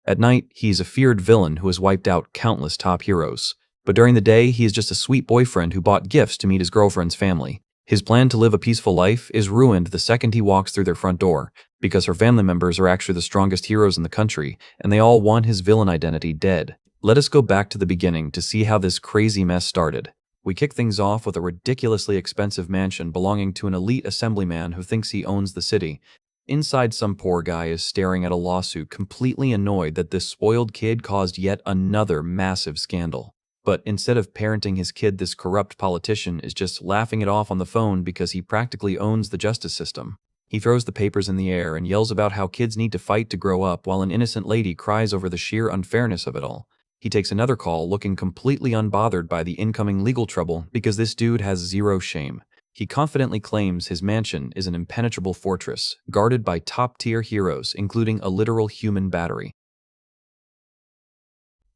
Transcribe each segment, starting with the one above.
At night, he's a feared villain who has wiped out countless top heroes. But during the day, he is just a sweet boyfriend who bought gifts to meet his girlfriend's family. His plan to live a peaceful life is ruined the second he walks through their front door, because her family members are actually the strongest heroes in the country, and they all want his villain identity dead. Let us go back to the beginning to see how this crazy mess started. We kick things off with a ridiculously expensive mansion belonging to an elite assemblyman who thinks he owns the city. Inside, some poor guy is staring at a lawsuit, completely annoyed that this spoiled kid caused yet another massive scandal. But instead of parenting his kid, this corrupt politician is just laughing it off on the phone because he practically owns the justice system. He throws the papers in the air and yells about how kids need to fight to grow up, while an innocent lady cries over the sheer unfairness of it all. He takes another call, looking completely unbothered by the incoming legal trouble because this dude has zero shame. He confidently claims his mansion is an impenetrable fortress, guarded by top-tier heroes, including a literal human battery.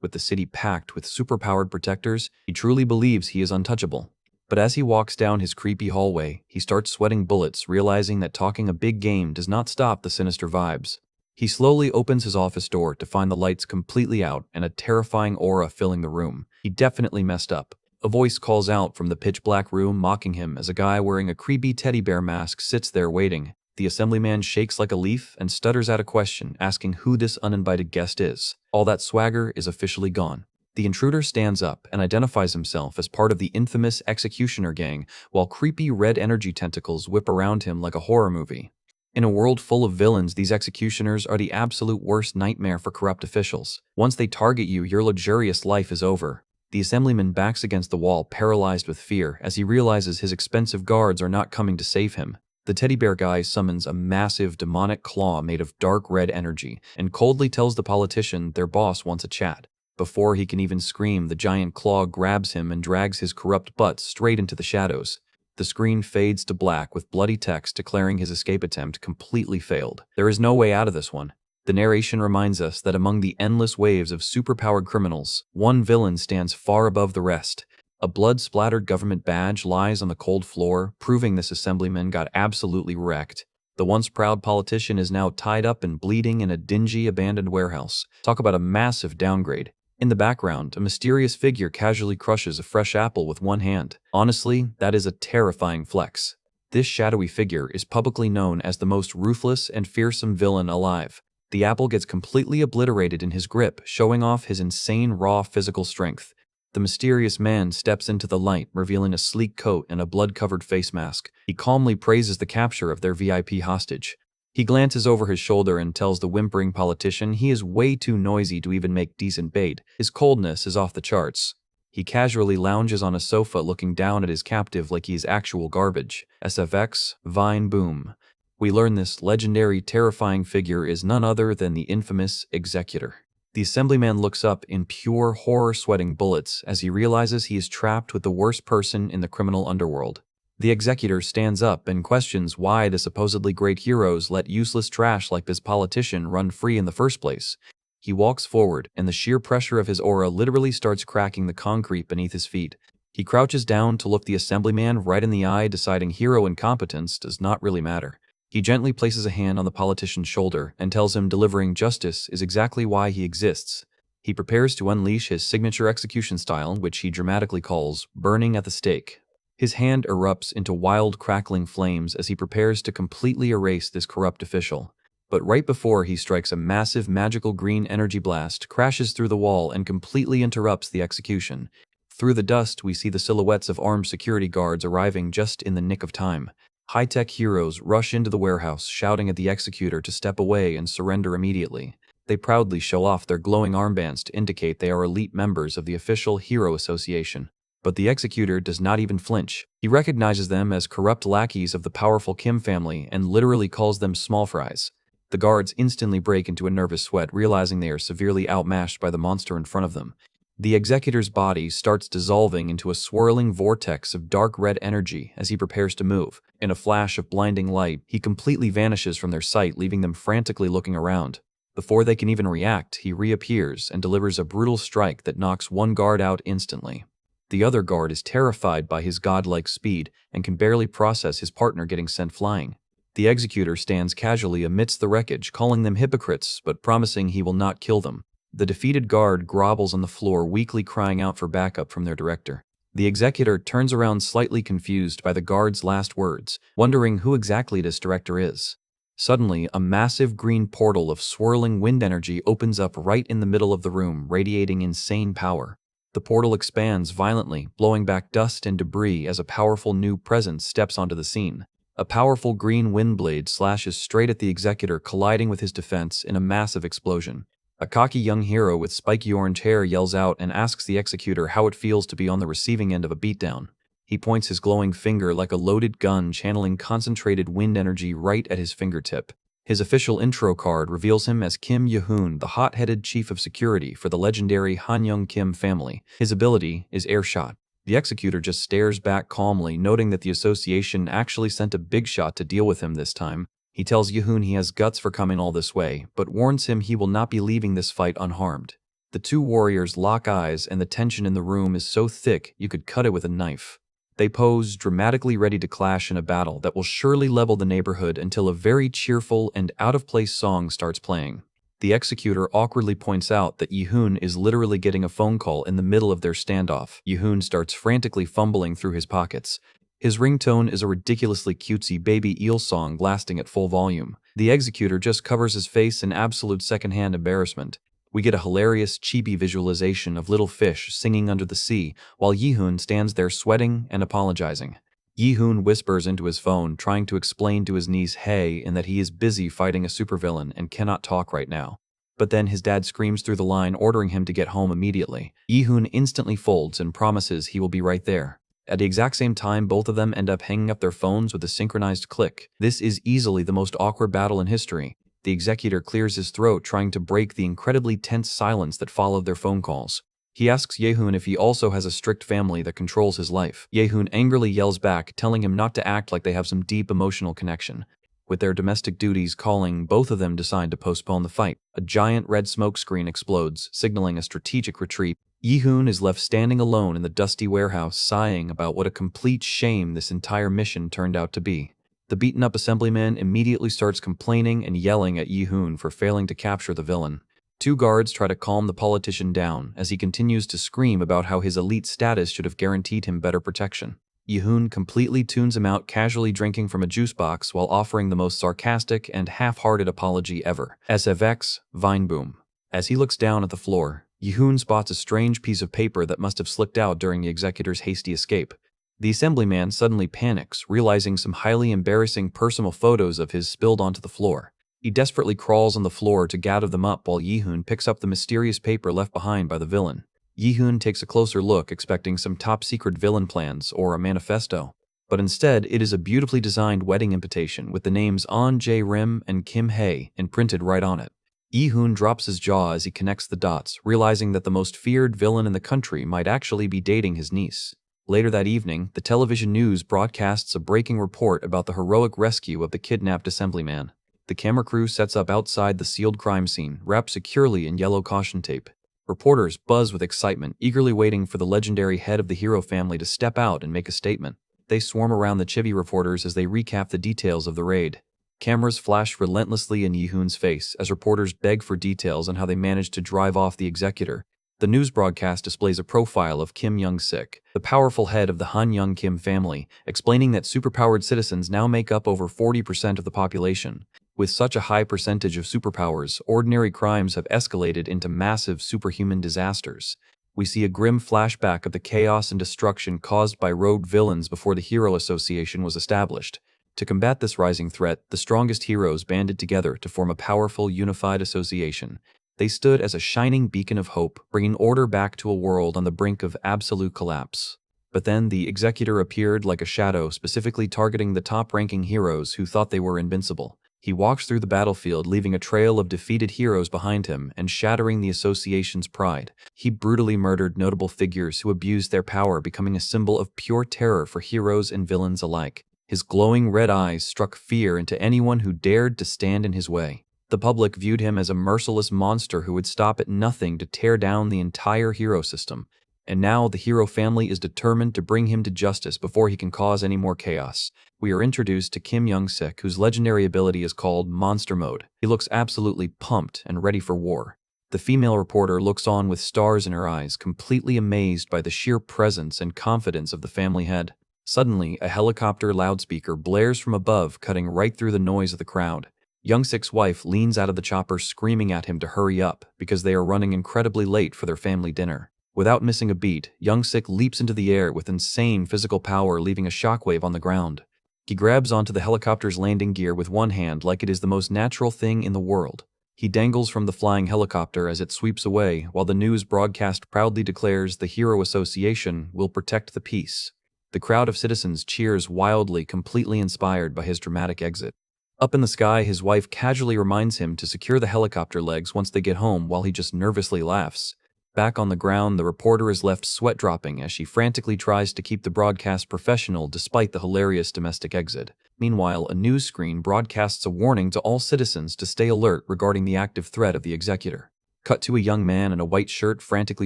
With the city packed with superpowered protectors, he truly believes he is untouchable. But as he walks down his creepy hallway, he starts sweating bullets, realizing that talking a big game does not stop the sinister vibes. He slowly opens his office door to find the lights completely out and a terrifying aura filling the room. He definitely messed up. A voice calls out from the pitch-black room, mocking him as a guy wearing a creepy teddy bear mask sits there waiting. The assemblyman shakes like a leaf and stutters out a question, asking who this uninvited guest is. All that swagger is officially gone. The intruder stands up and identifies himself as part of the infamous executioner gang, while creepy red energy tentacles whip around him like a horror movie. In a world full of villains, these executioners are the absolute worst nightmare for corrupt officials. Once they target you, your luxurious life is over. The assemblyman backs against the wall, paralyzed with fear, as he realizes his expensive guards are not coming to save him. The teddy bear guy summons a massive demonic claw made of dark red energy and coldly tells the politician their boss wants a chat. Before he can even scream, the giant claw grabs him and drags his corrupt butt straight into the shadows. The screen fades to black with bloody text declaring his escape attempt completely failed. There is no way out of this one. The narration reminds us that among the endless waves of superpowered criminals, one villain stands far above the rest. A blood-splattered government badge lies on the cold floor, proving this assemblyman got absolutely wrecked. The once proud politician is now tied up and bleeding in a dingy, abandoned warehouse. Talk about a massive downgrade. In the background, a mysterious figure casually crushes a fresh apple with one hand. Honestly, that is a terrifying flex. This shadowy figure is publicly known as the most ruthless and fearsome villain alive. The apple gets completely obliterated in his grip, showing off his insane raw physical strength. The mysterious man steps into the light, revealing a sleek coat and a blood-covered face mask. He calmly praises the capture of their VIP hostage. He glances over his shoulder and tells the whimpering politician he is way too noisy to even make decent bait. His coldness is off the charts. He casually lounges on a sofa, looking down at his captive like he is actual garbage. SFX, Vine Boom. We learn this legendary, terrifying figure is none other than the infamous Executor. The assemblyman looks up in pure horror, sweating bullets as he realizes he is trapped with the worst person in the criminal underworld. The Executor stands up and questions why the supposedly great heroes let useless trash like this politician run free in the first place. He walks forward, and the sheer pressure of his aura literally starts cracking the concrete beneath his feet. He crouches down to look the assemblyman right in the eye, deciding hero incompetence does not really matter. He gently places a hand on the politician's shoulder and tells him delivering justice is exactly why he exists. He prepares to unleash his signature execution style, which he dramatically calls burning at the stake. His hand erupts into wild, crackling flames as he prepares to completely erase this corrupt official. But right before he strikes, a massive magical green energy blast crashes through the wall and completely interrupts the execution. Through the dust, we see the silhouettes of armed security guards arriving just in the nick of time. High-tech heroes rush into the warehouse, shouting at the executor to step away and surrender immediately. They proudly show off their glowing armbands to indicate they are elite members of the official Hero Association. But the executor does not even flinch. He recognizes them as corrupt lackeys of the powerful Kim family and literally calls them small fries. The guards instantly break into a nervous sweat, realizing they are severely outmatched by the monster in front of them. The executor's body starts dissolving into a swirling vortex of dark red energy as he prepares to move. In a flash of blinding light, he completely vanishes from their sight, leaving them frantically looking around. Before they can even react, he reappears and delivers a brutal strike that knocks one guard out instantly. The other guard is terrified by his godlike speed and can barely process his partner getting sent flying. The executor stands casually amidst the wreckage, calling them hypocrites but promising he will not kill them. The defeated guard grovels on the floor, weakly crying out for backup from their director. The executor turns around slightly confused by the guard's last words, wondering who exactly this director is. Suddenly, a massive green portal of swirling wind energy opens up right in the middle of the room, radiating insane power. The portal expands violently, blowing back dust and debris as a powerful new presence steps onto the scene. A powerful green wind blade slashes straight at the executor, colliding with his defense in a massive explosion. A cocky young hero with spiky orange hair yells out and asks the executor how it feels to be on the receiving end of a beatdown. He points his glowing finger like a loaded gun, channeling concentrated wind energy right at his fingertip. His official intro card reveals him as Kim Ye-hoon, the hot-headed chief of security for the legendary Han Kim family. His ability is Airshot. The executor just stares back calmly, noting that the association actually sent a big shot to deal with him this time. He tells Ye-hoon he has guts for coming all this way, but warns him he will not be leaving this fight unharmed. The two warriors lock eyes, and the tension in the room is so thick you could cut it with a knife. They pose, dramatically ready to clash in a battle that will surely level the neighborhood until a very cheerful and out-of-place song starts playing. The executor awkwardly points out that Ye-hoon is literally getting a phone call in the middle of their standoff. Ye-hoon starts frantically fumbling through his pockets. His ringtone is a ridiculously cutesy baby eel song blasting at full volume. The executor just covers his face in absolute secondhand embarrassment. We get a hilarious, chibi visualization of little fish singing under the sea, while Ye-hoon stands there sweating and apologizing. Ye-hoon whispers into his phone, trying to explain to his niece Hae and that he is busy fighting a supervillain and cannot talk right now. But then his dad screams through the line, ordering him to get home immediately. Ye-hoon instantly folds and promises he will be right there. At the exact same time, both of them end up hanging up their phones with a synchronized click. This is easily the most awkward battle in history. The executor clears his throat, trying to break the incredibly tense silence that followed their phone calls. He asks Ye-hoon if he also has a strict family that controls his life. Ye-hoon angrily yells back, telling him not to act like they have some deep emotional connection. With their domestic duties calling, both of them decide to postpone the fight. A giant red smoke screen explodes, signaling a strategic retreat. Ye-hoon is left standing alone in the dusty warehouse, sighing about what a complete shame this entire mission turned out to be. The beaten-up assemblyman immediately starts complaining and yelling at Ye-hoon for failing to capture the villain. Two guards try to calm the politician down as he continues to scream about how his elite status should have guaranteed him better protection. Ye-hoon completely tunes him out, casually drinking from a juice box while offering the most sarcastic and half-hearted apology ever. SFX, Vineboom. As he looks down at the floor, Ye-hoon spots a strange piece of paper that must have slipped out during the executor's hasty escape. The assemblyman suddenly panics, realizing some highly embarrassing personal photos of his spilled onto the floor. He desperately crawls on the floor to gather them up while Ye-hoon picks up the mysterious paper left behind by the villain. Ye-hoon takes a closer look, expecting some top-secret villain plans or a manifesto. But instead, it is a beautifully designed wedding invitation with the names An Jae-rim and Kim Hae imprinted right on it. Ye-hoon drops his jaw as he connects the dots, realizing that the most feared villain in the country might actually be dating his niece. Later that evening, the television news broadcasts a breaking report about the heroic rescue of the kidnapped assemblyman. The camera crew sets up outside the sealed crime scene, wrapped securely in yellow caution tape. Reporters buzz with excitement, eagerly waiting for the legendary head of the hero family to step out and make a statement. They swarm around the chibi reporters as they recap the details of the raid. Cameras flash relentlessly in Ye-hoon's face as reporters beg for details on how they managed to drive off the executor. The news broadcast displays a profile of Kim Young-sik, the powerful head of the Han Kim family, explaining that superpowered citizens now make up over 40% of the population. With such a high percentage of superpowers, ordinary crimes have escalated into massive superhuman disasters. We see a grim flashback of the chaos and destruction caused by rogue villains before the Hero Association was established. To combat this rising threat, the strongest heroes banded together to form a powerful, unified association. They stood as a shining beacon of hope, bringing order back to a world on the brink of absolute collapse. But then the executor appeared like a shadow, specifically targeting the top-ranking heroes who thought they were invincible. He walks through the battlefield, leaving a trail of defeated heroes behind him and shattering the association's pride. He brutally murdered notable figures who abused their power, becoming a symbol of pure terror for heroes and villains alike. His glowing red eyes struck fear into anyone who dared to stand in his way. The public viewed him as a merciless monster who would stop at nothing to tear down the entire hero system. And now the hero family is determined to bring him to justice before he can cause any more chaos. We are introduced to Kim Young-sik, whose legendary ability is called Monster Mode. He looks absolutely pumped and ready for war. The female reporter looks on with stars in her eyes, completely amazed by the sheer presence and confidence of the family head. Suddenly, a helicopter loudspeaker blares from above, cutting right through the noise of the crowd. Young-sik's wife leans out of the chopper screaming at him to hurry up because they are running incredibly late for their family dinner. Without missing a beat, Young-sik leaps into the air with insane physical power, leaving a shockwave on the ground. He grabs onto the helicopter's landing gear with one hand like it is the most natural thing in the world. He dangles from the flying helicopter as it sweeps away, while the news broadcast proudly declares the Hero Association will protect the peace. The crowd of citizens cheers wildly, completely inspired by his dramatic exit. Up in the sky, his wife casually reminds him to secure the helicopter legs once they get home, while he just nervously laughs. Back on the ground, the reporter is left sweat-dropping as she frantically tries to keep the broadcast professional despite the hilarious domestic exit. Meanwhile, a news screen broadcasts a warning to all citizens to stay alert regarding the active threat of the executor. Cut to a young man in a white shirt frantically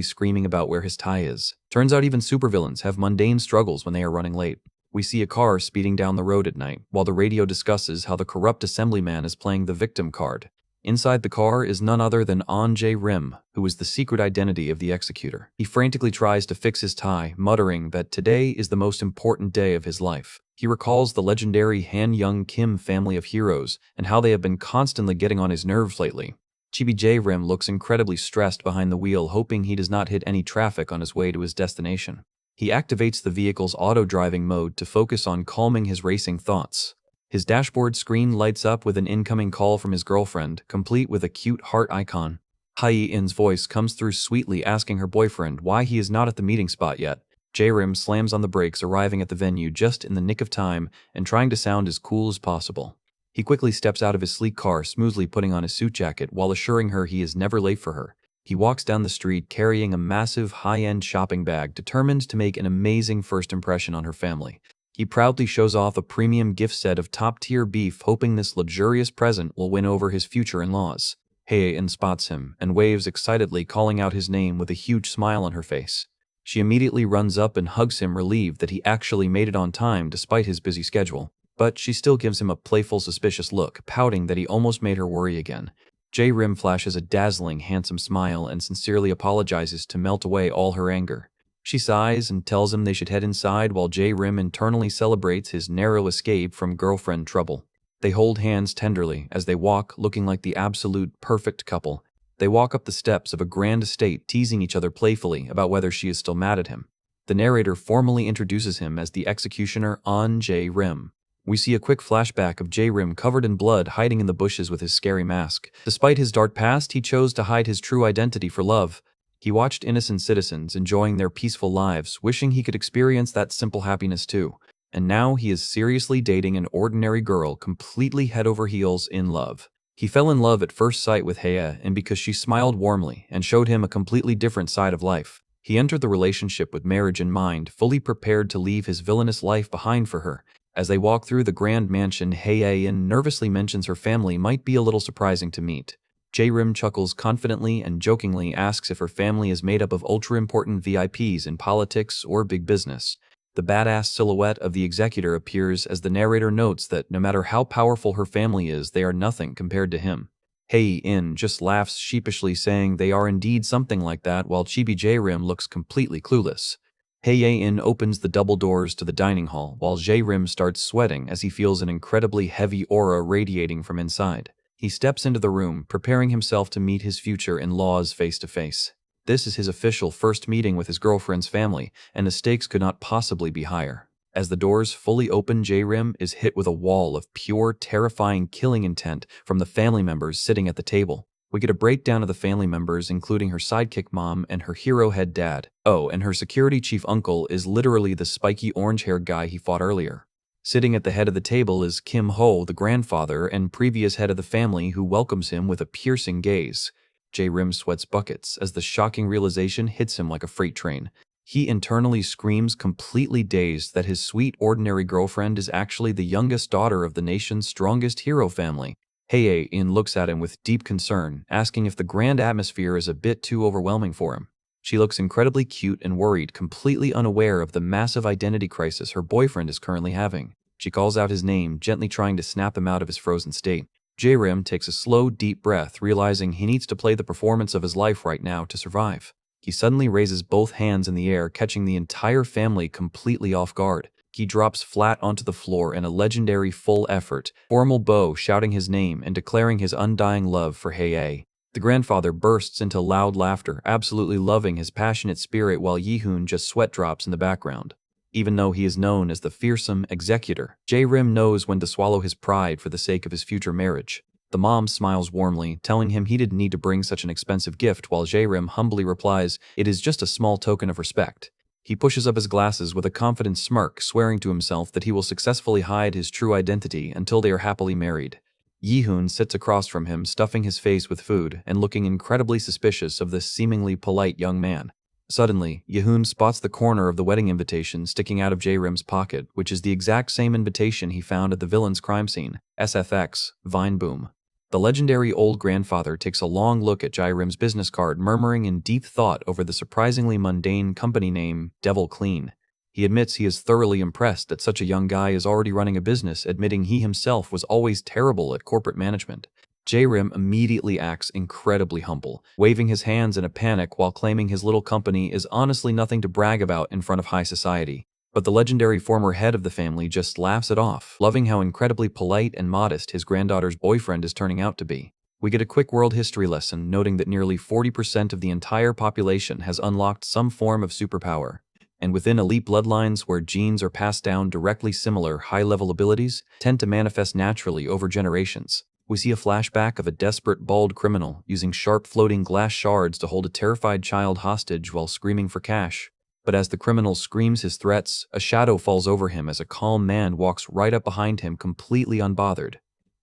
screaming about where his tie is. Turns out even supervillains have mundane struggles when they are running late. We see a car speeding down the road at night, while the radio discusses how the corrupt assemblyman is playing the victim card. Inside the car is none other than An Jae-rim, who is the secret identity of the executor. He frantically tries to fix his tie, muttering that today is the most important day of his life. He recalls the legendary Han Young-kim family of heroes and how they have been constantly getting on his nerves lately. Chibi Jae-rim looks incredibly stressed behind the wheel, hoping he does not hit any traffic on his way to his destination. He activates the vehicle's auto-driving mode to focus on calming his racing thoughts. His dashboard screen lights up with an incoming call from his girlfriend, complete with a cute heart icon. Hye-in's voice comes through sweetly, asking her boyfriend why he is not at the meeting spot yet. Jae-rim slams on the brakes, arriving at the venue just in the nick of time and trying to sound as cool as possible. He quickly steps out of his sleek car, smoothly putting on his suit jacket while assuring her he is never late for her. He walks down the street carrying a massive high-end shopping bag, determined to make an amazing first impression on her family. He proudly shows off a premium gift set of top-tier beef, hoping this luxurious present will win over his future in-laws. Hae-in spots him and waves excitedly, calling out his name with a huge smile on her face. She immediately runs up and hugs him, relieved that he actually made it on time despite his busy schedule. But she still gives him a playful, suspicious look, pouting that he almost made her worry again. Jae-rim flashes a dazzling, handsome smile and sincerely apologizes to melt away all her anger. She sighs and tells him they should head inside, while Jae-rim internally celebrates his narrow escape from girlfriend trouble. They hold hands tenderly as they walk, looking like the absolute perfect couple. They walk up the steps of a grand estate, teasing each other playfully about whether she is still mad at him. The narrator formally introduces him as the executioner An Jae-rim. We see a quick flashback of Jae-rim covered in blood, hiding in the bushes with his scary mask. Despite his dark past, he chose to hide his true identity for love. He watched innocent citizens enjoying their peaceful lives, wishing he could experience that simple happiness too. And now he is seriously dating an ordinary girl, completely head over heels in love. He fell in love at first sight with Hae, and because she smiled warmly and showed him a completely different side of life, he entered the relationship with marriage in mind, fully prepared to leave his villainous life behind for her. As they walk through the grand mansion, Hae-in nervously mentions her family might be a little surprising to meet. Jae-rim chuckles confidently and jokingly asks if her family is made up of ultra-important VIPs in politics or big business. The badass silhouette of the executor appears as the narrator notes that no matter how powerful her family is, they are nothing compared to him. Hae-in just laughs sheepishly, saying they are indeed something like that, while Chibi Jae-rim looks completely clueless. Hae-in opens the double doors to the dining hall, while Jae-rim starts sweating as he feels an incredibly heavy aura radiating from inside. He steps into the room, preparing himself to meet his future in-laws face-to-face. This is his official first meeting with his girlfriend's family, and the stakes could not possibly be higher. As the doors fully open, Jae-rim is hit with a wall of pure, terrifying killing intent from the family members sitting at the table. We get a breakdown of the family members, including her sidekick mom and her hero head dad. Oh, and her security chief uncle is literally the spiky orange-haired guy he fought earlier. Sitting at the head of the table is Kim Ho, the grandfather and previous head of the family, who welcomes him with a piercing gaze. Jae-rim sweats buckets as the shocking realization hits him like a freight train. He internally screams, completely dazed, that his sweet, ordinary girlfriend is actually the youngest daughter of the nation's strongest hero family. Hae-in looks at him with deep concern, asking if the grand atmosphere is a bit too overwhelming for him. She looks incredibly cute and worried, completely unaware of the massive identity crisis her boyfriend is currently having. She calls out his name, gently trying to snap him out of his frozen state. J-Rim takes a slow, deep breath, realizing he needs to play the performance of his life right now to survive. He suddenly raises both hands in the air, catching the entire family completely off guard. He drops flat onto the floor in a legendary full-effort, formal bow, shouting his name and declaring his undying love for Hei. The grandfather bursts into loud laughter, absolutely loving his passionate spirit, while Yi-hoon just sweat drops in the background. Even though he is known as the fearsome executor, J-Rim knows when to swallow his pride for the sake of his future marriage. The mom smiles warmly, telling him he didn't need to bring such an expensive gift, while J-Rim humbly replies, "It is just a small token of respect." He pushes up his glasses with a confident smirk, swearing to himself that he will successfully hide his true identity until they are happily married. Yi-hoon sits across from him, stuffing his face with food and looking incredibly suspicious of this seemingly polite young man. Suddenly, Yi-hoon spots the corner of the wedding invitation sticking out of J-Rim's pocket, which is the exact same invitation he found at the villain's crime scene, SFX, Vine Boom. The legendary old grandfather takes a long look at J-Rim's business card, murmuring in deep thought over the surprisingly mundane company name, Devil Clean. He admits he is thoroughly impressed that such a young guy is already running a business, admitting he himself was always terrible at corporate management. J-Rim immediately acts incredibly humble, waving his hands in a panic while claiming his little company is honestly nothing to brag about in front of high society. But the legendary former head of the family just laughs it off, loving how incredibly polite and modest his granddaughter's boyfriend is turning out to be. We get a quick world history lesson, noting that nearly 40% of the entire population has unlocked some form of superpower. And within elite bloodlines where genes are passed down directly, similar high-level abilities tend to manifest naturally over generations. We see a flashback of a desperate bald criminal using sharp floating glass shards to hold a terrified child hostage while screaming for cash. But as the criminal screams his threats, a shadow falls over him as a calm man walks right up behind him, completely unbothered.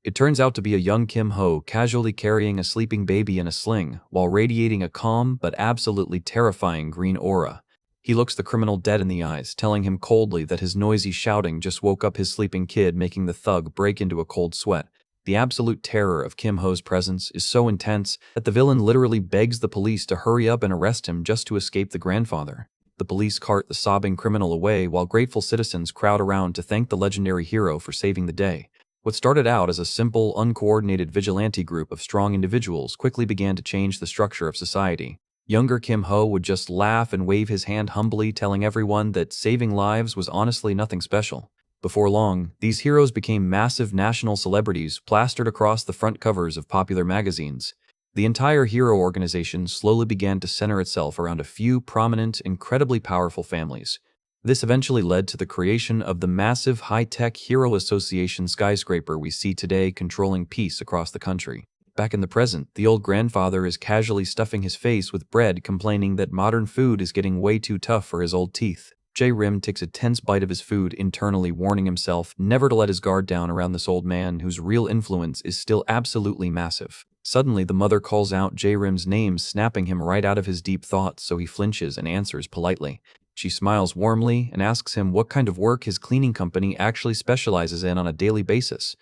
It turns out to be a young Kim Ho, casually carrying a sleeping baby in a sling, while radiating a calm but absolutely terrifying green aura. He looks the criminal dead in the eyes, telling him coldly that his noisy shouting just woke up his sleeping kid, making the thug break into a cold sweat. The absolute terror of Kim Ho's presence is so intense that the villain literally begs the police to hurry up and arrest him just to escape the grandfather. The police cart the sobbing criminal away while grateful citizens crowd around to thank the legendary hero for saving the day. What started out as a simple, uncoordinated vigilante group of strong individuals quickly began to change the structure of society. Younger Kim Ho would just laugh and wave his hand humbly, telling everyone that saving lives was honestly nothing special. Before long, these heroes became massive national celebrities plastered across the front covers of popular magazines. The entire hero organization slowly began to center itself around a few prominent, incredibly powerful families. This eventually led to the creation of the massive high-tech Hero Association skyscraper we see today, controlling peace across the country. Back in the present, the old grandfather is casually stuffing his face with bread, complaining that modern food is getting way too tough for his old teeth. J-Rim takes a tense bite of his food, internally warning himself never to let his guard down around this old man whose real influence is still absolutely massive. Suddenly, the mother calls out J-Rim's name, snapping him right out of his deep thoughts, so he flinches and answers politely. She smiles warmly and asks him what kind of work his cleaning company actually specializes in on a daily basis.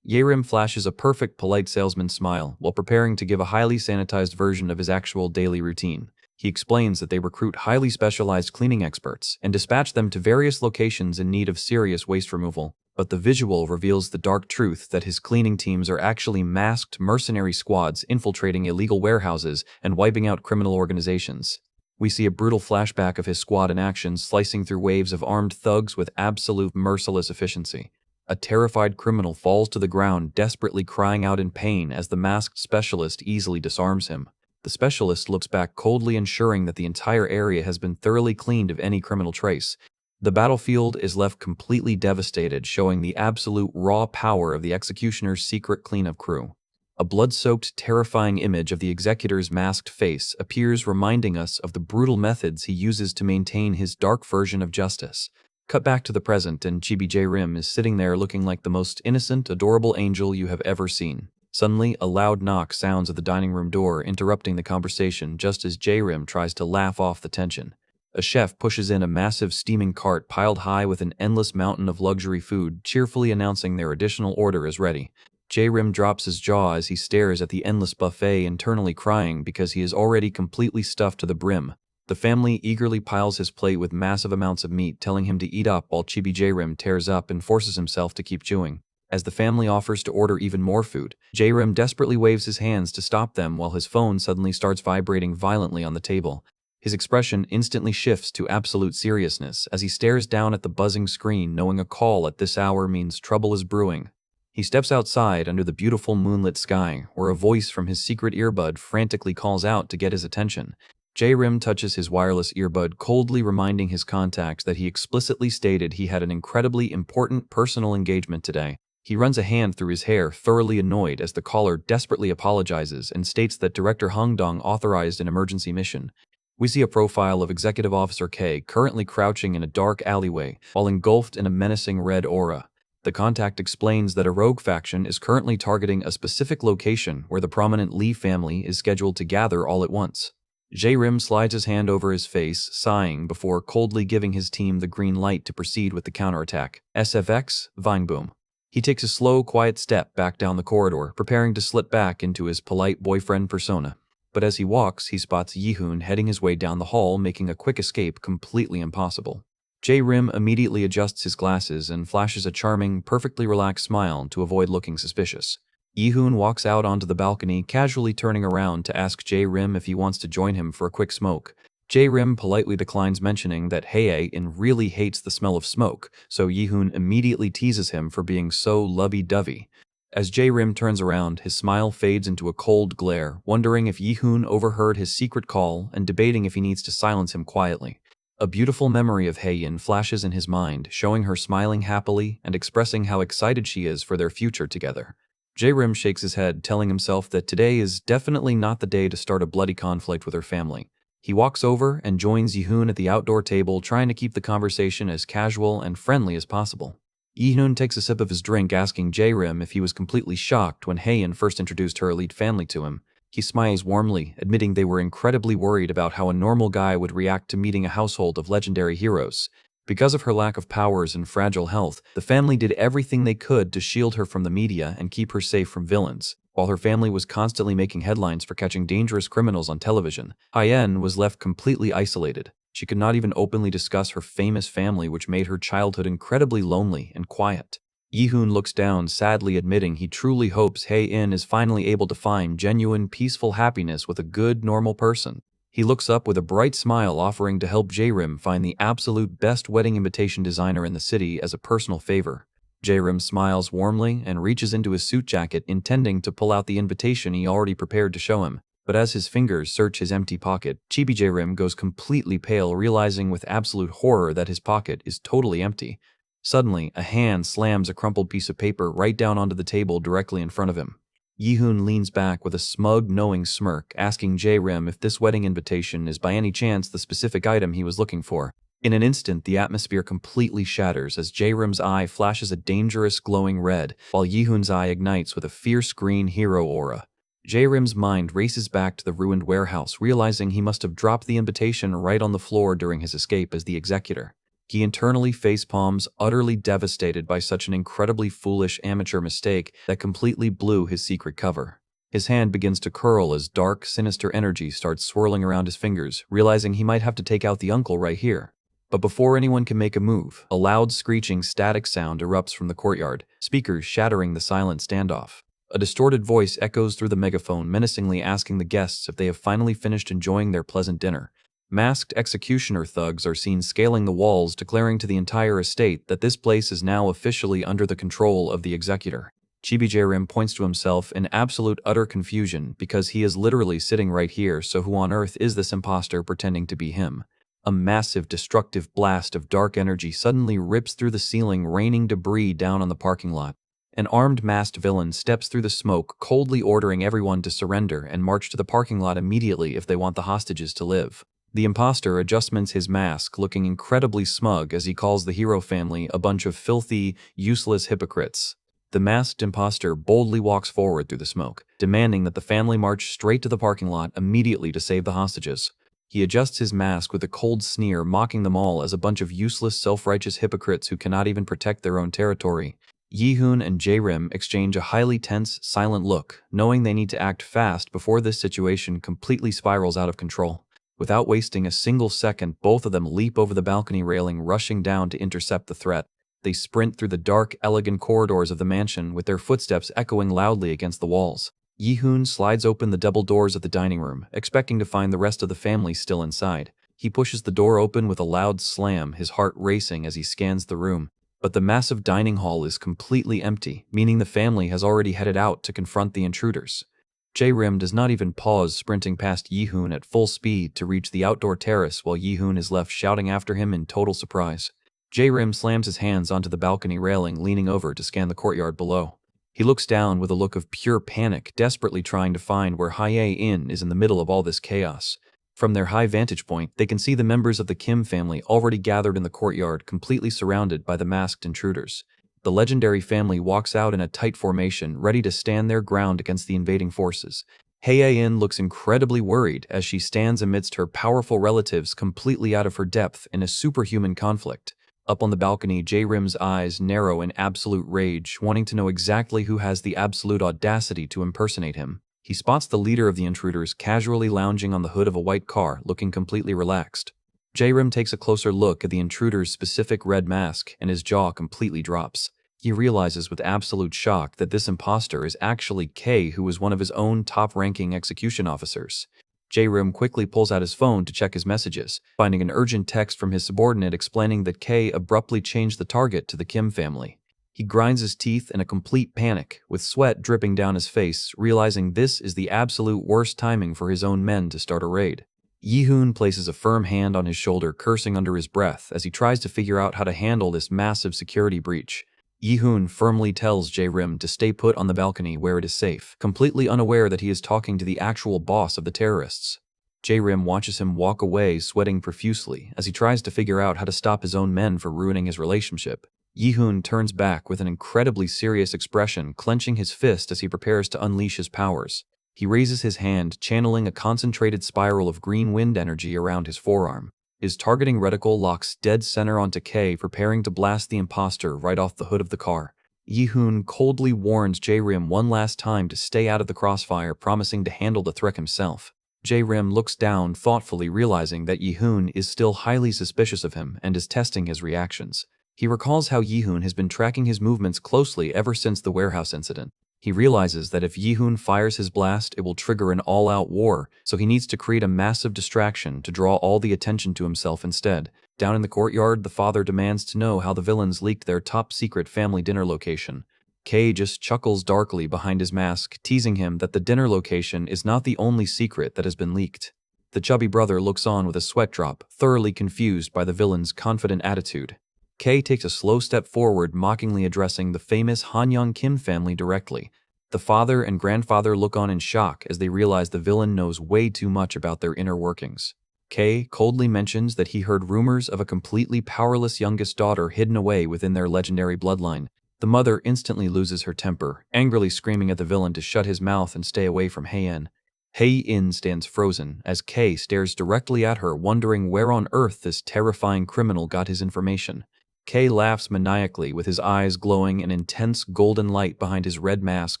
J-Rim flashes a perfect polite salesman smile while preparing to give a highly sanitized version of his actual daily routine. He explains that they recruit highly specialized cleaning experts and dispatch them to various locations in need of serious waste removal. But the visual reveals the dark truth that his cleaning teams are actually masked mercenary squads infiltrating illegal warehouses and wiping out criminal organizations. We see a brutal flashback of his squad in action, slicing through waves of armed thugs with absolute merciless efficiency. A terrified criminal falls to the ground, desperately crying out in pain as the masked specialist easily disarms him. The specialist looks back coldly, ensuring that the entire area has been thoroughly cleaned of any criminal trace. The battlefield is left completely devastated, showing the absolute raw power of the executioner's secret cleanup crew. A blood-soaked, terrifying image of the executor's masked face appears, reminding us of the brutal methods he uses to maintain his dark version of justice. Cut back to the present, and Chibi J-Rim is sitting there looking like the most innocent, adorable angel you have ever seen. Suddenly, a loud knock sounds at the dining room door, interrupting the conversation just as J-Rim tries to laugh off the tension. A chef pushes in a massive steaming cart piled high with an endless mountain of luxury food, cheerfully announcing their additional order is ready. J-Rim drops his jaw as he stares at the endless buffet, internally crying because he is already completely stuffed to the brim. The family eagerly piles his plate with massive amounts of meat, telling him to eat up while Chibi J-Rim tears up and forces himself to keep chewing. As the family offers to order even more food, J-Rim desperately waves his hands to stop them while his phone suddenly starts vibrating violently on the table. His expression instantly shifts to absolute seriousness as he stares down at the buzzing screen, knowing a call at this hour means trouble is brewing. He steps outside under the beautiful moonlit sky, where a voice from his secret earbud frantically calls out to get his attention. J-Rim touches his wireless earbud, coldly reminding his contact that he explicitly stated he had an incredibly important personal engagement today. He runs a hand through his hair, thoroughly annoyed as the caller desperately apologizes and states that Director Hung Dong authorized an emergency mission. We see a profile of Executive Officer K currently crouching in a dark alleyway while engulfed in a menacing red aura. The contact explains that a rogue faction is currently targeting a specific location where the prominent Lee family is scheduled to gather all at once. J-Rim slides his hand over his face, sighing before coldly giving his team the green light to proceed with the counterattack. SFX, Vineboom. He takes a slow, quiet step back down the corridor, preparing to slip back into his polite boyfriend persona. But as he walks, he spots Yi-hoon heading his way down the hall, making a quick escape completely impossible. J-Rim immediately adjusts his glasses and flashes a charming, perfectly relaxed smile to avoid looking suspicious. Yi-hoon walks out onto the balcony, casually turning around to ask J-Rim if he wants to join him for a quick smoke. J-Rim politely declines, mentioning that Hae-in really hates the smell of smoke, so Yi-hoon immediately teases him for being so lovey-dovey. As J-Rim turns around, his smile fades into a cold glare, wondering if Yi-hoon overheard his secret call and debating if he needs to silence him quietly. A beautiful memory of Hae-in flashes in his mind, showing her smiling happily and expressing how excited she is for their future together. J-Rim shakes his head, telling himself that today is definitely not the day to start a bloody conflict with her family. He walks over and joins Yi-hoon at the outdoor table, trying to keep the conversation as casual and friendly as possible. Yi-hoon takes a sip of his drink, asking J-Rim if he was completely shocked when Hae-in first introduced her elite family to him. He smiles warmly, admitting they were incredibly worried about how a normal guy would react to meeting a household of legendary heroes. Because of her lack of powers and fragile health, the family did everything they could to shield her from the media and keep her safe from villains. While her family was constantly making headlines for catching dangerous criminals on television, Hae-in was left completely isolated. She could not even openly discuss her famous family, which made her childhood incredibly lonely and quiet. Yi-hoon looks down, sadly admitting he truly hopes Hae-in is finally able to find genuine, peaceful happiness with a good, normal person. He looks up with a bright smile, offering to help J-Rim find the absolute best wedding invitation designer in the city as a personal favor. J-Rim smiles warmly and reaches into his suit jacket, intending to pull out the invitation he already prepared to show him. But as his fingers search his empty pocket, Chibi J-Rim goes completely pale, realizing with absolute horror that his pocket is totally empty. Suddenly, a hand slams a crumpled piece of paper right down onto the table directly in front of him. Yi-hoon leans back with a smug, knowing smirk, asking J-Rim if this wedding invitation is by any chance the specific item he was looking for. In an instant, the atmosphere completely shatters as J-Rim's eye flashes a dangerous, glowing red, while Yi-hoon's eye ignites with a fierce green hero aura. J-Rim's mind races back to the ruined warehouse, realizing he must have dropped the invitation right on the floor during his escape as the executor. He internally facepalms, utterly devastated by such an incredibly foolish amateur mistake that completely blew his secret cover. His hand begins to curl as dark, sinister energy starts swirling around his fingers, realizing he might have to take out the uncle right here. But before anyone can make a move, a loud screeching static sound erupts from the courtyard, speakers shattering the silent standoff. A distorted voice echoes through the megaphone, menacingly asking the guests if they have finally finished enjoying their pleasant dinner. Masked executioner thugs are seen scaling the walls, declaring to the entire estate that this place is now officially under the control of the executor. Chibi J-Rim points to himself in absolute utter confusion because he is literally sitting right here, so who on earth is this imposter pretending to be him? A massive, destructive blast of dark energy suddenly rips through the ceiling, raining debris down on the parking lot. An armed masked villain steps through the smoke, coldly ordering everyone to surrender and march to the parking lot immediately if they want the hostages to live. The imposter adjusts his mask, looking incredibly smug as he calls the hero family a bunch of filthy, useless hypocrites. The masked imposter boldly walks forward through the smoke, demanding that the family march straight to the parking lot immediately to save the hostages. He adjusts his mask with a cold sneer, mocking them all as a bunch of useless, self-righteous hypocrites who cannot even protect their own territory. Yi-hoon and J-Rim exchange a highly tense, silent look, knowing they need to act fast before this situation completely spirals out of control. Without wasting a single second, both of them leap over the balcony railing, rushing down to intercept the threat. They sprint through the dark, elegant corridors of the mansion, with their footsteps echoing loudly against the walls. Yi-hoon slides open the double doors of the dining room, expecting to find the rest of the family still inside. He pushes the door open with a loud slam, his heart racing as he scans the room. But the massive dining hall is completely empty, meaning the family has already headed out to confront the intruders. Jae-rim does not even pause, sprinting past Yi-hoon at full speed to reach the outdoor terrace, while Yi-hoon is left shouting after him in total surprise. Jae-rim slams his hands onto the balcony railing, leaning over to scan the courtyard below. He looks down with a look of pure panic, desperately trying to find where Hye Inn is in the middle of all this chaos. From their high vantage point, they can see the members of the Kim family already gathered in the courtyard, completely surrounded by the masked intruders. The legendary family walks out in a tight formation, ready to stand their ground against the invading forces. Hye In looks incredibly worried as she stands amidst her powerful relatives, completely out of her depth in a superhuman conflict. Up on the balcony, Jae-rim's eyes narrow in absolute rage, wanting to know exactly who has the absolute audacity to impersonate him. He spots the leader of the intruders casually lounging on the hood of a white car, looking completely relaxed. Jae-rim takes a closer look at the intruder's specific red mask, and his jaw completely drops. He realizes with absolute shock that this imposter is actually Kei, who was one of his own top-ranking execution officers. Jae-rim quickly pulls out his phone to check his messages, finding an urgent text from his subordinate explaining that Kei abruptly changed the target to the Kim family. He grinds his teeth in a complete panic, with sweat dripping down his face, realizing this is the absolute worst timing for his own men to start a raid. Yi-hoon places a firm hand on his shoulder, cursing under his breath as he tries to figure out how to handle this massive security breach. Yi-hoon firmly tells Jae-rim to stay put on the balcony where it is safe, completely unaware that he is talking to the actual boss of the terrorists. Jae-rim watches him walk away, sweating profusely, as he tries to figure out how to stop his own men for ruining his relationship. Yi-hoon turns back with an incredibly serious expression, clenching his fist as he prepares to unleash his powers. He raises his hand, channeling a concentrated spiral of green wind energy around his forearm. His targeting reticle locks dead center onto Kei, preparing to blast the imposter right off the hood of the car. Yi-hoon coldly warns Jae-rim one last time to stay out of the crossfire, promising to handle the threat himself. Jae-rim looks down thoughtfully, realizing that Yi-hoon is still highly suspicious of him and is testing his reactions. He recalls how Yi-hoon has been tracking his movements closely ever since the warehouse incident. He realizes that if Yi-hoon fires his blast, it will trigger an all-out war, so he needs to create a massive distraction to draw all the attention to himself instead. Down in the courtyard, the father demands to know how the villains leaked their top-secret family dinner location. Kei just chuckles darkly behind his mask, teasing him that the dinner location is not the only secret that has been leaked. The chubby brother looks on with a sweat drop, thoroughly confused by the villain's confident attitude. Kei takes a slow step forward, mockingly addressing the famous Han Kim family directly. The father and grandfather look on in shock as they realize the villain knows way too much about their inner workings. Kei coldly mentions that he heard rumors of a completely powerless youngest daughter hidden away within their legendary bloodline. The mother instantly loses her temper, angrily screaming at the villain to shut his mouth and stay away from Hye-in. Hye-in stands frozen as Kei stares directly at her, wondering where on earth this terrifying criminal got his information. Kei laughs maniacally, with his eyes glowing an intense golden light behind his red mask,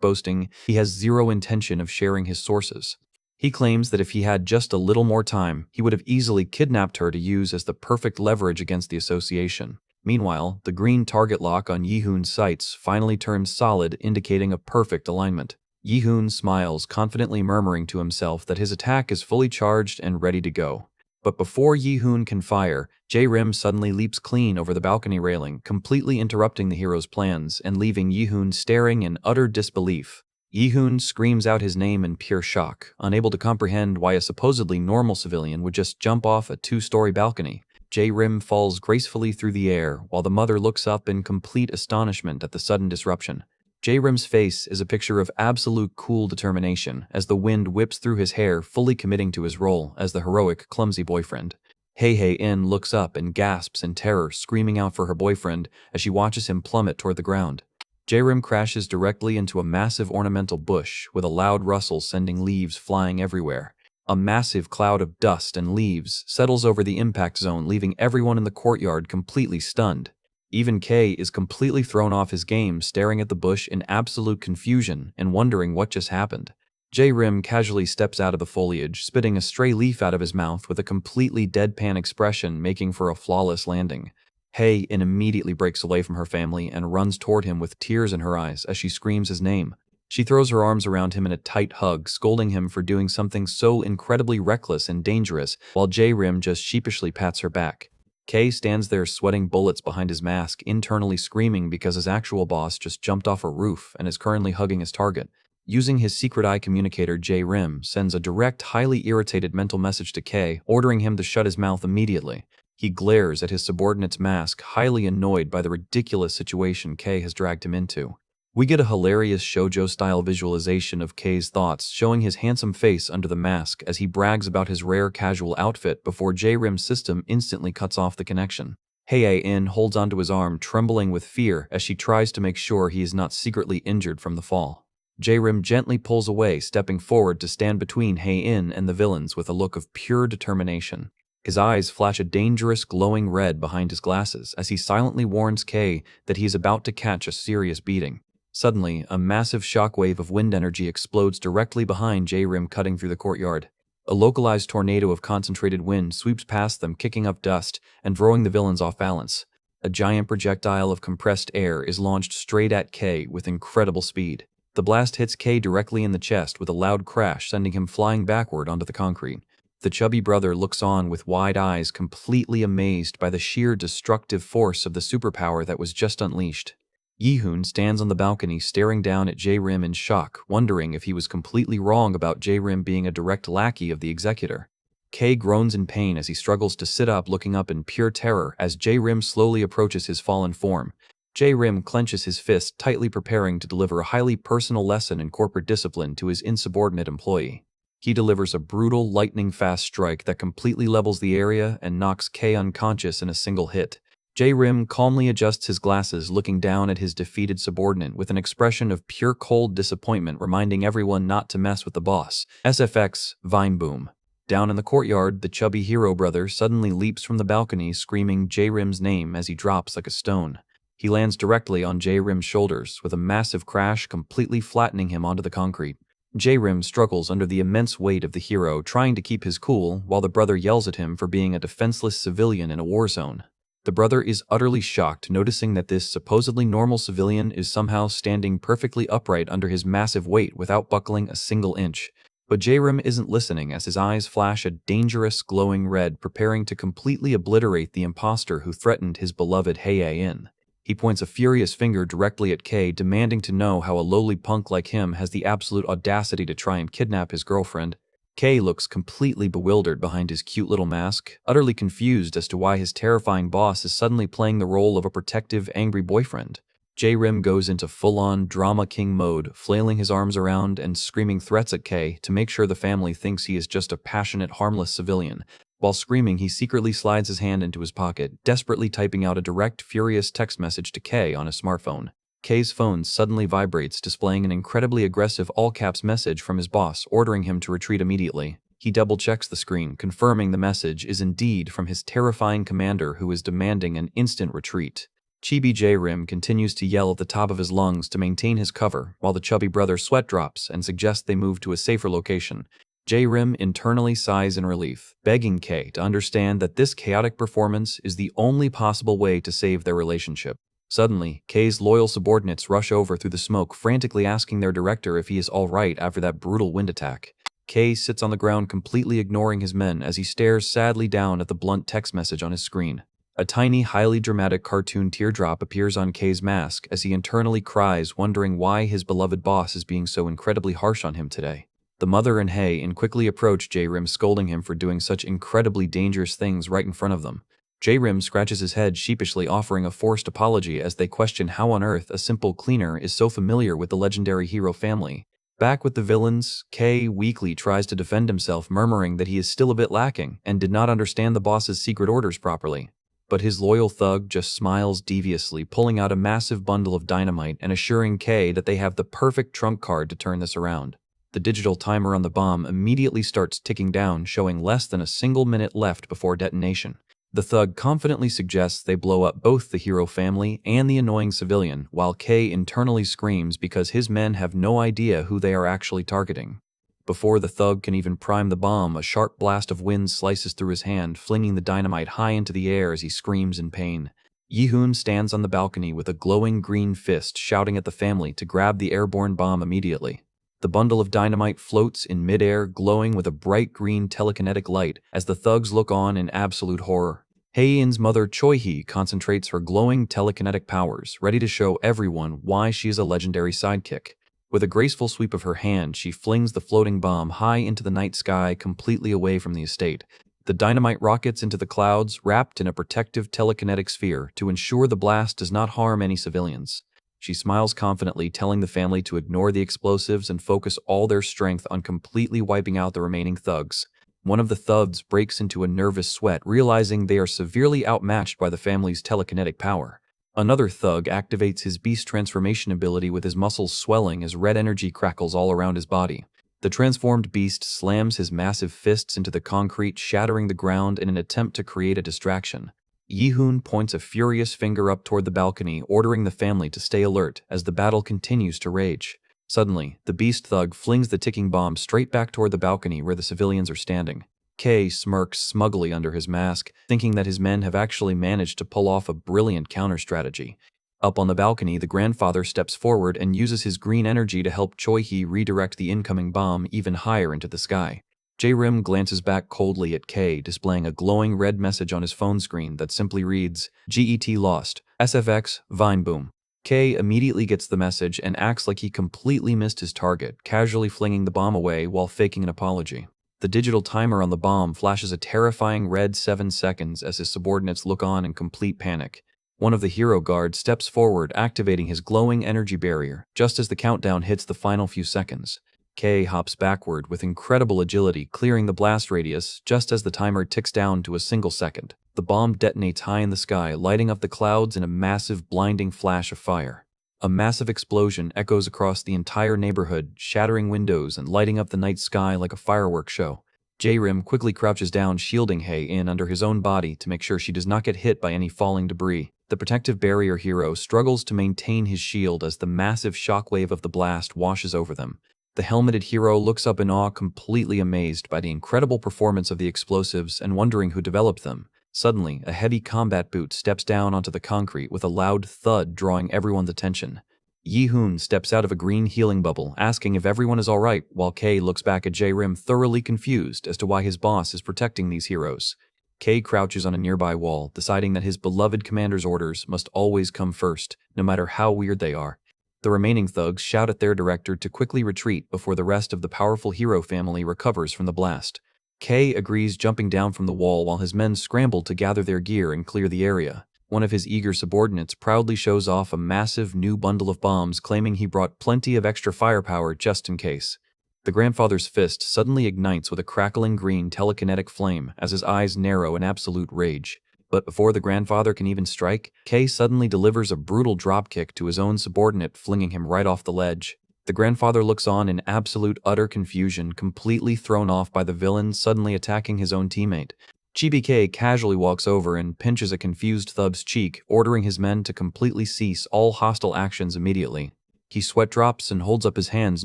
boasting he has zero intention of sharing his sources. He claims that if he had just a little more time, he would have easily kidnapped her to use as the perfect leverage against the association. Meanwhile, the green target lock on Yi-hoon's sights finally turns solid, indicating a perfect alignment. Yi-hoon smiles, confidently murmuring to himself that his attack is fully charged and ready to go. But before Yi-hoon can fire, Jae-rim suddenly leaps clean over the balcony railing, completely interrupting the hero's plans and leaving Yi-hoon staring in utter disbelief. Yi-hoon screams out his name in pure shock, unable to comprehend why a supposedly normal civilian would just jump off a two-story balcony. Jae-rim falls gracefully through the air, while the mother looks up in complete astonishment at the sudden disruption. Jae-rim's face is a picture of absolute cool determination as the wind whips through his hair, fully committing to his role as the heroic, clumsy boyfriend. Hye-in looks up and gasps in terror, screaming out for her boyfriend as she watches him plummet toward the ground. Jae-rim crashes directly into a massive ornamental bush, with a loud rustle sending leaves flying everywhere. A massive cloud of dust and leaves settles over the impact zone, leaving everyone in the courtyard completely stunned. Even Kei is completely thrown off his game, staring at the bush in absolute confusion and wondering what just happened. J-Rim casually steps out of the foliage, spitting a stray leaf out of his mouth with a completely deadpan expression, making for a flawless landing. Hae-in immediately breaks away from her family and runs toward him with tears in her eyes as she screams his name. She throws her arms around him in a tight hug, scolding him for doing something so incredibly reckless and dangerous, while J-Rim just sheepishly pats her back. Kay stands there sweating bullets behind his mask, internally screaming because his actual boss just jumped off a roof and is currently hugging his target. Using his secret eye communicator, J-Rim sends a direct, highly irritated mental message to Kay, ordering him to shut his mouth immediately. He glares at his subordinate's mask, highly annoyed by the ridiculous situation Kay has dragged him into. We get a hilarious shoujo-style visualization of Kay's thoughts, showing his handsome face under the mask as he brags about his rare casual outfit before J-Rim's system instantly cuts off the connection. Hae-in holds onto his arm, trembling with fear as she tries to make sure he is not secretly injured from the fall. J-Rim gently pulls away, stepping forward to stand between Hae-in and the villains with a look of pure determination. His eyes flash a dangerous glowing red behind his glasses as he silently warns Kay that he is about to catch a serious beating. Suddenly, a massive shockwave of wind energy explodes directly behind J-Rim, cutting through the courtyard. A localized tornado of concentrated wind sweeps past them, kicking up dust and throwing the villains off balance. A giant projectile of compressed air is launched straight at Kay with incredible speed. The blast hits Kay directly in the chest with a loud crash, sending him flying backward onto the concrete. The chubby brother looks on with wide eyes, completely amazed by the sheer destructive force of the superpower that was just unleashed. Yi-hoon stands on the balcony staring down at J-Rim in shock, wondering if he was completely wrong about J-Rim being a direct lackey of the executor. Kay groans in pain as he struggles to sit up, looking up in pure terror as J-Rim slowly approaches his fallen form. J-Rim clenches his fist, tightly preparing to deliver a highly personal lesson in corporate discipline to his insubordinate employee. He delivers a brutal, lightning-fast strike that completely levels the area and knocks Kay unconscious in a single hit. J-Rim calmly adjusts his glasses, looking down at his defeated subordinate with an expression of pure cold disappointment, reminding everyone not to mess with the boss. SFX, Vine Boom. Down in the courtyard, the chubby hero brother suddenly leaps from the balcony, screaming J-Rim's name as he drops like a stone. He lands directly on J-Rim's shoulders, with a massive crash completely flattening him onto the concrete. J-Rim struggles under the immense weight of the hero, trying to keep his cool, while the brother yells at him for being a defenseless civilian in a war zone. The brother is utterly shocked, noticing that this supposedly normal civilian is somehow standing perfectly upright under his massive weight without buckling a single inch. But J-Rim isn't listening as his eyes flash a dangerous glowing red, preparing to completely obliterate the imposter who threatened his beloved Hae-in. He points a furious finger directly at Kay, demanding to know how a lowly punk like him has the absolute audacity to try and kidnap his girlfriend. Kay looks completely bewildered behind his cute little mask, utterly confused as to why his terrifying boss is suddenly playing the role of a protective, angry boyfriend. J-Rim goes into full-on drama king mode, flailing his arms around and screaming threats at Kay to make sure the family thinks he is just a passionate, harmless civilian. While screaming, he secretly slides his hand into his pocket, desperately typing out a direct, furious text message to Kay on his smartphone. Kay's phone suddenly vibrates, displaying an incredibly aggressive all-caps message from his boss, ordering him to retreat immediately. He double-checks the screen, confirming the message is indeed from his terrifying commander, who is demanding an instant retreat. Chibi J-Rim continues to yell at the top of his lungs to maintain his cover, while the chubby brother sweat drops and suggests they move to a safer location. J-Rim internally sighs in relief, begging Kay to understand that this chaotic performance is the only possible way to save their relationship. Suddenly, Kay's loyal subordinates rush over through the smoke, frantically asking their director if he is all right after that brutal wind attack. Kay sits on the ground, completely ignoring his men as he stares sadly down at the blunt text message on his screen. A tiny, highly dramatic cartoon teardrop appears on Kay's mask as he internally cries, wondering why his beloved boss is being so incredibly harsh on him today. The mother and Hae-in quickly approach J-Rim, scolding him for doing such incredibly dangerous things right in front of them. J-Rim scratches his head sheepishly, offering a forced apology as they question how on earth a simple cleaner is so familiar with the legendary hero family. Back with the villains, Kay weakly tries to defend himself, murmuring that he is still a bit lacking and did not understand the boss's secret orders properly. But his loyal thug just smiles deviously, pulling out a massive bundle of dynamite and assuring Kay that they have the perfect trump card to turn this around. The digital timer on the bomb immediately starts ticking down, showing less than a single minute left before detonation. The thug confidently suggests they blow up both the hero family and the annoying civilian, while Kay internally screams because his men have no idea who they are actually targeting. Before the thug can even prime the bomb, a sharp blast of wind slices through his hand, flinging the dynamite high into the air as he screams in pain. Yi-hoon stands on the balcony with a glowing green fist, shouting at the family to grab the airborne bomb immediately. The bundle of dynamite floats in midair, glowing with a bright green telekinetic light as the thugs look on in absolute horror. Hae-in's mother Choi-hee concentrates her glowing telekinetic powers, ready to show everyone why she is a legendary sidekick. With a graceful sweep of her hand, she flings the floating bomb high into the night sky, completely away from the estate. The dynamite rockets into the clouds, wrapped in a protective telekinetic sphere to ensure the blast does not harm any civilians. She smiles confidently, telling the family to ignore the explosives and focus all their strength on completely wiping out the remaining thugs. One of the thugs breaks into a nervous sweat, realizing they are severely outmatched by the family's telekinetic power. Another thug activates his beast transformation ability with his muscles swelling as red energy crackles all around his body. The transformed beast slams his massive fists into the concrete, shattering the ground in an attempt to create a distraction. Yi-hoon points a furious finger up toward the balcony, ordering the family to stay alert as the battle continues to rage. Suddenly, the beast thug flings the ticking bomb straight back toward the balcony where the civilians are standing. Kay smirks smugly under his mask, thinking that his men have actually managed to pull off a brilliant counter-strategy. Up on the balcony, the grandfather steps forward and uses his green energy to help Choi-hee redirect the incoming bomb even higher into the sky. J-Rim glances back coldly at Kay, displaying a glowing red message on his phone screen that simply reads, "GET lost. SFX, Vine Boom." Kay immediately gets the message and acts like he completely missed his target, casually flinging the bomb away while faking an apology. The digital timer on the bomb flashes a terrifying red 7 seconds as his subordinates look on in complete panic. One of the hero guards steps forward, activating his glowing energy barrier, just as the countdown hits the final few seconds. Kay hops backward with incredible agility, clearing the blast radius just as the timer ticks down to a single second. The bomb detonates high in the sky, lighting up the clouds in a massive, blinding flash of fire. A massive explosion echoes across the entire neighborhood, shattering windows and lighting up the night sky like a fireworks show. J-Rim quickly crouches down, shielding Hae-in under his own body to make sure she does not get hit by any falling debris. The protective barrier hero struggles to maintain his shield as the massive shockwave of the blast washes over them. The helmeted hero looks up in awe, completely amazed by the incredible performance of the explosives and wondering who developed them. Suddenly, a heavy combat boot steps down onto the concrete with a loud thud, drawing everyone's attention. Yi-hoon steps out of a green healing bubble, asking if everyone is alright, while Kay looks back at J-Rim, thoroughly confused as to why his boss is protecting these heroes. Kay crouches on a nearby wall, deciding that his beloved commander's orders must always come first, no matter how weird they are. The remaining thugs shout at their director to quickly retreat before the rest of the powerful hero family recovers from the blast. Kay agrees, jumping down from the wall while his men scramble to gather their gear and clear the area. One of his eager subordinates proudly shows off a massive new bundle of bombs, claiming he brought plenty of extra firepower just in case. The grandfather's fist suddenly ignites with a crackling green telekinetic flame as his eyes narrow in absolute rage. But before the grandfather can even strike, Kay suddenly delivers a brutal dropkick to his own subordinate, flinging him right off the ledge. The grandfather looks on in absolute utter confusion, completely thrown off by the villain suddenly attacking his own teammate. Chibi-K casually walks over and pinches a confused thug's cheek, ordering his men to completely cease all hostile actions immediately. He sweat drops and holds up his hands,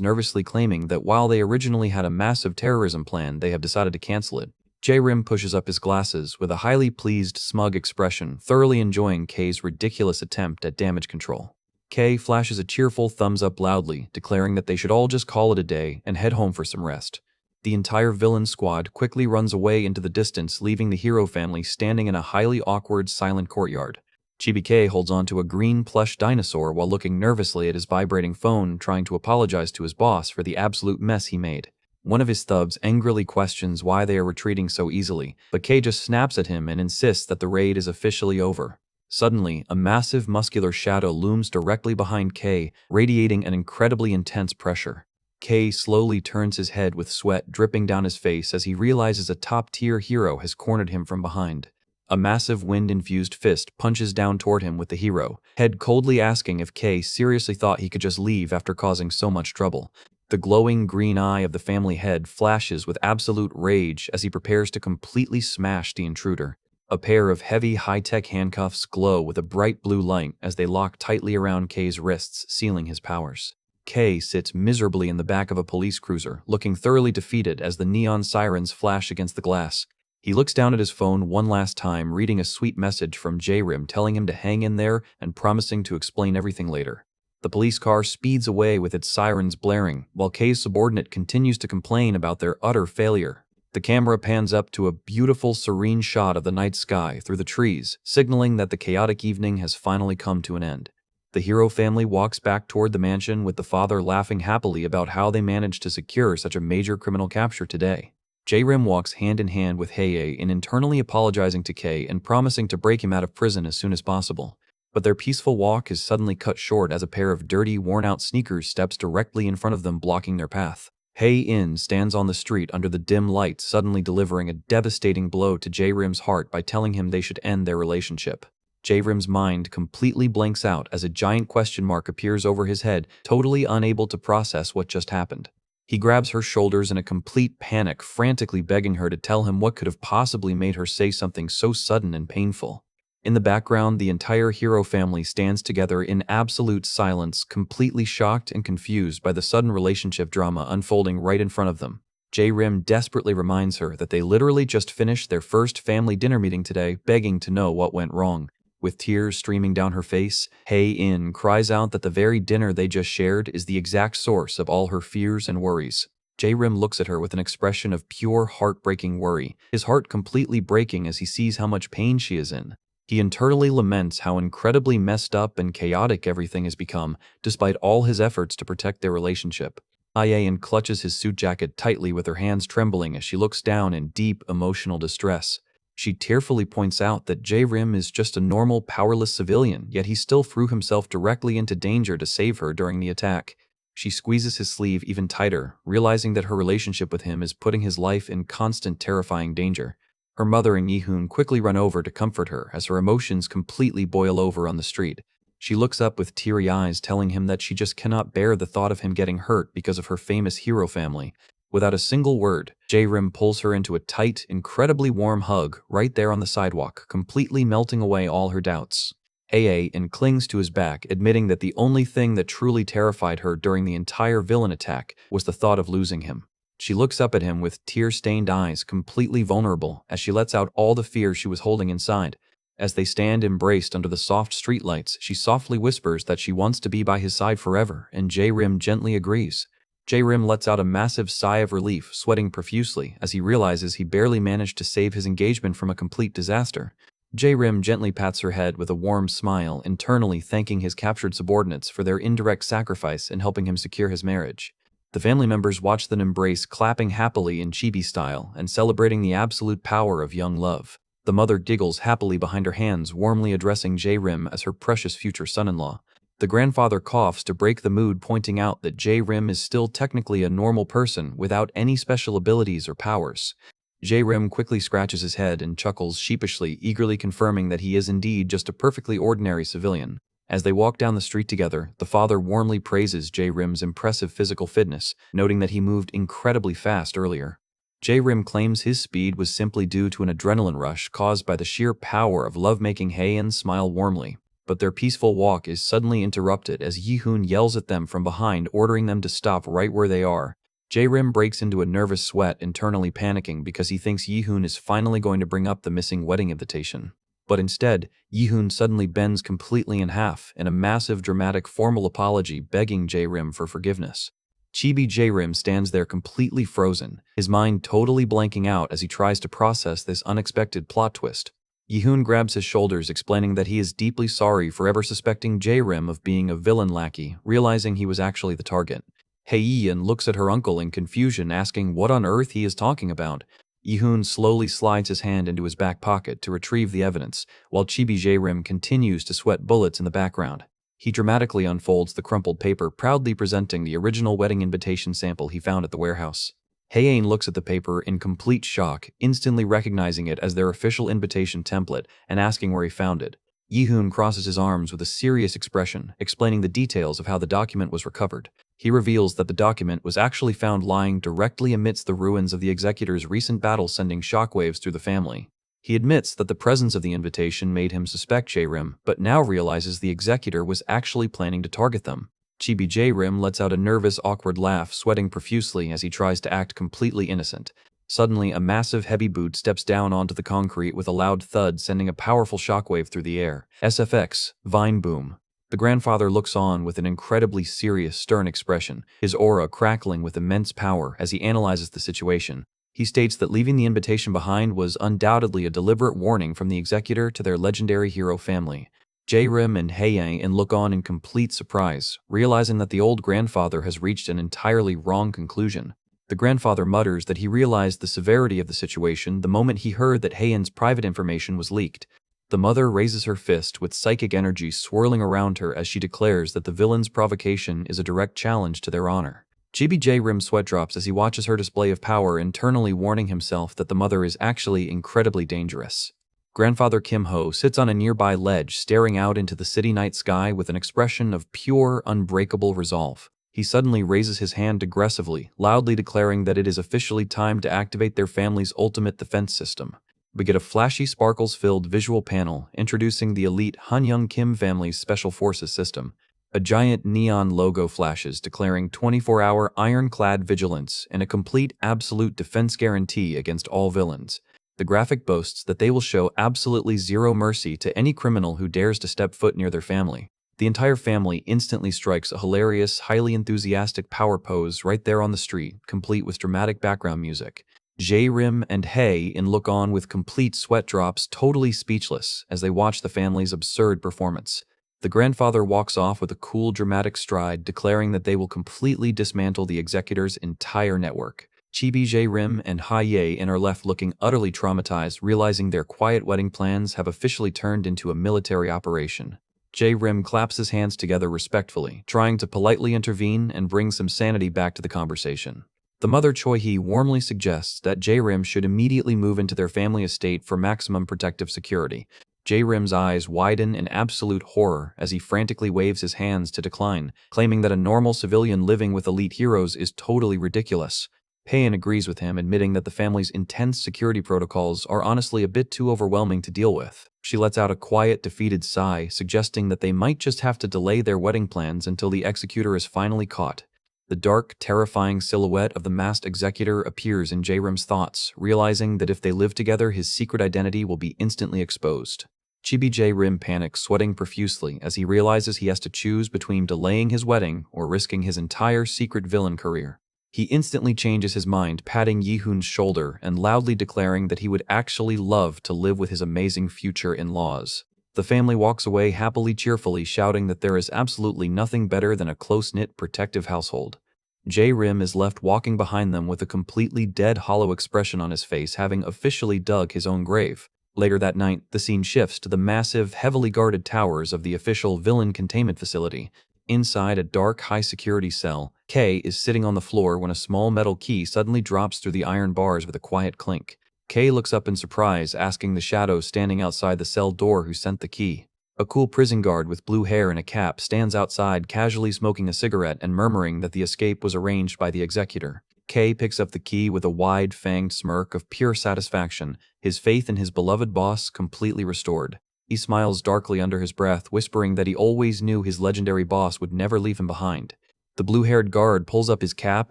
nervously claiming that while they originally had a massive terrorism plan, they have decided to cancel it. J-Rim pushes up his glasses with a highly pleased, smug expression, thoroughly enjoying Kay's ridiculous attempt at damage control. Kay flashes a cheerful thumbs up loudly, declaring that they should all just call it a day and head home for some rest. The entire villain squad quickly runs away into the distance, leaving the hero family standing in a highly awkward, silent courtyard. Chibi-K holds onto a green plush dinosaur while looking nervously at his vibrating phone, trying to apologize to his boss for the absolute mess he made. One of his thugs angrily questions why they are retreating so easily, but Kay just snaps at him and insists that the raid is officially over. Suddenly, a massive muscular shadow looms directly behind Kay, radiating an incredibly intense pressure. Kay slowly turns his head with sweat dripping down his face as he realizes a top-tier hero has cornered him from behind. A massive wind-infused fist punches down toward him with the hero, head coldly asking if Kay seriously thought he could just leave after causing so much trouble. The glowing green eye of the family head flashes with absolute rage as he prepares to completely smash the intruder. A pair of heavy, high-tech handcuffs glow with a bright blue light as they lock tightly around Kay's wrists, sealing his powers. Kay sits miserably in the back of a police cruiser, looking thoroughly defeated as the neon sirens flash against the glass. He looks down at his phone one last time, reading a sweet message from J-Rim telling him to hang in there and promising to explain everything later. The police car speeds away with its sirens blaring, while Kay's subordinate continues to complain about their utter failure. The camera pans up to a beautiful, serene shot of the night sky through the trees, signaling that the chaotic evening has finally come to an end. The hero family walks back toward the mansion with the father laughing happily about how they managed to secure such a major criminal capture today. J-Rim walks hand in hand with Hei in internally apologizing to Kay and promising to break him out of prison as soon as possible. But their peaceful walk is suddenly cut short as a pair of dirty, worn-out sneakers steps directly in front of them, blocking their path. Hei-in stands on the street under the dim light, suddenly delivering a devastating blow to J-Rim's heart by telling him they should end their relationship. J-Rim's mind completely blanks out as a giant question mark appears over his head, totally unable to process what just happened. He grabs her shoulders in a complete panic, frantically begging her to tell him what could have possibly made her say something so sudden and painful. In the background, the entire hero family stands together in absolute silence, completely shocked and confused by the sudden relationship drama unfolding right in front of them. J-Rim desperately reminds her that they literally just finished their first family dinner meeting today, begging to know what went wrong. With tears streaming down her face, Hei-in cries out that the very dinner they just shared is the exact source of all her fears and worries. J-Rim looks at her with an expression of pure heartbreaking worry, his heart completely breaking as he sees how much pain she is in. He internally laments how incredibly messed up and chaotic everything has become, despite all his efforts to protect their relationship. Hei-in clutches his suit jacket tightly with her hands trembling as she looks down in deep emotional distress. She tearfully points out that J-Rim is just a normal, powerless civilian, yet he still threw himself directly into danger to save her during the attack. She squeezes his sleeve even tighter, realizing that her relationship with him is putting his life in constant, terrifying danger. Her mother and Yi-hoon quickly run over to comfort her as her emotions completely boil over on the street. She looks up with teary eyes, telling him that she just cannot bear the thought of him getting hurt because of her famous hero family. Without a single word, J-Rim pulls her into a tight, incredibly warm hug right there on the sidewalk, completely melting away all her doubts. Hei-in clings to his back, admitting that the only thing that truly terrified her during the entire villain attack was the thought of losing him. She looks up at him with tear-stained eyes, completely vulnerable, as she lets out all the fear she was holding inside. As they stand embraced under the soft streetlights, she softly whispers that she wants to be by his side forever, and J-Rim gently agrees. J-Rim lets out a massive sigh of relief, sweating profusely as he realizes he barely managed to save his engagement from a complete disaster. J-Rim gently pats her head with a warm smile, internally thanking his captured subordinates for their indirect sacrifice in helping him secure his marriage. The family members watch them embrace, clapping happily in chibi style and celebrating the absolute power of young love. The mother giggles happily behind her hands, warmly addressing J-Rim as her precious future son-in-law. The grandfather coughs to break the mood, pointing out that J-Rim is still technically a normal person without any special abilities or powers. J-Rim quickly scratches his head and chuckles sheepishly, eagerly confirming that he is indeed just a perfectly ordinary civilian. As they walk down the street together, the father warmly praises J-Rim's impressive physical fitness, noting that he moved incredibly fast earlier. J-Rim claims his speed was simply due to an adrenaline rush caused by the sheer power of love, making Hei-in smile warmly. But their peaceful walk is suddenly interrupted as Yi-hoon yells at them from behind, ordering them to stop right where they are. J-Rim breaks into a nervous sweat, internally panicking because he thinks Yi-hoon is finally going to bring up the missing wedding invitation. But instead, Yi-hoon suddenly bends completely in half in a massive, dramatic, formal apology, begging J-Rim for forgiveness. Chibi J-Rim stands there completely frozen, his mind totally blanking out as he tries to process this unexpected plot twist. Yi-hoon grabs his shoulders, explaining that he is deeply sorry for ever suspecting J-Rim of being a villain lackey, realizing he was actually the target. Hei-in looks at her uncle in confusion, asking what on earth he is talking about. Yi-hoon slowly slides his hand into his back pocket to retrieve the evidence, while Chibi J-Rim continues to sweat bullets in the background. He dramatically unfolds the crumpled paper, proudly presenting the original wedding invitation sample he found at the warehouse. Hei-in looks at the paper in complete shock, instantly recognizing it as their official invitation template and asking where he found it. Yi-hoon crosses his arms with a serious expression, explaining the details of how the document was recovered. He reveals that the document was actually found lying directly amidst the ruins of the executor's recent battle, sending shockwaves through the family. He admits that the presence of the invitation made him suspect J-Rim, but now realizes the executor was actually planning to target them. Chibi J-Rim lets out a nervous, awkward laugh, sweating profusely as he tries to act completely innocent. Suddenly, a massive heavy boot steps down onto the concrete with a loud thud, sending a powerful shockwave through the air. SFX, Vine Boom. The grandfather looks on with an incredibly serious, stern expression, his aura crackling with immense power as he analyzes the situation. He states that leaving the invitation behind was undoubtedly a deliberate warning from the executor to their legendary hero family. J-Rim and Hae-Yang look on in complete surprise, realizing that the old grandfather has reached an entirely wrong conclusion. The grandfather mutters that he realized the severity of the situation the moment he heard that Hae-Yan's private information was leaked. The mother raises her fist with psychic energy swirling around her as she declares that the villain's provocation is a direct challenge to their honor. Chibi J-Rim sweat drops as he watches her display of power, internally warning himself that the mother is actually incredibly dangerous. Grandfather Kim Ho sits on a nearby ledge, staring out into the city night sky with an expression of pure, unbreakable resolve. He suddenly raises his hand aggressively, loudly declaring that it is officially time to activate their family's ultimate defense system. We get a flashy, sparkles-filled visual panel introducing the elite Han-Young Kim family's Special Forces system. A giant neon logo flashes, declaring 24-hour ironclad vigilance and a complete, absolute defense guarantee against all villains. The graphic boasts that they will show absolutely zero mercy to any criminal who dares to step foot near their family. The entire family instantly strikes a hilarious, highly enthusiastic power pose right there on the street, complete with dramatic background music. J-Rim and Hae-In look on with complete sweat drops, totally speechless, as they watch the family's absurd performance. The grandfather walks off with a cool, dramatic stride, declaring that they will completely dismantle the executor's entire network. Chibi J-Rim and Hae-In are left looking utterly traumatized, realizing their quiet wedding plans have officially turned into a military operation. J-Rim claps his hands together respectfully, trying to politely intervene and bring some sanity back to the conversation. The mother Choi-hee warmly suggests that J-Rim should immediately move into their family estate for maximum protective security. J-Rim's eyes widen in absolute horror as he frantically waves his hands to decline, claiming that a normal civilian living with elite heroes is totally ridiculous. Hae-In agrees with him, admitting that the family's intense security protocols are honestly a bit too overwhelming to deal with. She lets out a quiet, defeated sigh, suggesting that they might just have to delay their wedding plans until the executor is finally caught. The dark, terrifying silhouette of the masked executor appears in J-Rim's thoughts, realizing that if they live together, his secret identity will be instantly exposed. Chibi J-Rim panics, sweating profusely as he realizes he has to choose between delaying his wedding or risking his entire secret villain career. He instantly changes his mind, patting Yi-Hoon's shoulder and loudly declaring that he would actually love to live with his amazing future in-laws. The family walks away happily, cheerfully, shouting that there is absolutely nothing better than a close-knit, protective household. J-Rim is left walking behind them with a completely dead, hollow expression on his face, having officially dug his own grave. Later that night, the scene shifts to the massive, heavily guarded towers of the official villain containment facility. Inside a dark, high-security cell, Kay is sitting on the floor when a small metal key suddenly drops through the iron bars with a quiet clink. Kay looks up in surprise, asking the shadow standing outside the cell door who sent the key. A cool prison guard with blue hair and a cap stands outside, casually smoking a cigarette and murmuring that the escape was arranged by the executor. Kay picks up the key with a wide-fanged smirk of pure satisfaction, his faith in his beloved boss completely restored. He smiles darkly under his breath, whispering that he always knew his legendary boss would never leave him behind. The blue-haired guard pulls up his cap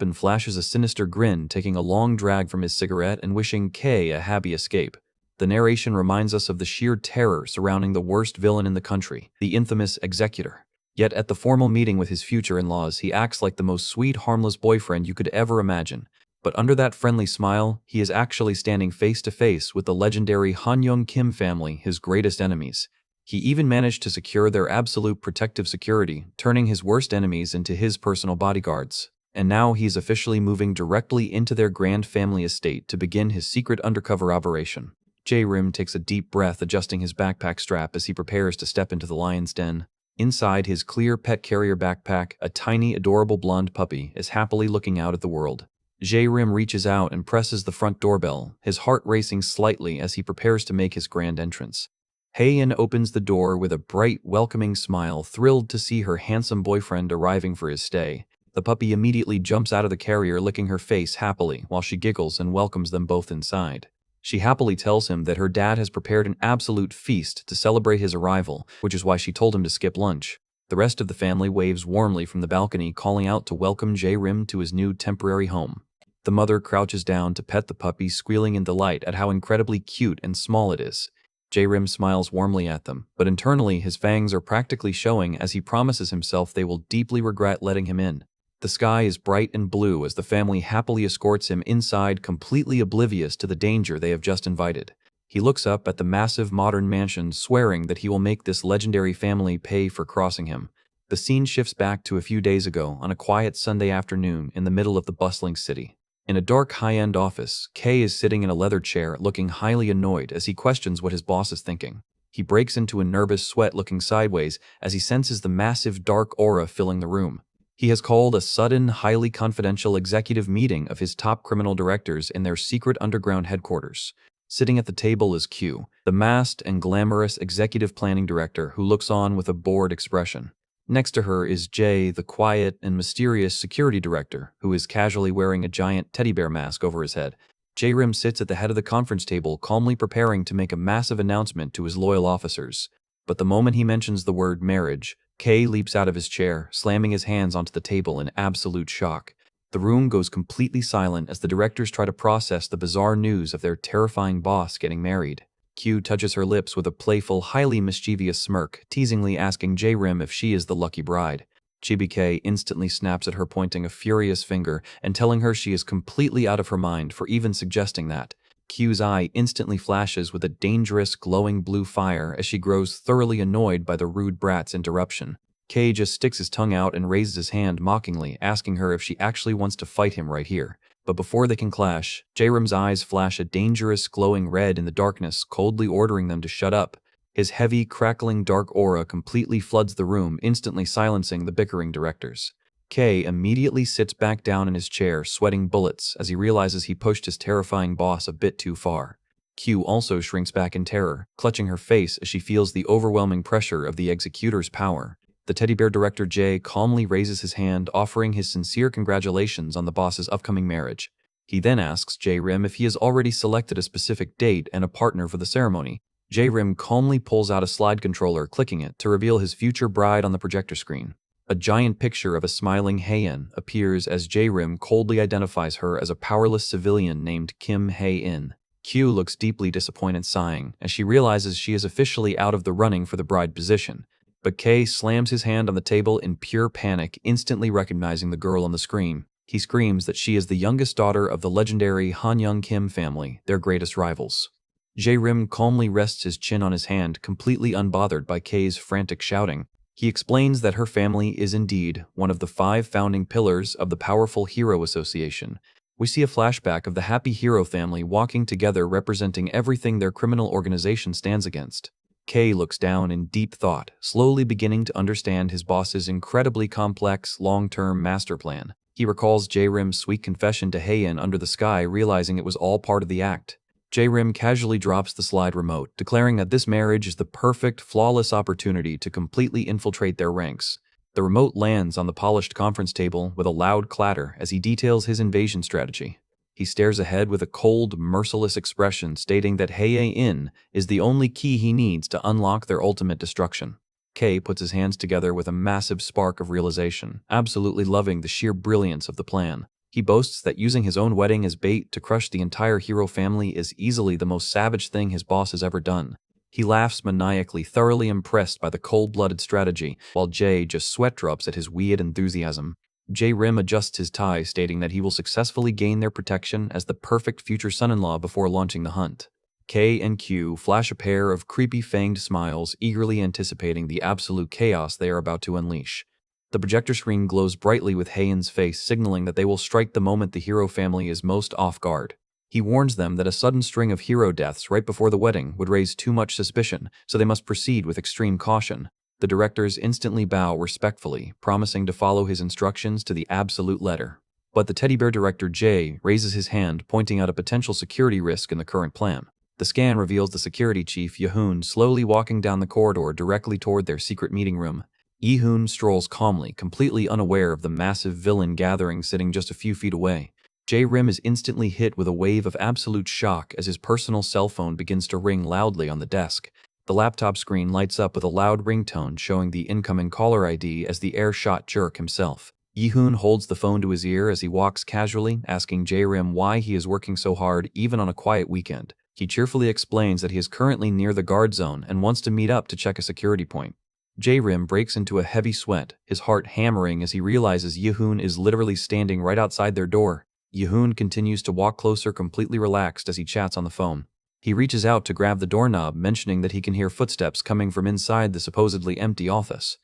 and flashes a sinister grin, taking a long drag from his cigarette and wishing Kay a happy escape. The narration reminds us of the sheer terror surrounding the worst villain in the country, the infamous executor. Yet at the formal meeting with his future in-laws, he acts like the most sweet, harmless boyfriend you could ever imagine. But under that friendly smile, he is actually standing face-to-face with the legendary Han-Young Kim family, his greatest enemies. He even managed to secure their absolute protective security, turning his worst enemies into his personal bodyguards. And now he's officially moving directly into their grand family estate to begin his secret undercover operation. J-Rim takes a deep breath, adjusting his backpack strap as he prepares to step into the lion's den. Inside his clear pet carrier backpack, a tiny, adorable blonde puppy is happily looking out at the world. J-Rim reaches out and presses the front doorbell, his heart racing slightly as he prepares to make his grand entrance. Hae-In opens the door with a bright, welcoming smile, thrilled to see her handsome boyfriend arriving for his stay. The puppy immediately jumps out of the carrier, licking her face happily while she giggles and welcomes them both inside. She happily tells him that her dad has prepared an absolute feast to celebrate his arrival, which is why she told him to skip lunch. The rest of the family waves warmly from the balcony, calling out to welcome J-Rim to his new temporary home. The mother crouches down to pet the puppy, squealing in delight at how incredibly cute and small it is. J-Rim smiles warmly at them, but internally his fangs are practically showing as he promises himself they will deeply regret letting him in. The sky is bright and blue as the family happily escorts him inside, completely oblivious to the danger they have just invited. He looks up at the massive modern mansion, swearing that he will make this legendary family pay for crossing him. The scene shifts back to a few days ago on a quiet Sunday afternoon in the middle of the bustling city. In a dark, high-end office, Kay is sitting in a leather chair, looking highly annoyed as he questions what his boss is thinking. He breaks into a nervous sweat, looking sideways as he senses the massive dark aura filling the room. He has called a sudden, highly confidential executive meeting of his top criminal directors in their secret underground headquarters. Sitting at the table is Q, the masked and glamorous executive planning director who looks on with a bored expression. Next to her is Jay, the quiet and mysterious security director, who is casually wearing a giant teddy bear mask over his head. J-Rim sits at the head of the conference table, calmly preparing to make a massive announcement to his loyal officers. But the moment he mentions the word marriage, Kay leaps out of his chair, slamming his hands onto the table in absolute shock. The room goes completely silent as the directors try to process the bizarre news of their terrifying boss getting married. Q touches her lips with a playful, highly mischievous smirk, teasingly asking J-Rim if she is the lucky bride. Chibi K instantly snaps at her, pointing a furious finger and telling her she is completely out of her mind for even suggesting that. Q's eye instantly flashes with a dangerous, glowing blue fire as she grows thoroughly annoyed by the rude brat's interruption. K just sticks his tongue out and raises his hand mockingly, asking her if she actually wants to fight him right here. But before they can clash, J-Rim's eyes flash a dangerous, glowing red in the darkness, coldly ordering them to shut up. His heavy, crackling dark aura completely floods the room, instantly silencing the bickering directors. K immediately sits back down in his chair, sweating bullets as he realizes he pushed his terrifying boss a bit too far. Q also shrinks back in terror, clutching her face as she feels the overwhelming pressure of the executor's power. The teddy bear director Jay calmly raises his hand, offering his sincere congratulations on the boss's upcoming marriage. He then asks J-Rim if he has already selected a specific date and a partner for the ceremony. J-Rim calmly pulls out a slide controller, clicking it to reveal his future bride on the projector screen. A giant picture of a smiling Hae-in appears as J-Rim coldly identifies her as a powerless civilian named Kim Hae-in. Q looks deeply disappointed, sighing as she realizes she is officially out of the running for the bride position. But K slams his hand on the table in pure panic, instantly recognizing the girl on the screen. He screams that she is the youngest daughter of the legendary Han-young Kim family, their greatest rivals. J-Rim calmly rests his chin on his hand, completely unbothered by K's frantic shouting. He explains that her family is indeed one of the 5 founding pillars of the powerful Hero Association. We see a flashback of the Happy Hero family walking together, representing everything their criminal organization stands against. K looks down in deep thought, slowly beginning to understand his boss's incredibly complex, long-term master plan. He recalls J-Rim's sweet confession to Hae-in under the sky, realizing it was all part of the act. J-Rim casually drops the slide remote, declaring that this marriage is the perfect, flawless opportunity to completely infiltrate their ranks. The remote lands on the polished conference table with a loud clatter as he details his invasion strategy. He stares ahead with a cold, merciless expression, stating that Hae-in is the only key he needs to unlock their ultimate destruction. K puts his hands together with a massive spark of realization, absolutely loving the sheer brilliance of the plan. He boasts that using his own wedding as bait to crush the entire hero family is easily the most savage thing his boss has ever done. He laughs maniacally, thoroughly impressed by the cold-blooded strategy, while Jay just sweat drops at his weird enthusiasm. J-Rim adjusts his tie, stating that he will successfully gain their protection as the perfect future son-in-law before launching the hunt. K and Q flash a pair of creepy fanged smiles, eagerly anticipating the absolute chaos they are about to unleash. The projector screen glows brightly with Hae-in's face, signaling that they will strike the moment the hero family is most off guard. He warns them that a sudden string of hero deaths right before the wedding would raise too much suspicion, so they must proceed with extreme caution. The directors instantly bow respectfully, promising to follow his instructions to the absolute letter. But the teddy bear director Jay raises his hand, pointing out a potential security risk in the current plan. The scan reveals the security chief, Yehoon, slowly walking down the corridor directly toward their secret meeting room. Yehoon strolls calmly, completely unaware of the massive villain gathering sitting just a few feet away. J-Rim is instantly hit with a wave of absolute shock as his personal cell phone begins to ring loudly on the desk. The laptop screen lights up with a loud ringtone showing the incoming caller ID as the air-shot jerk himself. Yi-hoon holds the phone to his ear as he walks casually, asking Jae-rim why he is working so hard even on a quiet weekend. He cheerfully explains that he is currently near the guard zone and wants to meet up to check a security point. Jae-rim breaks into a heavy sweat, his heart hammering as he realizes Yi-hoon is literally standing right outside their door. Yi-hoon continues to walk closer, completely relaxed as he chats on the phone. He reaches out to grab the doorknob, mentioning that he can hear footsteps coming from inside the supposedly empty office.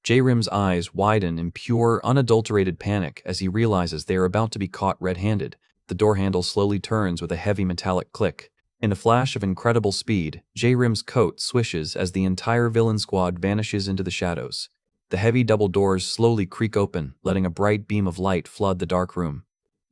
Jae-rim's eyes widen in pure, unadulterated panic as he realizes they are about to be caught red-handed. The door handle slowly turns with a heavy metallic click. In a flash of incredible speed, Jae-rim's coat swishes as the entire villain squad vanishes into the shadows. The heavy double doors slowly creak open, letting a bright beam of light flood the dark room.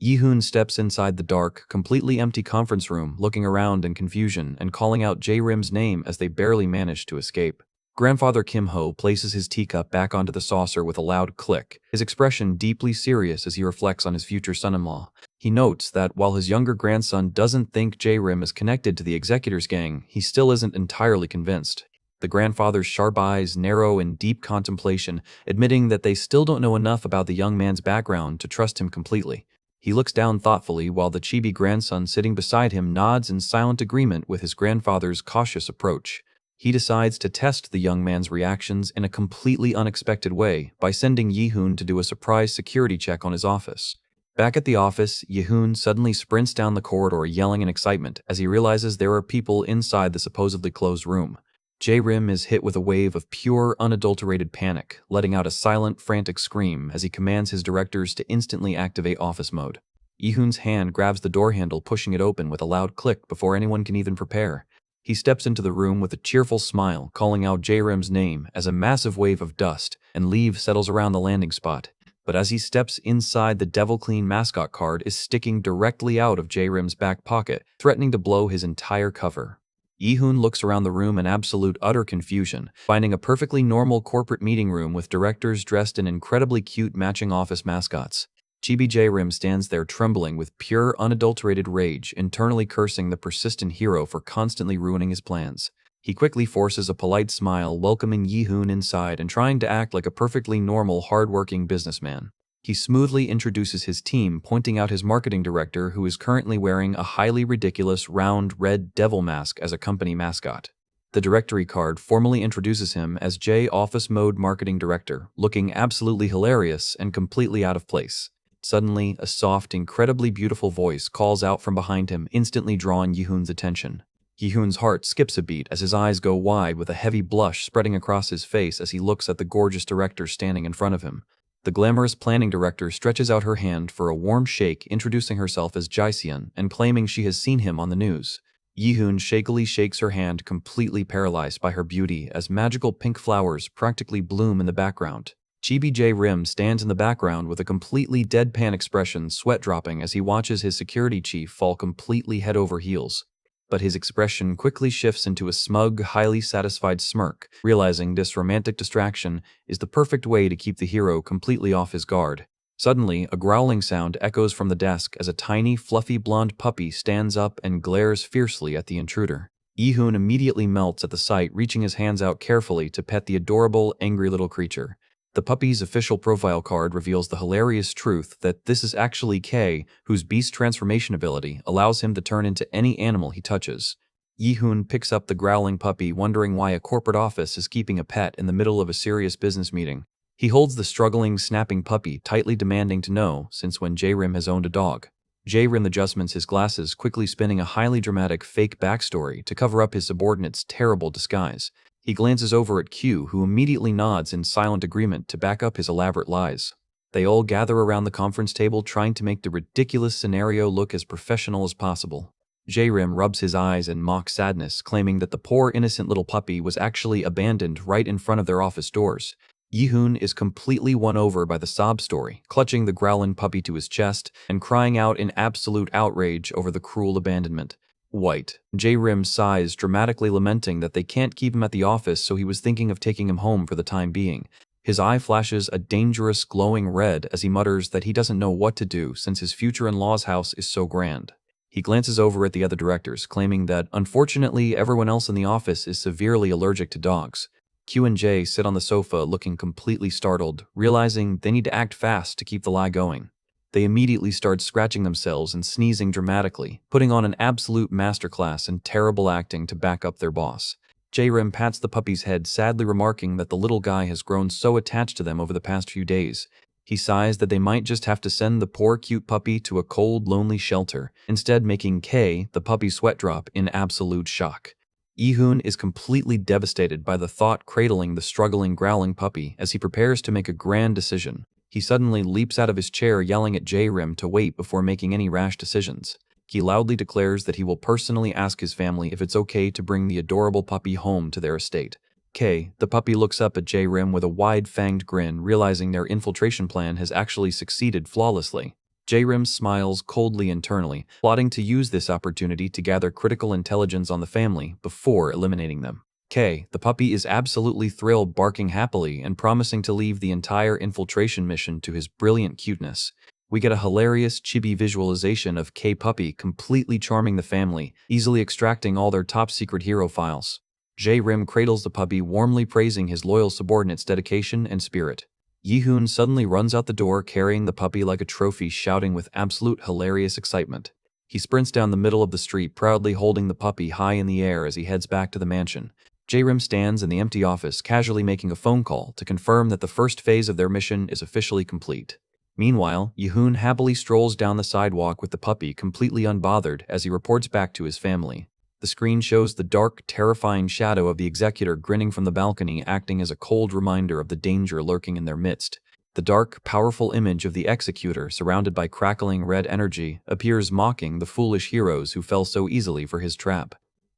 Yi-hoon steps inside the dark, completely empty conference room, looking around in confusion and calling out Jae-rim's name as they barely manage to escape. Grandfather Kim-ho places his teacup back onto the saucer with a loud click, his expression deeply serious as he reflects on his future son-in-law. He notes that while his younger grandson doesn't think Jae-rim is connected to the Executors gang, he still isn't entirely convinced. The grandfather's sharp eyes narrow in deep contemplation, admitting that they still don't know enough about the young man's background to trust him completely. He looks down thoughtfully while the chibi grandson sitting beside him nods in silent agreement with his grandfather's cautious approach. He decides to test the young man's reactions in a completely unexpected way by sending Yi-hoon to do a surprise security check on his office. Back at the office, Yi-hoon suddenly sprints down the corridor yelling in excitement as he realizes there are people inside the supposedly closed room. Jae-rim is hit with a wave of pure, unadulterated panic, letting out a silent, frantic scream as he commands his directors to instantly activate office mode. Yi-hoon's hand grabs the door handle, pushing it open with a loud click before anyone can even prepare. He steps into the room with a cheerful smile, calling out Jae-rim's name as a massive wave of dust and leaves settles around the landing spot. But as he steps inside, the Devil Clean mascot card is sticking directly out of Jae-rim's back pocket, threatening to blow his entire cover. Yi-hoon looks around the room in absolute utter confusion, finding a perfectly normal corporate meeting room with directors dressed in incredibly cute matching office mascots. Chibi Jae-rim stands there trembling with pure, unadulterated rage, internally cursing the persistent hero for constantly ruining his plans. He quickly forces a polite smile, welcoming Yi-hoon inside and trying to act like a perfectly normal, hard-working businessman. He smoothly introduces his team, pointing out his marketing director, who is currently wearing a highly ridiculous round red devil mask as a company mascot. The directory card formally introduces him as J Office Mode Marketing Director, looking absolutely hilarious and completely out of place. Suddenly, a soft, incredibly beautiful voice calls out from behind him, instantly drawing Yi-hoon's attention. Yi-hoon's heart skips a beat as his eyes go wide with a heavy blush spreading across his face as he looks at the gorgeous director standing in front of him. The glamorous planning director stretches out her hand for a warm shake, introducing herself as Jae-seon and claiming she has seen him on the news. Yi-hoon shakily shakes her hand, completely paralyzed by her beauty as magical pink flowers practically bloom in the background. Chibi Jae-rim stands in the background with a completely deadpan expression, sweat dropping as he watches his security chief fall completely head over heels. But his expression quickly shifts into a smug, highly satisfied smirk, realizing this romantic distraction is the perfect way to keep the hero completely off his guard. Suddenly, a growling sound echoes from the desk as a tiny, fluffy blonde puppy stands up and glares fiercely at the intruder. Yi-hoon immediately melts at the sight, reaching his hands out carefully to pet the adorable, angry little creature. The puppy's official profile card reveals the hilarious truth that this is actually K, whose beast transformation ability allows him to turn into any animal he touches. Yi-hoon picks up the growling puppy, wondering why a corporate office is keeping a pet in the middle of a serious business meeting. He holds the struggling, snapping puppy tightly, demanding to know since when Jae-rim has owned a dog. Jae-rim adjusts his glasses, quickly spinning a highly dramatic fake backstory to cover up his subordinate's terrible disguise. He glances over at Q, who immediately nods in silent agreement to back up his elaborate lies. They all gather around the conference table, trying to make the ridiculous scenario look as professional as possible. Jae-rim rubs his eyes in mock sadness, claiming that the poor innocent little puppy was actually abandoned right in front of their office doors. Yi-hoon is completely won over by the sob story, clutching the growling puppy to his chest and crying out in absolute outrage over the cruel abandonment. White. Jae-rim sighs, dramatically lamenting that they can't keep him at the office, so he was thinking of taking him home for the time being. His eye flashes a dangerous, glowing red as he mutters that he doesn't know what to do since his future in-law's house is so grand. He glances over at the other directors, claiming that, unfortunately, everyone else in the office is severely allergic to dogs. Q and J sit on the sofa looking completely startled, realizing they need to act fast to keep the lie going. They immediately start scratching themselves and sneezing dramatically, putting on an absolute masterclass in terrible acting to back up their boss. J-Rim pats the puppy's head, sadly remarking that the little guy has grown so attached to them over the past few days. He sighs that they might just have to send the poor cute puppy to a cold, lonely shelter, instead making K, the puppy's sweat drop, in absolute shock. Yi-hoon is completely devastated by the thought cradling the struggling, growling puppy as he prepares to make a grand decision. He suddenly leaps out of his chair, yelling at J-Rim to wait before making any rash decisions. He loudly declares that he will personally ask his family if it's okay to bring the adorable puppy home to their estate. K, the puppy, looks up at J-Rim with a wide-fanged grin, realizing their infiltration plan has actually succeeded flawlessly. J-Rim smiles coldly internally, plotting to use this opportunity to gather critical intelligence on the family before eliminating them. K, the puppy, is absolutely thrilled, barking happily and promising to leave the entire infiltration mission to his brilliant cuteness. We get a hilarious chibi visualization of K puppy completely charming the family, easily extracting all their top-secret hero files. J-Rim cradles the puppy, warmly praising his loyal subordinate's dedication and spirit. Yi-hoon suddenly runs out the door carrying the puppy like a trophy, shouting with absolute hilarious excitement. He sprints down the middle of the street, proudly holding the puppy high in the air as he heads back to the mansion. J-Rim stands in the empty office, casually making a phone call to confirm that the first phase of their mission is officially complete. Meanwhile, Yi-hoon happily strolls down the sidewalk with the puppy, completely unbothered, as he reports back to his family. The screen shows the dark, terrifying shadow of the executor grinning from the balcony, acting as a cold reminder of the danger lurking in their midst. The dark, powerful image of the executor, surrounded by crackling red energy, appears, mocking the foolish heroes who fell so easily for his trap.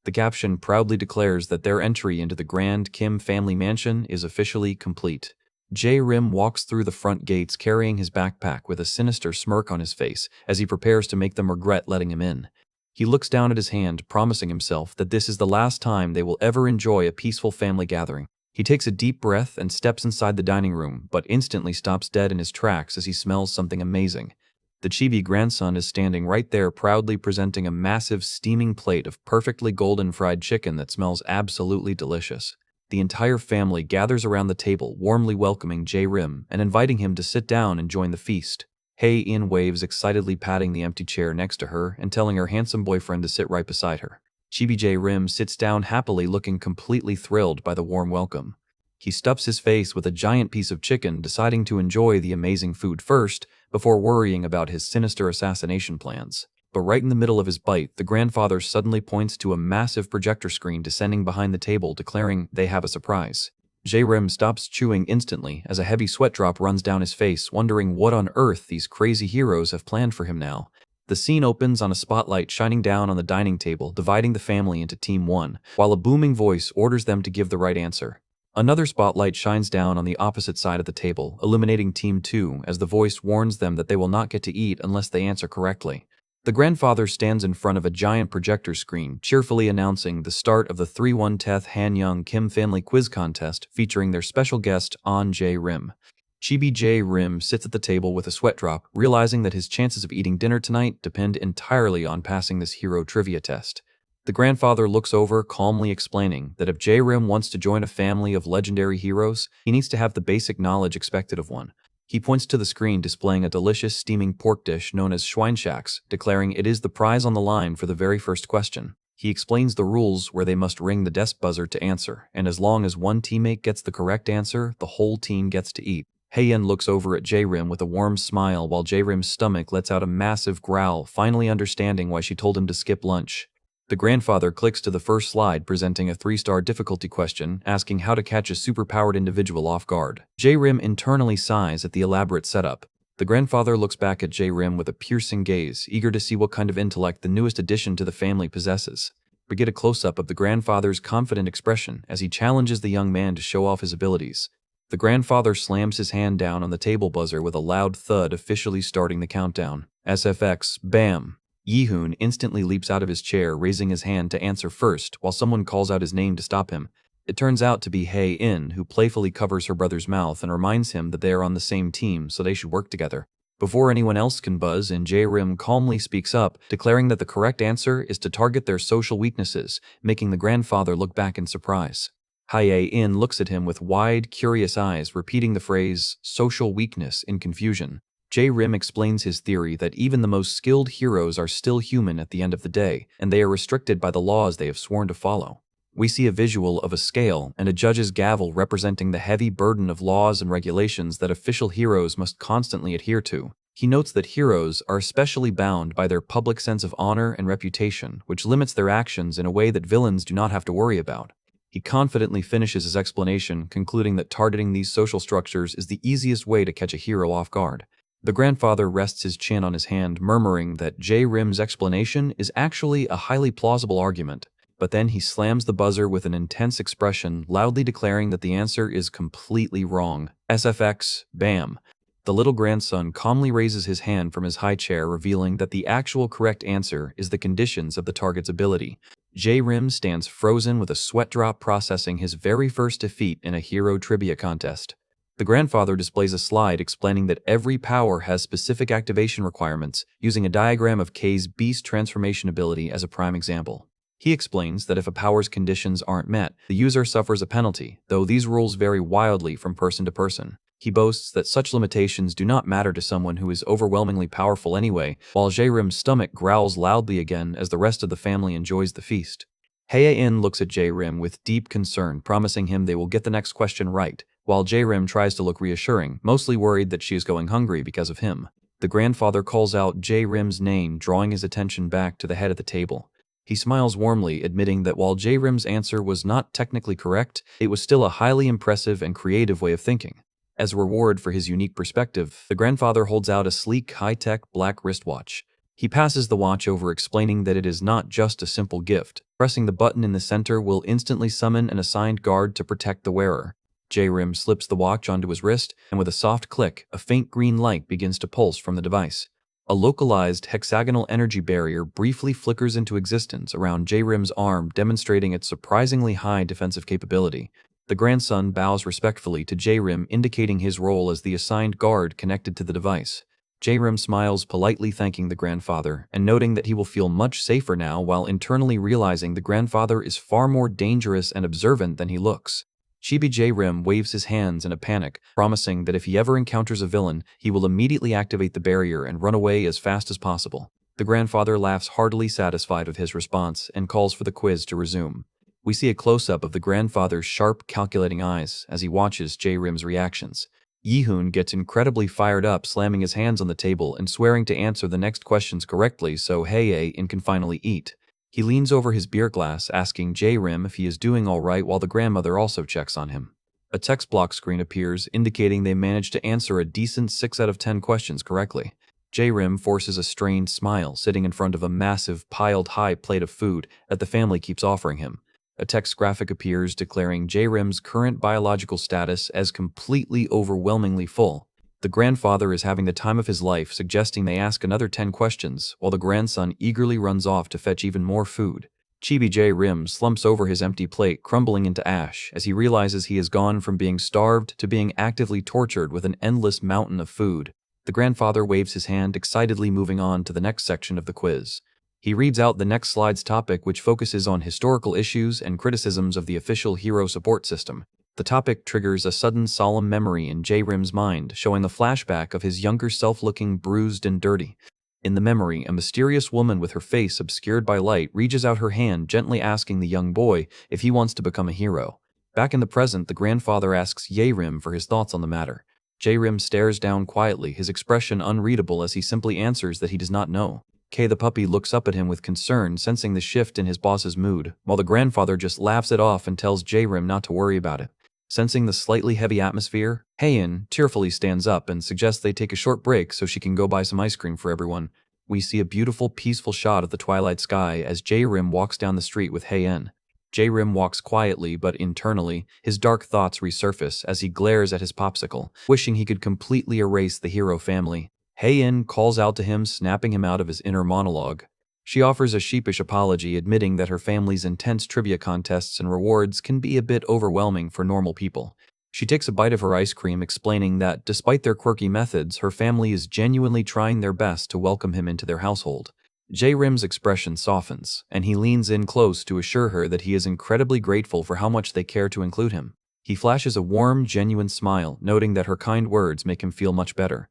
The caption proudly declares that their entry into the Grand Kim family mansion is officially complete. J-Rim walks through the front gates carrying his backpack with a sinister smirk on his face as he prepares to make them regret letting him in. He looks down at his hand, promising himself that this is the last time they will ever enjoy a peaceful family gathering. He takes a deep breath and steps inside the dining room, but instantly stops dead in his tracks as he smells something amazing. The chibi grandson is standing right there, proudly presenting a massive steaming plate of perfectly golden fried chicken that smells absolutely delicious. The entire family gathers around the table, warmly welcoming J-Rim and inviting him to sit down and join the feast. Hae-in waves excitedly, patting the empty chair next to her and telling her handsome boyfriend to sit right beside her. Chibi J-Rim sits down happily, looking completely thrilled by the warm welcome. He stuffs his face with a giant piece of chicken, deciding to enjoy the amazing food first before worrying about his sinister assassination plans. But right in the middle of his bite, the grandfather suddenly points to a massive projector screen descending behind the table, declaring they have a surprise. J-Rim stops chewing instantly as a heavy sweat drop runs down his face, wondering what on earth these crazy heroes have planned for him now. The scene opens on a spotlight shining down on the dining table, dividing the family into Team 1, while a booming voice orders them to give the right answer. Another spotlight shines down on the opposite side of the table, illuminating Team 2 as the voice warns them that they will not get to eat unless they answer correctly. The grandfather stands in front of a giant projector screen, cheerfully announcing the start of the 3-1 Teth Han-young Kim family quiz contest featuring their special guest, On J-Rim. Chibi J-Rim sits at the table with a sweat drop, realizing that his chances of eating dinner tonight depend entirely on passing this hero trivia test. The grandfather looks over, calmly explaining that if J-Rim wants to join a family of legendary heroes, he needs to have the basic knowledge expected of one. He points to the screen displaying a delicious steaming pork dish known as Schweinschacks, declaring it is the prize on the line for the very first question. He explains the rules, where they must ring the desk buzzer to answer, and as long as one teammate gets the correct answer, the whole team gets to eat. Hae-in looks over at J-Rim with a warm smile while J-Rim's stomach lets out a massive growl, finally understanding why she told him to skip lunch. The grandfather clicks to the first slide, presenting a 3-star difficulty question, asking how to catch a superpowered individual off guard. J-Rim internally sighs at the elaborate setup. The grandfather looks back at J-Rim with a piercing gaze, eager to see what kind of intellect the newest addition to the family possesses. We get a close-up of the grandfather's confident expression as he challenges the young man to show off his abilities. The grandfather slams his hand down on the table buzzer with a loud thud, officially starting the countdown. SFX, bam! Yi-hoon instantly leaps out of his chair, raising his hand to answer first, while someone calls out his name to stop him. It turns out to be Hae-in, who playfully covers her brother's mouth and reminds him that they are on the same team, so they should work together. Before anyone else can buzz in, J-Rim calmly speaks up, declaring that the correct answer is to target their social weaknesses, making the grandfather look back in surprise. Hae-in looks at him with wide, curious eyes, repeating the phrase, social weakness, in confusion. J-Rim explains his theory that even the most skilled heroes are still human at the end of the day, and they are restricted by the laws they have sworn to follow. We see a visual of a scale and a judge's gavel representing the heavy burden of laws and regulations that official heroes must constantly adhere to. He notes that heroes are especially bound by their public sense of honor and reputation, which limits their actions in a way that villains do not have to worry about. He confidently finishes his explanation, concluding that targeting these social structures is the easiest way to catch a hero off guard. The grandfather rests his chin on his hand, murmuring that J-Rim's explanation is actually a highly plausible argument. But then he slams the buzzer with an intense expression, loudly declaring that the answer is completely wrong. SFX, bam. The little grandson calmly raises his hand from his high chair, revealing that the actual correct answer is the conditions of the target's ability. J-Rim stands frozen with a sweat drop, processing his very first defeat in a hero trivia contest. The grandfather displays a slide explaining that every power has specific activation requirements, using a diagram of K's beast transformation ability as a prime example. He explains that if a power's conditions aren't met, the user suffers a penalty, though these rules vary wildly from person to person. He boasts that such limitations do not matter to someone who is overwhelmingly powerful anyway, while J-Rim's stomach growls loudly again as the rest of the family enjoys the feast. Hae-in looks at J-Rim with deep concern, promising him they will get the next question right, while J-Rim tries to look reassuring, mostly worried that she is going hungry because of him. The grandfather calls out J-Rim's name, drawing his attention back to the head of the table. He smiles warmly, admitting that while J-Rim's answer was not technically correct, it was still a highly impressive and creative way of thinking. As a reward for his unique perspective, the grandfather holds out a sleek, high-tech black wristwatch. He passes the watch over, explaining that it is not just a simple gift. Pressing the button in the center will instantly summon an assigned guard to protect the wearer. J-Rim slips the watch onto his wrist, and with a soft click, a faint green light begins to pulse from the device. A localized hexagonal energy barrier briefly flickers into existence around J-Rim's arm, demonstrating its surprisingly high defensive capability. The grandson bows respectfully to J-Rim, indicating his role as the assigned guard connected to the device. J-Rim smiles, politely thanking the grandfather, and noting that he will feel much safer now, while internally realizing the grandfather is far more dangerous and observant than he looks. Chibi J-Rim waves his hands in a panic, promising that if he ever encounters a villain, he will immediately activate the barrier and run away as fast as possible. The grandfather laughs, heartily satisfied with his response, and calls for the quiz to resume. We see a close-up of the grandfather's sharp, calculating eyes as he watches J-Rim's reactions. Yi-hoon gets incredibly fired up, slamming his hands on the table and swearing to answer the next questions correctly so Hae-in can finally eat. He leans over his beer glass, asking J-Rim if he is doing all right, while the grandmother also checks on him. A text block screen appears, indicating they managed to answer a decent 6 out of 10 questions correctly. J-Rim forces a strained smile, sitting in front of a massive, piled-high plate of food that the family keeps offering him. A text graphic appears declaring J-Rim's current biological status as completely overwhelmingly full. The grandfather is having the time of his life, suggesting they ask another 10 questions, while the grandson eagerly runs off to fetch even more food. Chibi J-Rim slumps over his empty plate, crumbling into ash, as he realizes he has gone from being starved to being actively tortured with an endless mountain of food. The grandfather waves his hand, excitedly moving on to the next section of the quiz. He reads out the next slide's topic, which focuses on historical issues and criticisms of the official hero support system. The topic triggers a sudden solemn memory in J-Rim's mind, showing a flashback of his younger self looking bruised and dirty. In the memory, a mysterious woman with her face obscured by light reaches out her hand, gently asking the young boy if he wants to become a hero. Back in the present, the grandfather asks J-Rim for his thoughts on the matter. J-Rim stares down quietly, his expression unreadable as he simply answers that he does not know. K the puppy looks up at him with concern, sensing the shift in his boss's mood, while the grandfather just laughs it off and tells J-Rim not to worry about it. Sensing the slightly heavy atmosphere, Hae-in tearfully stands up and suggests they take a short break so she can go buy some ice cream for everyone. We see a beautiful, peaceful shot of the twilight sky as J-Rim walks down the street with Hae-in. J-Rim walks quietly, but internally, his dark thoughts resurface as he glares at his popsicle, wishing he could completely erase the hero family. Hae-in calls out to him, snapping him out of his inner monologue. She offers a sheepish apology, admitting that her family's intense trivia contests and rewards can be a bit overwhelming for normal people. She takes a bite of her ice cream, explaining that, despite their quirky methods, her family is genuinely trying their best to welcome him into their household. J-Rim's expression softens, and he leans in close to assure her that he is incredibly grateful for how much they care to include him. He flashes a warm, genuine smile, noting that her kind words make him feel much better.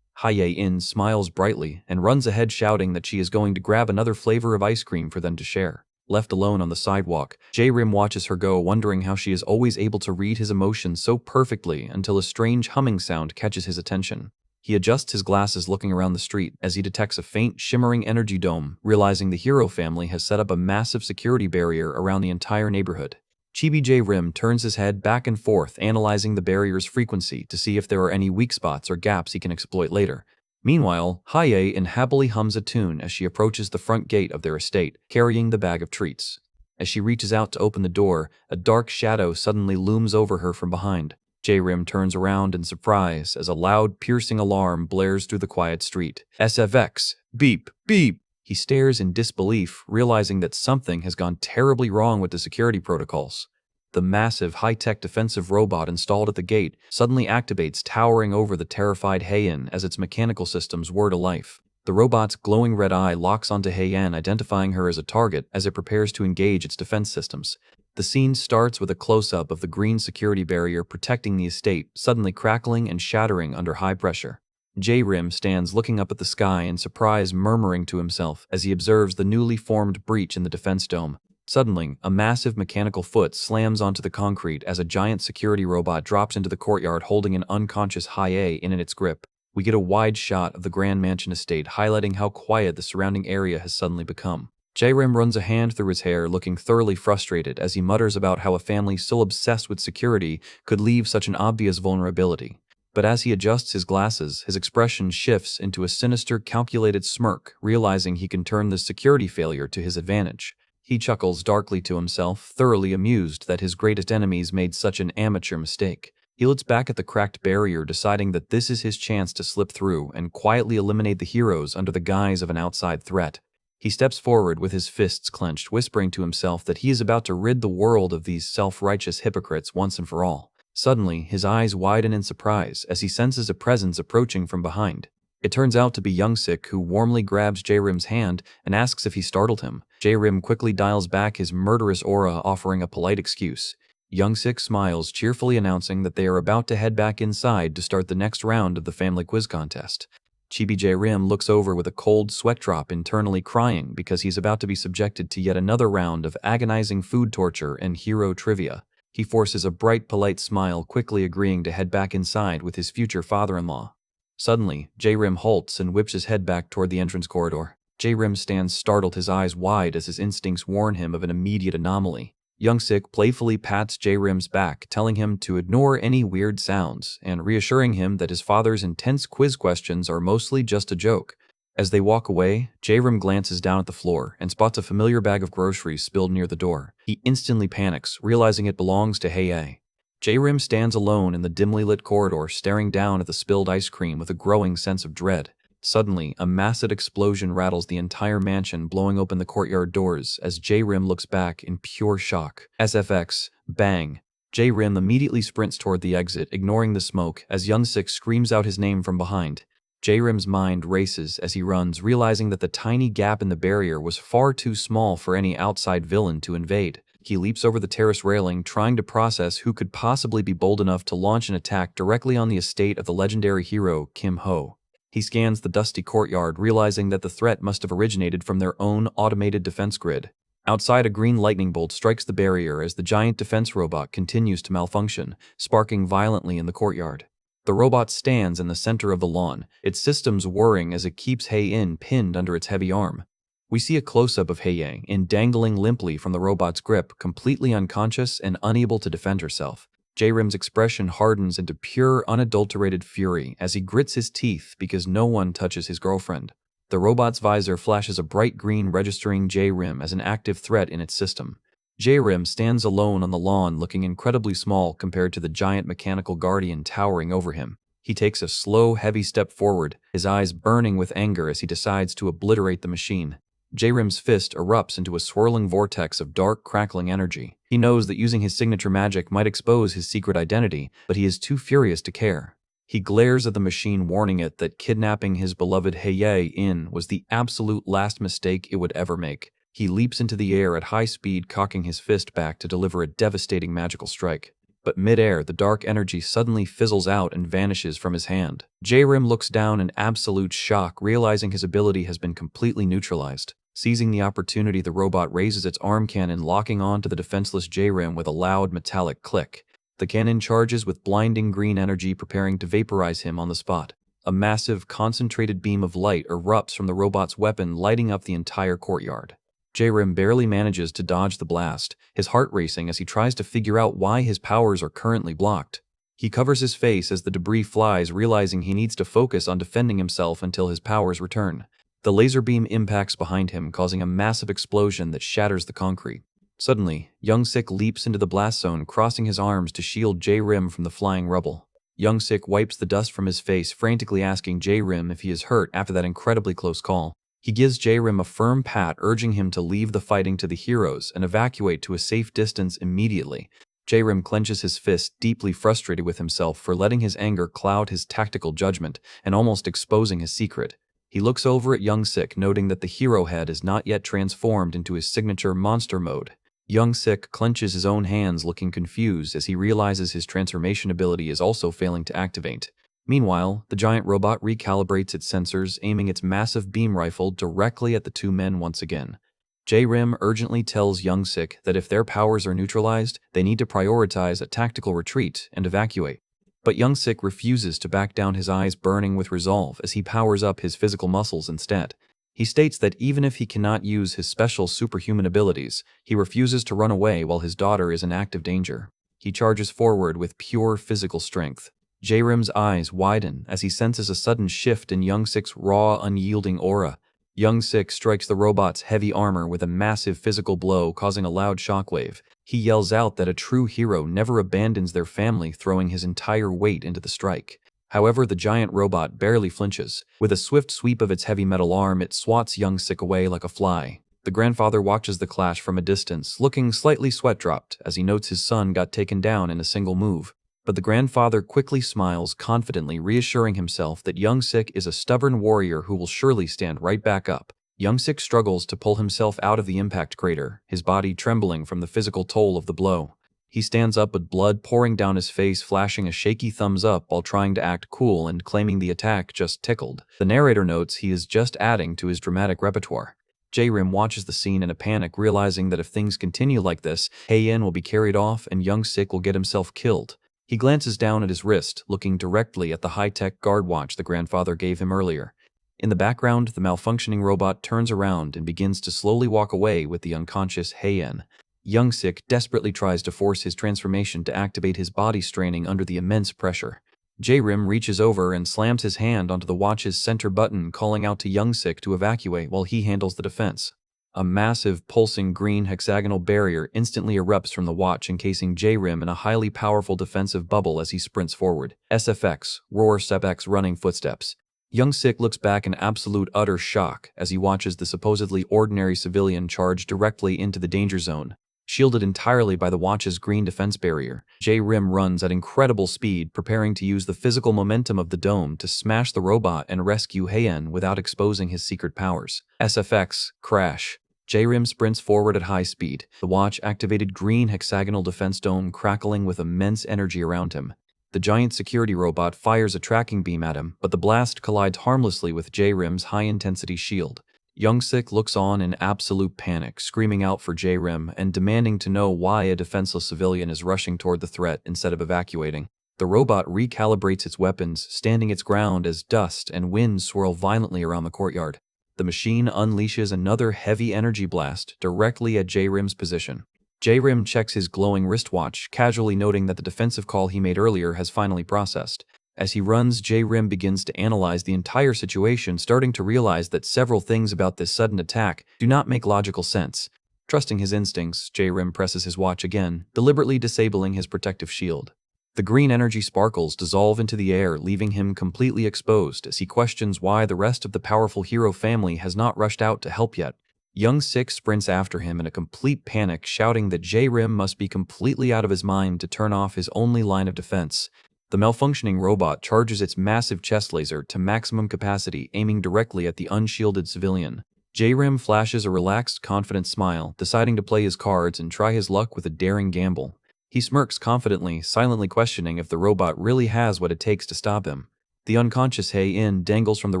Hae-in smiles brightly and runs ahead, shouting that she is going to grab another flavor of ice cream for them to share. Left alone on the sidewalk, J-Rim watches her go, wondering how she is always able to read his emotions so perfectly until a strange humming sound catches his attention. He adjusts his glasses, looking around the street as he detects a faint, shimmering energy dome, realizing the hero family has set up a massive security barrier around the entire neighborhood. Chibi J-Rim turns his head back and forth, analyzing the barrier's frequency to see if there are any weak spots or gaps he can exploit later. Meanwhile, Hae-in happily hums a tune as she approaches the front gate of their estate, carrying the bag of treats. As she reaches out to open the door, a dark shadow suddenly looms over her from behind. J-Rim turns around in surprise as a loud, piercing alarm blares through the quiet street. SFX! Beep! Beep! He stares in disbelief, realizing that something has gone terribly wrong with the security protocols. The massive, high-tech defensive robot installed at the gate suddenly activates, towering over the terrified Hae-in as its mechanical systems whir to life. The robot's glowing red eye locks onto Hae-in, identifying her as a target as it prepares to engage its defense systems. The scene starts with a close-up of the green security barrier protecting the estate, suddenly crackling and shattering under high pressure. J-Rim stands looking up at the sky in surprise, murmuring to himself as he observes the newly formed breach in the defense dome. Suddenly, a massive mechanical foot slams onto the concrete as a giant security robot drops into the courtyard, holding an unconscious Hae-in in its grip. We get a wide shot of the Grand Mansion estate, highlighting how quiet the surrounding area has suddenly become. J-Rim runs a hand through his hair, looking thoroughly frustrated as he mutters about how a family so obsessed with security could leave such an obvious vulnerability. But as he adjusts his glasses, his expression shifts into a sinister, calculated smirk, realizing he can turn this security failure to his advantage. He chuckles darkly to himself, thoroughly amused that his greatest enemies made such an amateur mistake. He looks back at the cracked barrier, deciding that this is his chance to slip through and quietly eliminate the heroes under the guise of an outside threat. He steps forward with his fists clenched, whispering to himself that he is about to rid the world of these self-righteous hypocrites once and for all. Suddenly, his eyes widen in surprise as he senses a presence approaching from behind. It turns out to be Young-sik, who warmly grabs J-Rim's hand and asks if he startled him. J-Rim quickly dials back his murderous aura, offering a polite excuse. Young-sik smiles, cheerfully announcing that they are about to head back inside to start the next round of the family quiz contest. Chibi J-Rim looks over with a cold sweat drop, internally crying because he's about to be subjected to yet another round of agonizing food torture and hero trivia. He forces a bright, polite smile, quickly agreeing to head back inside with his future father-in-law. Suddenly, J-Rim halts and whips his head back toward the entrance corridor. J-Rim stands startled, his eyes wide as his instincts warn him of an immediate anomaly. Young-sik playfully pats J-Rim's back, telling him to ignore any weird sounds and reassuring him that his father's intense quiz questions are mostly just a joke. As they walk away, J-Rim glances down at the floor and spots a familiar bag of groceries spilled near the door. He instantly panics, realizing it belongs to Hae. J-Rim stands alone in the dimly lit corridor, staring down at the spilled ice cream with a growing sense of dread. Suddenly, a massive explosion rattles the entire mansion, blowing open the courtyard doors as J-Rim looks back in pure shock. SFX, bang. J-Rim immediately sprints toward the exit, ignoring the smoke, as Young-sik screams out his name from behind. J-Rim's mind races as he runs, realizing that the tiny gap in the barrier was far too small for any outside villain to invade. He leaps over the terrace railing, trying to process who could possibly be bold enough to launch an attack directly on the estate of the legendary hero Kim Ho. He scans the dusty courtyard, realizing that the threat must have originated from their own automated defense grid. Outside, a green lightning bolt strikes the barrier as the giant defense robot continues to malfunction, sparking violently in the courtyard. The robot stands in the center of the lawn, its systems whirring as it keeps Hae-in pinned under its heavy arm. We see a close-up of Hae-in dangling limply from the robot's grip, completely unconscious and unable to defend herself. J-Rim's expression hardens into pure, unadulterated fury as he grits his teeth because no one touches his girlfriend. The robot's visor flashes a bright green, registering J-Rim as an active threat in its system. J-Rim stands alone on the lawn, looking incredibly small compared to the giant mechanical guardian towering over him. He takes a slow, heavy step forward, his eyes burning with anger as he decides to obliterate the machine. J-Rim's fist erupts into a swirling vortex of dark, crackling energy. He knows that using his signature magic might expose his secret identity, but he is too furious to care. He glares at the machine, warning it that kidnapping his beloved Heye-in was the absolute last mistake it would ever make. He leaps into the air at high speed, cocking his fist back to deliver a devastating magical strike. But mid-air, the dark energy suddenly fizzles out and vanishes from his hand. J-Rim looks down in absolute shock, realizing his ability has been completely neutralized. Seizing the opportunity, the robot raises its arm cannon, locking on to the defenseless J-Rim with a loud metallic click. The cannon charges with blinding green energy, preparing to vaporize him on the spot. A massive, concentrated beam of light erupts from the robot's weapon, lighting up the entire courtyard. J-Rim barely manages to dodge the blast, his heart racing as he tries to figure out why his powers are currently blocked. He covers his face as the debris flies, realizing he needs to focus on defending himself until his powers return. The laser beam impacts behind him, causing a massive explosion that shatters the concrete. Suddenly, Young-sik leaps into the blast zone, crossing his arms to shield J-Rim from the flying rubble. Young-sik wipes the dust from his face, frantically asking J-Rim if he is hurt after that incredibly close call. He gives J-Rim a firm pat, urging him to leave the fighting to the heroes and evacuate to a safe distance immediately. J-Rim clenches his fist, deeply frustrated with himself for letting his anger cloud his tactical judgment and almost exposing his secret. He looks over at Young-sik, noting that the hero head is not yet transformed into his signature monster mode. Young-sik clenches his own hands, looking confused as he realizes his transformation ability is also failing to activate. Meanwhile, the giant robot recalibrates its sensors, aiming its massive beam rifle directly at the two men once again. J-Rim urgently tells Young-sik that if their powers are neutralized, they need to prioritize a tactical retreat and evacuate. But Young-sik refuses to back down, his eyes burning with resolve as he powers up his physical muscles instead. He states that even if he cannot use his special superhuman abilities, he refuses to run away while his daughter is in active danger. He charges forward with pure physical strength. J-Rim's eyes widen as he senses a sudden shift in Young-sik's raw, unyielding aura. Young-sik strikes the robot's heavy armor with a massive physical blow, causing a loud shockwave. He yells out that a true hero never abandons their family, throwing his entire weight into the strike. However, the giant robot barely flinches. With a swift sweep of its heavy metal arm, it swats Young-sik away like a fly. The grandfather watches the clash from a distance, looking slightly sweat-dropped as he notes his son got taken down in a single move. But the grandfather quickly smiles confidently, reassuring himself that Young-sik is a stubborn warrior who will surely stand right back up. Young-sik struggles to pull himself out of the impact crater, his body trembling from the physical toll of the blow. He stands up with blood pouring down his face, flashing a shaky thumbs up while trying to act cool and claiming the attack just tickled. The narrator notes he is just adding to his dramatic repertoire. J-Rim watches the scene in a panic, realizing that if things continue like this, Heye-in will be carried off and Young-sik will get himself killed. He glances down at his wrist, looking directly at the high-tech guard watch the grandfather gave him earlier. In the background, the malfunctioning robot turns around and begins to slowly walk away with the unconscious Heye-in. Young-sik desperately tries to force his transformation to activate his body, straining under the immense pressure. J-Rim reaches over and slams his hand onto the watch's center button, calling out to Young-sik to evacuate while he handles the defense. A massive, pulsing green hexagonal barrier instantly erupts from the watch, encasing J-Rim in a highly powerful defensive bubble as he sprints forward. SFX, Roar Step X running footsteps. Young-sik looks back in absolute utter shock as he watches the supposedly ordinary civilian charge directly into the danger zone. Shielded entirely by the watch's green defense barrier, J-Rim runs at incredible speed, preparing to use the physical momentum of the dome to smash the robot and rescue Heye-in without exposing his secret powers. SFX, crash. J-Rim sprints forward at high speed, the watch-activated green hexagonal defense dome crackling with immense energy around him. The giant security robot fires a tracking beam at him, but the blast collides harmlessly with J-Rim's high-intensity shield. Young-sik looks on in absolute panic, screaming out for J-Rim and demanding to know why a defenseless civilian is rushing toward the threat instead of evacuating. The robot recalibrates its weapons, standing its ground as dust and wind swirl violently around the courtyard. The machine unleashes another heavy energy blast directly at J-Rim's position. J-Rim checks his glowing wristwatch, casually noting that the defensive call he made earlier has finally processed. As he runs, J-Rim begins to analyze the entire situation, starting to realize that several things about this sudden attack do not make logical sense. Trusting his instincts, J-Rim presses his watch again, deliberately disabling his protective shield. The green energy sparkles dissolve into the air, leaving him completely exposed as he questions why the rest of the powerful hero family has not rushed out to help yet. Young Sik sprints after him in a complete panic, shouting that J-Rim must be completely out of his mind to turn off his only line of defense. The malfunctioning robot charges its massive chest laser to maximum capacity, aiming directly at the unshielded civilian. J-Rim flashes a relaxed, confident smile, deciding to play his cards and try his luck with a daring gamble. He smirks confidently, silently questioning if the robot really has what it takes to stop him. The unconscious Hei-In dangles from the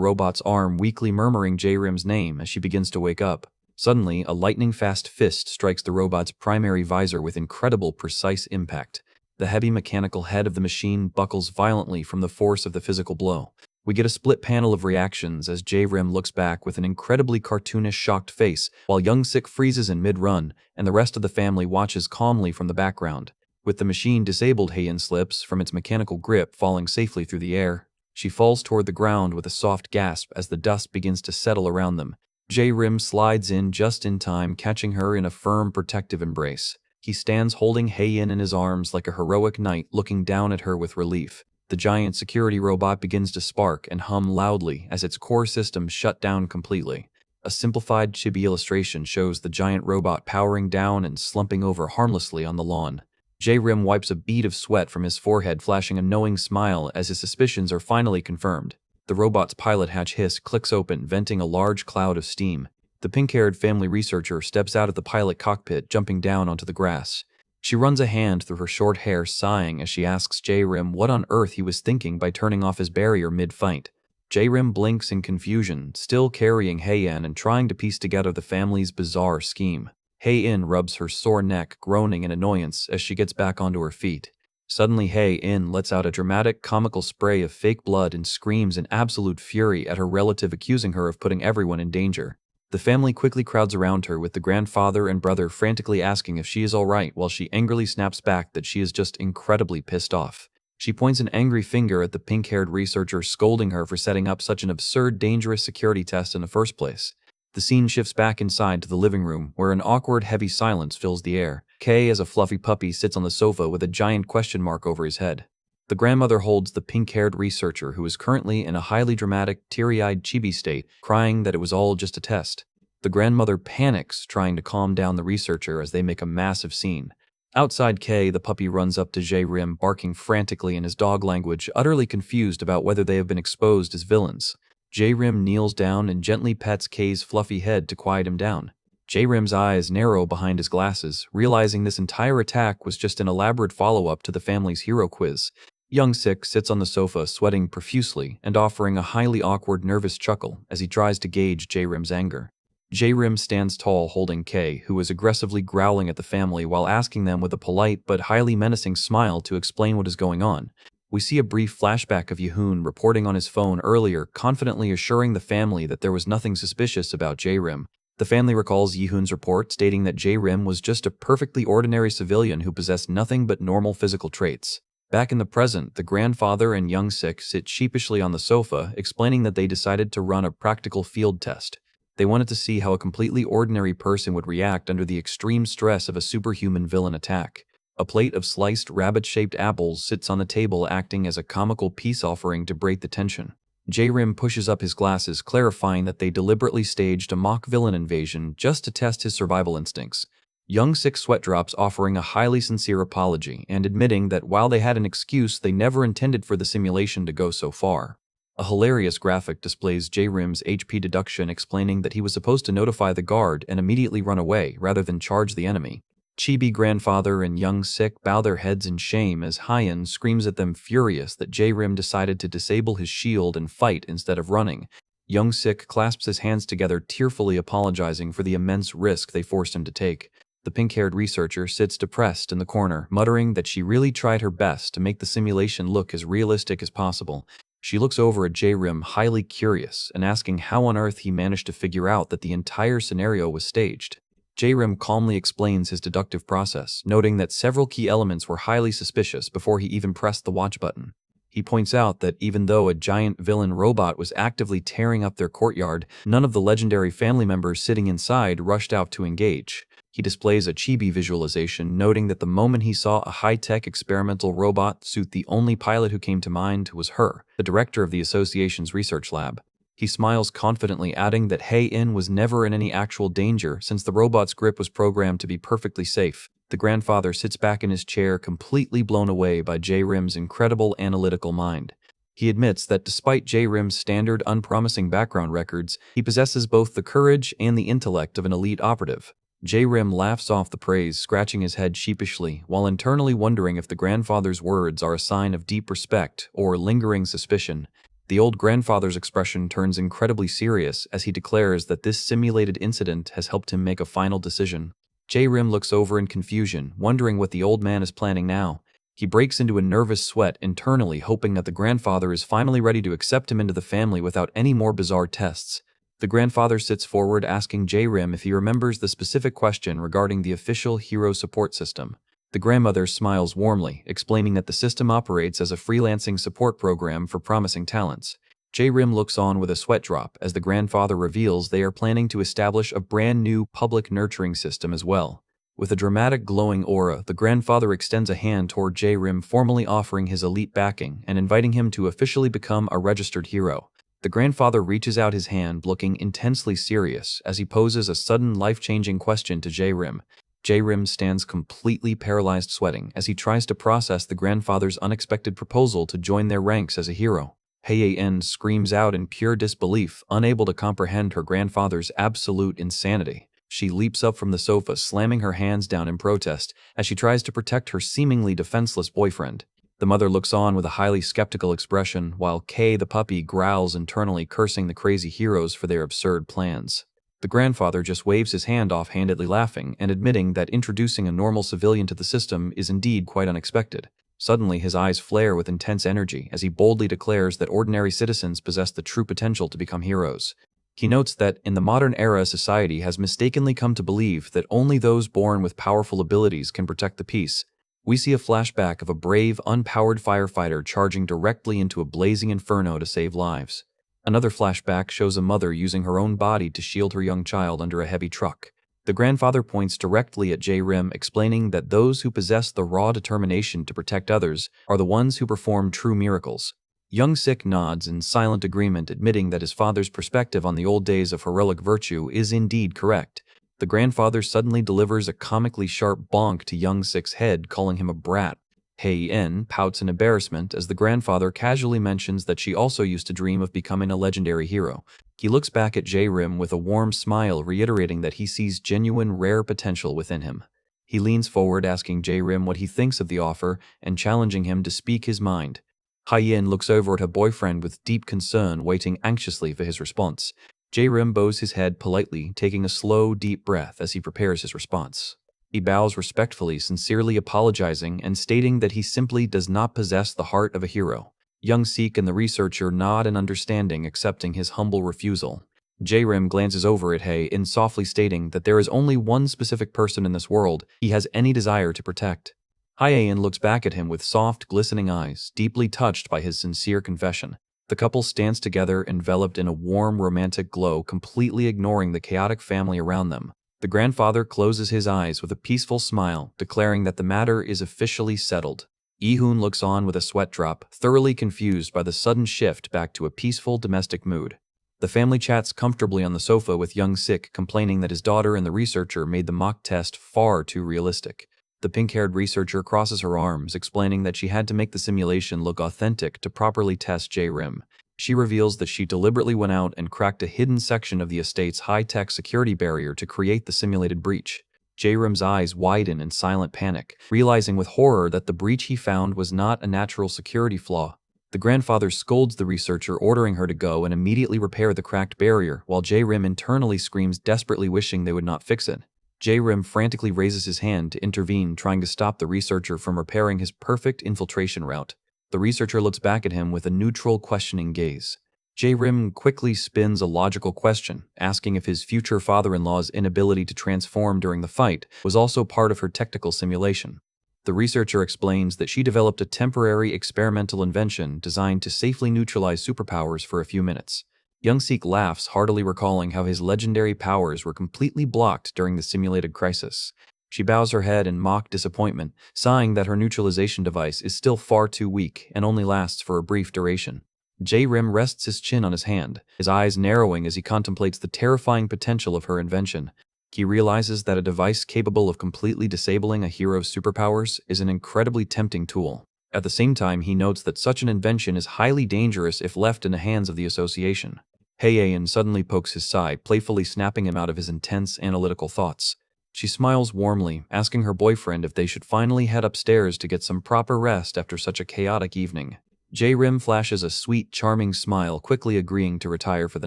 robot's arm, weakly murmuring J-Rim's name as she begins to wake up. Suddenly, a lightning-fast fist strikes the robot's primary visor with incredible precise impact. The heavy mechanical head of the machine buckles violently from the force of the physical blow. We get a split panel of reactions as J-Rim looks back with an incredibly cartoonish, shocked face, while Young Sik freezes in mid-run, and the rest of the family watches calmly from the background. With the machine disabled, Hei-In slips from its mechanical grip, falling safely through the air. She falls toward the ground with a soft gasp as the dust begins to settle around them. J-Rim slides in just in time, catching her in a firm, protective embrace. He stands holding Hei-In in his arms like a heroic knight, looking down at her with relief. The giant security robot begins to spark and hum loudly as its core systems shut down completely. A simplified chibi illustration shows the giant robot powering down and slumping over harmlessly on the lawn. J-Rim wipes a bead of sweat from his forehead, flashing a knowing smile as his suspicions are finally confirmed. The robot's pilot hatch hiss clicks open, venting a large cloud of steam. The pink-haired family researcher steps out of the pilot cockpit, jumping down onto the grass. She runs a hand through her short hair, sighing as she asks J-Rim what on earth he was thinking by turning off his barrier mid-fight. J-Rim blinks in confusion, still carrying Hei-In and trying to piece together the family's bizarre scheme. Hei-In rubs her sore neck, groaning in annoyance as she gets back onto her feet. Suddenly, Hei-In lets out a dramatic, comical spray of fake blood and screams in absolute fury at her relative, accusing her of putting everyone in danger. The family quickly crowds around her, with the grandfather and brother frantically asking if she is alright, while she angrily snaps back that she is just incredibly pissed off. She points an angry finger at the pink-haired researcher, scolding her for setting up such an absurd, dangerous security test in the first place. The scene shifts back inside to the living room, where an awkward, heavy silence fills the air. Kay, as a fluffy puppy, sits on the sofa with a giant question mark over his head. The grandmother holds the pink-haired researcher, who is currently in a highly dramatic, teary-eyed chibi state, crying that it was all just a test. The grandmother panics, trying to calm down the researcher as they make a massive scene. Outside Kay, the puppy runs up to J-Rim, barking frantically in his dog language, utterly confused about whether they have been exposed as villains. J-Rim kneels down and gently pets Kay's fluffy head to quiet him down. J-Rim's eyes narrow behind his glasses, realizing this entire attack was just an elaborate follow-up to the family's hero quiz. Young Sik sits on the sofa, sweating profusely and offering a highly awkward, nervous chuckle as he tries to gauge J-Rim's anger. J-Rim stands tall, holding Kay, who is aggressively growling at the family while asking them with a polite but highly menacing smile to explain what is going on. We see a brief flashback of Yehoon reporting on his phone earlier, confidently assuring the family that there was nothing suspicious about J-Rim. The family recalls Yehoon's report, stating that J-Rim was just a perfectly ordinary civilian who possessed nothing but normal physical traits. Back in the present, the grandfather and Young Sik sit sheepishly on the sofa, explaining that they decided to run a practical field test. They wanted to see how a completely ordinary person would react under the extreme stress of a superhuman villain attack. A plate of sliced rabbit-shaped apples sits on the table, acting as a comical peace offering to break the tension. J-Rim pushes up his glasses, clarifying that they deliberately staged a mock villain invasion just to test his survival instincts. Young Sik sweat drops, offering a highly sincere apology and admitting that while they had an excuse, they never intended for the simulation to go so far. A hilarious graphic displays J-Rim's HP deduction, explaining that he was supposed to notify the guard and immediately run away rather than charge the enemy. Chibi grandfather and Young Sik bow their heads in shame as Hei-In screams at them, furious that J-Rim decided to disable his shield and fight instead of running. Young Sik clasps his hands together, tearfully apologizing for the immense risk they forced him to take. The pink-haired researcher sits depressed in the corner, muttering that she really tried her best to make the simulation look as realistic as possible. She looks over at J-Rim, highly curious, and asking how on earth he managed to figure out that the entire scenario was staged. J-Rim calmly explains his deductive process, noting that several key elements were highly suspicious before he even pressed the watch button. He points out that even though a giant villain robot was actively tearing up their courtyard, none of the legendary family members sitting inside rushed out to engage. He displays a chibi visualization, noting that the moment he saw a high-tech experimental robot suit, the only pilot who came to mind was her, the director of the association's research lab. He smiles confidently, adding that Hae-in was never in any actual danger since the robot's grip was programmed to be perfectly safe. The grandfather sits back in his chair, completely blown away by J-Rim's incredible analytical mind. He admits that despite J-Rim's standard unpromising background records, he possesses both the courage and the intellect of an elite operative. J-Rim laughs off the praise, scratching his head sheepishly, while internally wondering if the grandfather's words are a sign of deep respect or lingering suspicion. The old grandfather's expression turns incredibly serious as he declares that this simulated incident has helped him make a final decision. J-Rim looks over in confusion, wondering what the old man is planning now. He breaks into a nervous sweat internally, hoping that the grandfather is finally ready to accept him into the family without any more bizarre tests. The grandfather sits forward, asking J-Rim if he remembers the specific question regarding the official hero support system. The grandmother smiles warmly, explaining that the system operates as a freelancing support program for promising talents. J-Rim looks on with a sweat drop as the grandfather reveals they are planning to establish a brand new public nurturing system as well. With a dramatic glowing aura, the grandfather extends a hand toward J-Rim, formally offering his elite backing and inviting him to officially become a registered hero. The grandfather reaches out his hand, looking intensely serious as he poses a sudden life-changing question to J-Rim. J-Rim stands completely paralyzed, sweating as he tries to process the grandfather's unexpected proposal to join their ranks as a hero. Hae-in screams out in pure disbelief, unable to comprehend her grandfather's absolute insanity. She leaps up from the sofa, slamming her hands down in protest as she tries to protect her seemingly defenseless boyfriend. The mother looks on with a highly skeptical expression, while Kay the puppy growls internally, cursing the crazy heroes for their absurd plans. The grandfather just waves his hand offhandedly, laughing and admitting that introducing a normal civilian to the system is indeed quite unexpected. Suddenly, his eyes flare with intense energy as he boldly declares that ordinary citizens possess the true potential to become heroes. He notes that in the modern era, society has mistakenly come to believe that only those born with powerful abilities can protect the peace. We see a flashback of a brave, unpowered firefighter charging directly into a blazing inferno to save lives. Another flashback shows a mother using her own body to shield her young child under a heavy truck. The grandfather points directly at J-Rim, explaining that those who possess the raw determination to protect others are the ones who perform true miracles. Young Sik nods in silent agreement, admitting that his father's perspective on the old days of heroic virtue is indeed correct. The grandfather suddenly delivers a comically sharp bonk to young Sik's head, calling him a brat. Hae-in pouts in embarrassment as the grandfather casually mentions that she also used to dream of becoming a legendary hero. He looks back at J-Rim with a warm smile, reiterating that he sees genuine, rare potential within him. He leans forward, asking J-Rim what he thinks of the offer and challenging him to speak his mind. Hae-in looks over at her boyfriend with deep concern, waiting anxiously for his response. J-Rim bows his head politely, taking a slow, deep breath as he prepares his response. He bows respectfully, sincerely apologizing and stating that he simply does not possess the heart of a hero. Young Sik and the researcher nod in understanding, accepting his humble refusal. J-Rim glances over at Hae-in, softly stating that there is only one specific person in this world he has any desire to protect. Hae-in looks back at him with soft, glistening eyes, deeply touched by his sincere confession. The couple stands together, enveloped in a warm, romantic glow, completely ignoring the chaotic family around them. The grandfather closes his eyes with a peaceful smile, declaring that the matter is officially settled. Yi-hoon looks on with a sweat drop, thoroughly confused by the sudden shift back to a peaceful domestic mood. The family chats comfortably on the sofa, with young Sik complaining that his daughter and the researcher made the mock test far too realistic. The pink-haired researcher crosses her arms, explaining that she had to make the simulation look authentic to properly test J-Rim. She reveals that she deliberately went out and cracked a hidden section of the estate's high-tech security barrier to create the simulated breach. J-Rim's eyes widen in silent panic, realizing with horror that the breach he found was not a natural security flaw. The grandfather scolds the researcher, ordering her to go and immediately repair the cracked barrier, while J-Rim internally screams, desperately wishing they would not fix it. J-Rim frantically raises his hand to intervene, trying to stop the researcher from repairing his perfect infiltration route. The researcher looks back at him with a neutral, questioning gaze. J-Rim quickly spins a logical question, asking if his future father-in-law's inability to transform during the fight was also part of her technical simulation. The researcher explains that she developed a temporary experimental invention designed to safely neutralize superpowers for a few minutes. Young Sik laughs heartily, recalling how his legendary powers were completely blocked during the simulated crisis. She bows her head in mock disappointment, sighing that her neutralization device is still far too weak and only lasts for a brief duration. J-Rim rests his chin on his hand, his eyes narrowing as he contemplates the terrifying potential of her invention. He realizes that a device capable of completely disabling a hero's superpowers is an incredibly tempting tool. At the same time, he notes that such an invention is highly dangerous if left in the hands of the association. Heian suddenly pokes his side, playfully snapping him out of his intense, analytical thoughts. She smiles warmly, asking her boyfriend if they should finally head upstairs to get some proper rest after such a chaotic evening. J-Rim flashes a sweet, charming smile, quickly agreeing to retire for the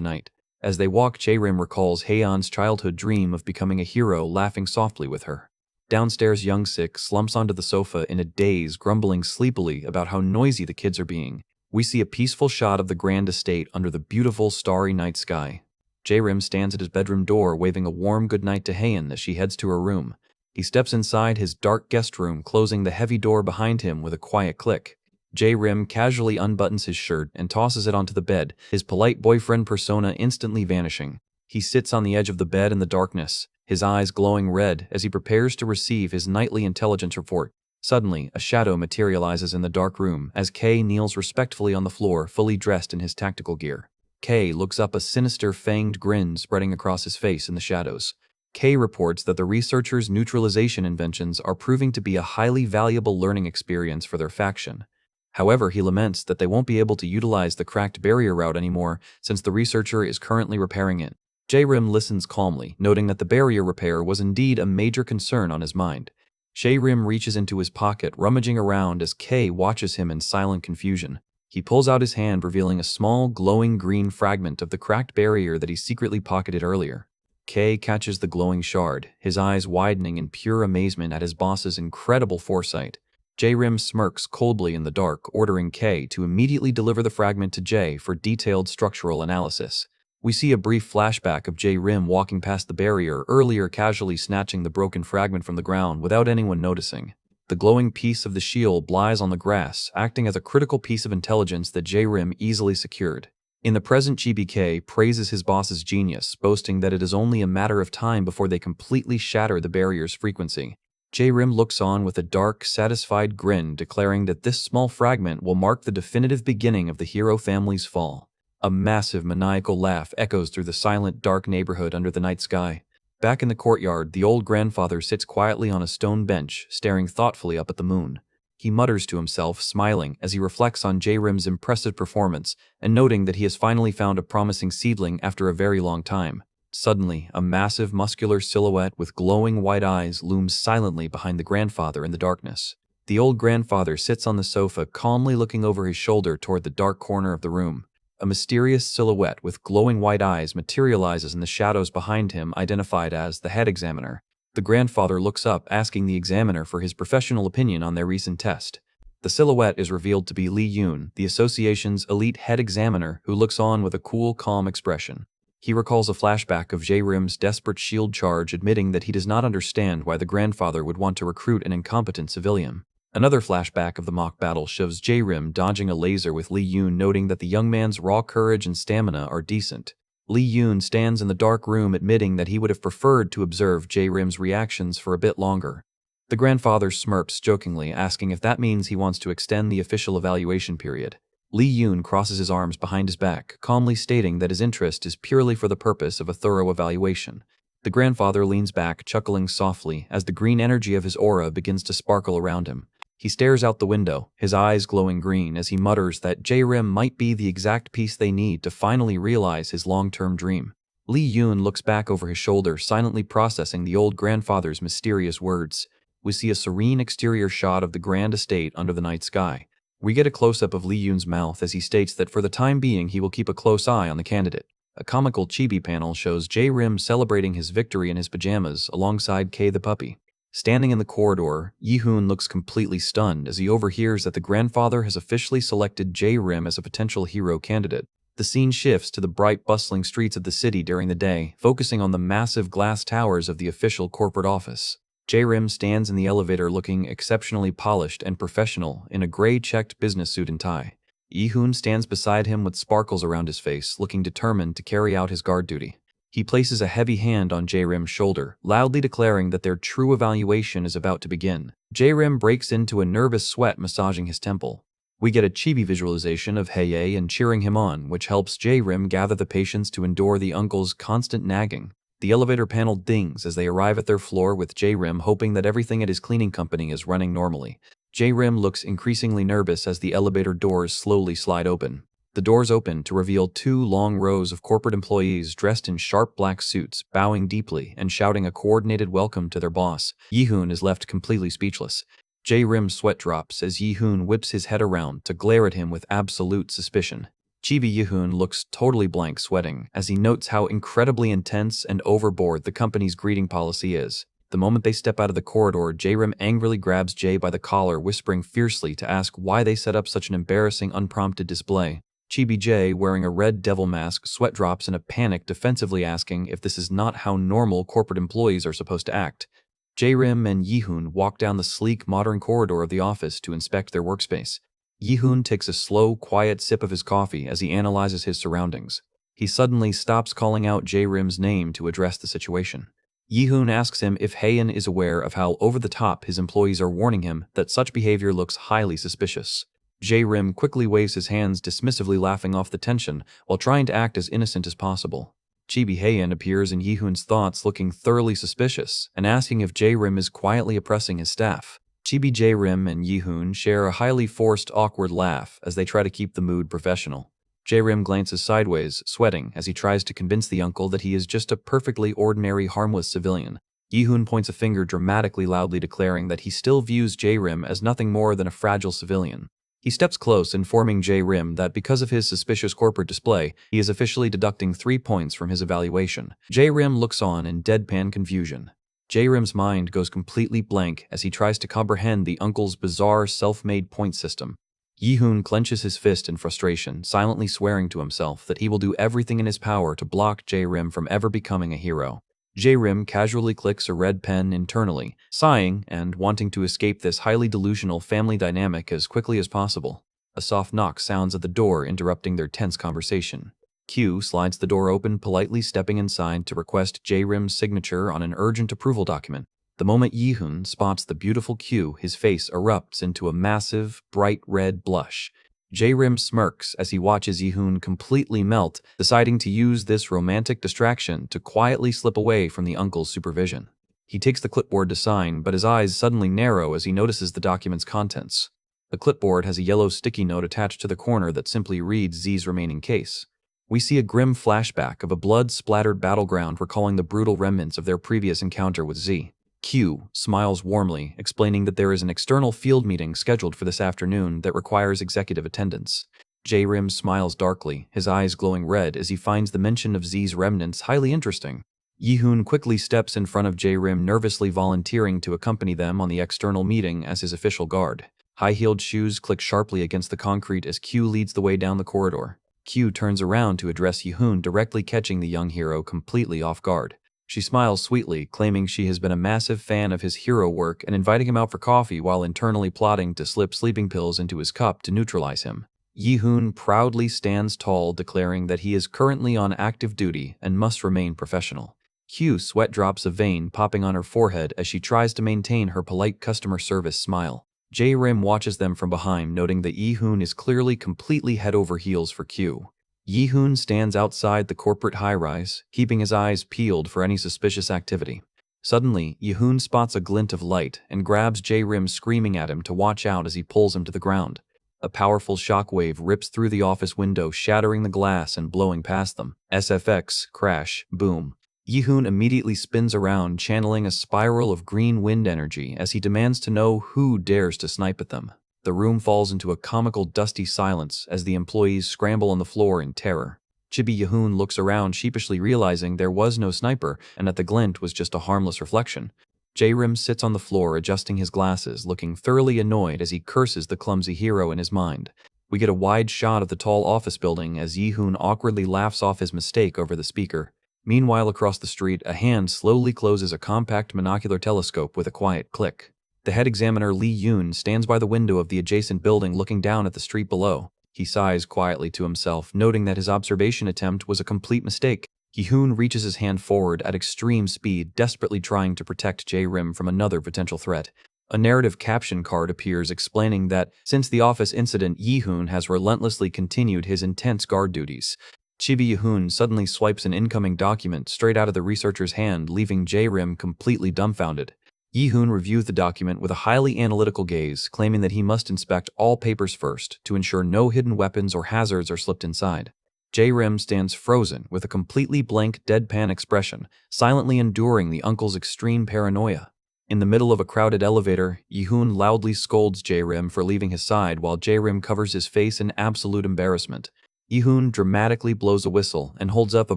night. As they walk, J-Rim recalls Heian's childhood dream of becoming a hero, laughing softly with her. Downstairs, Young-sik slumps onto the sofa in a daze, grumbling sleepily about how noisy the kids are being. We see a peaceful shot of the grand estate under the beautiful starry night sky. J-Rim stands at his bedroom door, waving a warm goodnight to Heian as she heads to her room. He steps inside his dark guest room, closing the heavy door behind him with a quiet click. J-Rim casually unbuttons his shirt and tosses it onto the bed, his polite boyfriend persona instantly vanishing. He sits on the edge of the bed in the darkness, his eyes glowing red as he prepares to receive his nightly intelligence report. Suddenly, a shadow materializes in the dark room as Kay kneels respectfully on the floor, fully dressed in his tactical gear. Kay looks up, a sinister, fanged grin spreading across his face in the shadows. Kay reports that the researchers' neutralization inventions are proving to be a highly valuable learning experience for their faction. However, he laments that they won't be able to utilize the cracked barrier route anymore since the researcher is currently repairing it. J-Rim listens calmly, noting that the barrier repair was indeed a major concern on his mind. J-Rim reaches into his pocket, rummaging around as Kay watches him in silent confusion. He pulls out his hand, revealing a small, glowing green fragment of the cracked barrier that he secretly pocketed earlier. Kay catches the glowing shard, his eyes widening in pure amazement at his boss's incredible foresight. J-Rim smirks coldly in the dark, ordering Kay to immediately deliver the fragment to J for detailed structural analysis. We see a brief flashback of J-Rim walking past the barrier earlier, casually snatching the broken fragment from the ground without anyone noticing. The glowing piece of the shield lies on the grass, acting as a critical piece of intelligence that J-Rim easily secured. In the present, GBK praises his boss's genius, boasting that it is only a matter of time before they completely shatter the barrier's frequency. J-Rim looks on with a dark, satisfied grin, declaring that this small fragment will mark the definitive beginning of the hero family's fall. A massive, maniacal laugh echoes through the silent, dark neighborhood under the night sky. Back in the courtyard, the old grandfather sits quietly on a stone bench, staring thoughtfully up at the moon. He mutters to himself, smiling as he reflects on J-Rim's impressive performance and noting that he has finally found a promising seedling after a very long time. Suddenly, a massive, muscular silhouette with glowing white eyes looms silently behind the grandfather in the darkness. The old grandfather sits on the sofa, calmly looking over his shoulder toward the dark corner of the room. A mysterious silhouette with glowing white eyes materializes in the shadows behind him, identified as the head examiner. The grandfather looks up, asking the examiner for his professional opinion on their recent test. The silhouette is revealed to be Lee Yoon, the association's elite head examiner, who looks on with a cool, calm expression. He recalls a flashback of J-Rim's desperate shield charge, admitting that he does not understand why the grandfather would want to recruit an incompetent civilian. Another flashback of the mock battle shows J-Rim dodging a laser with Lee Yoon, noting that the young man's raw courage and stamina are decent. Lee Yoon stands in the dark room, admitting that he would have preferred to observe J-Rim's reactions for a bit longer. The grandfather smirks jokingly, asking if that means he wants to extend the official evaluation period. Lee Yoon crosses his arms behind his back, calmly stating that his interest is purely for the purpose of a thorough evaluation. The grandfather leans back, chuckling softly as the green energy of his aura begins to sparkle around him. He stares out the window, his eyes glowing green as he mutters that J-Rim might be the exact piece they need to finally realize his long-term dream. Lee Yoon looks back over his shoulder, silently processing the old grandfather's mysterious words. We see a serene exterior shot of the grand estate under the night sky. We get a close-up of Lee Yoon's mouth as he states that for the time being he will keep a close eye on the candidate. A comical chibi panel shows J-Rim celebrating his victory in his pajamas alongside Kay the puppy. Standing in the corridor, Yi-hoon looks completely stunned as he overhears that the grandfather has officially selected J-Rim as a potential hero candidate. The scene shifts to the bright, bustling streets of the city during the day, focusing on the massive glass towers of the official corporate office. J-Rim stands in the elevator looking exceptionally polished and professional in a gray checked business suit and tie. Yi-hoon stands beside him with sparkles around his face, looking determined to carry out his guard duty. He places a heavy hand on J-Rim's shoulder, loudly declaring that their true evaluation is about to begin. J-Rim breaks into a nervous sweat, massaging his temple. We get a chibi visualization of Heye-and cheering him on, which helps J-Rim gather the patience to endure the uncle's constant nagging. The elevator panel dings as they arrive at their floor, with J-Rim hoping that everything at his cleaning company is running normally. J-Rim looks increasingly nervous as the elevator doors slowly slide open. The doors open to reveal 2 long rows of corporate employees dressed in sharp black suits, bowing deeply and shouting a coordinated welcome to their boss. Yi-hoon is left completely speechless. J-Rim's sweat drops as Yi-hoon whips his head around to glare at him with absolute suspicion. Chibi Yi-hoon looks totally blank, sweating, as he notes how incredibly intense and overboard the company's greeting policy is. The moment they step out of the corridor, J-Rim angrily grabs Jay by the collar, whispering fiercely to ask why they set up such an embarrassing, unprompted display. Chibi J, wearing a red devil mask, sweat drops in a panic, defensively asking if this is not how normal corporate employees are supposed to act. J-Rim and Yi-hoon walk down the sleek, modern corridor of the office to inspect their workspace. Yi-hoon takes a slow, quiet sip of his coffee as he analyzes his surroundings. He suddenly stops calling out J-Rim's name to address the situation. Yi-hoon asks him if Haein is aware of how over-the-top his employees are, warning him that such behavior looks highly suspicious. J-Rim quickly waves his hands, dismissively laughing off the tension while trying to act as innocent as possible. Chibi Haein appears in Yi-hoon's thoughts, looking thoroughly suspicious and asking if J-Rim is quietly oppressing his staff. Chibi J-Rim and Yi-hoon share a highly forced, awkward laugh as they try to keep the mood professional. J-Rim glances sideways, sweating as he tries to convince the uncle that he is just a perfectly ordinary, harmless civilian. Yi-hoon points a finger dramatically, loudly declaring that he still views J-Rim as nothing more than a fragile civilian. He steps close, informing J-Rim that because of his suspicious corporate display, he is officially deducting 3 points from his evaluation. J-Rim looks on in deadpan confusion. J-Rim's mind goes completely blank as he tries to comprehend the uncle's bizarre, self-made point system. Yi-hoon clenches his fist in frustration, silently swearing to himself that he will do everything in his power to block J-Rim from ever becoming a hero. J-Rim casually clicks a red pen internally, sighing and wanting to escape this highly delusional family dynamic as quickly as possible. A soft knock sounds at the door, interrupting their tense conversation. Q slides the door open, politely stepping inside to request J-Rim's signature on an urgent approval document. The moment Yi-hoon spots the beautiful Q, his face erupts into a massive, bright red blush. J-Rim smirks as he watches Yi-hoon completely melt, deciding to use this romantic distraction to quietly slip away from the uncle's supervision. He takes the clipboard to sign, but his eyes suddenly narrow as he notices the document's contents. The clipboard has a yellow sticky note attached to the corner that simply reads Z's remaining case. We see a grim flashback of a blood-splattered battleground, recalling the brutal remnants of their previous encounter with Z. Q smiles warmly, explaining that there is an external field meeting scheduled for this afternoon that requires executive attendance. J-Rim smiles darkly, his eyes glowing red as he finds the mention of Z's remnants highly interesting. Yi-hoon quickly steps in front of J-Rim, nervously volunteering to accompany them on the external meeting as his official guard. High-heeled shoes click sharply against the concrete as Q leads the way down the corridor. Q turns around to address Yi-hoon, directly catching the young hero completely off guard. She smiles sweetly, claiming she has been a massive fan of his hero work and inviting him out for coffee, while internally plotting to slip sleeping pills into his cup to neutralize him. Yi-hoon proudly stands tall, declaring that he is currently on active duty and must remain professional. Q sweat drops, a vein popping on her forehead as she tries to maintain her polite customer service smile. J-Rim watches them from behind, noting that Yi-hoon is clearly completely head over heels for Q. Yi-hoon stands outside the corporate high-rise, keeping his eyes peeled for any suspicious activity. Suddenly, Yi-hoon spots a glint of light and grabs J-Rim, screaming at him to watch out as he pulls him to the ground. A powerful shockwave rips through the office window, shattering the glass and blowing past them. SFX, crash, boom. Yi-hoon immediately spins around, channeling a spiral of green wind energy as he demands to know who dares to snipe at them. The room falls into a comical, dusty silence as the employees scramble on the floor in terror. Chibi Yi-hoon looks around, sheepishly realizing there was no sniper and that the glint was just a harmless reflection. J-Rim sits on the floor, adjusting his glasses, looking thoroughly annoyed as he curses the clumsy hero in his mind. We get a wide shot of the tall office building as Yi-hoon awkwardly laughs off his mistake over the speaker. Meanwhile, across the street, a hand slowly closes a compact monocular telescope with a quiet click. The head examiner Lee Yoon stands by the window of the adjacent building, looking down at the street below. He sighs quietly to himself, noting that his observation attempt was a complete mistake. Yi-hoon reaches his hand forward at extreme speed, desperately trying to protect J-Rim from another potential threat. A narrative caption card appears explaining that since the office incident, Yi-hoon has relentlessly continued his intense guard duties. Chibi Yi-hoon suddenly swipes an incoming document straight out of the researcher's hand, leaving J-Rim completely dumbfounded. Yi-hoon reviews the document with a highly analytical gaze, claiming that he must inspect all papers first to ensure no hidden weapons or hazards are slipped inside. J-Rim stands frozen with a completely blank, deadpan expression, silently enduring the uncle's extreme paranoia. In the middle of a crowded elevator, Yi-hoon loudly scolds J-Rim for leaving his side while J-Rim covers his face in absolute embarrassment. Yi-hoon dramatically blows a whistle and holds up a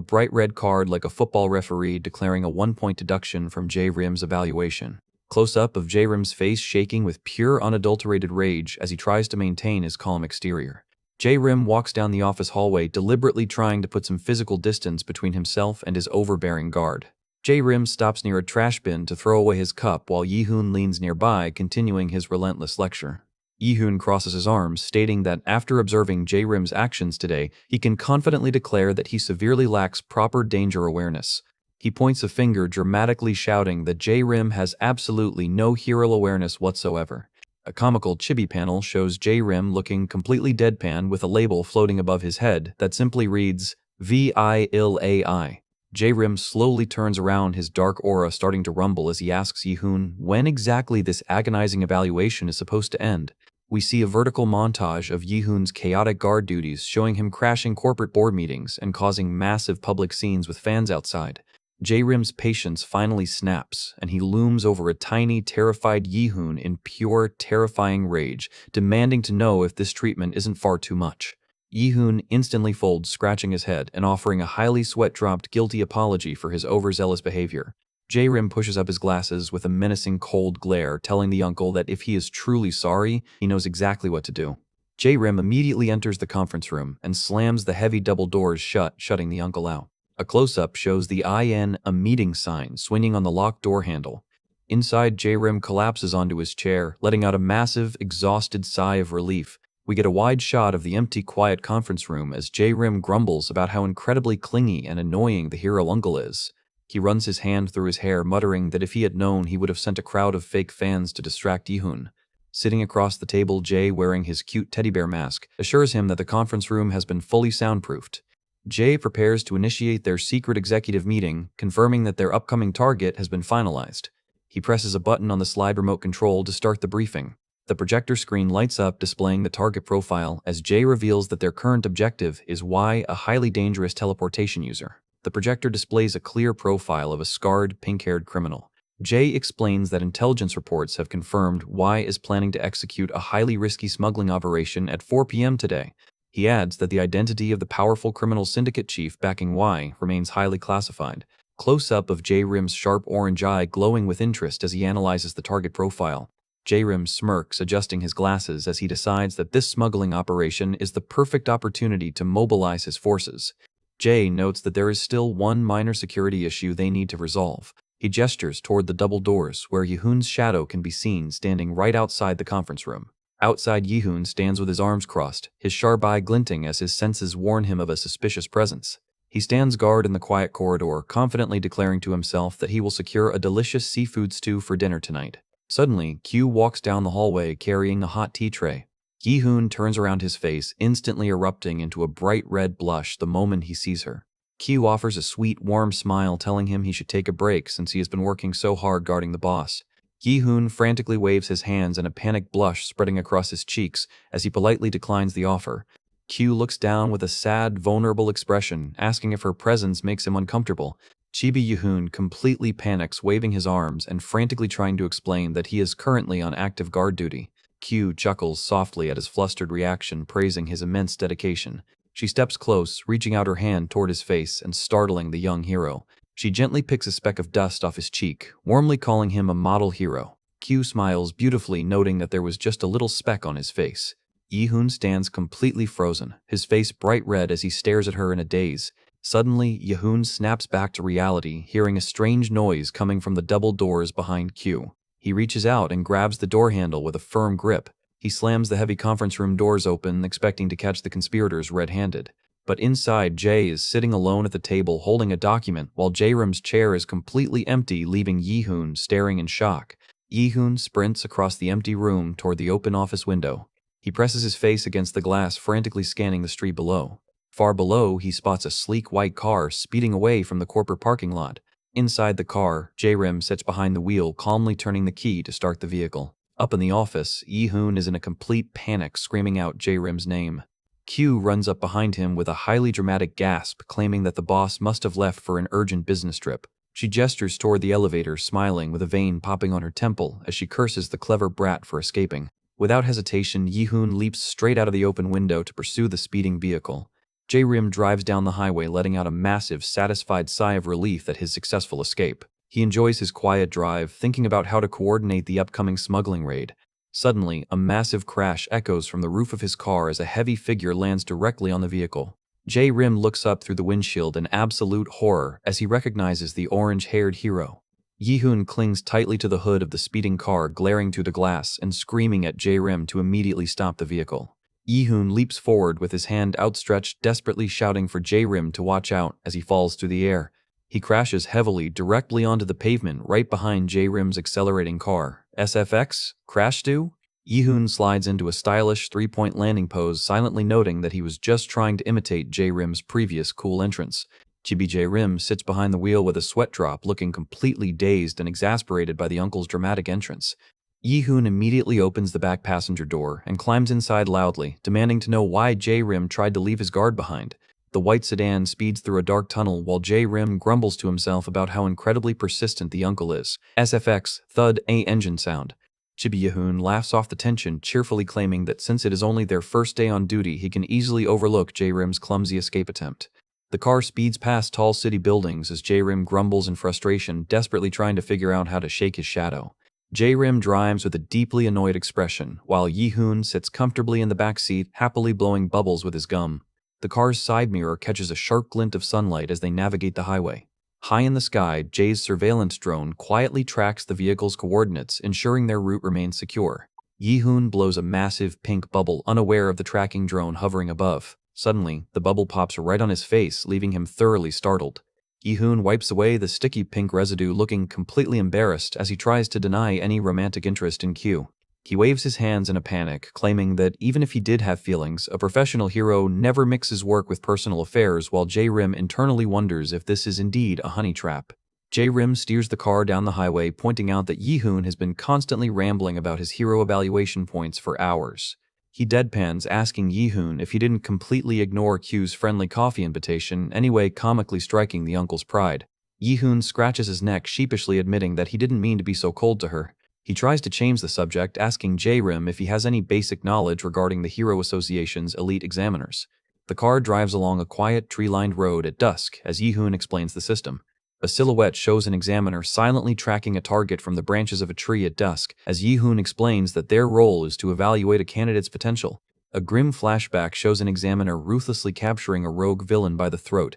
bright red card like a football referee declaring a 1-point deduction from J-Rim's evaluation. Close-up of J-Rim's face shaking with pure unadulterated rage as he tries to maintain his calm exterior. J-Rim walks down the office hallway, deliberately trying to put some physical distance between himself and his overbearing guard. J-Rim stops near a trash bin to throw away his cup while Yi-hoon leans nearby, continuing his relentless lecture. Yi-hoon crosses his arms, stating that after observing J-Rim's actions today, he can confidently declare that he severely lacks proper danger awareness. He points a finger, dramatically shouting that J-Rim has absolutely no hero awareness whatsoever. A comical chibi panel shows J-Rim looking completely deadpan with a label floating above his head that simply reads, VILAI. J-Rim slowly turns around, his dark aura starting to rumble as he asks Yi-hoon when exactly this agonizing evaluation is supposed to end. We see a vertical montage of Yi-hoon's chaotic guard duties, showing him crashing corporate board meetings and causing massive public scenes with fans outside. J-Rim's patience finally snaps, and he looms over a tiny, terrified Yi-hoon in pure, terrifying rage, demanding to know if this treatment isn't far too much. Yi-hoon instantly folds, scratching his head and offering a highly sweat-dropped, guilty apology for his overzealous behavior. J-Rim pushes up his glasses with a menacing cold glare, telling the uncle that if he is truly sorry, he knows exactly what to do. J-Rim immediately enters the conference room and slams the heavy double doors shut, shutting the uncle out. A close-up shows the a meeting sign swinging on the locked door handle. Inside, J-Rim collapses onto his chair, letting out a massive, exhausted sigh of relief. We get a wide shot of the empty, quiet conference room as J-Rim grumbles about how incredibly clingy and annoying the hero uncle is. He runs his hand through his hair, muttering that if he had known, he would have sent a crowd of fake fans to distract Yi-hoon. Sitting across the table, Jay, wearing his cute teddy bear mask, assures him that the conference room has been fully soundproofed. Jay prepares to initiate their secret executive meeting, confirming that their upcoming target has been finalized. He presses a button on the slide remote control to start the briefing. The projector screen lights up, displaying the target profile as Jay reveals that their current objective is Y, a highly dangerous teleportation user. The projector displays a clear profile of a scarred, pink-haired criminal. Jay explains that intelligence reports have confirmed Y is planning to execute a highly risky smuggling operation at 4 p.m. today. He adds that the identity of the powerful criminal syndicate chief backing Y remains highly classified. Close-up of J-Rim's sharp orange eye glowing with interest as he analyzes the target profile. J-Rim smirks, adjusting his glasses as he decides that this smuggling operation is the perfect opportunity to mobilize his forces. Jay notes that there is still one minor security issue they need to resolve. He gestures toward the double doors, where Yi-hoon's shadow can be seen standing right outside the conference room. Outside, Yi-hoon stands with his arms crossed, his sharp eye glinting as his senses warn him of a suspicious presence. He stands guard in the quiet corridor, confidently declaring to himself that he will secure a delicious seafood stew for dinner tonight. Suddenly, Q walks down the hallway carrying a hot tea tray. Yi-hoon turns around, his face instantly erupting into a bright red blush the moment he sees her. Q offers a sweet, warm smile, telling him he should take a break since he has been working so hard guarding the boss. Yi-hoon frantically waves his hands and a panicked blush spreading across his cheeks as he politely declines the offer. Q looks down with a sad, vulnerable expression, asking if her presence makes him uncomfortable. Chibi Yi-hoon completely panics, waving his arms and frantically trying to explain that he is currently on active guard duty. Q chuckles softly at his flustered reaction, praising his immense dedication. She steps close, reaching out her hand toward his face and startling the young hero. She gently picks a speck of dust off his cheek, warmly calling him a model hero. Q smiles beautifully, noting that there was just a little speck on his face. Yi-hoon stands completely frozen, his face bright red as he stares at her in a daze. Suddenly, Yi-hoon snaps back to reality, hearing a strange noise coming from the double doors behind Q. He reaches out and grabs the door handle with a firm grip. He slams the heavy conference room doors open, expecting to catch the conspirators red-handed. But inside, Jay is sitting alone at the table holding a document while J-Rim's chair is completely empty, leaving Yi-hoon staring in shock. Yi-hoon sprints across the empty room toward the open office window. He presses his face against the glass, frantically scanning the street below. Far below, he spots a sleek white car speeding away from the corporate parking lot. Inside the car, Jae-rim sits behind the wheel, calmly turning the key to start the vehicle. Up in the office, Yi-hoon is in a complete panic, screaming out Jae-rim's name. Q runs up behind him with a highly dramatic gasp, claiming that the boss must have left for an urgent business trip. She gestures toward the elevator, smiling with a vein popping on her temple as she curses the clever brat for escaping. Without hesitation, Yi-hoon leaps straight out of the open window to pursue the speeding vehicle. Jae-rim drives down the highway, letting out a massive, satisfied sigh of relief at his successful escape. He enjoys his quiet drive, thinking about how to coordinate the upcoming smuggling raid. Suddenly, a massive crash echoes from the roof of his car as a heavy figure lands directly on the vehicle. Jae-rim looks up through the windshield in absolute horror as he recognizes the orange-haired hero. Yi-hoon clings tightly to the hood of the speeding car, glaring through the glass and screaming at Jae-rim to immediately stop the vehicle. Yi-hoon leaps forward with his hand outstretched, desperately shouting for Jae-rim to watch out as he falls through the air. He crashes heavily directly onto the pavement right behind Jae-rim's accelerating car. SFX? Crash do? Yi-hoon slides into a stylish three-point landing pose, silently noting that he was just trying to imitate Jae-rim's previous cool entrance. Chibi Jae-rim sits behind the wheel with a sweat drop, looking completely dazed and exasperated by the uncle's dramatic entrance. Yi-hoon immediately opens the back passenger door and climbs inside loudly, demanding to know why Jae-rim tried to leave his guard behind. The white sedan speeds through a dark tunnel while Jae-rim grumbles to himself about how incredibly persistent the uncle is. SFX, thud, a engine sound. Chibi Yi-hoon laughs off the tension, cheerfully claiming that since it is only their first day on duty, he can easily overlook Jae-rim's clumsy escape attempt. The car speeds past tall city buildings as Jae-rim grumbles in frustration, desperately trying to figure out how to shake his shadow. Jae-rim drives with a deeply annoyed expression, while Yi-hoon sits comfortably in the back seat, happily blowing bubbles with his gum. The car's side mirror catches a sharp glint of sunlight as they navigate the highway. High in the sky, Jae's surveillance drone quietly tracks the vehicle's coordinates, ensuring their route remains secure. Yi-hoon blows a massive pink bubble, unaware of the tracking drone hovering above. Suddenly, the bubble pops right on his face, leaving him thoroughly startled. Yi-hoon wipes away the sticky pink residue, looking completely embarrassed as he tries to deny any romantic interest in Q. He waves his hands in a panic, claiming that even if he did have feelings, a professional hero never mixes work with personal affairs, while Jae-rim internally wonders if this is indeed a honey trap. Jae-rim steers the car down the highway, pointing out that Yi-hoon has been constantly rambling about his hero evaluation points for hours. He deadpans, asking Yi-hoon if he didn't completely ignore Q's friendly coffee invitation, anyway comically striking the uncle's pride. Yi-hoon scratches his neck, sheepishly admitting that he didn't mean to be so cold to her. He tries to change the subject, asking Jae-rim if he has any basic knowledge regarding the Hero Association's elite examiners. The car drives along a quiet, tree-lined road at dusk as Yi-hoon explains the system. A silhouette shows an examiner silently tracking a target from the branches of a tree at dusk, as Yi-hoon explains that their role is to evaluate a candidate's potential. A grim flashback shows an examiner ruthlessly capturing a rogue villain by the throat.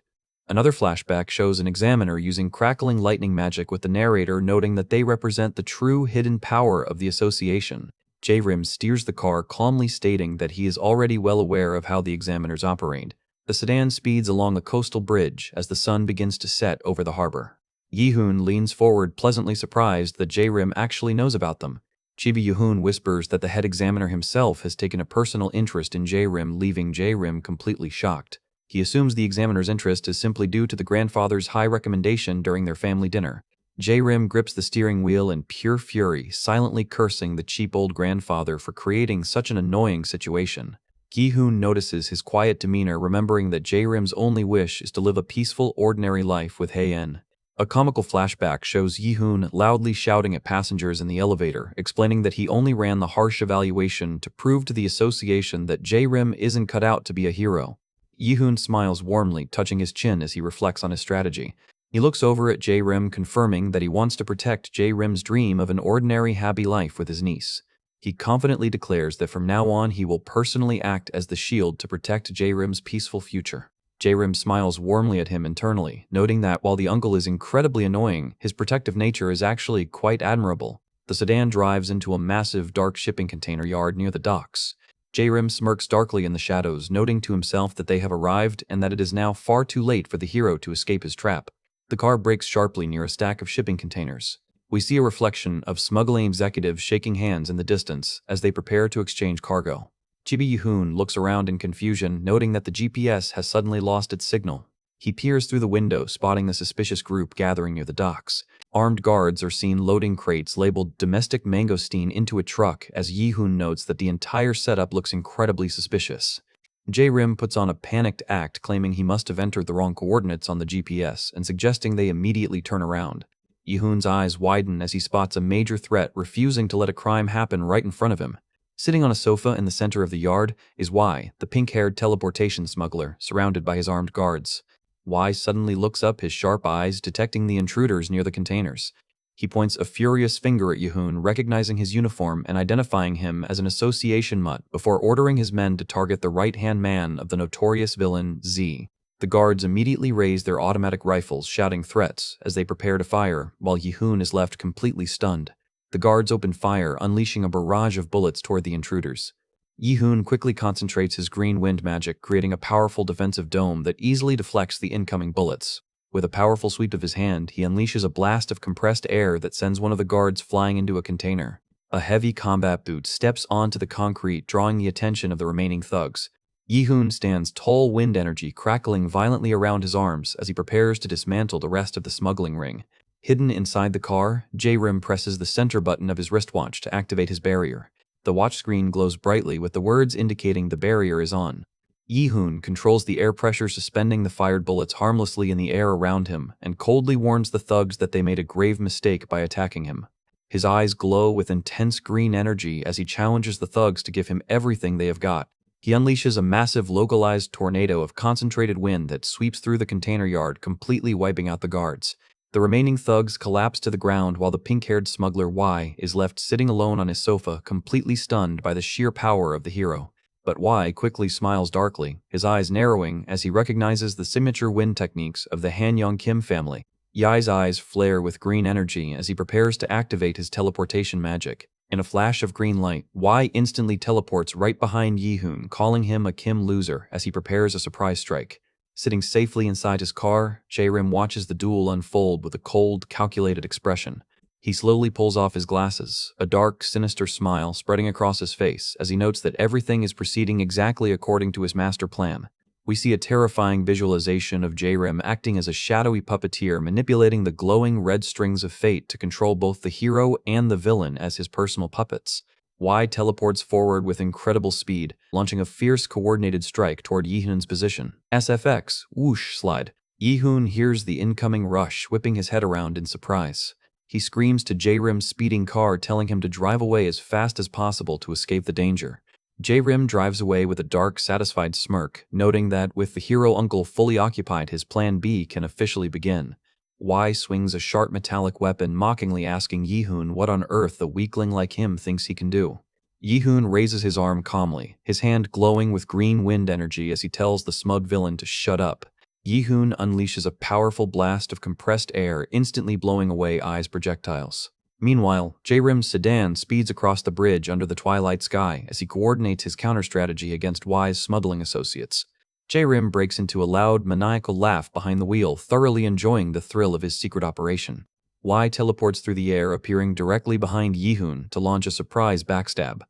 Another flashback shows an examiner using crackling lightning magic, with the narrator noting that they represent the true hidden power of the association. Jae-rim steers the car, calmly stating that he is already well aware of how the examiners operate. The sedan speeds along a coastal bridge as the sun begins to set over the harbor. Yi-hoon leans forward, pleasantly surprised that Jae-rim actually knows about them. Chibi Yi-hoon whispers that the head examiner himself has taken a personal interest in Jae-rim, leaving Jae-rim completely shocked. He assumes the examiner's interest is simply due to the grandfather's high recommendation during their family dinner. Jae-rim grips the steering wheel in pure fury, silently cursing the cheap old grandfather for creating such an annoying situation. Gi-hoon notices his quiet demeanor, remembering that Jae-rim's only wish is to live a peaceful, ordinary life with Hae-en. A comical flashback shows Yi-hoon loudly shouting at passengers in the elevator, explaining that he only ran the harsh evaluation to prove to the association that Jae-rim isn't cut out to be a hero. Yi-hoon smiles warmly, touching his chin as he reflects on his strategy. He looks over at Jae-rim, confirming that he wants to protect Jae-rim's dream of an ordinary, happy life with his niece. He confidently declares that from now on he will personally act as the shield to protect Jae-rim's peaceful future. Jae-rim smiles warmly at him internally, noting that while the uncle is incredibly annoying, his protective nature is actually quite admirable. The sedan drives into a massive, dark shipping container yard near the docks. Jae-rim smirks darkly in the shadows, noting to himself that they have arrived and that it is now far too late for the hero to escape his trap. The car brakes sharply near a stack of shipping containers. We see a reflection of smuggling executives shaking hands in the distance as they prepare to exchange cargo. Chibi Yihun looks around in confusion, noting that the GPS has suddenly lost its signal. He peers through the window, spotting the suspicious group gathering near the docks. Armed guards are seen loading crates labeled domestic mangosteen into a truck as Yihun notes that the entire setup looks incredibly suspicious. J-Rim puts on a panicked act, claiming he must have entered the wrong coordinates on the GPS and suggesting they immediately turn around. Yihun's eyes widen as he spots a major threat, refusing to let a crime happen right in front of him. Sitting on a sofa in the center of the yard is Y, the pink-haired teleportation smuggler, surrounded by his armed guards. Y suddenly looks up, his sharp eyes detecting the intruders near the containers. He points a furious finger at Yihun, recognizing his uniform and identifying him as an association mutt before ordering his men to target the right-hand man of the notorious villain, Z. The guards immediately raise their automatic rifles, shouting threats as they prepare to fire, while Yihun is left completely stunned. The guards open fire, unleashing a barrage of bullets toward the intruders. Yihun quickly concentrates his green wind magic, creating a powerful defensive dome that easily deflects the incoming bullets. With a powerful sweep of his hand, he unleashes a blast of compressed air that sends one of the guards flying into a container. A heavy combat boot steps onto the concrete, drawing the attention of the remaining thugs. Yihun stands tall, wind energy crackling violently around his arms as he prepares to dismantle the rest of the smuggling ring. Hidden inside the car, J-Rim presses the center button of his wristwatch to activate his barrier. The watch screen glows brightly with the words indicating the barrier is on. Yihun controls the air pressure, suspending the fired bullets harmlessly in the air around him, and coldly warns the thugs that they made a grave mistake by attacking him. His eyes glow with intense green energy as he challenges the thugs to give him everything they have got. He unleashes a massive localized tornado of concentrated wind that sweeps through the container yard, completely wiping out the guards. The remaining thugs collapse to the ground while the pink-haired smuggler Y is left sitting alone on his sofa, completely stunned by the sheer power of the hero. But Y quickly smiles darkly, his eyes narrowing as he recognizes the signature wind techniques of the Han-Young Kim family. Yai's eyes flare with green energy as he prepares to activate his teleportation magic. In a flash of green light, Y instantly teleports right behind Yihun, calling him a Kim loser as he prepares a surprise strike. Sitting safely inside his car, J-Rim watches the duel unfold with a cold, calculated expression. He slowly pulls off his glasses, a dark, sinister smile spreading across his face as he notes that everything is proceeding exactly according to his master plan. We see a terrifying visualization of J-Rim acting as a shadowy puppeteer, manipulating the glowing red strings of fate to control both the hero and the villain as his personal puppets. Y teleports forward with incredible speed, launching a fierce coordinated strike toward Yihun's position. SFX, whoosh, slide. Yihun hears the incoming rush, whipping his head around in surprise. He screams to J-Rim's speeding car, telling him to drive away as fast as possible to escape the danger. J-Rim drives away with a dark, satisfied smirk, noting that with the hero uncle fully occupied, his plan B can officially begin. Y swings a sharp metallic weapon, mockingly asking Yihun what on earth a weakling like him thinks he can do. Yihun raises his arm calmly, his hand glowing with green wind energy as he tells the smug villain to shut up. Yihun unleashes a powerful blast of compressed air, instantly blowing away Y's projectiles. Meanwhile, J-Rim's sedan speeds across the bridge under the twilight sky as he coordinates his counter-strategy against Y's smuggling associates. J-Rim breaks into a loud, maniacal laugh behind the wheel, thoroughly enjoying the thrill of his secret operation. Y teleports through the air, appearing directly behind Yihun to launch a surprise backstab.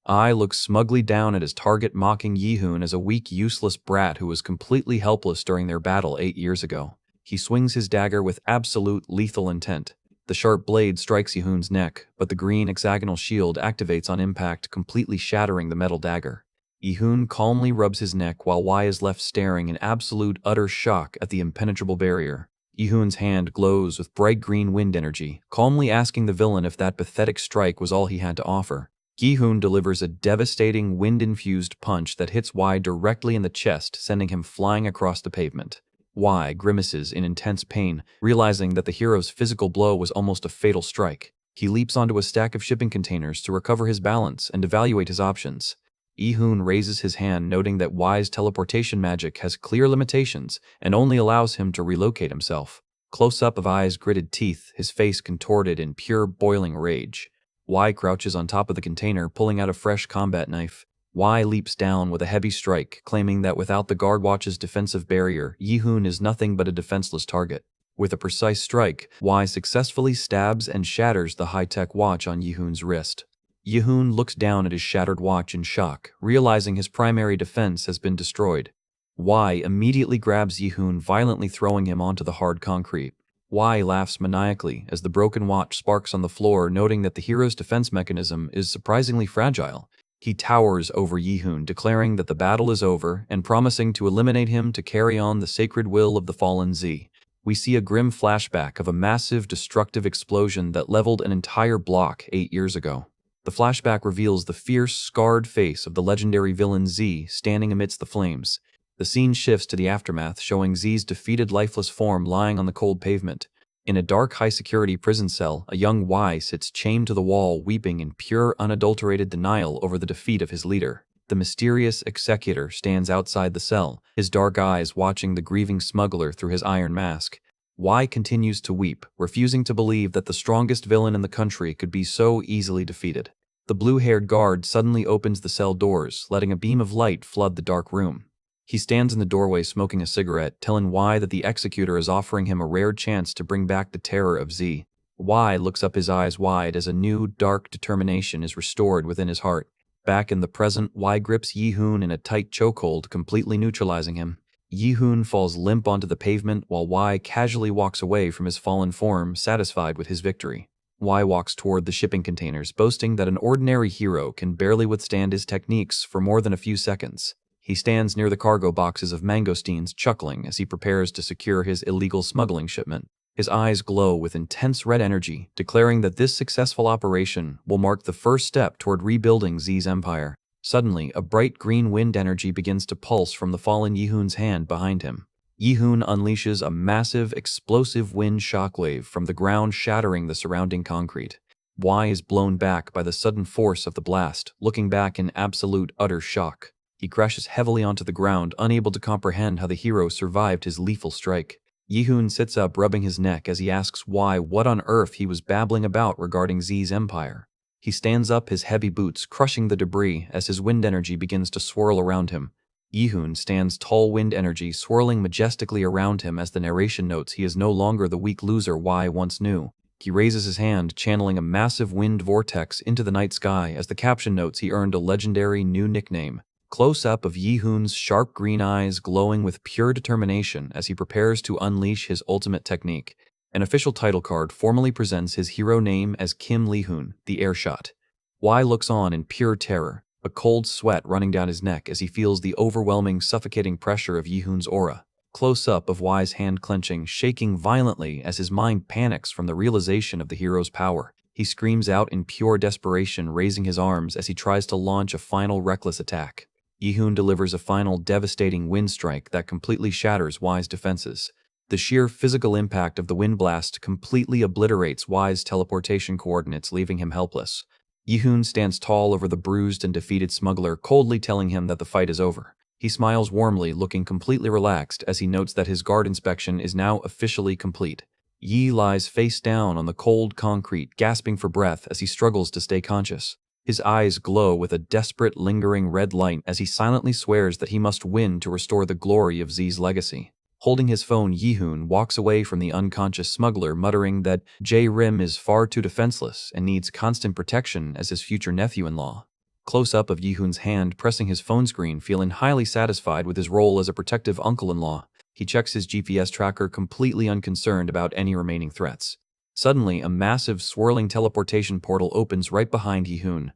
I looks smugly down at his target, mocking Yihun as a weak, useless brat who was completely helpless during their battle 8 years ago. He swings his dagger with absolute lethal intent. The sharp blade strikes Yihun's neck, but the green hexagonal shield activates on impact, completely shattering the metal dagger. Yihun calmly rubs his neck while Y is left staring in absolute utter shock at the impenetrable barrier. Yihun's hand glows with bright green wind energy, calmly asking the villain if that pathetic strike was all he had to offer. Yihun delivers a devastating wind-infused punch that hits Y directly in the chest, sending him flying across the pavement. Y grimaces in intense pain, realizing that the hero's physical blow was almost a fatal strike. He leaps onto a stack of shipping containers to recover his balance and evaluate his options. Yihun raises his hand, noting that Y's teleportation magic has clear limitations and only allows him to relocate himself. Close-up of Y's gritted teeth, his face contorted in pure boiling rage. Y crouches on top of the container, pulling out a fresh combat knife. Y leaps down with a heavy strike, claiming that without the guard watch's defensive barrier, Yihun is nothing but a defenseless target. With a precise strike, Y successfully stabs and shatters the high-tech watch on Yihoon's wrist. Yihoon looks down at his shattered watch in shock, realizing his primary defense has been destroyed. Y immediately grabs Yihoon, violently throwing him onto the hard concrete. Y laughs maniacally as the broken watch sparks on the floor, noting that the hero's defense mechanism is surprisingly fragile. He towers over Yihoon, declaring that the battle is over and promising to eliminate him to carry on the sacred will of the fallen Z. We see a grim flashback of a massive, destructive explosion that leveled an entire block 8 years ago. The flashback reveals the fierce, scarred face of the legendary villain Z standing amidst the flames. The scene shifts to the aftermath, showing Z's defeated, lifeless form lying on the cold pavement. In a dark, high-security prison cell, a young Y sits chained to the wall, weeping in pure, unadulterated denial over the defeat of his leader. The mysterious executor stands outside the cell, his dark eyes watching the grieving smuggler through his iron mask. Y continues to weep, refusing to believe that the strongest villain in the country could be so easily defeated. The blue-haired guard suddenly opens the cell doors, letting a beam of light flood the dark room. He stands in the doorway smoking a cigarette, telling Y that the executor is offering him a rare chance to bring back the terror of Z. Y looks up, his eyes wide, as a new, dark determination is restored within his heart. Back in the present, Y grips Yihoon in a tight chokehold, completely neutralizing him. Yihoon falls limp onto the pavement while Y casually walks away from his fallen form, satisfied with his victory. Y walks toward the shipping containers, boasting that an ordinary hero can barely withstand his techniques for more than a few seconds. He stands near the cargo boxes of mangosteens, chuckling as he prepares to secure his illegal smuggling shipment. His eyes glow with intense red energy, declaring that this successful operation will mark the first step toward rebuilding Z's empire. Suddenly, a bright green wind energy begins to pulse from the fallen Yihoon's hand behind him. Yihoon unleashes a massive, explosive wind shockwave from the ground, shattering the surrounding concrete. Y is blown back by the sudden force of the blast, looking back in absolute, utter shock. He crashes heavily onto the ground, unable to comprehend how the hero survived his lethal strike. Yihoon sits up, rubbing his neck as he asks Y what on earth he was babbling about regarding Z's empire. He stands up, his heavy boots crushing the debris as his wind energy begins to swirl around him. Yihoon stands tall, wind energy swirling majestically around him as the narration notes he is no longer the weak loser Y once knew. He raises his hand, channeling a massive wind vortex into the night sky as the caption notes he earned a legendary new nickname. Close-up of Yihoon's sharp green eyes glowing with pure determination as he prepares to unleash his ultimate technique. An official title card formally presents his hero name as Kim Lee-hoon, the Airshot. Y looks on in pure terror, a cold sweat running down his neck as he feels the overwhelming, suffocating pressure of Yihoon's aura. Close-up of Y's hand clenching, shaking violently as his mind panics from the realization of the hero's power. He screams out in pure desperation, raising his arms as he tries to launch a final reckless attack. Yihoon delivers a final devastating wind strike that completely shatters Y's defenses. The sheer physical impact of the wind blast completely obliterates Y's teleportation coordinates, leaving him helpless. Yihoon stands tall over the bruised and defeated smuggler, coldly telling him that the fight is over. He smiles warmly, looking completely relaxed as he notes that his guard inspection is now officially complete. Yi lies face down on the cold concrete, gasping for breath as he struggles to stay conscious. His eyes glow with a desperate, lingering red light as he silently swears that he must win to restore the glory of Z's legacy. Holding his phone, Yihoon walks away from the unconscious smuggler, muttering that J-Rim is far too defenseless and needs constant protection as his future nephew-in-law. Close-up of Yihoon's hand pressing his phone screen, feeling highly satisfied with his role as a protective uncle-in-law. He checks his GPS tracker, completely unconcerned about any remaining threats. Suddenly, a massive, swirling teleportation portal opens right behind Yihoon.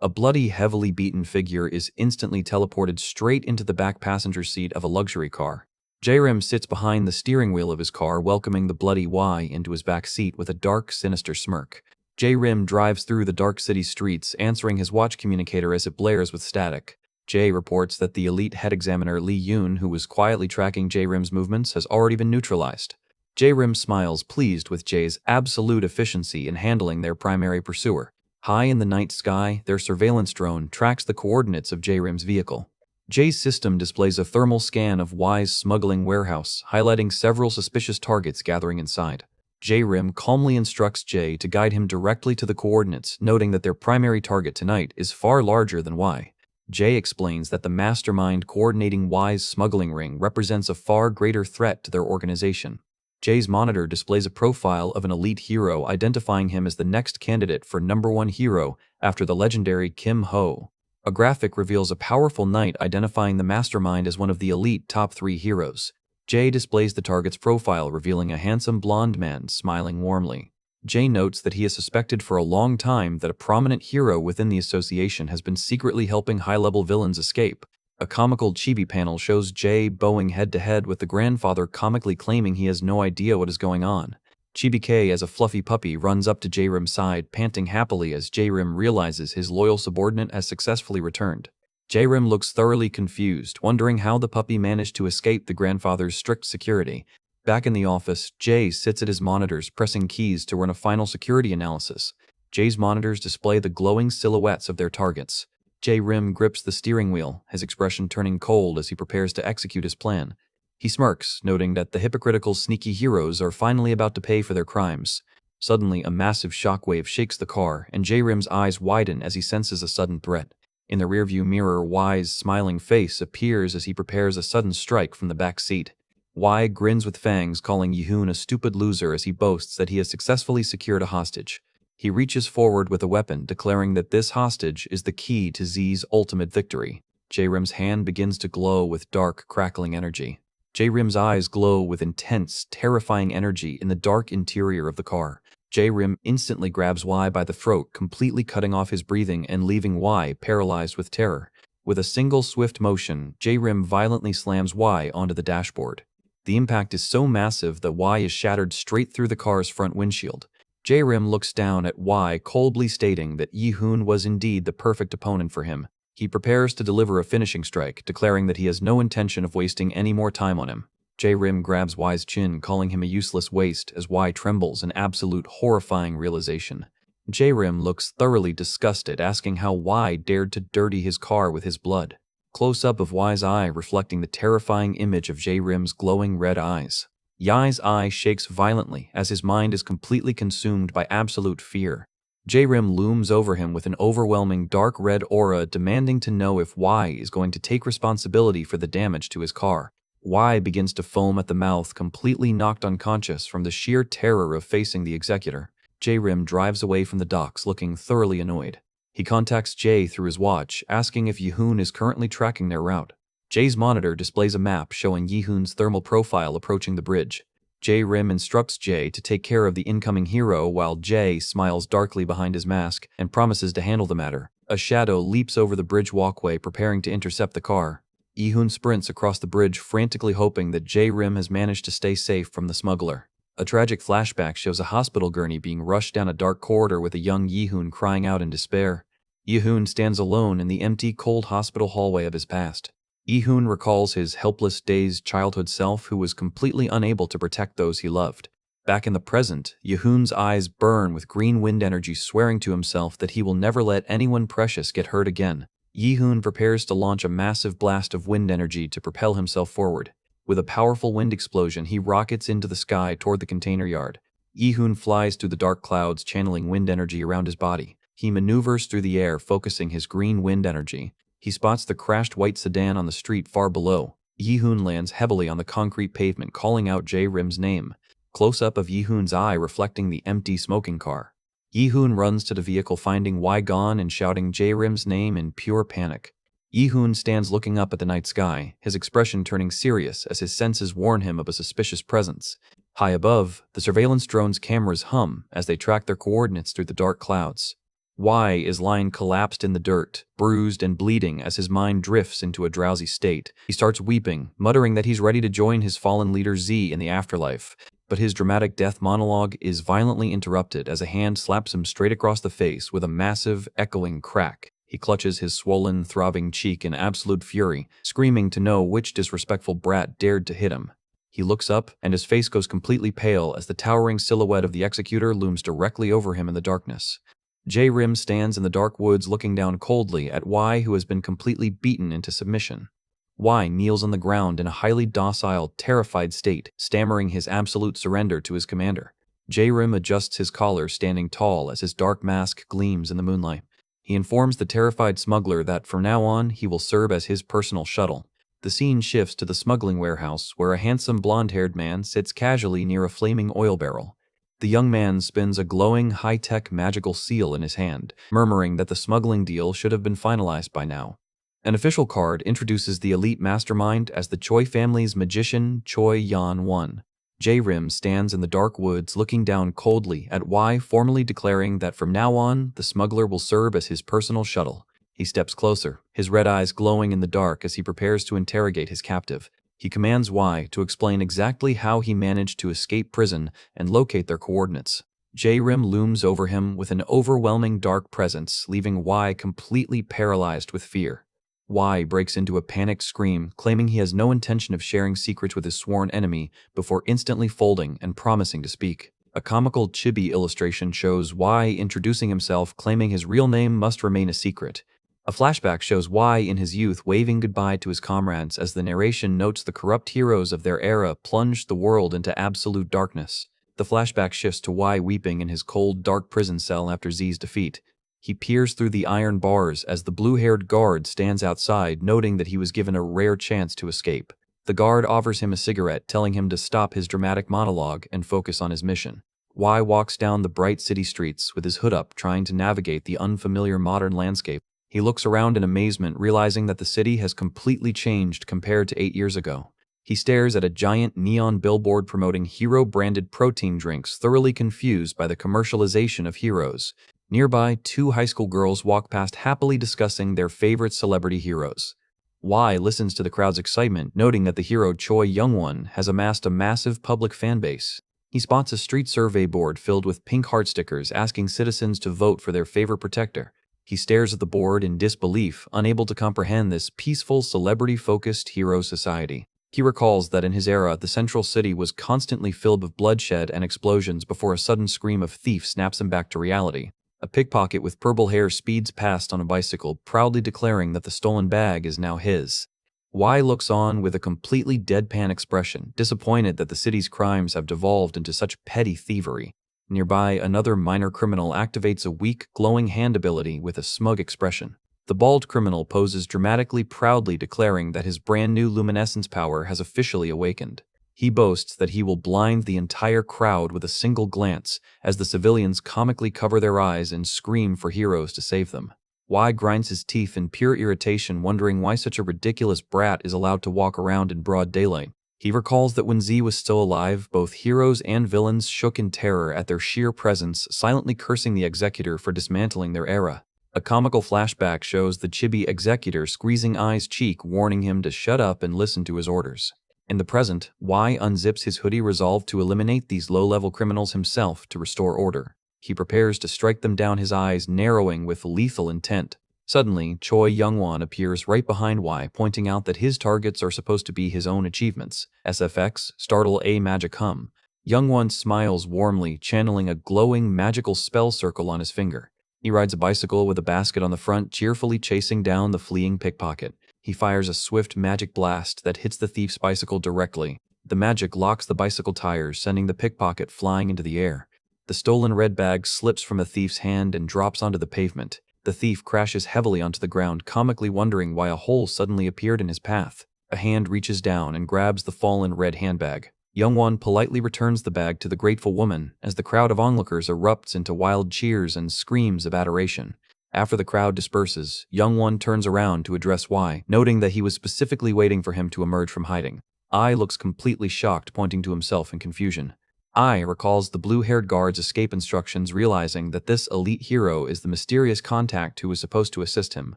A bloody, heavily beaten figure is instantly teleported straight into the back passenger seat of a luxury car. J-Rim sits behind the steering wheel of his car, welcoming the bloody Y into his back seat with a dark, sinister smirk. J-Rim drives through the dark city streets, answering his watch communicator as it blares with static. Jay reports that the elite head examiner Lee Yoon, who was quietly tracking J-Rim's movements, has already been neutralized. J-Rim smiles, pleased with Jay's absolute efficiency in handling their primary pursuer. High in the night sky, their surveillance drone tracks the coordinates of J-Rim's vehicle. Jay's system displays a thermal scan of Y's smuggling warehouse, highlighting several suspicious targets gathering inside. J-Rim calmly instructs Jay to guide him directly to the coordinates, noting that their primary target tonight is far larger than Y. Jay explains that the mastermind coordinating Y's smuggling ring represents a far greater threat to their organization. Jay's monitor displays a profile of an elite hero identifying him as the next candidate for #1 hero after the legendary Kim Ho. A graphic reveals a powerful knight identifying the mastermind as one of the elite top 3 heroes. Jay displays the target's profile, revealing a handsome blonde man smiling warmly. Jay notes that he has suspected for a long time that a prominent hero within the association has been secretly helping high-level villains escape. A comical chibi panel shows Jay bowing head-to-head with the grandfather, comically claiming he has no idea what is going on. Chibi K, as a fluffy puppy, runs up to J-Rim's side, panting happily as J-Rim realizes his loyal subordinate has successfully returned. J-Rim looks thoroughly confused, wondering how the puppy managed to escape the grandfather's strict security. Back in the office, Jay sits at his monitors, pressing keys to run a final security analysis. Jay's monitors display the glowing silhouettes of their targets. J-Rim grips the steering wheel, his expression turning cold as he prepares to execute his plan. He smirks, noting that the hypocritical sneaky heroes are finally about to pay for their crimes. Suddenly, a massive shockwave shakes the car, and J-Rim's eyes widen as he senses a sudden threat. In the rearview mirror, Y's smiling face appears as he prepares a sudden strike from the back seat. Y grins with fangs, calling Yi-hoon a stupid loser as he boasts that he has successfully secured a hostage. He reaches forward with a weapon, declaring that this hostage is the key to Z's ultimate victory. J-Rim's hand begins to glow with dark, crackling energy. J-Rim's eyes glow with intense, terrifying energy in the dark interior of the car. J-Rim instantly grabs Y by the throat, completely cutting off his breathing and leaving Y paralyzed with terror. With a single swift motion, J-Rim violently slams Y onto the dashboard. The impact is so massive that Y is shattered straight through the car's front windshield. J-Rim looks down at Y, coldly stating that Yi-hoon was indeed the perfect opponent for him. He prepares to deliver a finishing strike, declaring that he has no intention of wasting any more time on him. J-Rim grabs Y's chin, calling him a useless waste, as Y trembles in absolute horrifying realization. J-Rim looks thoroughly disgusted, asking how Y dared to dirty his car with his blood. Close-up of Y's eye reflecting the terrifying image of J-Rim's glowing red eyes. Y's eye shakes violently as his mind is completely consumed by absolute fear. J-Rim looms over him with an overwhelming dark red aura, demanding to know if Y is going to take responsibility for the damage to his car. Y begins to foam at the mouth, completely knocked unconscious from the sheer terror of facing the executor. J-Rim drives away from the docks, looking thoroughly annoyed. He contacts Jay through his watch, asking if Yi-hoon is currently tracking their route. Jay's monitor displays a map showing Yi-hoon's thermal profile approaching the bridge. J-Rim instructs Jay to take care of the incoming hero, while Jay smiles darkly behind his mask and promises to handle the matter. A shadow leaps over the bridge walkway, preparing to intercept the car. Yi-hoon sprints across the bridge, frantically hoping that J-Rim has managed to stay safe from the smuggler. A tragic flashback shows a hospital gurney being rushed down a dark corridor with a young Yi-hoon crying out in despair. Yi-hoon stands alone in the empty, cold hospital hallway of his past. Yi-hoon recalls his helpless, dazed childhood self who was completely unable to protect those he loved. Back in the present, Yi-hoon's eyes burn with green wind energy, swearing to himself that he will never let anyone precious get hurt again. Yi-hoon prepares to launch a massive blast of wind energy to propel himself forward. With a powerful wind explosion, he rockets into the sky toward the container yard. Yi-hoon flies through the dark clouds, channeling wind energy around his body. He maneuvers through the air, focusing his green wind energy. He spots the crashed white sedan on the street far below. Yi-hoon lands heavily on the concrete pavement, calling out J-Rim's name. Close-up of Yi-hoon's eye reflecting the empty smoking car. Yi-hoon runs to the vehicle, finding Y gone and shouting J-Rim's name in pure panic. Yi-hoon stands looking up at the night sky, his expression turning serious as his senses warn him of a suspicious presence. High above, the surveillance drone's cameras hum as they track their coordinates through the dark clouds. Y is lying collapsed in the dirt, bruised and bleeding as his mind drifts into a drowsy state. He starts weeping, muttering that he's ready to join his fallen leader Z in the afterlife. But his dramatic death monologue is violently interrupted as a hand slaps him straight across the face with a massive, echoing crack. He clutches his swollen, throbbing cheek in absolute fury, screaming to know which disrespectful brat dared to hit him. He looks up, and his face goes completely pale as the towering silhouette of the executor looms directly over him in the darkness. J-Rim stands in the dark woods looking down coldly at Y, who has been completely beaten into submission. Y kneels on the ground in a highly docile, terrified state, stammering his absolute surrender to his commander. J-Rim adjusts his collar, standing tall as his dark mask gleams in the moonlight. He informs the terrified smuggler that from now on he will serve as his personal shuttle. The scene shifts to the smuggling warehouse, where a handsome blonde-haired man sits casually near a flaming oil barrel. The young man spins a glowing, high-tech magical seal in his hand, murmuring that the smuggling deal should have been finalized by now. An official card introduces the elite mastermind as the Choi family's magician, Choi Yan-won. J-Rim stands in the dark woods looking down coldly at Y, formally declaring that from now on, the smuggler will serve as his personal shuttle. He steps closer, his red eyes glowing in the dark as he prepares to interrogate his captive. He commands Y to explain exactly how he managed to escape prison and locate their coordinates. J-Rim looms over him with an overwhelming dark presence, leaving Y completely paralyzed with fear. Y breaks into a panicked scream, claiming he has no intention of sharing secrets with his sworn enemy before instantly folding and promising to speak. A comical chibi illustration shows Y introducing himself, claiming his real name must remain a secret. A flashback shows Y in his youth waving goodbye to his comrades as the narration notes the corrupt heroes of their era plunged the world into absolute darkness. The flashback shifts to Y weeping in his cold, dark prison cell after Z's defeat. He peers through the iron bars as the blue-haired guard stands outside, noting that he was given a rare chance to escape. The guard offers him a cigarette, telling him to stop his dramatic monologue and focus on his mission. Y walks down the bright city streets with his hood up, trying to navigate the unfamiliar modern landscape. He looks around in amazement, realizing that the city has completely changed compared to 8 years ago. He stares at a giant neon billboard promoting hero-branded protein drinks, thoroughly confused by the commercialization of heroes. Nearby, 2 high school girls walk past happily discussing their favorite celebrity heroes. Y listens to the crowd's excitement, noting that the hero Choi Young-won has amassed a massive public fanbase. He spots a street survey board filled with pink heart stickers asking citizens to vote for their favorite protector. He stares at the board in disbelief, unable to comprehend this peaceful, celebrity-focused hero society. He recalls that in his era, the central city was constantly filled with bloodshed and explosions before a sudden scream of thief snaps him back to reality. A pickpocket with purple hair speeds past on a bicycle, proudly declaring that the stolen bag is now his. Y looks on with a completely deadpan expression, disappointed that the city's crimes have devolved into such petty thievery. Nearby, another minor criminal activates a weak, glowing hand ability with a smug expression. The bald criminal poses dramatically proudly, declaring that his brand new luminescence power has officially awakened. He boasts that he will blind the entire crowd with a single glance, as the civilians comically cover their eyes and scream for heroes to save them. Y grinds his teeth in pure irritation, wondering why such a ridiculous brat is allowed to walk around in broad daylight. He recalls that when Z was still alive, both heroes and villains shook in terror at their sheer presence, silently cursing the executor for dismantling their era. A comical flashback shows the chibi executor squeezing I's cheek, warning him to shut up and listen to his orders. In the present, Y unzips his hoodie, resolved to eliminate these low-level criminals himself to restore order. He prepares to strike them down, his eyes narrowing with lethal intent. Suddenly, Choi Young-won appears right behind Y, pointing out that his targets are supposed to be his own achievements. SFX, startle a magic hum. Young-won smiles warmly, channeling a glowing magical spell circle on his finger. He rides a bicycle with a basket on the front, cheerfully chasing down the fleeing pickpocket. He fires a swift magic blast that hits the thief's bicycle directly. The magic locks the bicycle tires, sending the pickpocket flying into the air. The stolen red bag slips from the thief's hand and drops onto the pavement. The thief crashes heavily onto the ground, comically wondering why a hole suddenly appeared in his path. A hand reaches down and grabs the fallen red handbag. Young-won politely returns the bag to the grateful woman as the crowd of onlookers erupts into wild cheers and screams of adoration. After the crowd disperses, Young-won turns around to address Y, noting that he was specifically waiting for him to emerge from hiding. I looks completely shocked, pointing to himself in confusion. I recalls the blue-haired guard's escape instructions, realizing that this elite hero is the mysterious contact who was supposed to assist him.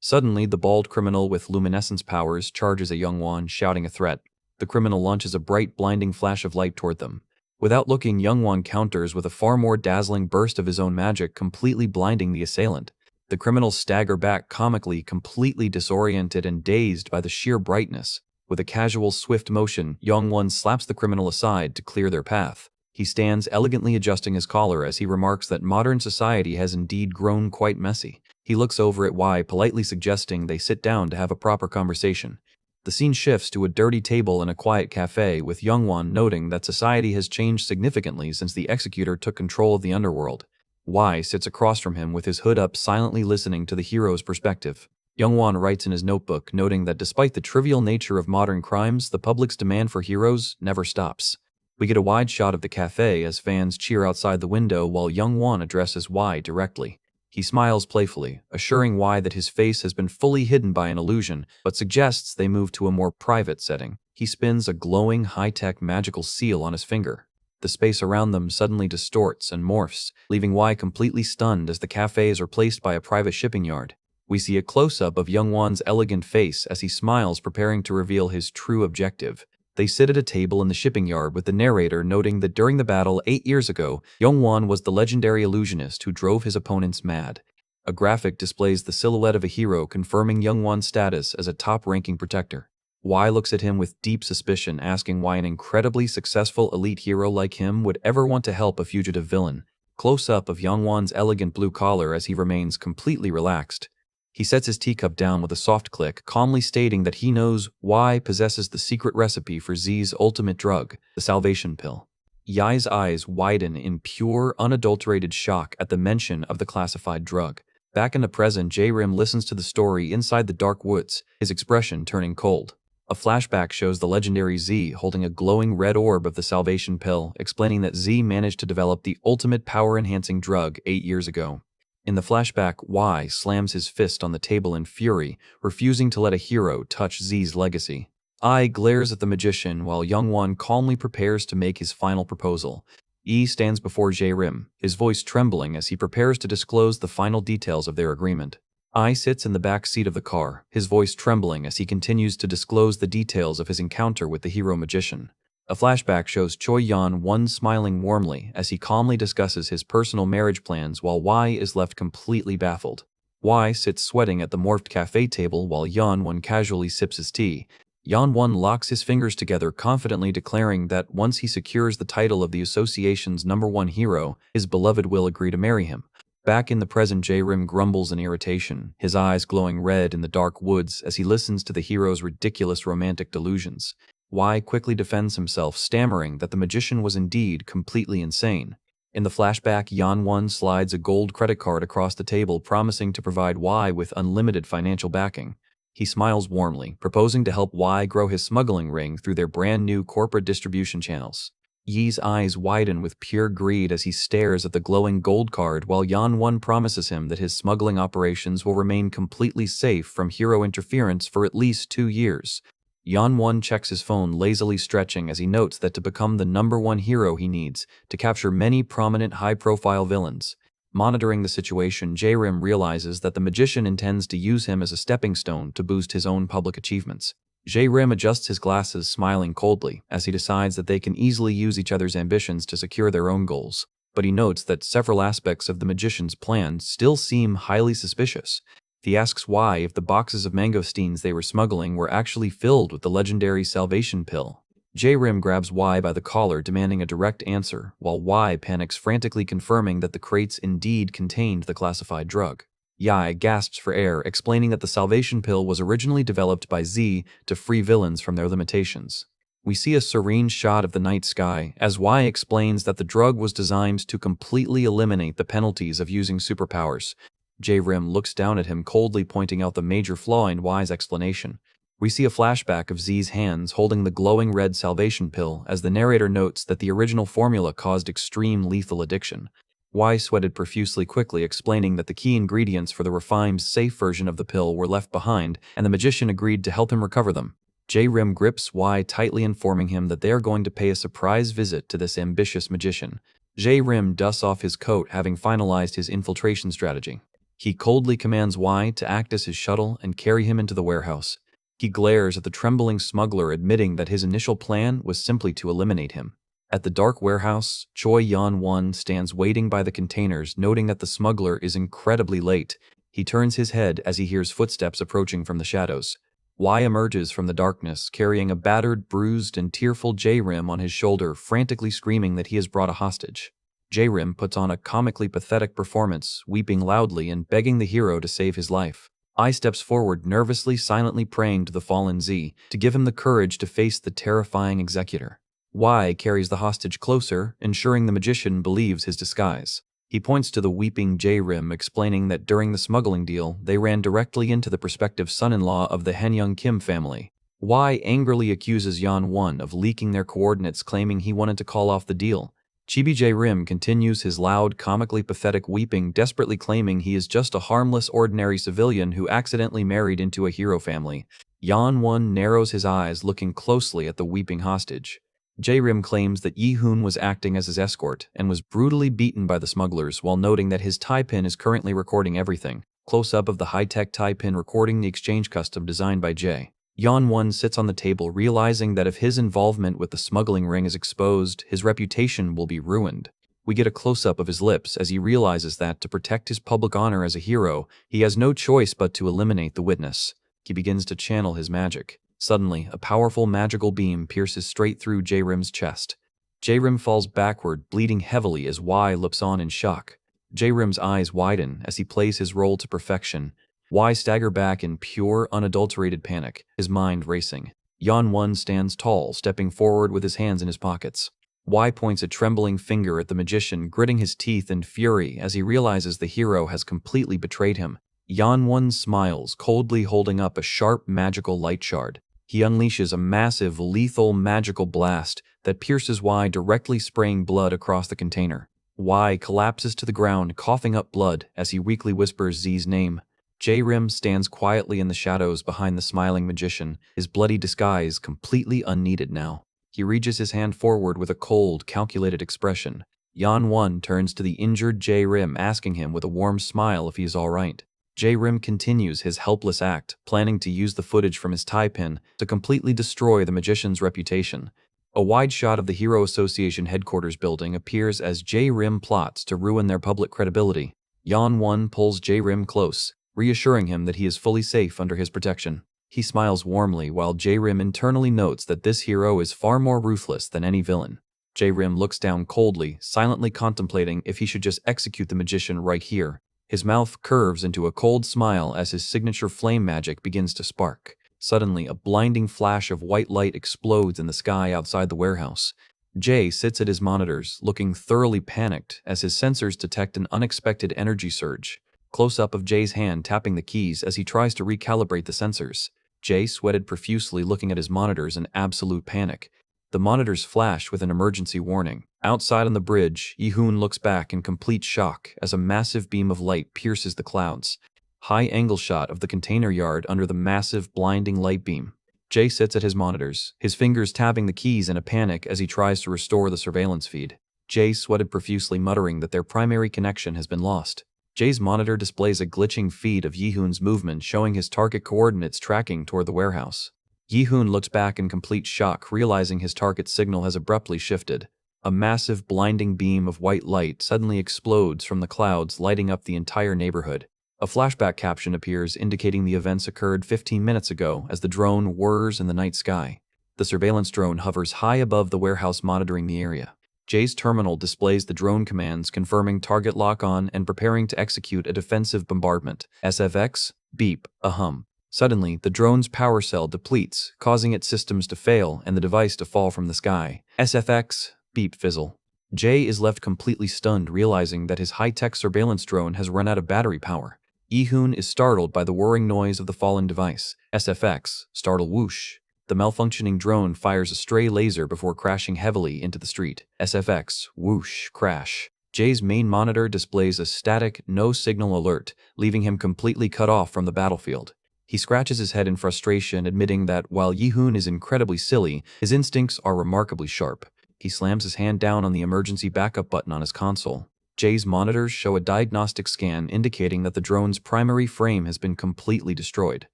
Suddenly, the bald criminal with luminescence powers charges at Young-won, shouting a threat. The criminal launches a bright, blinding flash of light toward them. Without looking, Young-won counters with a far more dazzling burst of his own magic, completely blinding the assailant. The criminals stagger back comically, completely disoriented and dazed by the sheer brightness. With a casual, swift motion, Young-won slaps the criminal aside to clear their path. He stands elegantly adjusting his collar as he remarks that modern society has indeed grown quite messy. He looks over at Y, politely suggesting they sit down to have a proper conversation. The scene shifts to a dirty table in a quiet cafe, with Young-won noting that society has changed significantly since the executor took control of the underworld. Y sits across from him with his hood up, silently listening to the hero's perspective. Youngwon writes in his notebook, noting that despite the trivial nature of modern crimes, the public's demand for heroes never stops. We get a wide shot of the cafe as fans cheer outside the window while Youngwon addresses Y directly. He smiles playfully, assuring Y that his face has been fully hidden by an illusion, but suggests they move to a more private setting. He spins a glowing, high-tech magical seal on his finger. The space around them suddenly distorts and morphs, leaving Y completely stunned as the cafe is replaced by a private shipping yard. We see a close-up of Youngwon's elegant face as he smiles, preparing to reveal his true objective. They sit at a table in the shipping yard with the narrator noting that during the battle 8 years ago, Youngwon was the legendary illusionist who drove his opponents mad. A graphic displays the silhouette of a hero confirming Youngwon's status as a top-ranking protector. Y looks at him with deep suspicion, asking why an incredibly successful elite hero like him would ever want to help a fugitive villain. Close-up of Youngwon's elegant blue collar as he remains completely relaxed. He sets his teacup down with a soft click, calmly stating that he knows Y possesses the secret recipe for Z's ultimate drug, the salvation pill. Yai's eyes widen in pure, unadulterated shock at the mention of the classified drug. Back in the present, J-Rim listens to the story inside the dark woods, his expression turning cold. A flashback shows the legendary Z holding a glowing red orb of the salvation pill, explaining that Z managed to develop the ultimate power-enhancing drug 8 years ago. In the flashback, Y slams his fist on the table in fury, refusing to let a hero touch Z's legacy. I glares at the magician while Youngwon calmly prepares to make his final proposal. E stands before J-Rim, his voice trembling as he prepares to disclose the final details of their agreement. I sits in the back seat of the car, his voice trembling as he continues to disclose the details of his encounter with the hero magician. A flashback shows Choi Yan-won smiling warmly as he calmly discusses his personal marriage plans while Y is left completely baffled. Y sits sweating at the morphed cafe table while Yan-won casually sips his tea. Yan-won locks his fingers together, confidently declaring that once he secures the title of the association's #1 hero, his beloved will agree to marry him. Back in the present, J-Rim grumbles in irritation, his eyes glowing red in the dark woods as he listens to the hero's ridiculous romantic delusions. Y quickly defends himself, stammering that the magician was indeed completely insane. In the flashback, Yan-won slides a gold credit card across the table, promising to provide Y with unlimited financial backing. He smiles warmly, proposing to help Y grow his smuggling ring through their brand new corporate distribution channels. Yi's eyes widen with pure greed as he stares at the glowing gold card while Yan-won promises him that his smuggling operations will remain completely safe from hero interference for at least 2 years. Yan-won checks his phone, lazily stretching as he notes that to become the #1 hero he needs to capture many prominent high-profile villains. Monitoring the situation, J-Rim realizes that the magician intends to use him as a stepping stone to boost his own public achievements. J-Rim adjusts his glasses, smiling coldly, as he decides that they can easily use each other's ambitions to secure their own goals. But he notes that several aspects of the magician's plan still seem highly suspicious. He asks Y if the boxes of mangosteens they were smuggling were actually filled with the legendary salvation pill. J-Rim grabs Y by the collar, demanding a direct answer, while Y panics, frantically confirming that the crates indeed contained the classified drug. Yi gasps for air, explaining that the salvation pill was originally developed by Z to free villains from their limitations. We see a serene shot of the night sky as Y explains that the drug was designed to completely eliminate the penalties of using superpowers. J-Rim looks down at him, coldly pointing out the major flaw in Y's explanation. We see a flashback of Z's hands holding the glowing red salvation pill as the narrator notes that the original formula caused extreme lethal addiction. Y sweated profusely, quickly explaining that the key ingredients for the refined, safe version of the pill were left behind, and the magician agreed to help him recover them. J-Rim grips Y tightly, informing him that they are going to pay a surprise visit to this ambitious magician. J-Rim dusts off his coat, having finalized his infiltration strategy. He coldly commands Y to act as his shuttle and carry him into the warehouse. He glares at the trembling smuggler, admitting that his initial plan was simply to eliminate him. At the dark warehouse, Choi Yan-won stands waiting by the containers, noting that the smuggler is incredibly late. He turns his head as he hears footsteps approaching from the shadows. Y emerges from the darkness, carrying a battered, bruised, and tearful J-Rim on his shoulder, frantically screaming that he has brought a hostage. J-Rim puts on a comically pathetic performance, weeping loudly and begging the hero to save his life. I steps forward, nervously, silently praying to the fallen Z to give him the courage to face the terrifying executor. Y carries the hostage closer, ensuring the magician believes his disguise. He points to the weeping J-Rim, explaining that during the smuggling deal, they ran directly into the prospective son-in-law of the Henyoung Kim family. Y angrily accuses Yan-won of leaking their coordinates, claiming he wanted to call off the deal. Chibi J-Rim continues his loud, comically pathetic weeping, desperately claiming he is just a harmless, ordinary civilian who accidentally married into a hero family. Yan-won narrows his eyes, looking closely at the weeping hostage. J-Rim claims that Yi-hoon was acting as his escort and was brutally beaten by the smugglers, while noting that his tie pin is currently recording everything. Close-up of the high-tech tie pin recording the exchange custom designed by J. Yan-won sits on the table, realizing that if his involvement with the smuggling ring is exposed, his reputation will be ruined. We get a close-up of his lips as he realizes that, to protect his public honor as a hero, he has no choice but to eliminate the witness. He begins to channel his magic. Suddenly, a powerful magical beam pierces straight through J-Rim's chest. J-Rim falls backward, bleeding heavily as Y looks on in shock. J-Rim's eyes widen as he plays his role to perfection. Y stagger back in pure, unadulterated panic, his mind racing. Yan-won stands tall, stepping forward with his hands in his pockets. Y points a trembling finger at the magician, gritting his teeth in fury as he realizes the hero has completely betrayed him. Yan-won smiles, coldly holding up a sharp magical light shard. He unleashes a massive, lethal magical blast that pierces Y, directly spraying blood across the container. Y collapses to the ground, coughing up blood as he weakly whispers Z's name. J-Rim stands quietly in the shadows behind the smiling magician, his bloody disguise completely unneeded now. He reaches his hand forward with a cold, calculated expression. Yan-won turns to the injured J-Rim, asking him with a warm smile if he is all right. J-Rim continues his helpless act, planning to use the footage from his tie pin to completely destroy the magician's reputation. A wide shot of the Hero Association headquarters building appears as J-Rim plots to ruin their public credibility. Yan-won pulls J-Rim close, reassuring him that he is fully safe under his protection. He smiles warmly while J-Rim internally notes that this hero is far more ruthless than any villain. J-Rim looks down coldly, silently contemplating if he should just execute the magician right here. His mouth curves into a cold smile as his signature flame magic begins to spark. Suddenly, a blinding flash of white light explodes in the sky outside the warehouse. Jay sits at his monitors, looking thoroughly panicked as his sensors detect an unexpected energy surge. Close-up of Jay's hand tapping the keys as he tries to recalibrate the sensors. Jay sweated profusely, looking at his monitors in absolute panic. The monitors flash with an emergency warning. Outside on the bridge, Yi-hoon looks back in complete shock as a massive beam of light pierces the clouds. High-angle shot of the container yard under the massive, blinding light beam. Jay sits at his monitors, his fingers tapping the keys in a panic as he tries to restore the surveillance feed. Jay sweated profusely, muttering that their primary connection has been lost. Jay's monitor displays a glitching feed of Yi-hoon's movement, showing his target coordinates tracking toward the warehouse. Yi-hoon looks back in complete shock, realizing his target signal has abruptly shifted. A massive, blinding beam of white light suddenly explodes from the clouds, lighting up the entire neighborhood. A flashback caption appears indicating the events occurred 15 minutes ago as the drone whirs in the night sky. The surveillance drone hovers high above the warehouse, monitoring the area. Jay's terminal displays the drone commands, confirming target lock-on and preparing to execute a defensive bombardment. SFX, beep, a hum. Suddenly, the drone's power cell depletes, causing its systems to fail and the device to fall from the sky. SFX, beep, fizzle. Jay is left completely stunned, realizing that his high-tech surveillance drone has run out of battery power. Yi-hoon is startled by the whirring noise of the fallen device. SFX, startle whoosh. The malfunctioning drone fires a stray laser before crashing heavily into the street. SFX, whoosh, crash. Jay's main monitor displays a static, no-signal alert, leaving him completely cut off from the battlefield. He scratches his head in frustration, admitting that while Yi-hoon is incredibly silly, his instincts are remarkably sharp. He slams his hand down on the emergency backup button on his console. Jay's monitors show a diagnostic scan indicating that the drone's primary frame has been completely destroyed.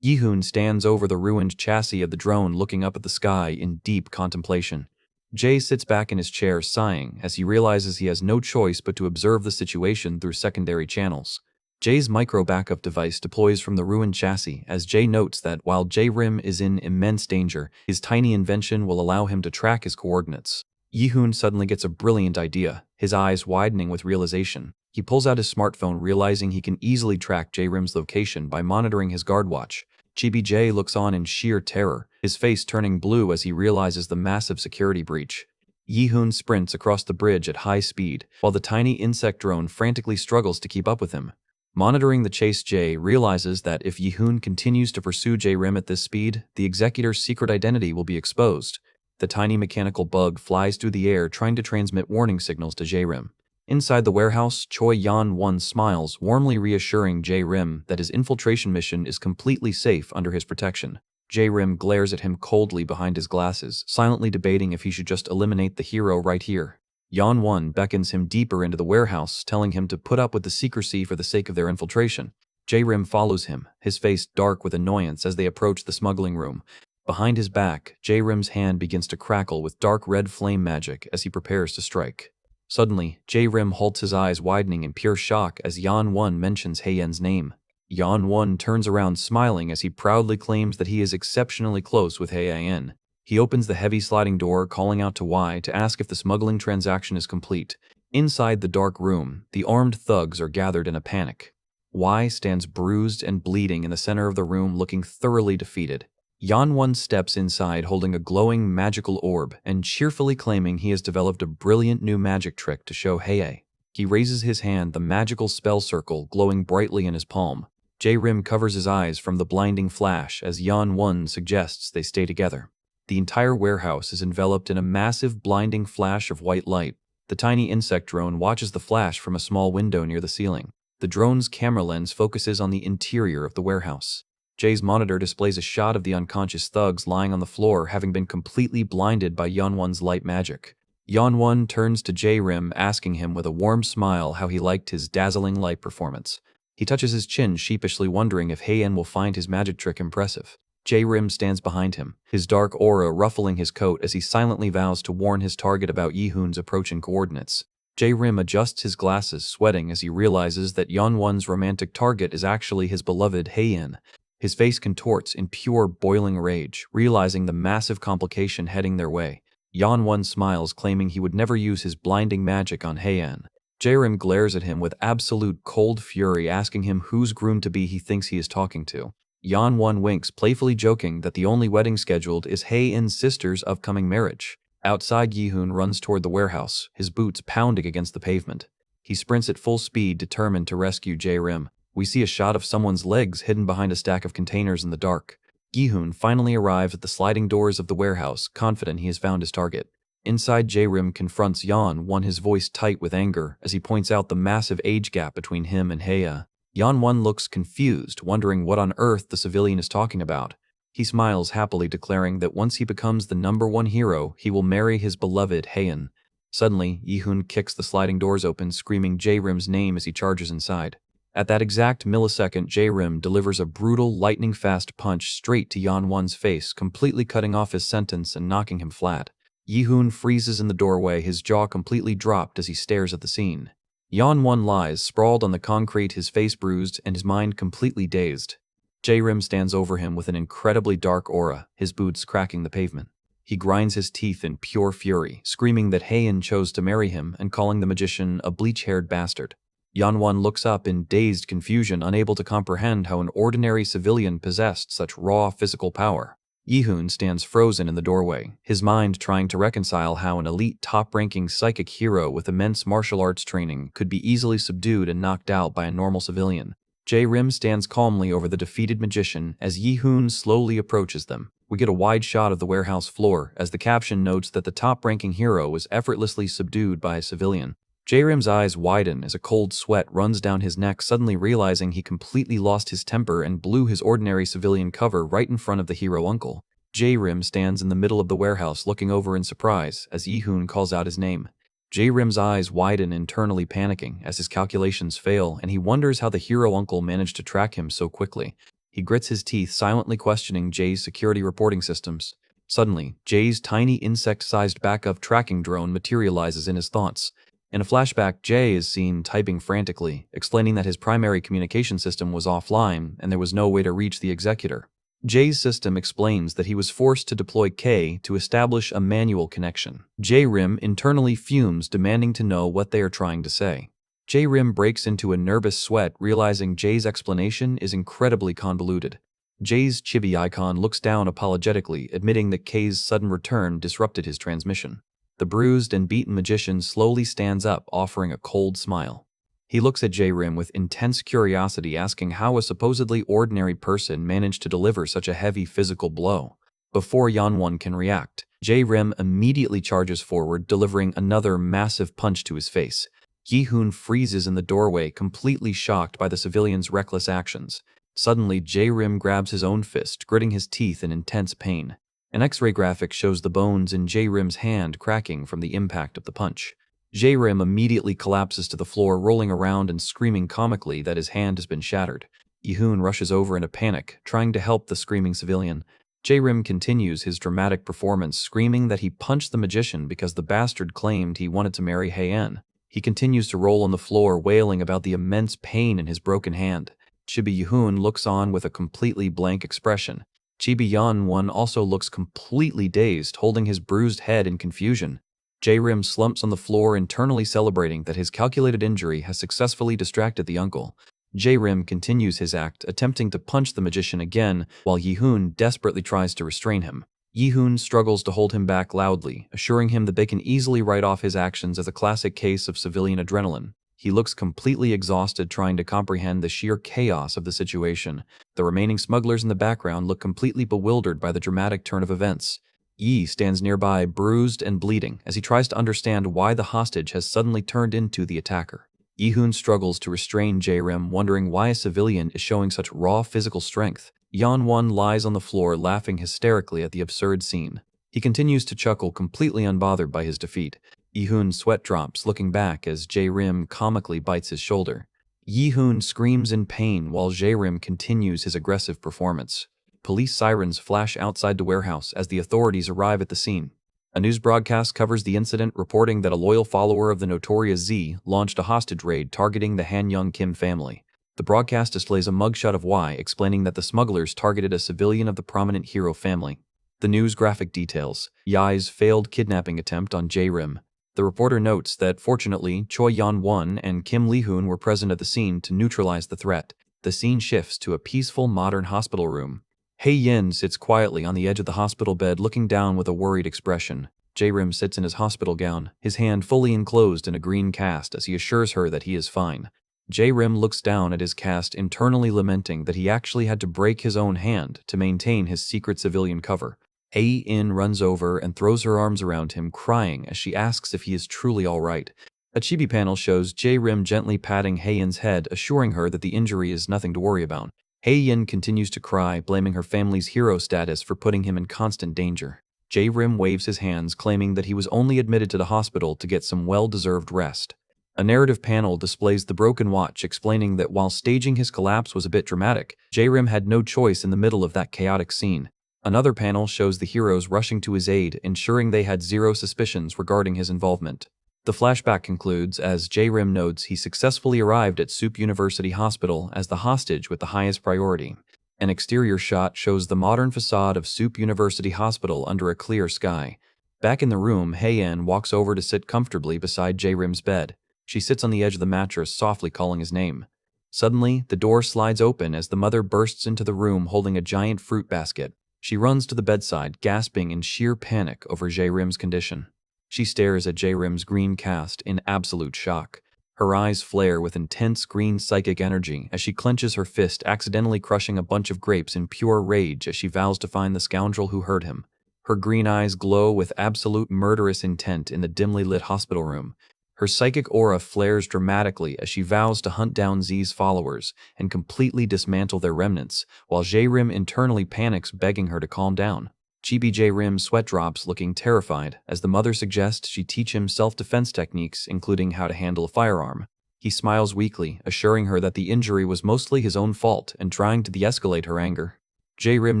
Yi-hoon stands over the ruined chassis of the drone, looking up at the sky in deep contemplation. Jay sits back in his chair, sighing as he realizes he has no choice but to observe the situation through secondary channels. Jay's micro backup device deploys from the ruined chassis as Jay notes that while J-Rim is in immense danger, his tiny invention will allow him to track his coordinates. Yi-hoon suddenly gets a brilliant idea, his eyes widening with realization. He pulls out his smartphone, realizing he can easily track J-Rim's location by monitoring his guard watch. Chibi J looks on in sheer terror, his face turning blue as he realizes the massive security breach. Yi-hoon sprints across the bridge at high speed, while the tiny insect drone frantically struggles to keep up with him. Monitoring the chase, Jae realizes that if Yi-hoon continues to pursue Jae-rim at this speed, the executor's secret identity will be exposed. The tiny mechanical bug flies through the air trying to transmit warning signals to Jae-rim. Inside the warehouse, Choi Yan-won smiles, warmly reassuring Jae-rim that his infiltration mission is completely safe under his protection. Jae-rim glares at him coldly behind his glasses, silently debating if he should just eliminate the hero right here. Yan-won beckons him deeper into the warehouse, telling him to put up with the secrecy for the sake of their infiltration. Jae-rim follows him, his face dark with annoyance as they approach the smuggling room. Behind his back, Jae-rim's hand begins to crackle with dark red flame magic as he prepares to strike. Suddenly, Jae-rim halts, his eyes widening in pure shock as Yan-won mentions Haeyen's name. Yan-won turns around smiling as he proudly claims that he is exceptionally close with Haeyen. He opens the heavy sliding door, calling out to Y to ask if the smuggling transaction is complete. Inside the dark room, the armed thugs are gathered in a panic. Y stands bruised and bleeding in the center of the room, looking thoroughly defeated. Yan-won steps inside holding a glowing magical orb and cheerfully claiming he has developed a brilliant new magic trick to show Hae. He raises his hand, the magical spell circle glowing brightly in his palm. Jae-rim covers his eyes from the blinding flash as Yan-won suggests they stay together. The entire warehouse is enveloped in a massive blinding flash of white light. The tiny insect drone watches the flash from a small window near the ceiling. The drone's camera lens focuses on the interior of the warehouse. Jae's monitor displays a shot of the unconscious thugs lying on the floor, having been completely blinded by Yan-won's light magic. Yan-won turns to Jae-rim, asking him with a warm smile how he liked his dazzling light performance. He touches his chin sheepishly, wondering if Haeyen will find his magic trick impressive. Jae-rim stands behind him, his dark aura ruffling his coat as he silently vows to warn his target about Yi-hoon's approaching coordinates. Jae-rim adjusts his glasses, sweating as he realizes that Yan-won's romantic target is actually his beloved Haeyen. His face contorts in pure boiling rage, realizing the massive complication heading their way. Yan-won smiles, claiming he would never use his blinding magic on Haeyen. Jae-rim glares at him with absolute cold fury, asking him whose groom-to-be he thinks he is talking to. Yan-won winks, playfully joking that the only wedding scheduled is Haeyen's sister's upcoming marriage. Outside, Yi-hoon runs toward the warehouse, his boots pounding against the pavement. He sprints at full speed, determined to rescue Jae-rim. We see a shot of someone's legs hidden behind a stack of containers in the dark. Yi-hoon finally arrives at the sliding doors of the warehouse, confident he has found his target. Inside, Jae-rim confronts Yan-won, his voice tight with anger, as he points out the massive age gap between him and Hae. Yan-won looks confused, wondering what on earth the civilian is talking about. He smiles happily, declaring that once he becomes the #1 hero, he will marry his beloved Haeyen. Suddenly, Yi-hoon kicks the sliding doors open, screaming Jae-rim's name as he charges inside. At that exact millisecond, Jae-rim delivers a brutal, lightning-fast punch straight to Yan-won's face, completely cutting off his sentence and knocking him flat. Yi-hoon freezes in the doorway, his jaw completely dropped as he stares at the scene. Yan-won lies, sprawled on the concrete, his face bruised and his mind completely dazed. Jae-rim stands over him with an incredibly dark aura, his boots cracking the pavement. He grinds his teeth in pure fury, screaming that Haeyen chose to marry him and calling the magician a bleach-haired bastard. Yan-won looks up in dazed confusion, unable to comprehend how an ordinary civilian possessed such raw physical power. Yi-hoon stands frozen in the doorway, his mind trying to reconcile how an elite top-ranking psychic hero with immense martial arts training could be easily subdued and knocked out by a normal civilian. Jae-rim stands calmly over the defeated magician as Yi-hoon slowly approaches them. We get a wide shot of the warehouse floor as the caption notes that the top-ranking hero was effortlessly subdued by a civilian. Jae-rim's eyes widen as a cold sweat runs down his neck, suddenly realizing he completely lost his temper and blew his ordinary civilian cover right in front of the hero uncle. Jae-rim stands in the middle of the warehouse, looking over in surprise as Yi-hoon calls out his name. Jae-rim's eyes widen, internally panicking as his calculations fail, and he wonders how the hero uncle managed to track him so quickly. He grits his teeth, silently questioning Jae's security reporting systems. Suddenly, Jae's tiny insect-sized backup tracking drone materializes in his thoughts. In a flashback, Jae is seen typing frantically, explaining that his primary communication system was offline and there was no way to reach the executor. Jae's system explains that he was forced to deploy K to establish a manual connection. Jae-rim internally fumes, demanding to know what they are trying to say. Jae-rim breaks into a nervous sweat, realizing Jae's explanation is incredibly convoluted. Jae's chibi icon looks down apologetically, admitting that K's sudden return disrupted his transmission. The bruised and beaten magician slowly stands up, offering a cold smile. He looks at J-Rim with intense curiosity, asking how a supposedly ordinary person managed to deliver such a heavy physical blow. Before Yeon-won can react, J-Rim immediately charges forward, delivering another massive punch to his face. Yi-hoon freezes in the doorway, completely shocked by the civilian's reckless actions. Suddenly, J-Rim grabs his own fist, gritting his teeth in intense pain. An X-ray graphic shows the bones in J-Rim's hand cracking from the impact of the punch. J-Rim immediately collapses to the floor, rolling around and screaming comically that his hand has been shattered. Yi-hoon rushes over in a panic, trying to help the screaming civilian. J-Rim continues his dramatic performance, screaming that he punched the magician because the bastard claimed he wanted to marry Hae-en. He continues to roll on the floor, wailing about the immense pain in his broken hand. Chibi Yi-hoon looks on with a completely blank expression. Chibi Yeon-won also looks completely dazed, holding his bruised head in confusion. J-Rim slumps on the floor, internally celebrating that his calculated injury has successfully distracted the uncle. J-Rim continues his act, attempting to punch the magician again, while Yi-hoon desperately tries to restrain him. Yi-hoon struggles to hold him back loudly, assuring him that they can easily write off his actions as a classic case of civilian adrenaline. He looks completely exhausted, trying to comprehend the sheer chaos of the situation. The remaining smugglers in the background look completely bewildered by the dramatic turn of events. Yi stands nearby, bruised and bleeding, as he tries to understand why the hostage has suddenly turned into the attacker. Yi-hoon struggles to restrain J-Rim, wondering why a civilian is showing such raw physical strength. Yeon-won lies on the floor, laughing hysterically at the absurd scene. He continues to chuckle, completely unbothered by his defeat. Yi-hoon's sweat drops, looking back as J-Rim comically bites his shoulder. Yi-hoon screams in pain while J-Rim continues his aggressive performance. Police sirens flash outside the warehouse as the authorities arrive at the scene. A news broadcast covers the incident, reporting that a loyal follower of the notorious Z launched a hostage raid targeting the Han-young Kim family. The broadcast displays a mugshot of Y, explaining that the smugglers targeted a civilian of the prominent hero family. The news graphic details Yai's failed kidnapping attempt on J-Rim. The reporter notes that, fortunately, Choi Yeon-won and Kim Lee-hoon were present at the scene to neutralize the threat. The scene shifts to a peaceful, modern hospital room. Hae-in sits quietly on the edge of the hospital bed, looking down with a worried expression. J-Rim sits in his hospital gown, his hand fully enclosed in a green cast as he assures her that he is fine. J-Rim looks down at his cast, internally lamenting that he actually had to break his own hand to maintain his secret civilian cover. Hae-in runs over and throws her arms around him, crying as she asks if he is truly all right. A chibi panel shows J-Rim gently patting Hae-in's head, assuring her that the injury is nothing to worry about. Hae-in continues to cry, blaming her family's hero status for putting him in constant danger. J-Rim waves his hands, claiming that he was only admitted to the hospital to get some well-deserved rest. A narrative panel displays the broken watch, explaining that while staging his collapse was a bit dramatic, J-Rim had no choice in the middle of that chaotic scene. Another panel shows the heroes rushing to his aid, ensuring they had zero suspicions regarding his involvement. The flashback concludes as J-Rim notes he successfully arrived at Soup University Hospital as the hostage with the highest priority. An exterior shot shows the modern facade of Soup University Hospital under a clear sky. Back in the room, Hae-in walks over to sit comfortably beside J-Rim's bed. She sits on the edge of the mattress, softly calling his name. Suddenly, the door slides open as the mother bursts into the room holding a giant fruit basket. She runs to the bedside, gasping in sheer panic over J-Rim's condition. She stares at J-Rim's green cast in absolute shock. Her eyes flare with intense green psychic energy as she clenches her fist, accidentally crushing a bunch of grapes in pure rage as she vows to find the scoundrel who hurt him. Her green eyes glow with absolute murderous intent in the dimly lit hospital room. Her psychic aura flares dramatically as she vows to hunt down Z's followers and completely dismantle their remnants, while J-Rim internally panics, begging her to calm down. Chibi J-Rim sweat drops, looking terrified, as the mother suggests she teach him self-defense techniques, including how to handle a firearm. He smiles weakly, assuring her that the injury was mostly his own fault and trying to de-escalate her anger. J-Rim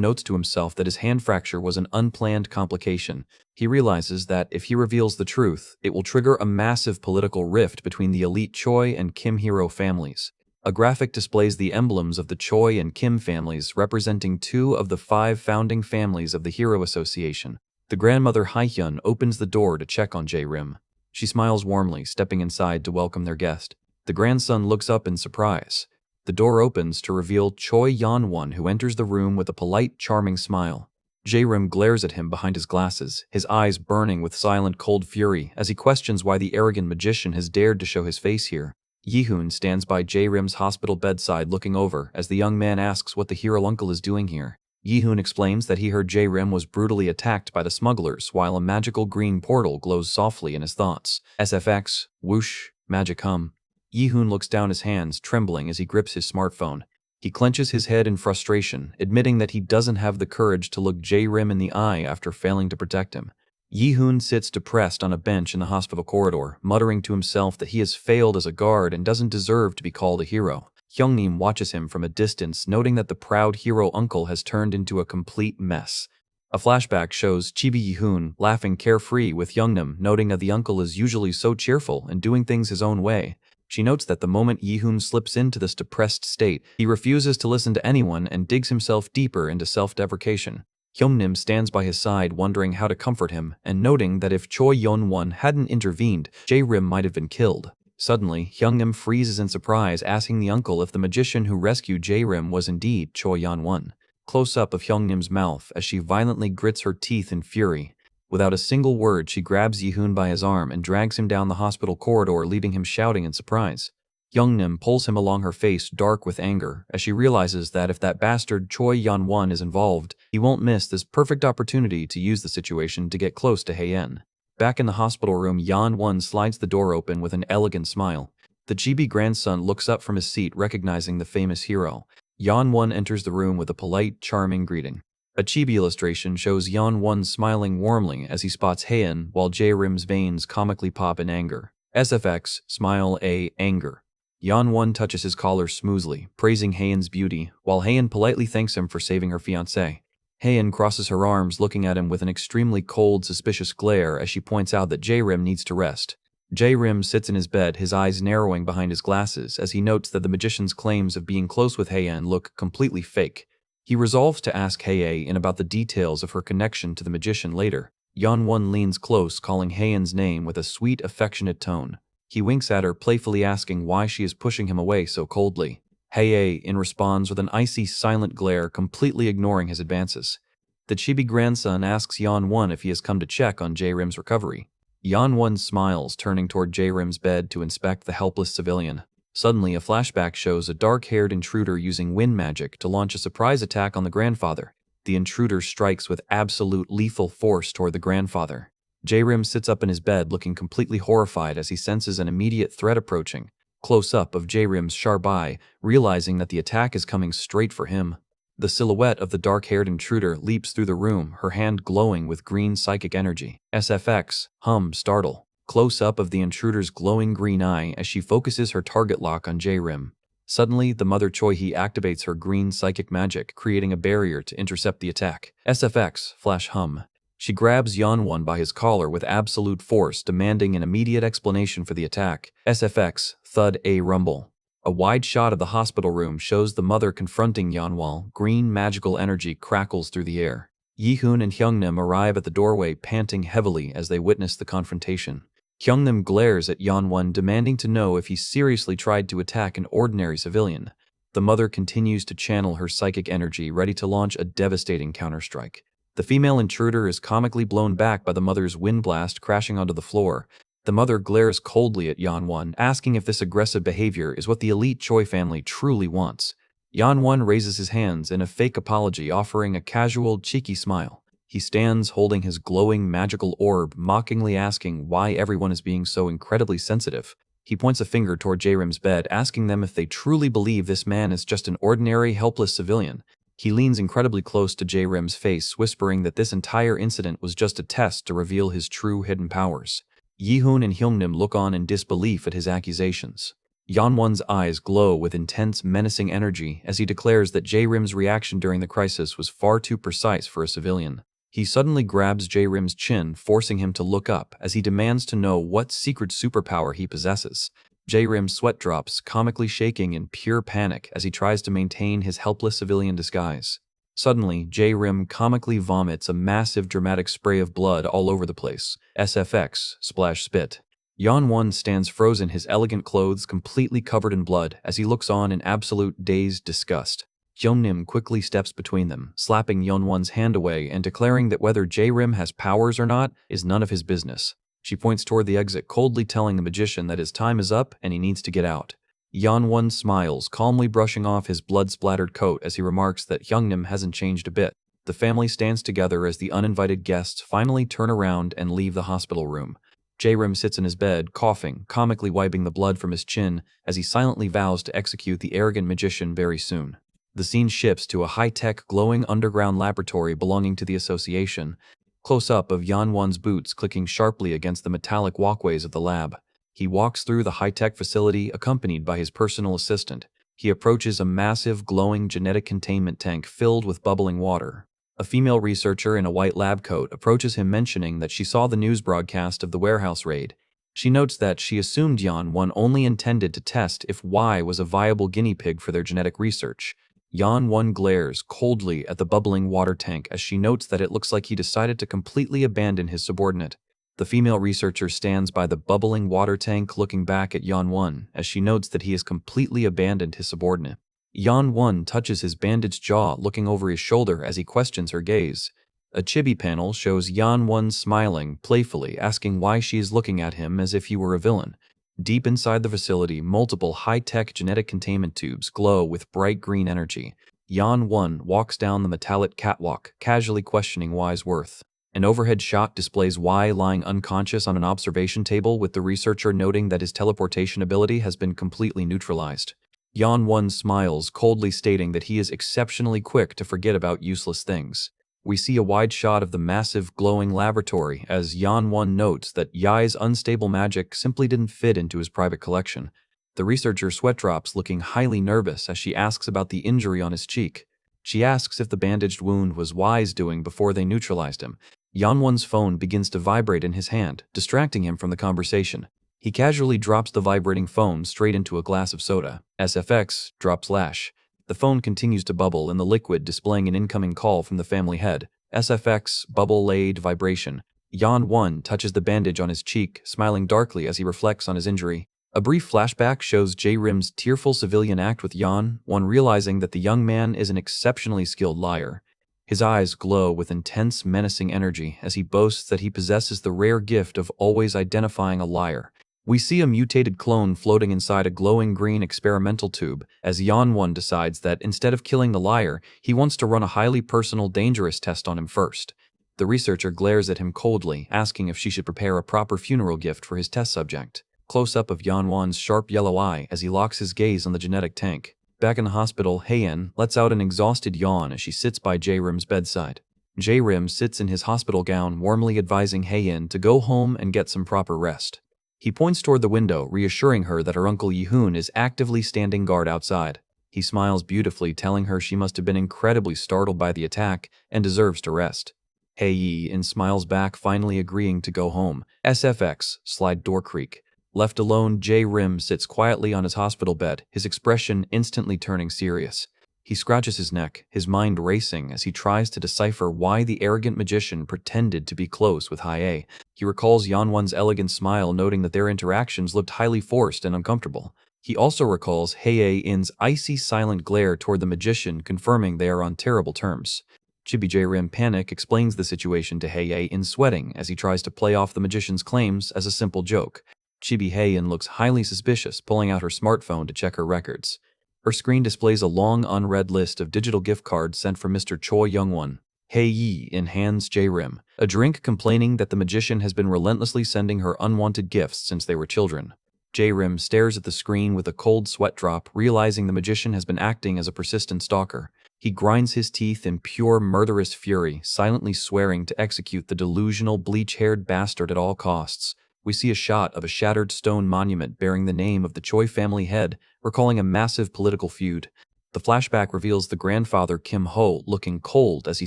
notes to himself that his hand fracture was an unplanned complication. He realizes that if he reveals the truth, it will trigger a massive political rift between the elite Choi and Kim hero families. A graphic displays the emblems of the Choi and Kim families, representing 2 of the 5 founding families of the Hero Association. The grandmother Hye-hyun opens the door to check on J-Rim. She smiles warmly, stepping inside to welcome their guest. The grandson looks up in surprise. The door opens to reveal Choi Yeon-won, who enters the room with a polite, charming smile. J-Rim glares at him behind his glasses, his eyes burning with silent cold fury as he questions why the arrogant magician has dared to show his face here. Yi-hoon stands by J-Rim's hospital bedside looking over as the young man asks what the hero uncle is doing here. Yi-hoon explains that he heard J-Rim was brutally attacked by the smugglers while a magical green portal glows softly in his thoughts. SFX, whoosh, magic hum. Yi-hoon looks down his hands, trembling as he grips his smartphone. He clenches his head in frustration, admitting that he doesn't have the courage to look J-Rim in the eye after failing to protect him. Yi-hoon sits depressed on a bench in the hospital corridor, muttering to himself that he has failed as a guard and doesn't deserve to be called a hero. Hyungnim watches him from a distance, noting that the proud hero uncle has turned into a complete mess. A flashback shows Chibi Yi-hoon laughing carefree with Hyungnim, noting that the uncle is usually so cheerful and doing things his own way. She notes that the moment Yi-hoon slips into this depressed state, he refuses to listen to anyone and digs himself deeper into self-deprecation. Hyungnim stands by his side wondering how to comfort him and noting that if Choi Yeon-won hadn't intervened, J-Rim might have been killed. Suddenly, Hyungnim freezes in surprise, asking the uncle if the magician who rescued J-Rim was indeed Choi Yeon-won. Close-up of Hyungnim's mouth as she violently grits her teeth in fury. Without a single word, she grabs Yi-hoon by his arm and drags him down the hospital corridor, leaving him shouting in surprise. Hyungnim pulls him along her face, dark with anger, as she realizes that if that bastard Choi Yeon-won is involved, he won't miss this perfect opportunity to use the situation to get close to Hae-in. Back in the hospital room, Yeon-won slides the door open with an elegant smile. The chibi grandson looks up from his seat, recognizing the famous hero. Yeon-won enters the room with a polite, charming greeting. A chibi illustration shows Yeon-won smiling warmly as he spots Hae-in, while J-Rim's veins comically pop in anger. SFX, smile A, anger. Yeon-won touches his collar smoothly, praising Hae-in's beauty, while Hae-in politely thanks him for saving her fiancé. Hae-in crosses her arms, looking at him with an extremely cold, suspicious glare as she points out that J-Rim needs to rest. J-Rim sits in his bed, his eyes narrowing behind his glasses as he notes that the magician's claims of being close with Hae-in look completely fake. He resolves to ask Hae-in about the details of her connection to the magician later. Yeon-won leans close, calling Hae-in's name with a sweet, affectionate tone. He winks at her, playfully asking why she is pushing him away so coldly. Hae-in responds with an icy, silent glare, completely ignoring his advances. The chibi grandson asks Yeon-won if he has come to check on J-Rim's recovery. Yeon-won smiles, turning toward J-Rim's bed to inspect the helpless civilian. Suddenly, a flashback shows a dark-haired intruder using wind magic to launch a surprise attack on the grandfather. The intruder strikes with absolute lethal force toward the grandfather. J-Rim sits up in his bed looking completely horrified as he senses an immediate threat approaching. Close-up of J-Rim's sharp eye, realizing that the attack is coming straight for him. The silhouette of the dark-haired intruder leaps through the room, her hand glowing with green psychic energy. SFX, hum, startle. Close-up of the intruder's glowing green eye as she focuses her target lock on J-Rim. Suddenly, the mother Choi-hee activates her green psychic magic, creating a barrier to intercept the attack. SFX, flash hum. She grabs Yeon-won by his collar with absolute force, demanding an immediate explanation for the attack. SFX, thud a rumble. A wide shot of the hospital room shows the mother confronting Yeon-won. Green magical energy crackles through the air. Yi-hoon and Hyungnim arrive at the doorway, panting heavily as they witness the confrontation. Hyungnim glares at Yeon-won, demanding to know if he seriously tried to attack an ordinary civilian. The mother continues to channel her psychic energy, ready to launch a devastating counterstrike. The female intruder is comically blown back by the mother's wind blast, crashing onto the floor. The mother glares coldly at Yeon-won, asking if this aggressive behavior is what the elite Choi family truly wants. Yeon-won raises his hands in a fake apology, offering a casual, cheeky smile. He stands holding his glowing magical orb, mockingly asking why everyone is being so incredibly sensitive. He points a finger toward J-Rim's bed, asking them if they truly believe this man is just an ordinary, helpless civilian. He leans incredibly close to J-Rim's face, whispering that this entire incident was just a test to reveal his true hidden powers. Yi-hoon and Hyungnim look on in disbelief at his accusations. Yeon-won's eyes glow with intense, menacing energy as he declares that J-Rim's reaction during the crisis was far too precise for a civilian. He suddenly grabs J-Rim's chin, forcing him to look up as he demands to know what secret superpower he possesses. J-Rim sweat drops, comically shaking in pure panic as he tries to maintain his helpless civilian disguise. Suddenly, J-Rim comically vomits a massive dramatic spray of blood all over the place. SFX, splash spit. Yeon-won stands frozen, his elegant clothes completely covered in blood as he looks on in absolute dazed disgust. Yeonnim quickly steps between them, slapping Yeonwon's hand away and declaring that whether Jae-rim has powers or not is none of his business. She points toward the exit, coldly telling the magician that his time is up and he needs to get out. Yeonwon smiles, calmly brushing off his blood-splattered coat as he remarks that Yeonnim hasn't changed a bit. The family stands together as the uninvited guests finally turn around and leave the hospital room. Jae-rim sits in his bed, coughing, comically wiping the blood from his chin as he silently vows to execute the arrogant magician very soon. The scene shifts to a high-tech, glowing underground laboratory belonging to the association. Close-up of Yeonwon's boots clicking sharply against the metallic walkways of the lab. He walks through the high-tech facility accompanied by his personal assistant. He approaches a massive, glowing genetic containment tank filled with bubbling water. A female researcher in a white lab coat approaches him, mentioning that she saw the news broadcast of the warehouse raid. She notes that she assumed Yeonwon only intended to test if Y was a viable guinea pig for their genetic research. Yeonwon glares coldly at the bubbling water tank as she notes that it looks like he decided to completely abandon his subordinate. The female researcher stands by the bubbling water tank looking back at Yeonwon as she notes that he has completely abandoned his subordinate. Yeonwon touches his bandaged jaw, looking over his shoulder as he questions her gaze. A chibi panel shows Yeonwon smiling playfully, asking why she is looking at him as if he were a villain. Deep inside the facility, multiple high-tech genetic containment tubes glow with bright green energy. Yeonwon walks down the metallic catwalk, casually questioning Y's worth. An overhead shot displays Y lying unconscious on an observation table, with the researcher noting that his teleportation ability has been completely neutralized. Yeonwon smiles, coldly stating that he is exceptionally quick to forget about useless things. We see a wide shot of the massive, glowing laboratory as Yeonwon notes that Yai's unstable magic simply didn't fit into his private collection. The researcher sweat drops, looking highly nervous as she asks about the injury on his cheek. She asks if the bandaged wound was Y's doing before they neutralized him. Yeonwon's phone begins to vibrate in his hand, distracting him from the conversation. He casually drops the vibrating phone straight into a glass of soda. SFX drops lash. The phone continues to bubble in the liquid, displaying an incoming call from the family head. SFX bubble-laid vibration. Yeonwon touches the bandage on his cheek, smiling darkly as he reflects on his injury. A brief flashback shows Jae-rim's tearful civilian act with Yeonwon, realizing that the young man is an exceptionally skilled liar. His eyes glow with intense, menacing energy as he boasts that he possesses the rare gift of always identifying a liar. We see a mutated clone floating inside a glowing green experimental tube as Yeonwon decides that instead of killing the liar, he wants to run a highly personal, dangerous test on him first. The researcher glares at him coldly, asking if she should prepare a proper funeral gift for his test subject. Close-up of Yeonwon's sharp yellow eye as he locks his gaze on the genetic tank. Back in the hospital, Haein lets out an exhausted yawn as she sits by Jae-rim's bedside. Jae-rim sits in his hospital gown, warmly advising Haein to go home and get some proper rest. He points toward the window, reassuring her that her uncle Yi-hoon is actively standing guard outside. He smiles beautifully, telling her she must have been incredibly startled by the attack and deserves to rest. Hae-in smiles back, finally agreeing to go home. SFX, slide door creak. Left alone, Jae-rim sits quietly on his hospital bed, his expression instantly turning serious. He scratches his neck, his mind racing as he tries to decipher why the arrogant magician pretended to be close with Hae. He recalls Yeonwon's elegant smile, noting that their interactions looked highly forced and uncomfortable. He also recalls Hae-in's icy, silent glare toward the magician, confirming they are on terrible terms. Chibi Jae-rim panic explains the situation to Hae-in, sweating as he tries to play off the magician's claims as a simple joke. Chibi Hae-in looks highly suspicious, pulling out her smartphone to check her records. Her screen displays a long, unread list of digital gift cards sent from Mr. Choi Young-won. Hae-in hands Jae-rim a drink, complaining that the magician has been relentlessly sending her unwanted gifts since they were children. Jae-rim stares at the screen with a cold sweat drop, realizing the magician has been acting as a persistent stalker. He grinds his teeth in pure murderous fury, silently swearing to execute the delusional, bleach-haired bastard at all costs. We see a shot of a shattered stone monument bearing the name of the Choi family head, recalling a massive political feud. The flashback reveals the grandfather Kim Ho looking cold as he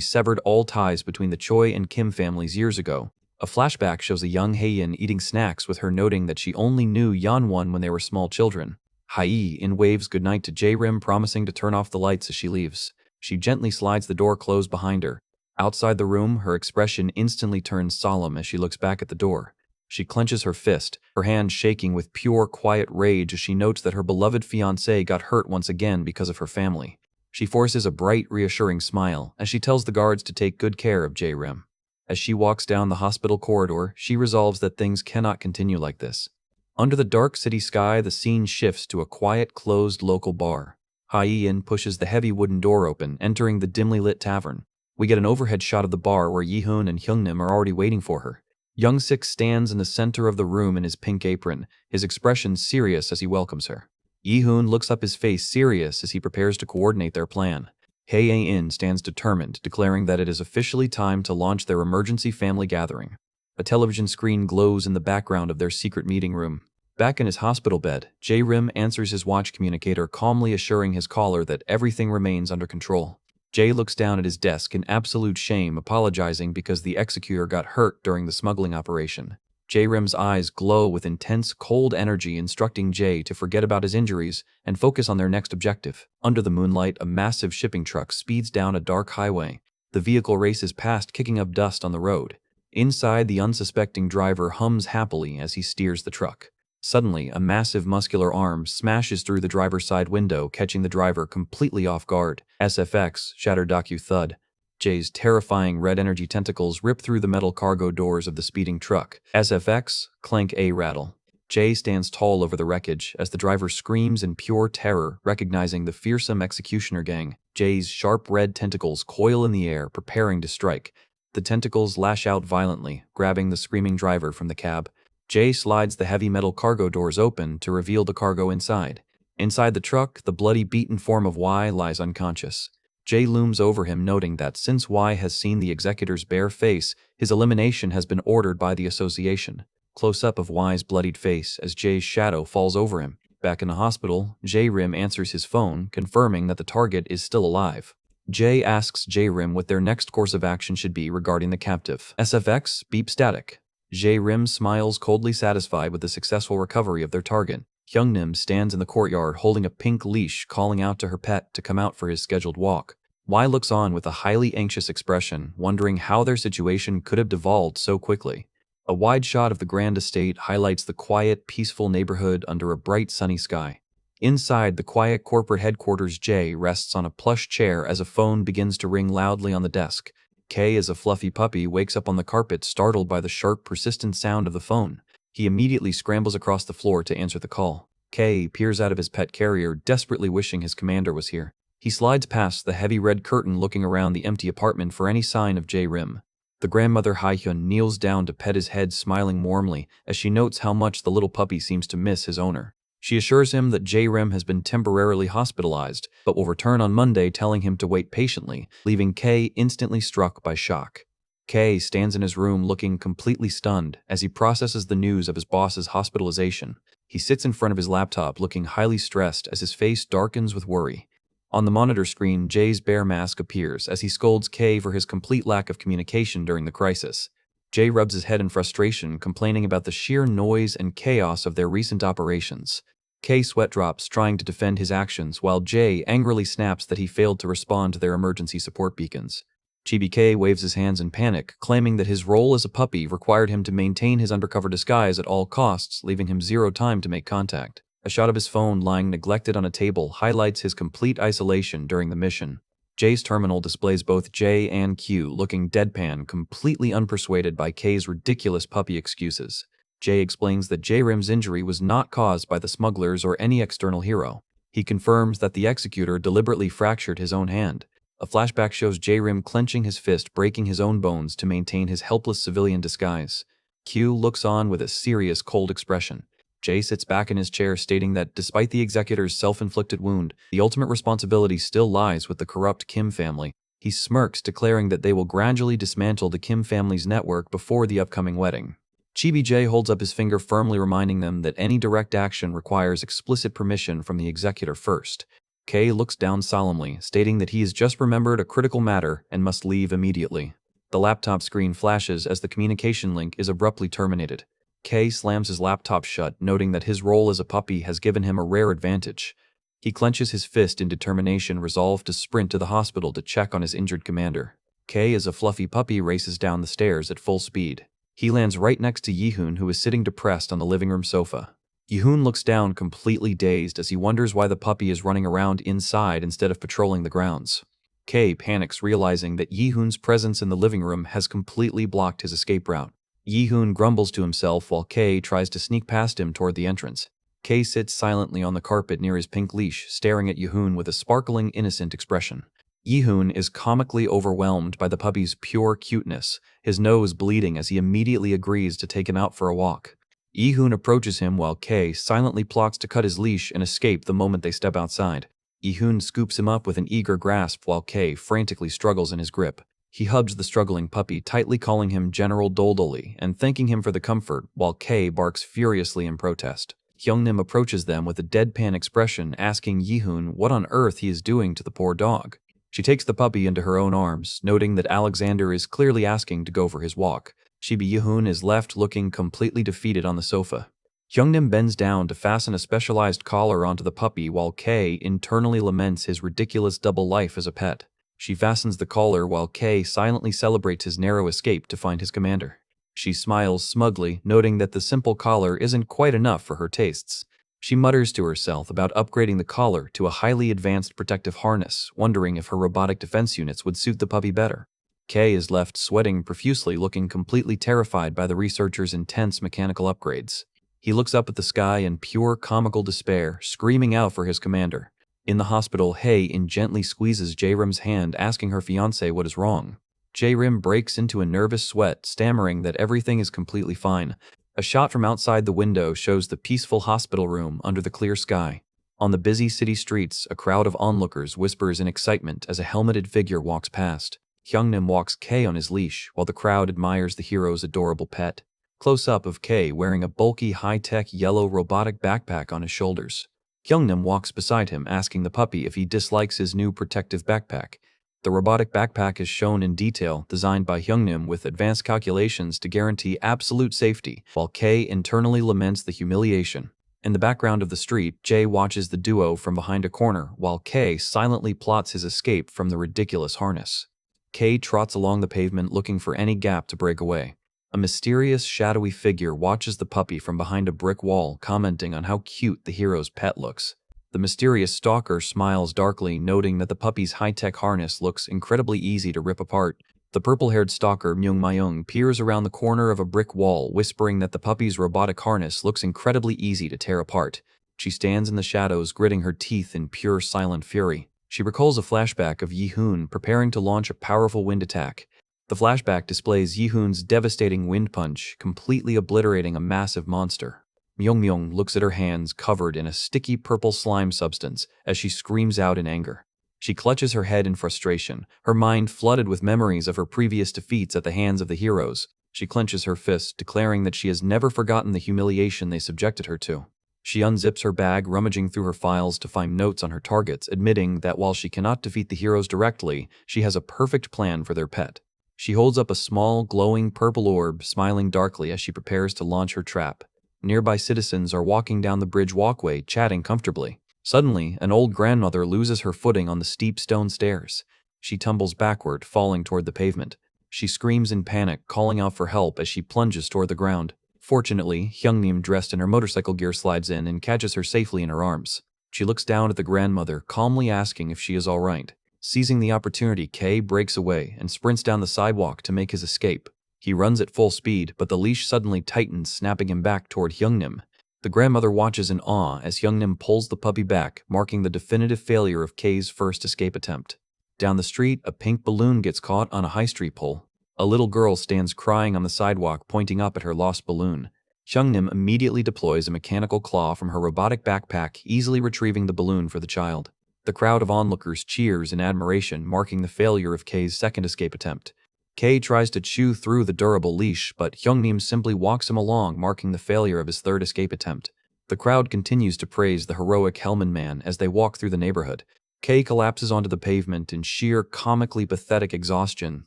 severed all ties between the Choi and Kim families years ago. A flashback shows a young Hae-in eating snacks with her, noting that she only knew Yeonwon when they were small children. Hae-in waves goodnight to Jae-rim, promising to turn off the lights as she leaves. She gently slides the door closed behind her. Outside the room, her expression instantly turns solemn as she looks back at the door. She clenches her fist, her hand shaking with pure, quiet rage as she notes that her beloved fiancé got hurt once again because of her family. She forces a bright, reassuring smile as she tells the guards to take good care of J-Rim. As she walks down the hospital corridor, she resolves that things cannot continue like this. Under the dark city sky, the scene shifts to a quiet, closed local bar. Hye-in pushes the heavy wooden door open, entering the dimly lit tavern. We get an overhead shot of the bar where Yi-hoon and Hyungnim are already waiting for her. Young-sik stands in the center of the room in his pink apron, his expression serious as he welcomes her. Yi-hoon looks up, his face serious as he prepares to coordinate their plan. Hye-in stands determined, declaring that it is officially time to launch their emergency family gathering. A television screen glows in the background of their secret meeting room. Back in his hospital bed, J-Rim answers his watch communicator, calmly assuring his caller that everything remains under control. Jay looks down at his desk in absolute shame, apologizing because the executor got hurt during the smuggling operation. J-Rim's eyes glow with intense, cold energy, instructing Jay to forget about his injuries and focus on their next objective. Under the moonlight, a massive shipping truck speeds down a dark highway. The vehicle races past, kicking up dust on the road. Inside, the unsuspecting driver hums happily as he steers the truck. Suddenly, a massive muscular arm smashes through the driver's side window, catching the driver completely off guard. SFX, shatter docu thud. Jay's terrifying red energy tentacles rip through the metal cargo doors of the speeding truck. SFX, clank a rattle. Jay stands tall over the wreckage as the driver screams in pure terror, recognizing the fearsome executioner gang. Jay's sharp red tentacles coil in the air, preparing to strike. The tentacles lash out violently, grabbing the screaming driver from the cab. Jay slides the heavy metal cargo doors open to reveal the cargo inside. Inside the truck, the bloody, beaten form of Y lies unconscious. Jay looms over him, noting that since Y has seen the executor's bare face, his elimination has been ordered by the association. Close-up of Y's bloodied face as Jay's shadow falls over him. Back in the hospital, J-Rim answers his phone, confirming that the target is still alive. Jay asks J-Rim what their next course of action should be regarding the captive. SFX, beep static. J-Rim smiles, coldly satisfied with the successful recovery of their target. Hyungnim stands in the courtyard holding a pink leash, calling out to her pet to come out for his scheduled walk. Y looks on with a highly anxious expression, wondering how their situation could have devolved so quickly. A wide shot of the grand estate highlights the quiet, peaceful neighborhood under a bright, sunny sky. Inside the quiet corporate headquarters, Jay rests on a plush chair as a phone begins to ring loudly on the desk. K, as a fluffy puppy, wakes up on the carpet, startled by the sharp, persistent sound of the phone. He immediately scrambles across the floor to answer the call. K peers out of his pet carrier, desperately wishing his commander was here. He slides past the heavy red curtain, looking around the empty apartment for any sign of J-Rim. The grandmother Hye-hyun kneels down to pet his head, smiling warmly as she notes how much the little puppy seems to miss his owner. She assures him that J-Rim has been temporarily hospitalized, but will return on Monday, telling him to wait patiently, leaving K instantly struck by shock. K stands in his room looking completely stunned as he processes the news of his boss's hospitalization. He sits in front of his laptop looking highly stressed as his face darkens with worry. On the monitor screen, Jay's bear mask appears as he scolds K for his complete lack of communication during the crisis. Jay rubs his head in frustration, complaining about the sheer noise and chaos of their recent operations. K sweat drops, trying to defend his actions, while Jay angrily snaps that he failed to respond to their emergency support beacons. Chibi K waves his hands in panic, claiming that his role as a puppy required him to maintain his undercover disguise at all costs, leaving him zero time to make contact. A shot of his phone lying neglected on a table highlights his complete isolation during the mission. Jay's terminal displays both J and Q looking deadpan, completely unpersuaded by K's ridiculous puppy excuses. Jay explains that J-Rim's injury was not caused by the smugglers or any external hero. He confirms that the executor deliberately fractured his own hand. A flashback shows J-Rim clenching his fist, breaking his own bones to maintain his helpless civilian disguise. Q looks on with a serious, cold expression. Jay sits back in his chair, stating that despite the executor's self-inflicted wound, the ultimate responsibility still lies with the corrupt Kim family. He smirks, declaring that they will gradually dismantle the Kim family's network before the upcoming wedding. Chibi J holds up his finger, firmly reminding them that any direct action requires explicit permission from the executor first. K looks down solemnly, stating that he has just remembered a critical matter and must leave immediately. The laptop screen flashes as the communication link is abruptly terminated. K slams his laptop shut, noting that his role as a puppy has given him a rare advantage. He clenches his fist in determination, resolved to sprint to the hospital to check on his injured commander. K, as a fluffy puppy, races down the stairs at full speed. He lands right next to Yi-hoon, who is sitting depressed on the living room sofa. Yi-hoon looks down completely dazed as he wonders why the puppy is running around inside instead of patrolling the grounds. Kay panics, realizing that Yi-hoon's presence in the living room has completely blocked his escape route. Yi-hoon grumbles to himself while Kay tries to sneak past him toward the entrance. Kay sits silently on the carpet near his pink leash, staring at Yi-hoon with a sparkling, innocent expression. Yi-hoon is comically overwhelmed by the puppy's pure cuteness, his nose bleeding as he immediately agrees to take him out for a walk. Yi-hoon approaches him while Kay silently plots to cut his leash and escape the moment they step outside. Yi-hoon scoops him up with an eager grasp while Kay frantically struggles in his grip. He hugs the struggling puppy, tightly calling him General Doldoli and thanking him for the comfort, while Kay barks furiously in protest. Hyungnim approaches them with a deadpan expression, asking Yi-hoon what on earth he is doing to the poor dog. She takes the puppy into her own arms, noting that Alexander is clearly asking to go for his walk. Yi-hoon is left looking completely defeated on the sofa. Hyungnim bends down to fasten a specialized collar onto the puppy while Kay internally laments his ridiculous double life as a pet. She fastens the collar while Kay silently celebrates his narrow escape to find his commander. She smiles smugly, noting that the simple collar isn't quite enough for her tastes. She mutters to herself about upgrading the collar to a highly advanced protective harness, wondering if her robotic defense units would suit the puppy better. Kay is left sweating profusely, looking completely terrified by the researcher's intense mechanical upgrades. He looks up at the sky in pure comical despair, screaming out for his commander. In the hospital, Hae-in gently squeezes Jae-rim's hand, asking her fiancé what is wrong. Jae-rim breaks into a nervous sweat, stammering that everything is completely fine. A shot from outside the window shows the peaceful hospital room under the clear sky. On the busy city streets, a crowd of onlookers whispers in excitement as a helmeted figure walks past. Hyungnim walks Kay on his leash, while the crowd admires the hero's adorable pet. Close-up of Kay wearing a bulky, high-tech yellow robotic backpack on his shoulders. Hyungnim walks beside him, asking the puppy if he dislikes his new protective backpack. The robotic backpack is shown in detail, designed by Hyungnim with advanced calculations to guarantee absolute safety, while Kay internally laments the humiliation. In the background of the street, Jae watches the duo from behind a corner, while Kay silently plots his escape from the ridiculous harness. Kay trots along the pavement looking for any gap to break away. A mysterious, shadowy figure watches the puppy from behind a brick wall, commenting on how cute the hero's pet looks. The mysterious stalker smiles darkly, noting that the puppy's high-tech harness looks incredibly easy to rip apart. The purple-haired stalker Myung peers around the corner of a brick wall, whispering that the puppy's robotic harness looks incredibly easy to tear apart. She stands in the shadows, gritting her teeth in pure silent fury. She recalls a flashback of Yi-hoon preparing to launch a powerful wind attack. The flashback displays Yi-hoon's devastating wind punch, completely obliterating a massive monster. Myung looks at her hands covered in a sticky purple slime substance as she screams out in anger. She clutches her head in frustration, her mind flooded with memories of her previous defeats at the hands of the heroes. She clenches her fist, declaring that she has never forgotten the humiliation they subjected her to. She unzips her bag, rummaging through her files to find notes on her targets, admitting that while she cannot defeat the heroes directly, she has a perfect plan for their pet. She holds up a small, glowing purple orb, smiling darkly as she prepares to launch her trap. Nearby citizens are walking down the bridge walkway, chatting comfortably. Suddenly, an old grandmother loses her footing on the steep stone stairs. She tumbles backward, falling toward the pavement. She screams in panic, calling out for help as she plunges toward the ground. Fortunately, Hyungnim, dressed in her motorcycle gear, slides in and catches her safely in her arms. She looks down at the grandmother, calmly asking if she is all right. Seizing the opportunity, Kay breaks away and sprints down the sidewalk to make his escape. He runs at full speed, but the leash suddenly tightens, snapping him back toward Hyungnim. The grandmother watches in awe as Hyungnim pulls the puppy back, marking the definitive failure of Kay's first escape attempt. Down the street, a pink balloon gets caught on a high street pole. A little girl stands crying on the sidewalk, pointing up at her lost balloon. Hyungnim immediately deploys a mechanical claw from her robotic backpack, easily retrieving the balloon for the child. The crowd of onlookers cheers in admiration, marking the failure of Kay's second escape attempt. Kay tries to chew through the durable leash, but Hyungnim simply walks him along, marking the failure of his third escape attempt. The crowd continues to praise the heroic Hellman man as they walk through the neighborhood. Kay collapses onto the pavement in sheer, comically pathetic exhaustion,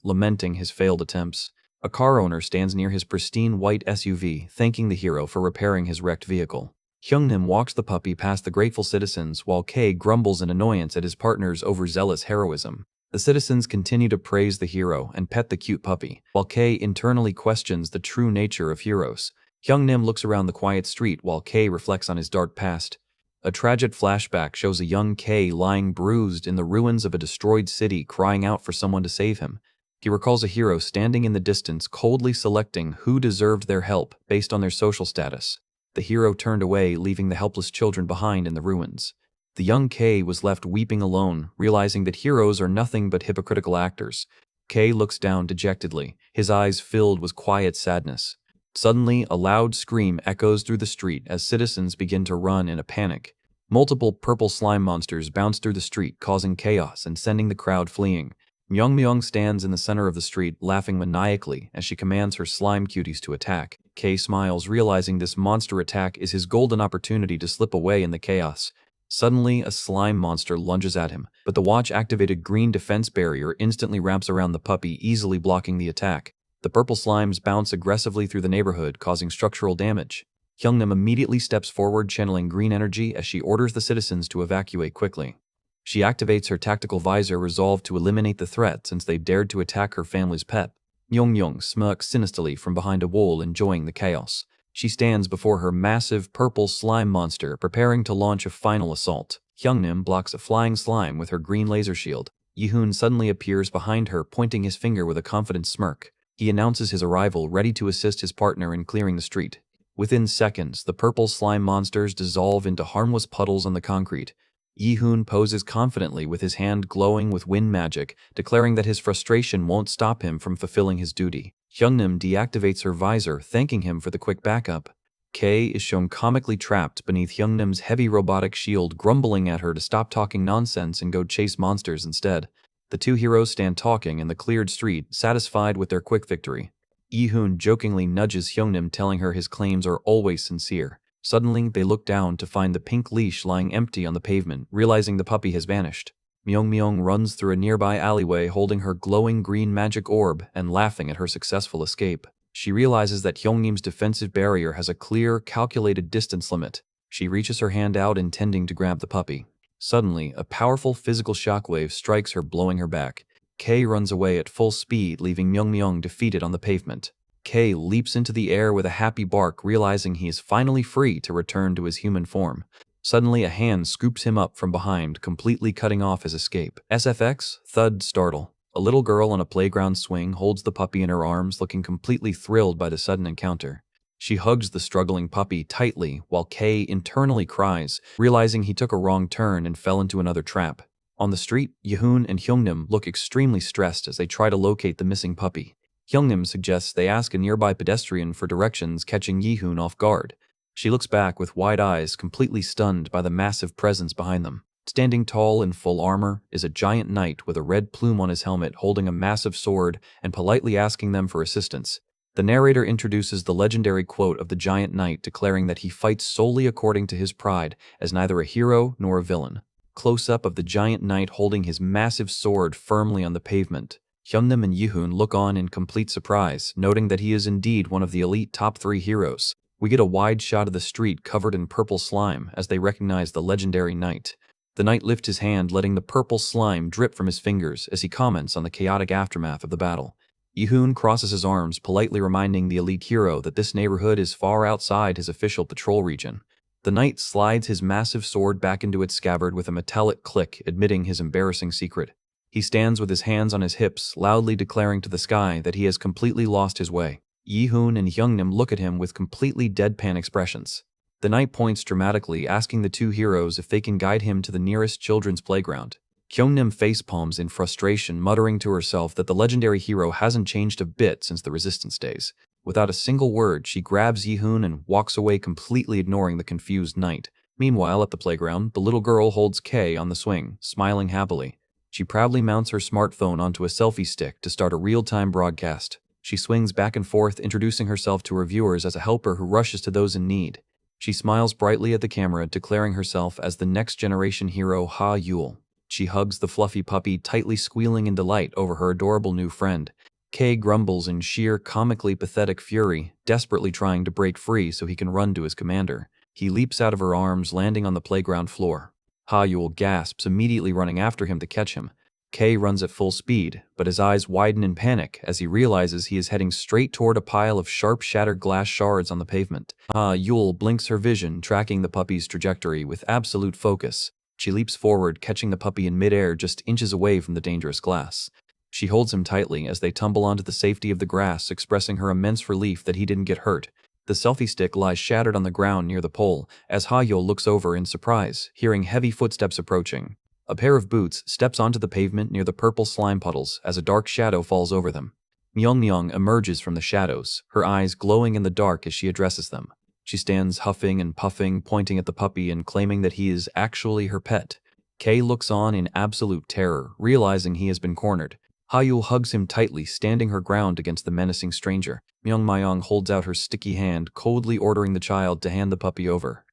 lamenting his failed attempts. A car owner stands near his pristine white SUV, thanking the hero for repairing his wrecked vehicle. Hyungnim walks the puppy past the grateful citizens while Kay grumbles in annoyance at his partner's overzealous heroism. The citizens continue to praise the hero and pet the cute puppy, while Kay internally questions the true nature of heroes. Hyungnim looks around the quiet street while Kay reflects on his dark past. A tragic flashback shows a young Kay lying bruised in the ruins of a destroyed city crying out for someone to save him. He recalls a hero standing in the distance coldly selecting who deserved their help based on their social status. The hero turned away, leaving the helpless children behind in the ruins. The young Kay was left weeping alone, realizing that heroes are nothing but hypocritical actors. Kay looks down dejectedly, his eyes filled with quiet sadness. Suddenly, a loud scream echoes through the street as citizens begin to run in a panic. Multiple purple slime monsters bounce through the street, causing chaos and sending the crowd fleeing. Myung stands in the center of the street, laughing maniacally as she commands her slime cuties to attack. Kay smiles, realizing this monster attack is his golden opportunity to slip away in the chaos. Suddenly, a slime monster lunges at him, but the watch-activated green defense barrier instantly wraps around the puppy, easily blocking the attack. The purple slimes bounce aggressively through the neighborhood, causing structural damage. Hyungnim immediately steps forward, channeling green energy as she orders the citizens to evacuate quickly. She activates her tactical visor, resolved to eliminate the threat since they dared to attack her family's pet. Myung smirks sinisterly from behind a wall, enjoying the chaos. She stands before her massive purple slime monster, preparing to launch a final assault. Hyungnim blocks a flying slime with her green laser shield. Yihoon suddenly appears behind her, pointing his finger with a confident smirk. He announces his arrival, ready to assist his partner in clearing the street. Within seconds, the purple slime monsters dissolve into harmless puddles on the concrete. Yihoon poses confidently with his hand glowing with wind magic, declaring that his frustration won't stop him from fulfilling his duty. Hyungnim deactivates her visor, thanking him for the quick backup. Kay is shown comically trapped beneath Hyungnim's heavy robotic shield, grumbling at her to stop talking nonsense and go chase monsters instead. The two heroes stand talking in the cleared street, satisfied with their quick victory. Yihoon jokingly nudges Hyungnim, telling her his claims are always sincere. Suddenly, they look down to find the pink leash lying empty on the pavement, realizing the puppy has vanished. Myung runs through a nearby alleyway holding her glowing green magic orb and laughing at her successful escape. She realizes that Hyungnim's defensive barrier has a clear, calculated distance limit. She reaches her hand out, intending to grab the puppy. Suddenly, a powerful physical shockwave strikes her, blowing her back. Kay runs away at full speed, leaving Myung defeated on the pavement. Kay leaps into the air with a happy bark, realizing he is finally free to return to his human form. Suddenly, a hand scoops him up from behind, completely cutting off his escape. SFX, thud, startle. A little girl on a playground swing holds the puppy in her arms, looking completely thrilled by the sudden encounter. She hugs the struggling puppy tightly, while Kay internally cries, realizing he took a wrong turn and fell into another trap. On the street, Yihoon and Hyungnim look extremely stressed as they try to locate the missing puppy. Hyungnim suggests they ask a nearby pedestrian for directions, catching Yihoon off guard. She looks back with wide eyes, completely stunned by the massive presence behind them. Standing tall in full armor is a giant knight with a red plume on his helmet, holding a massive sword and politely asking them for assistance. The narrator introduces the legendary quote of the giant knight, declaring that he fights solely according to his pride, as neither a hero nor a villain. Close-up of the giant knight holding his massive sword firmly on the pavement. Hyungnim and Yihoon look on in complete surprise, noting that he is indeed one of the elite top 3 heroes. We get a wide shot of the street covered in purple slime as they recognize the legendary knight. The knight lifts his hand, letting the purple slime drip from his fingers as he comments on the chaotic aftermath of the battle. Yihoon crosses his arms, politely reminding the elite hero that this neighborhood is far outside his official patrol region. The knight slides his massive sword back into its scabbard with a metallic click, admitting his embarrassing secret. He stands with his hands on his hips, loudly declaring to the sky that he has completely lost his way. Yihoon and Hyungnim look at him with completely deadpan expressions. The knight points dramatically, asking the two heroes if they can guide him to the nearest children's playground. Hyungnim facepalms in frustration, muttering to herself that the legendary hero hasn't changed a bit since the resistance days. Without a single word, she grabs Yihoon and walks away, completely ignoring the confused knight. Meanwhile, at the playground, the little girl holds Kay on the swing, smiling happily. She proudly mounts her smartphone onto a selfie stick to start a real-time broadcast. She swings back and forth, introducing herself to her viewers as a helper who rushes to those in need. She smiles brightly at the camera, declaring herself as the next-generation hero Ha Yul. She hugs the fluffy puppy, tightly squealing in delight over her adorable new friend. Kay grumbles in sheer comically pathetic fury, desperately trying to break free so he can run to his commander. He leaps out of her arms, landing on the playground floor. Ha Yul gasps, immediately running after him to catch him. Kay runs at full speed, but his eyes widen in panic as he realizes he is heading straight toward a pile of sharp shattered glass shards on the pavement. Yule blinks her vision, tracking the puppy's trajectory with absolute focus. She leaps forward, catching the puppy in midair just inches away from the dangerous glass. She holds him tightly as they tumble onto the safety of the grass, expressing her immense relief that he didn't get hurt. The selfie stick lies shattered on the ground near the pole as Hayul looks over in surprise, hearing heavy footsteps approaching. A pair of boots steps onto the pavement near the purple slime puddles as a dark shadow falls over them. Myung emerges from the shadows, her eyes glowing in the dark as she addresses them. She stands huffing and puffing, pointing at the puppy and claiming that he is actually her pet. Kay looks on in absolute terror, realizing he has been cornered. Hayul hugs him tightly, standing her ground against the menacing stranger. Myung holds out her sticky hand, coldly ordering the child to hand the puppy over.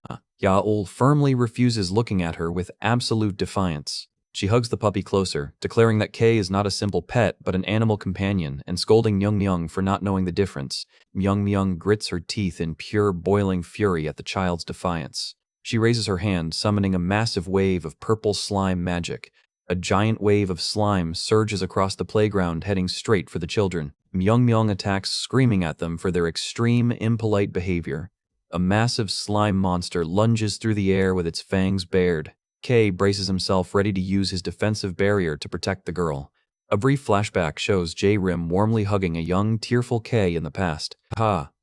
Yaul firmly refuses, looking at her with absolute defiance. She hugs the puppy closer, declaring that Kay is not a simple pet but an animal companion, and scolding Myung for not knowing the difference. Myung grits her teeth in pure boiling fury at the child's defiance. She raises her hand, summoning a massive wave of purple slime magic. A giant wave of slime surges across the playground, heading straight for the children. Myung attacks, screaming at them for their extreme, impolite behavior. A massive slime monster lunges through the air with its fangs bared. Kay braces himself, ready to use his defensive barrier to protect the girl. A brief flashback shows J-Rim warmly hugging a young, tearful Kay in the past.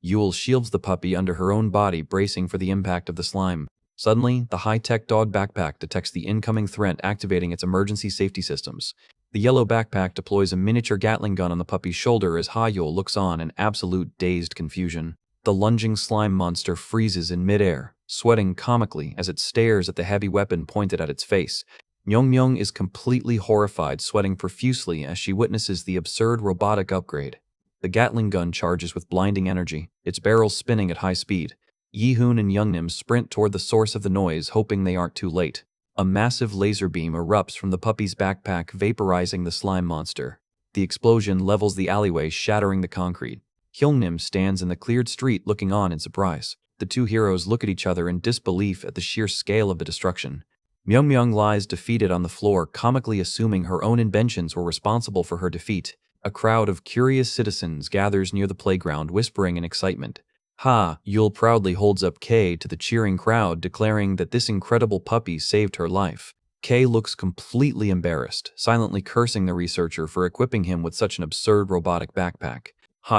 Yule shields the puppy under her own body, bracing for the impact of the slime. Suddenly, the high-tech dog backpack detects the incoming threat, activating its emergency safety systems. The yellow backpack deploys a miniature Gatling gun on the puppy's shoulder as Hayul looks on in absolute dazed confusion. The lunging slime monster freezes in midair, sweating comically as it stares at the heavy weapon pointed at its face. Myung is completely horrified, sweating profusely as she witnesses the absurd robotic upgrade. The Gatling gun charges with blinding energy, its barrel spinning at high speed. Yi-hoon and Youngnim sprint toward the source of the noise, hoping they aren't too late. A massive laser beam erupts from the puppy's backpack, vaporizing the slime monster. The explosion levels the alleyway, shattering the concrete. Hyungnim stands in the cleared street, looking on in surprise. The two heroes look at each other in disbelief at the sheer scale of the destruction. Myung lies defeated on the floor, comically assuming her own inventions were responsible for her defeat. A crowd of curious citizens gathers near the playground, whispering in excitement. Yule proudly holds up Kay to the cheering crowd, declaring that this incredible puppy saved her life. Kay looks completely embarrassed, silently cursing the researcher for equipping him with such an absurd robotic backpack.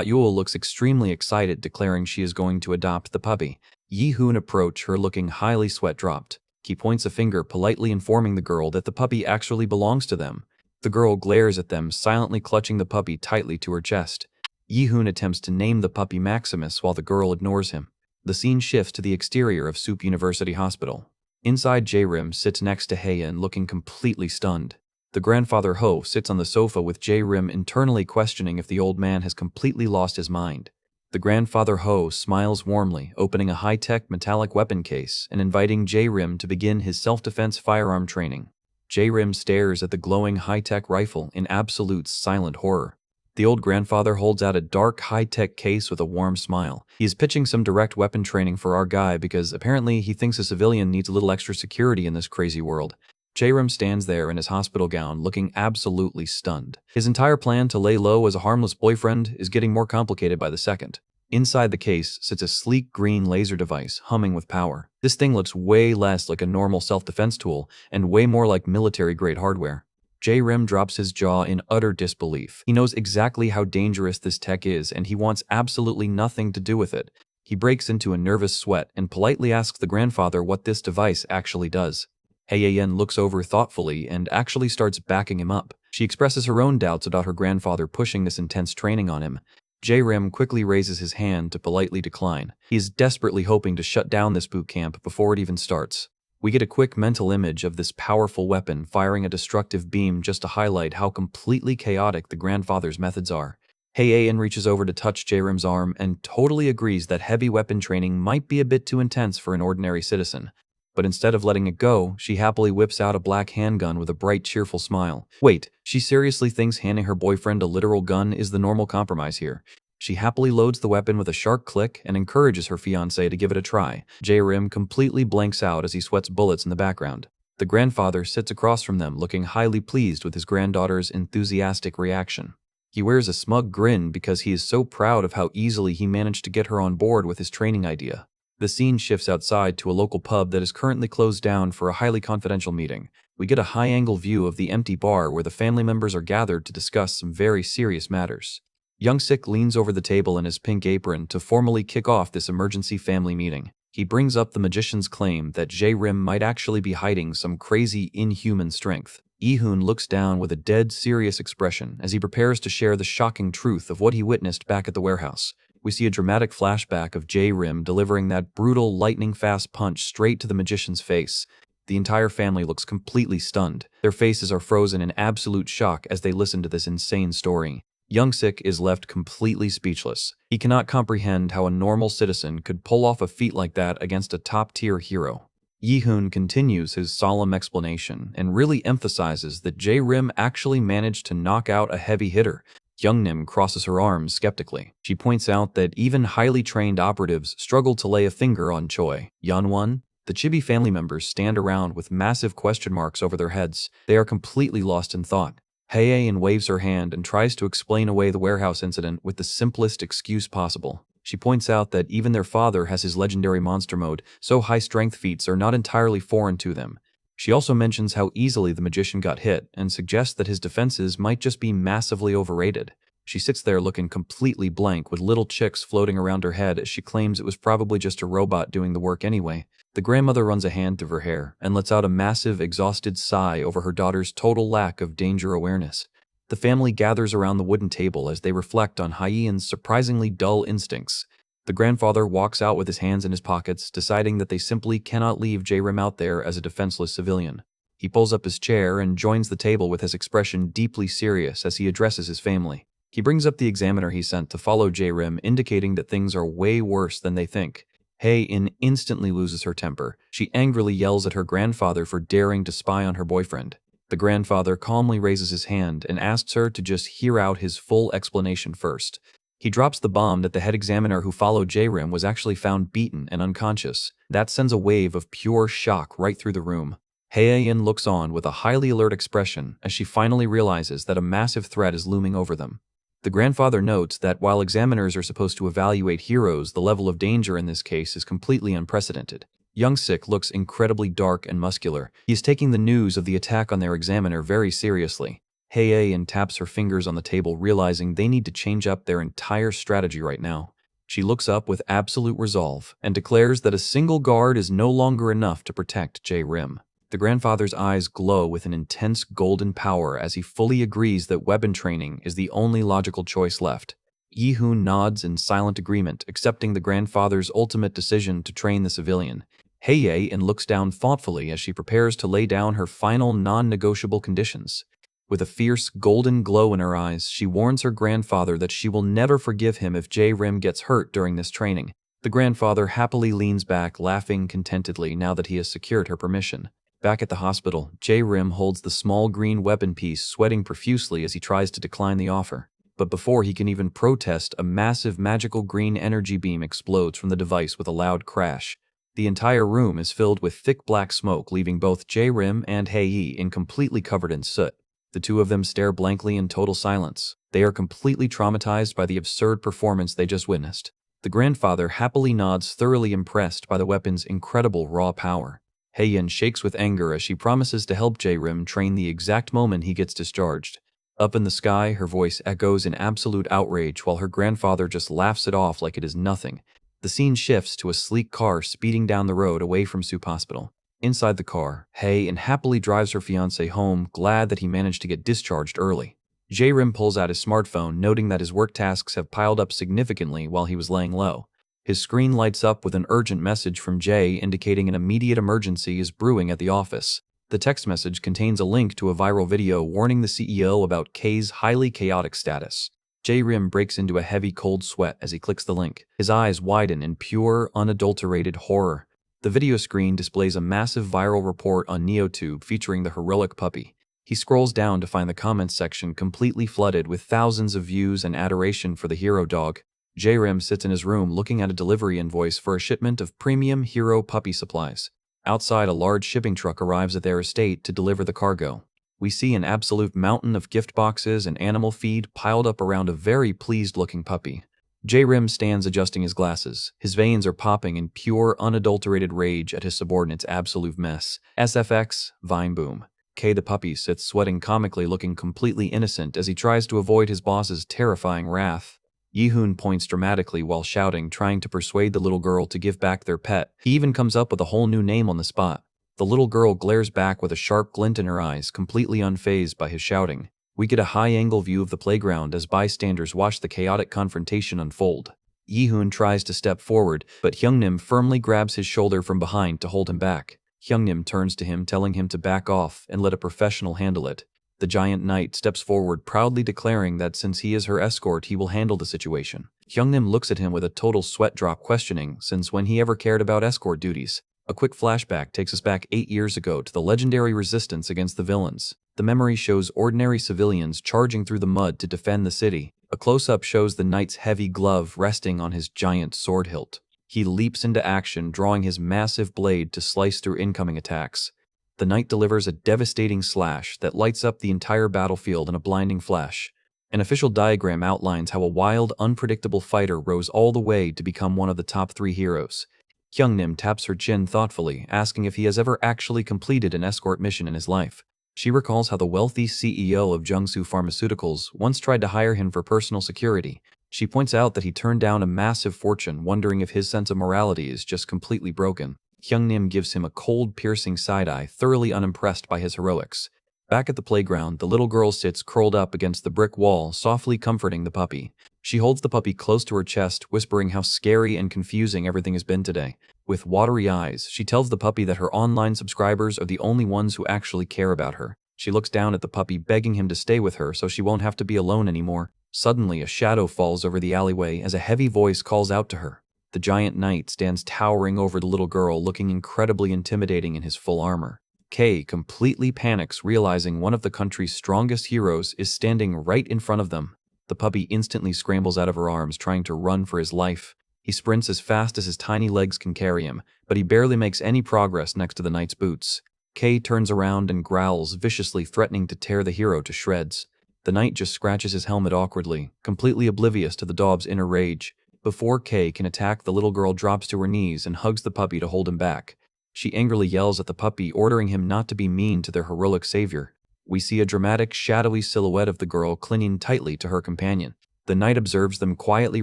Yule looks extremely excited, declaring she is going to adopt the puppy. Yi-hoon approach her, looking highly sweat-dropped. He points a finger, politely informing the girl that the puppy actually belongs to them. The girl glares at them, silently clutching the puppy tightly to her chest. Yi-hoon attempts to name the puppy Maximus while the girl ignores him. The scene shifts to the exterior of Soup University Hospital. Inside, J-Rim sits next to Heian, looking completely stunned. The grandfather Ho sits on the sofa with J-Rim, internally questioning if the old man has completely lost his mind. The grandfather Ho smiles warmly, opening a high-tech metallic weapon case and inviting J-Rim to begin his self-defense firearm training. J-Rim stares at the glowing high-tech rifle in absolute silent horror. The old grandfather holds out a dark, high-tech case with a warm smile. He is pitching some direct weapon training for our guy because apparently he thinks a civilian needs a little extra security in this crazy world. J-Rim stands there in his hospital gown, looking absolutely stunned. His entire plan to lay low as a harmless boyfriend is getting more complicated by the second. Inside the case sits a sleek green laser device, humming with power. This thing looks way less like a normal self-defense tool and way more like military-grade hardware. J-Rim drops his jaw in utter disbelief. He knows exactly how dangerous this tech is, and he wants absolutely nothing to do with it. He breaks into a nervous sweat and politely asks the grandfather what this device actually does. Heian looks over thoughtfully and actually starts backing him up. She expresses her own doubts about her grandfather pushing this intense training on him. J-Rim quickly raises his hand to politely decline. He is desperately hoping to shut down this boot camp before it even starts. We get a quick mental image of this powerful weapon firing a destructive beam just to highlight how completely chaotic the grandfather's methods are. Heian reaches over to touch J-Rim's arm and totally agrees that heavy weapon training might be a bit too intense for an ordinary citizen. But instead of letting it go, she happily whips out a black handgun with a bright, cheerful smile. Wait, she seriously thinks handing her boyfriend a literal gun is the normal compromise here. She happily loads the weapon with a sharp click and encourages her fiancé to give it a try. J-Rim completely blanks out as he sweats bullets in the background. The grandfather sits across from them looking highly pleased with his granddaughter's enthusiastic reaction. He wears a smug grin because he is so proud of how easily he managed to get her on board with his training idea. The scene shifts outside to a local pub that is currently closed down for a highly confidential meeting. We get a high-angle view of the empty bar where the family members are gathered to discuss some very serious matters. Young-sik leans over the table in his pink apron to formally kick off this emergency family meeting. He brings up the magician's claim that Jae-rim might actually be hiding some crazy, inhuman strength. Lee-hoon looks down with a dead serious expression as he prepares to share the shocking truth of what he witnessed back at the warehouse. We see a dramatic flashback of Jae-rim delivering that brutal, lightning-fast punch straight to the magician's face. The entire family looks completely stunned. Their faces are frozen in absolute shock as they listen to this insane story. Young-sik is left completely speechless. He cannot comprehend how a normal citizen could pull off a feat like that against a top-tier hero. Lee-hoon continues his solemn explanation and really emphasizes that Jae-rim actually managed to knock out a heavy hitter. Young-nim crosses her arms skeptically. She points out that even highly trained operatives struggle to lay a finger on Choi. Yeon-won? The Chibi family members stand around with massive question marks over their heads. They are completely lost in thought. Hae-in waves her hand and tries to explain away the warehouse incident with the simplest excuse possible. She points out that even their father has his legendary monster mode, so high-strength feats are not entirely foreign to them. She also mentions how easily the magician got hit and suggests that his defenses might just be massively overrated. She sits there looking completely blank with little chicks floating around her head as she claims it was probably just a robot doing the work anyway. The grandmother runs a hand through her hair and lets out a massive, exhausted sigh over her daughter's total lack of danger awareness. The family gathers around the wooden table as they reflect on Hae-in's surprisingly dull instincts. The grandfather walks out with his hands in his pockets, deciding that they simply cannot leave Jae-rim out there as a defenseless civilian. He pulls up his chair and joins the table with his expression deeply serious as he addresses his family. He brings up the examiner he sent to follow Jae-rim, indicating that things are way worse than they think. Hae-in instantly loses her temper. She angrily yells at her grandfather for daring to spy on her boyfriend. The grandfather calmly raises his hand and asks her to just hear out his full explanation first. He drops the bomb that the head examiner who followed Jae-rim was actually found beaten and unconscious. That sends a wave of pure shock right through the room. Hae-in looks on with a highly alert expression as she finally realizes that a massive threat is looming over them. The grandfather notes that while examiners are supposed to evaluate heroes, the level of danger in this case is completely unprecedented. Young-sik looks incredibly dark and muscular. He is taking the news of the attack on their examiner very seriously. Hae-in taps her fingers on the table, realizing they need to change up their entire strategy right now. She looks up with absolute resolve and declares that a single guard is no longer enough to protect Jae-rim. The grandfather's eyes glow with an intense golden power as he fully agrees that weapon training is the only logical choice left. Lee-hoon nods in silent agreement, accepting the grandfather's ultimate decision to train the civilian. Hae-in looks down thoughtfully as she prepares to lay down her final non-negotiable conditions. With a fierce golden glow in her eyes, she warns her grandfather that she will never forgive him if Jae-rim gets hurt during this training. The grandfather happily leans back, laughing contentedly now that he has secured her permission. Back at the hospital, Jae-rim holds the small green weapon piece, sweating profusely as he tries to decline the offer. But before he can even protest, a massive magical green energy beam explodes from the device with a loud crash. The entire room is filled with thick black smoke, leaving both Jae-rim and Hae-in completely covered in soot. The two of them stare blankly in total silence. They are completely traumatized by the absurd performance they just witnessed. The grandfather happily nods, thoroughly impressed by the weapon's incredible raw power. Hae-in shakes with anger as she promises to help Jae-rim train the exact moment he gets discharged. Up in the sky, her voice echoes in absolute outrage while her grandfather just laughs it off like it is nothing. The scene shifts to a sleek car speeding down the road away from Soup Hospital. Inside the car, Hae-in happily drives her fiancé home, glad that he managed to get discharged early. Jae-rim pulls out his smartphone, noting that his work tasks have piled up significantly while he was laying low. His screen lights up with an urgent message from Jae indicating an immediate emergency is brewing at the office. The text message contains a link to a viral video warning the CEO about K's highly chaotic status. Jae-rim breaks into a heavy cold sweat as he clicks the link. His eyes widen in pure, unadulterated horror. The video screen displays a massive viral report on NeoTube featuring the heroic puppy. He scrolls down to find the comments section completely flooded with thousands of views and adoration for the hero dog. Jae-rim sits in his room looking at a delivery invoice for a shipment of premium hero puppy supplies. Outside, a large shipping truck arrives at their estate to deliver the cargo. We see an absolute mountain of gift boxes and animal feed piled up around a very pleased-looking puppy. J-Rim stands adjusting his glasses. His veins are popping in pure, unadulterated rage at his subordinate's absolute mess. SFX, Vine Boom. K the puppy sits sweating comically, looking completely innocent as he tries to avoid his boss's terrifying wrath. Yi-hoon points dramatically while shouting, trying to persuade the little girl to give back their pet. He even comes up with a whole new name on the spot. The little girl glares back with a sharp glint in her eyes, completely unfazed by his shouting. We get a high-angle view of the playground as bystanders watch the chaotic confrontation unfold. Yi-hoon tries to step forward, but Hyungnim firmly grabs his shoulder from behind to hold him back. Hyungnim turns to him, telling him to back off and let a professional handle it. The giant knight steps forward, proudly declaring that since he is her escort, he will handle the situation. Hyungnim looks at him with a total sweat drop, questioning since when he ever cared about escort duties. A quick flashback takes us back 8 years ago to the legendary resistance against the villains. The memory shows ordinary civilians charging through the mud to defend the city. A close-up shows the knight's heavy glove resting on his giant sword hilt. He leaps into action, drawing his massive blade to slice through incoming attacks. The knight delivers a devastating slash that lights up the entire battlefield in a blinding flash. An official diagram outlines how a wild, unpredictable fighter rose all the way to become one of the top 3 heroes. Hyungnim taps her chin thoughtfully, asking if he has ever actually completed an escort mission in his life. She recalls how the wealthy CEO of Jungsu Pharmaceuticals once tried to hire him for personal security. She points out that he turned down a massive fortune, wondering if his sense of morality is just completely broken. Hyungnim gives him a cold, piercing side-eye, thoroughly unimpressed by his heroics. Back at the playground, the little girl sits curled up against the brick wall, softly comforting the puppy. She holds the puppy close to her chest, whispering how scary and confusing everything has been today. With watery eyes, she tells the puppy that her online subscribers are the only ones who actually care about her. She looks down at the puppy, begging him to stay with her so she won't have to be alone anymore. Suddenly, a shadow falls over the alleyway as a heavy voice calls out to her. The giant knight stands towering over the little girl, looking incredibly intimidating in his full armor. Kei completely panics, realizing one of the country's strongest heroes is standing right in front of them. The puppy instantly scrambles out of her arms, trying to run for his life. He sprints as fast as his tiny legs can carry him, but he barely makes any progress next to the knight's boots. Kei turns around and growls, viciously threatening to tear the hero to shreds. The knight just scratches his helmet awkwardly, completely oblivious to the dog's inner rage. Before Kei can attack, the little girl drops to her knees and hugs the puppy to hold him back. She angrily yells at the puppy, ordering him not to be mean to their heroic savior. We see a dramatic, shadowy silhouette of the girl clinging tightly to her companion. The knight observes them quietly,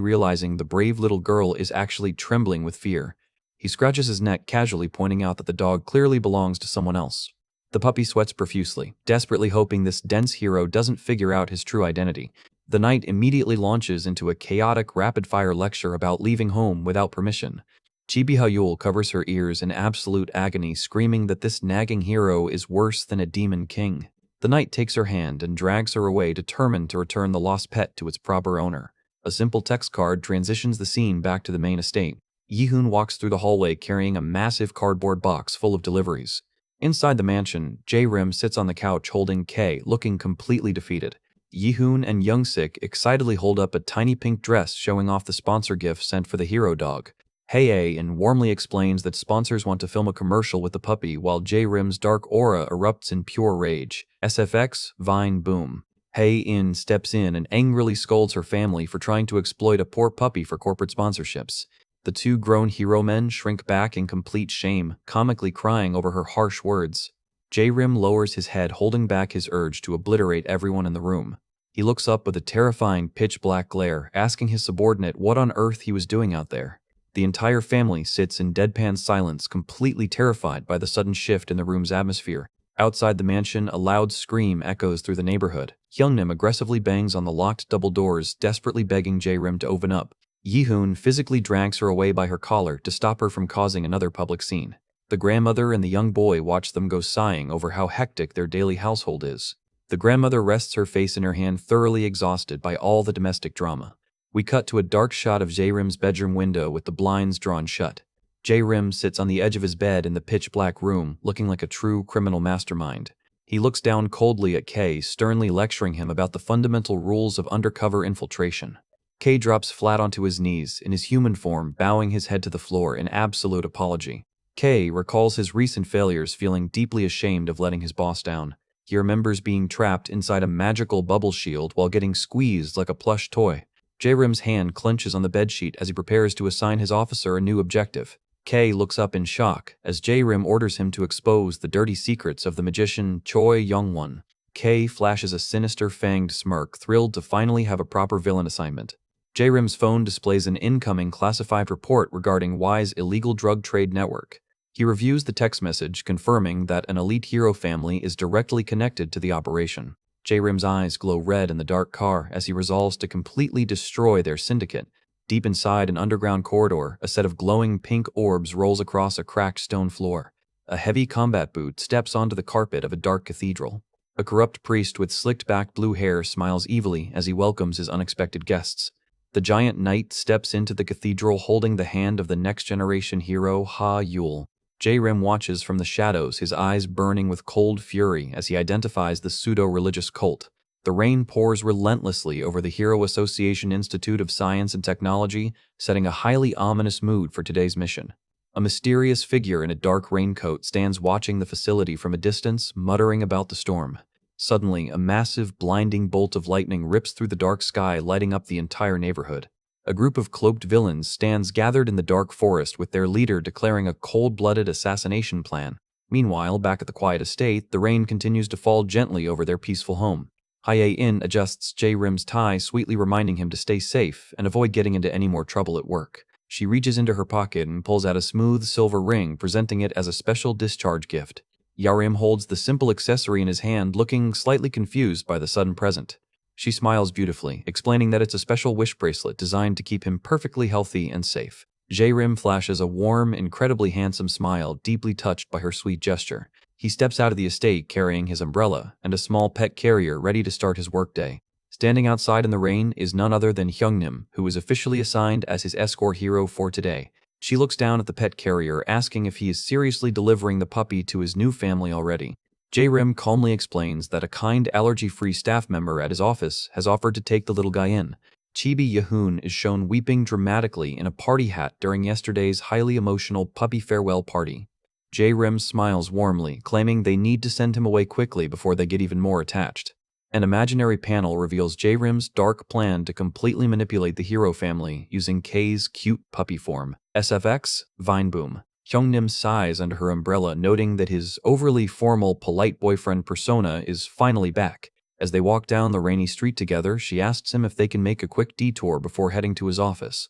realizing the brave little girl is actually trembling with fear. He scratches his neck casually, pointing out that the dog clearly belongs to someone else. The puppy sweats profusely, desperately hoping this dense hero doesn't figure out his true identity. The knight immediately launches into a chaotic, rapid-fire lecture about leaving home without permission. Chibi Hayul covers her ears in absolute agony, screaming that this nagging hero is worse than a demon king. The knight takes her hand and drags her away, determined to return the lost pet to its proper owner. A simple text card transitions the scene back to the main estate. Yi-hoon walks through the hallway carrying a massive cardboard box full of deliveries. Inside the mansion, J-Rim sits on the couch holding Kei, looking completely defeated. Yi-hoon and Young-sik excitedly hold up a tiny pink dress showing off the sponsor gift sent for the hero dog. Hae-in warmly explains that sponsors want to film a commercial with the puppy, while J-Rim's dark aura erupts in pure rage. SFX, Vine Boom. Hae-in steps in and angrily scolds her family for trying to exploit a poor puppy for corporate sponsorships. The 2 grown hero men shrink back in complete shame, comically crying over her harsh words. J-Rim lowers his head, holding back his urge to obliterate everyone in the room. He looks up with a terrifying pitch-black glare, asking his subordinate what on earth he was doing out there. The entire family sits in deadpan silence, completely terrified by the sudden shift in the room's atmosphere. Outside the mansion, a loud scream echoes through the neighborhood. Hyungnim aggressively bangs on the locked double doors, desperately begging J-Rim to open up. Yi-hoon physically drags her away by her collar to stop her from causing another public scene. The grandmother and the young boy watch them go, sighing over how hectic their daily household is. The grandmother rests her face in her hand, thoroughly exhausted by all the domestic drama. We cut to a dark shot of J-Rim's bedroom window with the blinds drawn shut. J-Rim sits on the edge of his bed in the pitch-black room, looking like a true criminal mastermind. He looks down coldly at Kei, sternly lecturing him about the fundamental rules of undercover infiltration. Kei drops flat onto his knees, in his human form, bowing his head to the floor in absolute apology. K recalls his recent failures, feeling deeply ashamed of letting his boss down. He remembers being trapped inside a magical bubble shield while getting squeezed like a plush toy. J-Rim's hand clenches on the bedsheet as he prepares to assign his officer a new objective. K looks up in shock as J-Rim orders him to expose the dirty secrets of the magician Choi Young-won. K flashes a sinister fanged smirk, thrilled to finally have a proper villain assignment. J-Rim's phone displays an incoming classified report regarding Y's illegal drug trade network. He reviews the text message, confirming that an elite hero family is directly connected to the operation. J-Rim's eyes glow red in the dark car as he resolves to completely destroy their syndicate. Deep inside an underground corridor, a set of glowing pink orbs rolls across a cracked stone floor. A heavy combat boot steps onto the carpet of a dark cathedral. A corrupt priest with slicked-back blue hair smiles evilly as he welcomes his unexpected guests. The giant knight steps into the cathedral holding the hand of the next-generation hero Ha Yul. J-Rim watches from the shadows, his eyes burning with cold fury as he identifies the pseudo-religious cult. The rain pours relentlessly over the Hero Association Institute of Science and Technology, setting a highly ominous mood for today's mission. A mysterious figure in a dark raincoat stands watching the facility from a distance, muttering about the storm. Suddenly, a massive, blinding bolt of lightning rips through the dark sky, lighting up the entire neighborhood. A group of cloaked villains stands gathered in the dark forest with their leader declaring a cold-blooded assassination plan. Meanwhile, back at the quiet estate, the rain continues to fall gently over their peaceful home. Hye-in adjusts J-Rim's tie, sweetly reminding him to stay safe and avoid getting into any more trouble at work. She reaches into her pocket and pulls out a smooth silver ring, presenting it as a special discharge gift. Yarim holds the simple accessory in his hand, looking slightly confused by the sudden present. She smiles beautifully, explaining that it's a special wish bracelet designed to keep him perfectly healthy and safe. J-Rim flashes a warm, incredibly handsome smile, deeply touched by her sweet gesture. He steps out of the estate carrying his umbrella and a small pet carrier ready to start his workday. Standing outside in the rain is none other than Hyungnim, who is officially assigned as his escort hero for today. She looks down at the pet carrier, asking if he is seriously delivering the puppy to his new family already. J-Rim calmly explains that a kind allergy-free staff member at his office has offered to take the little guy in. Chibi Yahun is shown weeping dramatically in a party hat during yesterday's highly emotional puppy farewell party. J-Rim smiles warmly, claiming they need to send him away quickly before they get even more attached. An imaginary panel reveals J-Rim's dark plan to completely manipulate the hero family using K's cute puppy form. SFX, Vineboom. Hyungnim sighs under her umbrella, noting that his overly formal, polite boyfriend persona is finally back. As they walk down the rainy street together, she asks him if they can make a quick detour before heading to his office.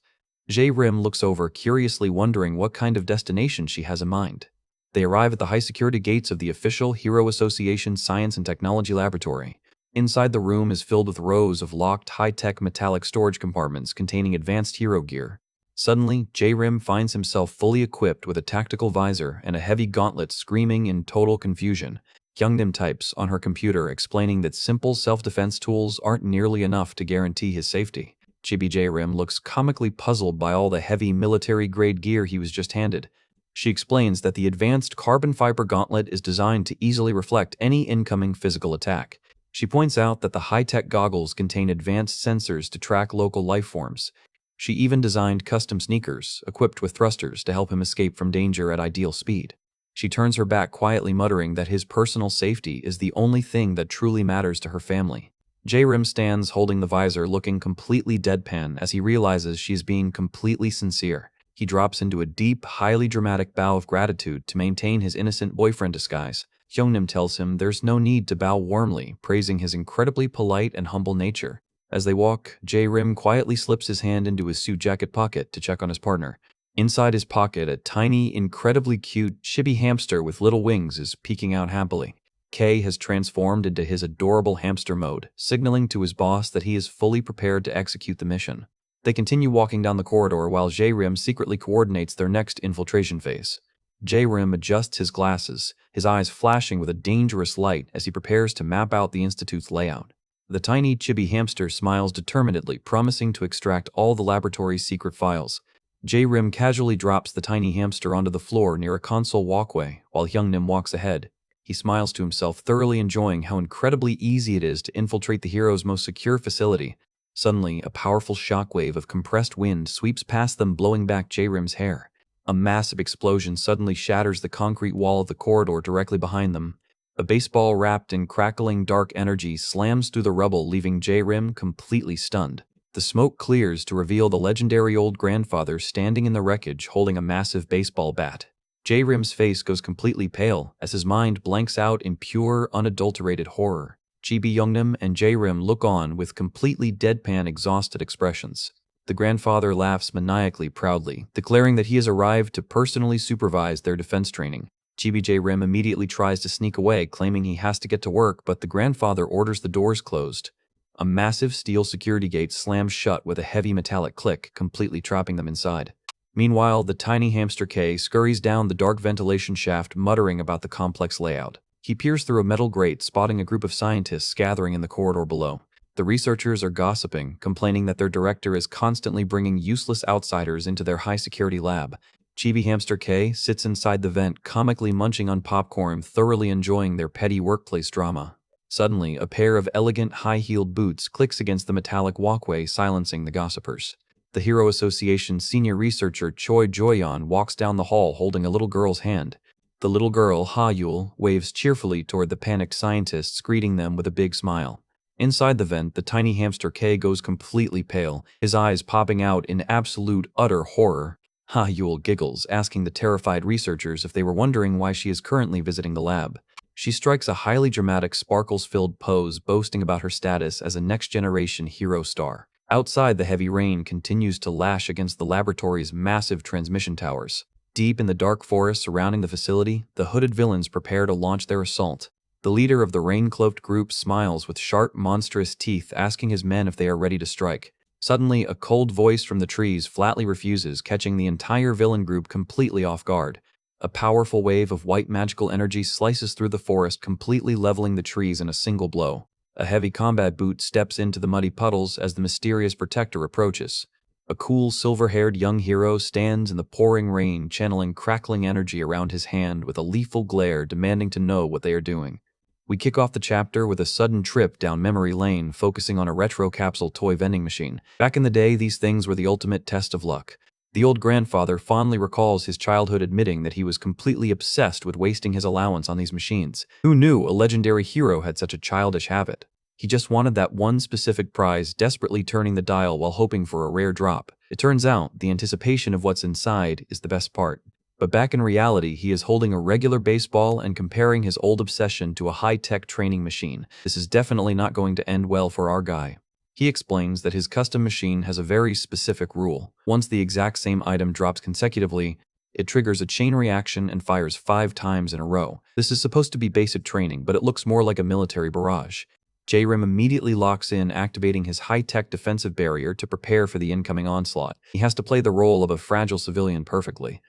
J-Rim looks over, curiously wondering what kind of destination she has in mind. They arrive at the high-security gates of the official Hero Association Science and Technology Laboratory. Inside, the room is filled with rows of locked, high-tech metallic storage compartments containing advanced hero gear. Suddenly, J-Rim finds himself fully equipped with a tactical visor and a heavy gauntlet, screaming in total confusion. Hyungnim types on her computer, explaining that simple self-defense tools aren't nearly enough to guarantee his safety. Chibi J-Rim looks comically puzzled by all the heavy military-grade gear he was just handed. She explains that the advanced carbon fiber gauntlet is designed to easily reflect any incoming physical attack. She points out that the high-tech goggles contain advanced sensors to track local life forms. She even designed custom sneakers, equipped with thrusters to help him escape from danger at ideal speed. She turns her back, quietly muttering that his personal safety is the only thing that truly matters to her family. J-Rim stands holding the visor, looking completely deadpan as he realizes she is being completely sincere. He drops into a deep, highly dramatic bow of gratitude to maintain his innocent boyfriend disguise. Hyungnim tells him there's no need to bow warmly, praising his incredibly polite and humble nature. As they walk, J-Rim quietly slips his hand into his suit jacket pocket to check on his partner. Inside his pocket, a tiny, incredibly cute, chibi hamster with little wings is peeking out happily. K has transformed into his adorable hamster mode, signaling to his boss that he is fully prepared to execute the mission. They continue walking down the corridor while J-Rim secretly coordinates their next infiltration phase. J-Rim adjusts his glasses, his eyes flashing with a dangerous light as he prepares to map out the Institute's layout. The tiny chibi hamster smiles determinedly, promising to extract all the laboratory's secret files. J-Rim casually drops the tiny hamster onto the floor near a console walkway while Hyungnim walks ahead. He smiles to himself, thoroughly enjoying how incredibly easy it is to infiltrate the hero's most secure facility. Suddenly, a powerful shockwave of compressed wind sweeps past them, blowing back J-Rim's hair. A massive explosion suddenly shatters the concrete wall of the corridor directly behind them. A baseball wrapped in crackling dark energy slams through the rubble, leaving J-Rim completely stunned. The smoke clears to reveal the legendary old grandfather standing in the wreckage holding a massive baseball bat. J-Rim's face goes completely pale as his mind blanks out in pure, unadulterated horror. Chibi Youngnim and J-Rim look on with completely deadpan, exhausted expressions. The grandfather laughs maniacally proudly, declaring that he has arrived to personally supervise their defense training. Chibi J-Rim immediately tries to sneak away, claiming he has to get to work, but the grandfather orders the doors closed. A massive steel security gate slams shut with a heavy metallic click, completely trapping them inside. Meanwhile, the tiny hamster K scurries down the dark ventilation shaft, muttering about the complex layout. He peers through a metal grate, spotting a group of scientists gathering in the corridor below. The researchers are gossiping, complaining that their director is constantly bringing useless outsiders into their high-security lab. Chibi Hamster K sits inside the vent, comically munching on popcorn, thoroughly enjoying their petty workplace drama. Suddenly, a pair of elegant, high-heeled boots clicks against the metallic walkway, silencing the gossipers. The Hero Association senior researcher Choi Joyeon walks down the hall holding a little girl's hand. The little girl, Ha Yul, waves cheerfully toward the panicked scientists, greeting them with a big smile. Inside the vent, the tiny hamster K goes completely pale, his eyes popping out in absolute, utter horror. Ha Yul giggles, asking the terrified researchers if they were wondering why she is currently visiting the lab. She strikes a highly dramatic, sparkles-filled pose, boasting about her status as a next-generation hero star. Outside, the heavy rain continues to lash against the laboratory's massive transmission towers. Deep in the dark forest surrounding the facility, the hooded villains prepare to launch their assault. The leader of the rain-cloaked group smiles with sharp, monstrous teeth, asking his men if they are ready to strike. Suddenly, a cold voice from the trees flatly refuses, catching the entire villain group completely off guard. A powerful wave of white magical energy slices through the forest, completely leveling the trees in a single blow. A heavy combat boot steps into the muddy puddles as the mysterious protector approaches. A cool, silver-haired young hero stands in the pouring rain, channeling crackling energy around his hand with a lethal glare, demanding to know what they are doing. We kick off the chapter with a sudden trip down memory lane, focusing on a retro capsule toy vending machine. Back in the day, these things were the ultimate test of luck. The old grandfather fondly recalls his childhood, admitting that he was completely obsessed with wasting his allowance on these machines. Who knew a legendary hero had such a childish habit? He just wanted that one specific prize, desperately turning the dial while hoping for a rare drop. It turns out, the anticipation of what's inside is the best part. But back in reality, he is holding a regular baseball and comparing his old obsession to a high-tech training machine. This is definitely not going to end well for our guy. He explains that his custom machine has a very specific rule. Once the exact same item drops consecutively, it triggers a chain reaction and fires 5 times in a row. This is supposed to be basic training, but it looks more like a military barrage. J-Rim immediately locks in, activating his high-tech defensive barrier to prepare for the incoming onslaught. He has to play the role of a fragile civilian perfectly.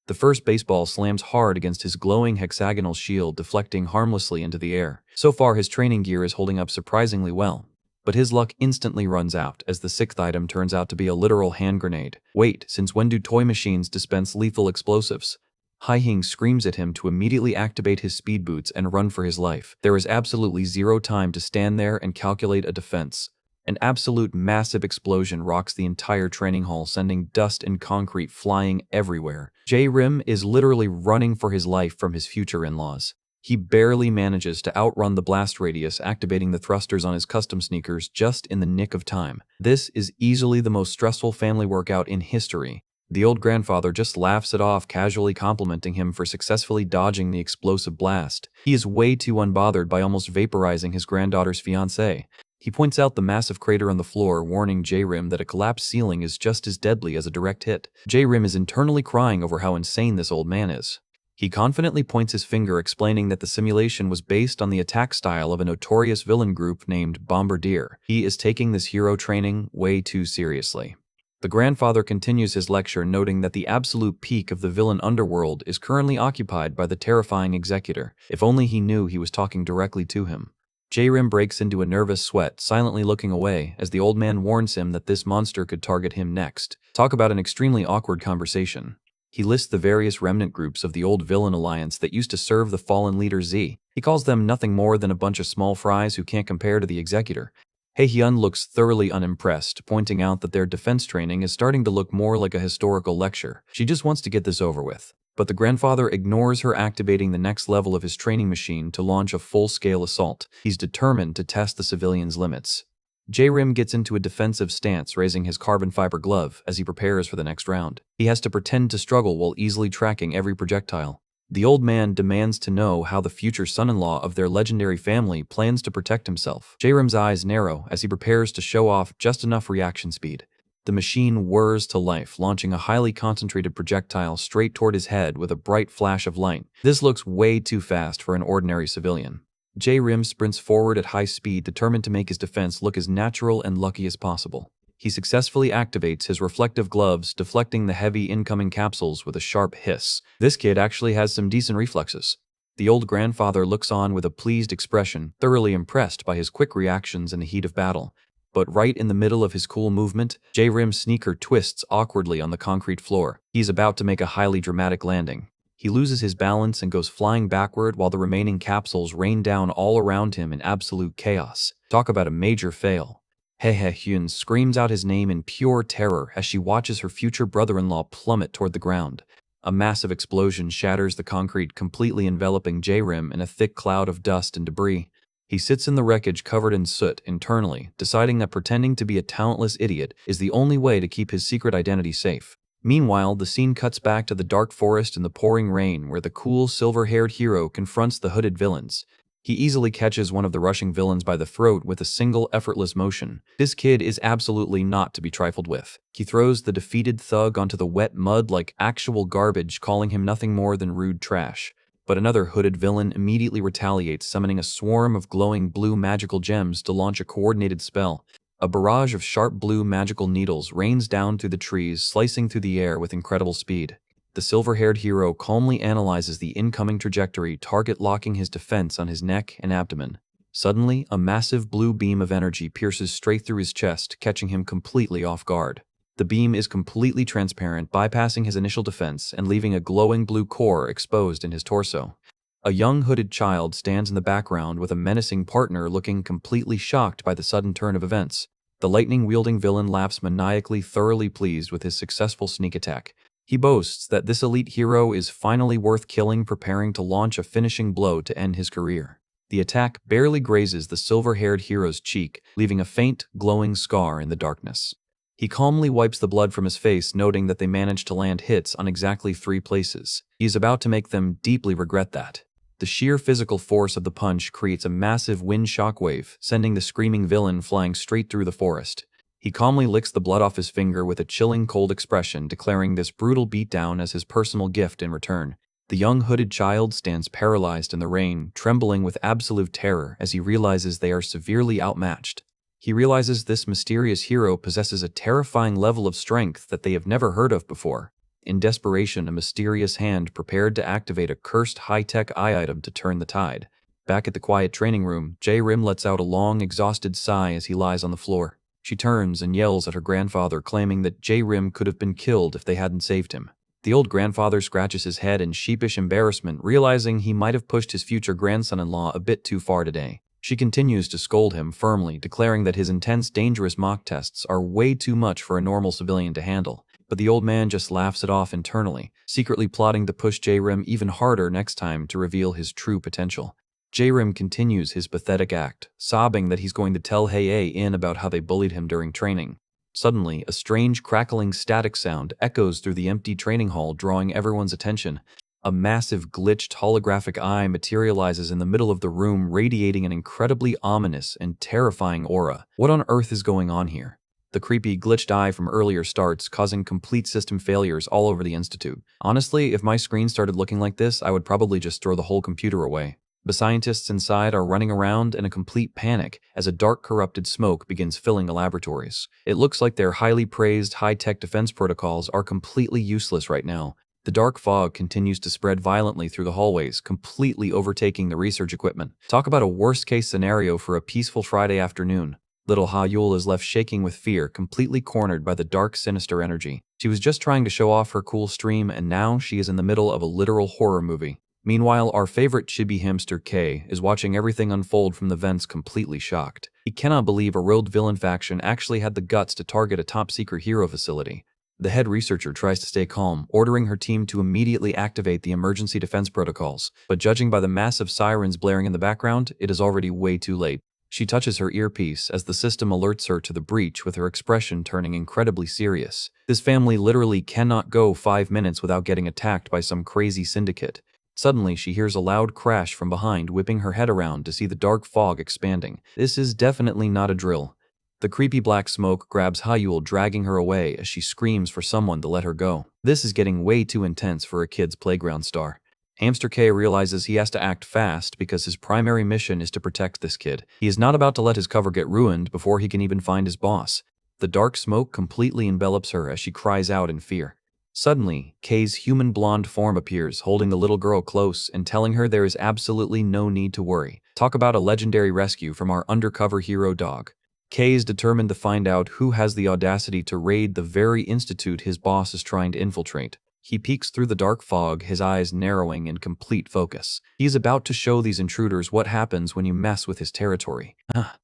The first baseball slams hard against his glowing hexagonal shield, deflecting harmlessly into the air. So far, his training gear is holding up surprisingly well. But his luck instantly runs out as the 6th item turns out to be a literal hand grenade. Wait, since when do toy machines dispense lethal explosives? Hai-Hing screams at him to immediately activate his speed boots and run for his life. There is absolutely zero time to stand there and calculate a defense. An absolute massive explosion rocks the entire training hall, sending dust and concrete flying everywhere. J-Rim is literally running for his life from his future in-laws. He barely manages to outrun the blast radius, activating the thrusters on his custom sneakers just in the nick of time. This is easily the most stressful family workout in history. The old grandfather just laughs it off, casually complimenting him for successfully dodging the explosive blast. He is way too unbothered by almost vaporizing his granddaughter's fiancé. He points out the massive crater on the floor, warning J-Rim that a collapsed ceiling is just as deadly as a direct hit. J-Rim is internally crying over how insane this old man is. He confidently points his finger, explaining that the simulation was based on the attack style of a notorious villain group named Bombardier. He is taking this hero training way too seriously. The grandfather continues his lecture, noting that the absolute peak of the villain underworld is currently occupied by the terrifying executor. If only he knew he was talking directly to him. J-Rim breaks into a nervous sweat, silently looking away as the old man warns him that this monster could target him next. Talk about an extremely awkward conversation. He lists the various remnant groups of the old villain alliance that used to serve the fallen leader Z. He calls them nothing more than a bunch of small fries who can't compare to the executor. Hyun looks thoroughly unimpressed, pointing out that their defense training is starting to look more like a historical lecture. She just wants to get this over with. But the grandfather ignores her, activating the next level of his training machine to launch a full-scale assault. He's determined to test the civilians' limits. J-Rim gets into a defensive stance, raising his carbon fiber glove as he prepares for the next round. He has to pretend to struggle while easily tracking every projectile. The old man demands to know how the future son-in-law of their legendary family plans to protect himself. J-Rim's eyes narrow as he prepares to show off just enough reaction speed. The machine whirs to life, launching a highly concentrated projectile straight toward his head with a bright flash of light. This looks way too fast for an ordinary civilian. J-Rim sprints forward at high speed, determined to make his defense look as natural and lucky as possible. He successfully activates his reflective gloves, deflecting the heavy incoming capsules with a sharp hiss. This kid actually has some decent reflexes. The old grandfather looks on with a pleased expression, thoroughly impressed by his quick reactions in the heat of battle. But right in the middle of his cool movement, J-Rim's sneaker twists awkwardly on the concrete floor. He's about to make a highly dramatic landing. He loses his balance and goes flying backward while the remaining capsules rain down all around him in absolute chaos. Talk about a major fail. Hyun screams out his name in pure terror as she watches her future brother-in-law plummet toward the ground. A massive explosion shatters the concrete, completely enveloping J-Rim in a thick cloud of dust and debris. He sits in the wreckage covered in soot internally, deciding that pretending to be a talentless idiot is the only way to keep his secret identity safe. Meanwhile, the scene cuts back to the dark forest in the pouring rain, where the cool, silver-haired hero confronts the hooded villains. He easily catches one of the rushing villains by the throat with a single effortless motion. This kid is absolutely not to be trifled with. He throws the defeated thug onto the wet mud like actual garbage, calling him nothing more than rude trash. But another hooded villain immediately retaliates, summoning a swarm of glowing blue magical gems to launch a coordinated spell. A barrage of sharp blue magical needles rains down through the trees, slicing through the air with incredible speed. The silver-haired hero calmly analyzes the incoming trajectory, target-locking his defense on his neck and abdomen. Suddenly, a massive blue beam of energy pierces straight through his chest, catching him completely off guard. The beam is completely transparent, bypassing his initial defense and leaving a glowing blue core exposed in his torso. A young hooded child stands in the background with a menacing partner, looking completely shocked by the sudden turn of events. The lightning-wielding villain laughs maniacally, thoroughly pleased with his successful sneak attack. He boasts that this elite hero is finally worth killing, preparing to launch a finishing blow to end his career. The attack barely grazes the silver-haired hero's cheek, leaving a faint, glowing scar in the darkness. He calmly wipes the blood from his face, noting that they managed to land hits on exactly 3 places. He is about to make them deeply regret that. The sheer physical force of the punch creates a massive wind shockwave, sending the screaming villain flying straight through the forest. He calmly licks the blood off his finger with a chilling cold expression, declaring this brutal beatdown as his personal gift in return. The young hooded child stands paralyzed in the rain, trembling with absolute terror as he realizes they are severely outmatched. He realizes this mysterious hero possesses a terrifying level of strength that they have never heard of before. In desperation, a mysterious hand prepared to activate a cursed high-tech eye item to turn the tide. Back at the quiet training room, J-Rim lets out a long, exhausted sigh as he lies on the floor. She turns and yells at her grandfather, claiming that J-Rim could have been killed if they hadn't saved him. The old grandfather scratches his head in sheepish embarrassment, realizing he might have pushed his future grandson-in-law a bit too far today. She continues to scold him firmly, declaring that his intense, dangerous mock tests are way too much for a normal civilian to handle. But the old man just laughs it off internally, secretly plotting to push J-Rim even harder next time to reveal his true potential. J-Rim continues his pathetic act, sobbing that he's going to tell Hyun about how they bullied him during training. Suddenly, a strange crackling static sound echoes through the empty training hall, drawing everyone's attention. A massive glitched holographic eye materializes in the middle of the room, radiating an incredibly ominous and terrifying aura. What on earth is going on here? The creepy glitched eye from earlier starts, causing complete system failures all over the institute. Honestly, if my screen started looking like this, I would probably just throw the whole computer away. The scientists inside are running around in a complete panic as a dark, corrupted smoke begins filling the laboratories. It looks like their highly praised high-tech defense protocols are completely useless right now. The dark fog continues to spread violently through the hallways, completely overtaking the research equipment. Talk about a worst-case scenario for a peaceful Friday afternoon. Little Ha-Yul is left shaking with fear, completely cornered by the dark, sinister energy. She was just trying to show off her cool stream, and now she is in the middle of a literal horror movie. Meanwhile, our favorite chibi hamster K is watching everything unfold from the vents completely shocked. He cannot believe a rogue villain faction actually had the guts to target a top-secret hero facility. The head researcher tries to stay calm, ordering her team to immediately activate the emergency defense protocols, but judging by the massive sirens blaring in the background, it is already way too late. She touches her earpiece as the system alerts her to the breach, with her expression turning incredibly serious. This family literally cannot go 5 minutes without getting attacked by some crazy syndicate. Suddenly, she hears a loud crash from behind, whipping her head around to see the dark fog expanding. This is definitely not a drill. The creepy black smoke grabs Hyul, dragging her away as she screams for someone to let her go. This is getting way too intense for a kid's playground star. Hamster K realizes he has to act fast because his primary mission is to protect this kid. He is not about to let his cover get ruined before he can even find his boss. The dark smoke completely envelops her as she cries out in fear. Suddenly, K's human blonde form appears, holding the little girl close and telling her there is absolutely no need to worry. Talk about a legendary rescue from our undercover hero dog. K is determined to find out who has the audacity to raid the very institute his boss is trying to infiltrate. He peeks through the dark fog, his eyes narrowing in complete focus. He is about to show these intruders what happens when you mess with his territory.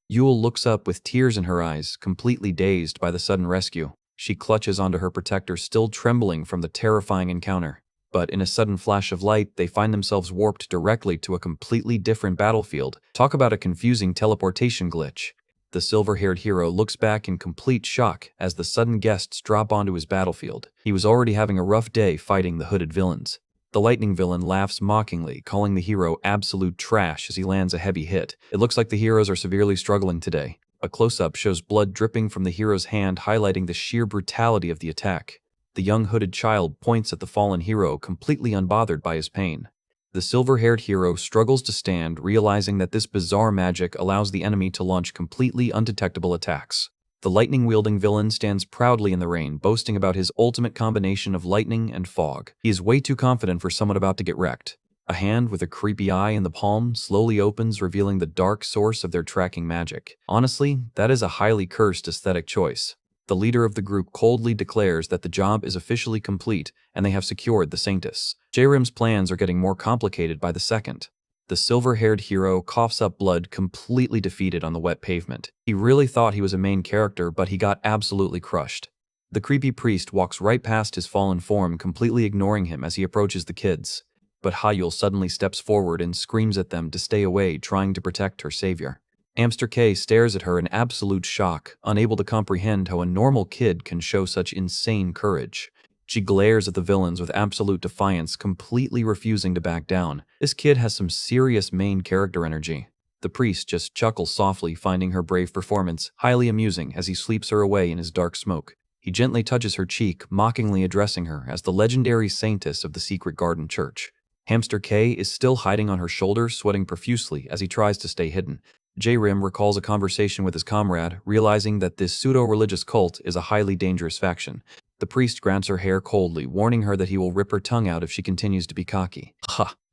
Yule looks up with tears in her eyes, completely dazed by the sudden rescue. She clutches onto her protector, still trembling from the terrifying encounter. But in a sudden flash of light, they find themselves warped directly to a completely different battlefield. Talk about a confusing teleportation glitch. The silver-haired hero looks back in complete shock as the sudden guests drop onto his battlefield. He was already having a rough day fighting the hooded villains. The lightning villain laughs mockingly, calling the hero absolute trash as he lands a heavy hit. It looks like the heroes are severely struggling today. A close-up shows blood dripping from the hero's hand, highlighting the sheer brutality of the attack. The young hooded child points at the fallen hero, completely unbothered by his pain. The silver-haired hero struggles to stand, realizing that this bizarre magic allows the enemy to launch completely undetectable attacks. The lightning-wielding villain stands proudly in the rain, boasting about his ultimate combination of lightning and fog. He is way too confident for someone about to get wrecked. A hand with a creepy eye in the palm slowly opens, revealing the dark source of their tracking magic. Honestly, that is a highly cursed aesthetic choice. The leader of the group coldly declares that the job is officially complete and they have secured the Sanctus. J-Rim's plans are getting more complicated by the second. The silver-haired hero coughs up blood, completely defeated on the wet pavement. He really thought he was a main character, but he got absolutely crushed. The creepy priest walks right past his fallen form, completely ignoring him as he approaches the kids. But Hyul suddenly steps forward and screams at them to stay away, trying to protect her savior. Hamster K stares at her in absolute shock, unable to comprehend how a normal kid can show such insane courage. She glares at the villains with absolute defiance, completely refusing to back down. This kid has some serious main character energy. The priest just chuckles softly, finding her brave performance highly amusing as he sweeps her away in his dark smoke. He gently touches her cheek, mockingly addressing her as the legendary saintess of the secret garden church. Hamster K is still hiding on her shoulder, sweating profusely as he tries to stay hidden. J-Rim recalls a conversation with his comrade, realizing that this pseudo-religious cult is a highly dangerous faction. The priest grabs her hair coldly, warning her that he will rip her tongue out if she continues to be cocky.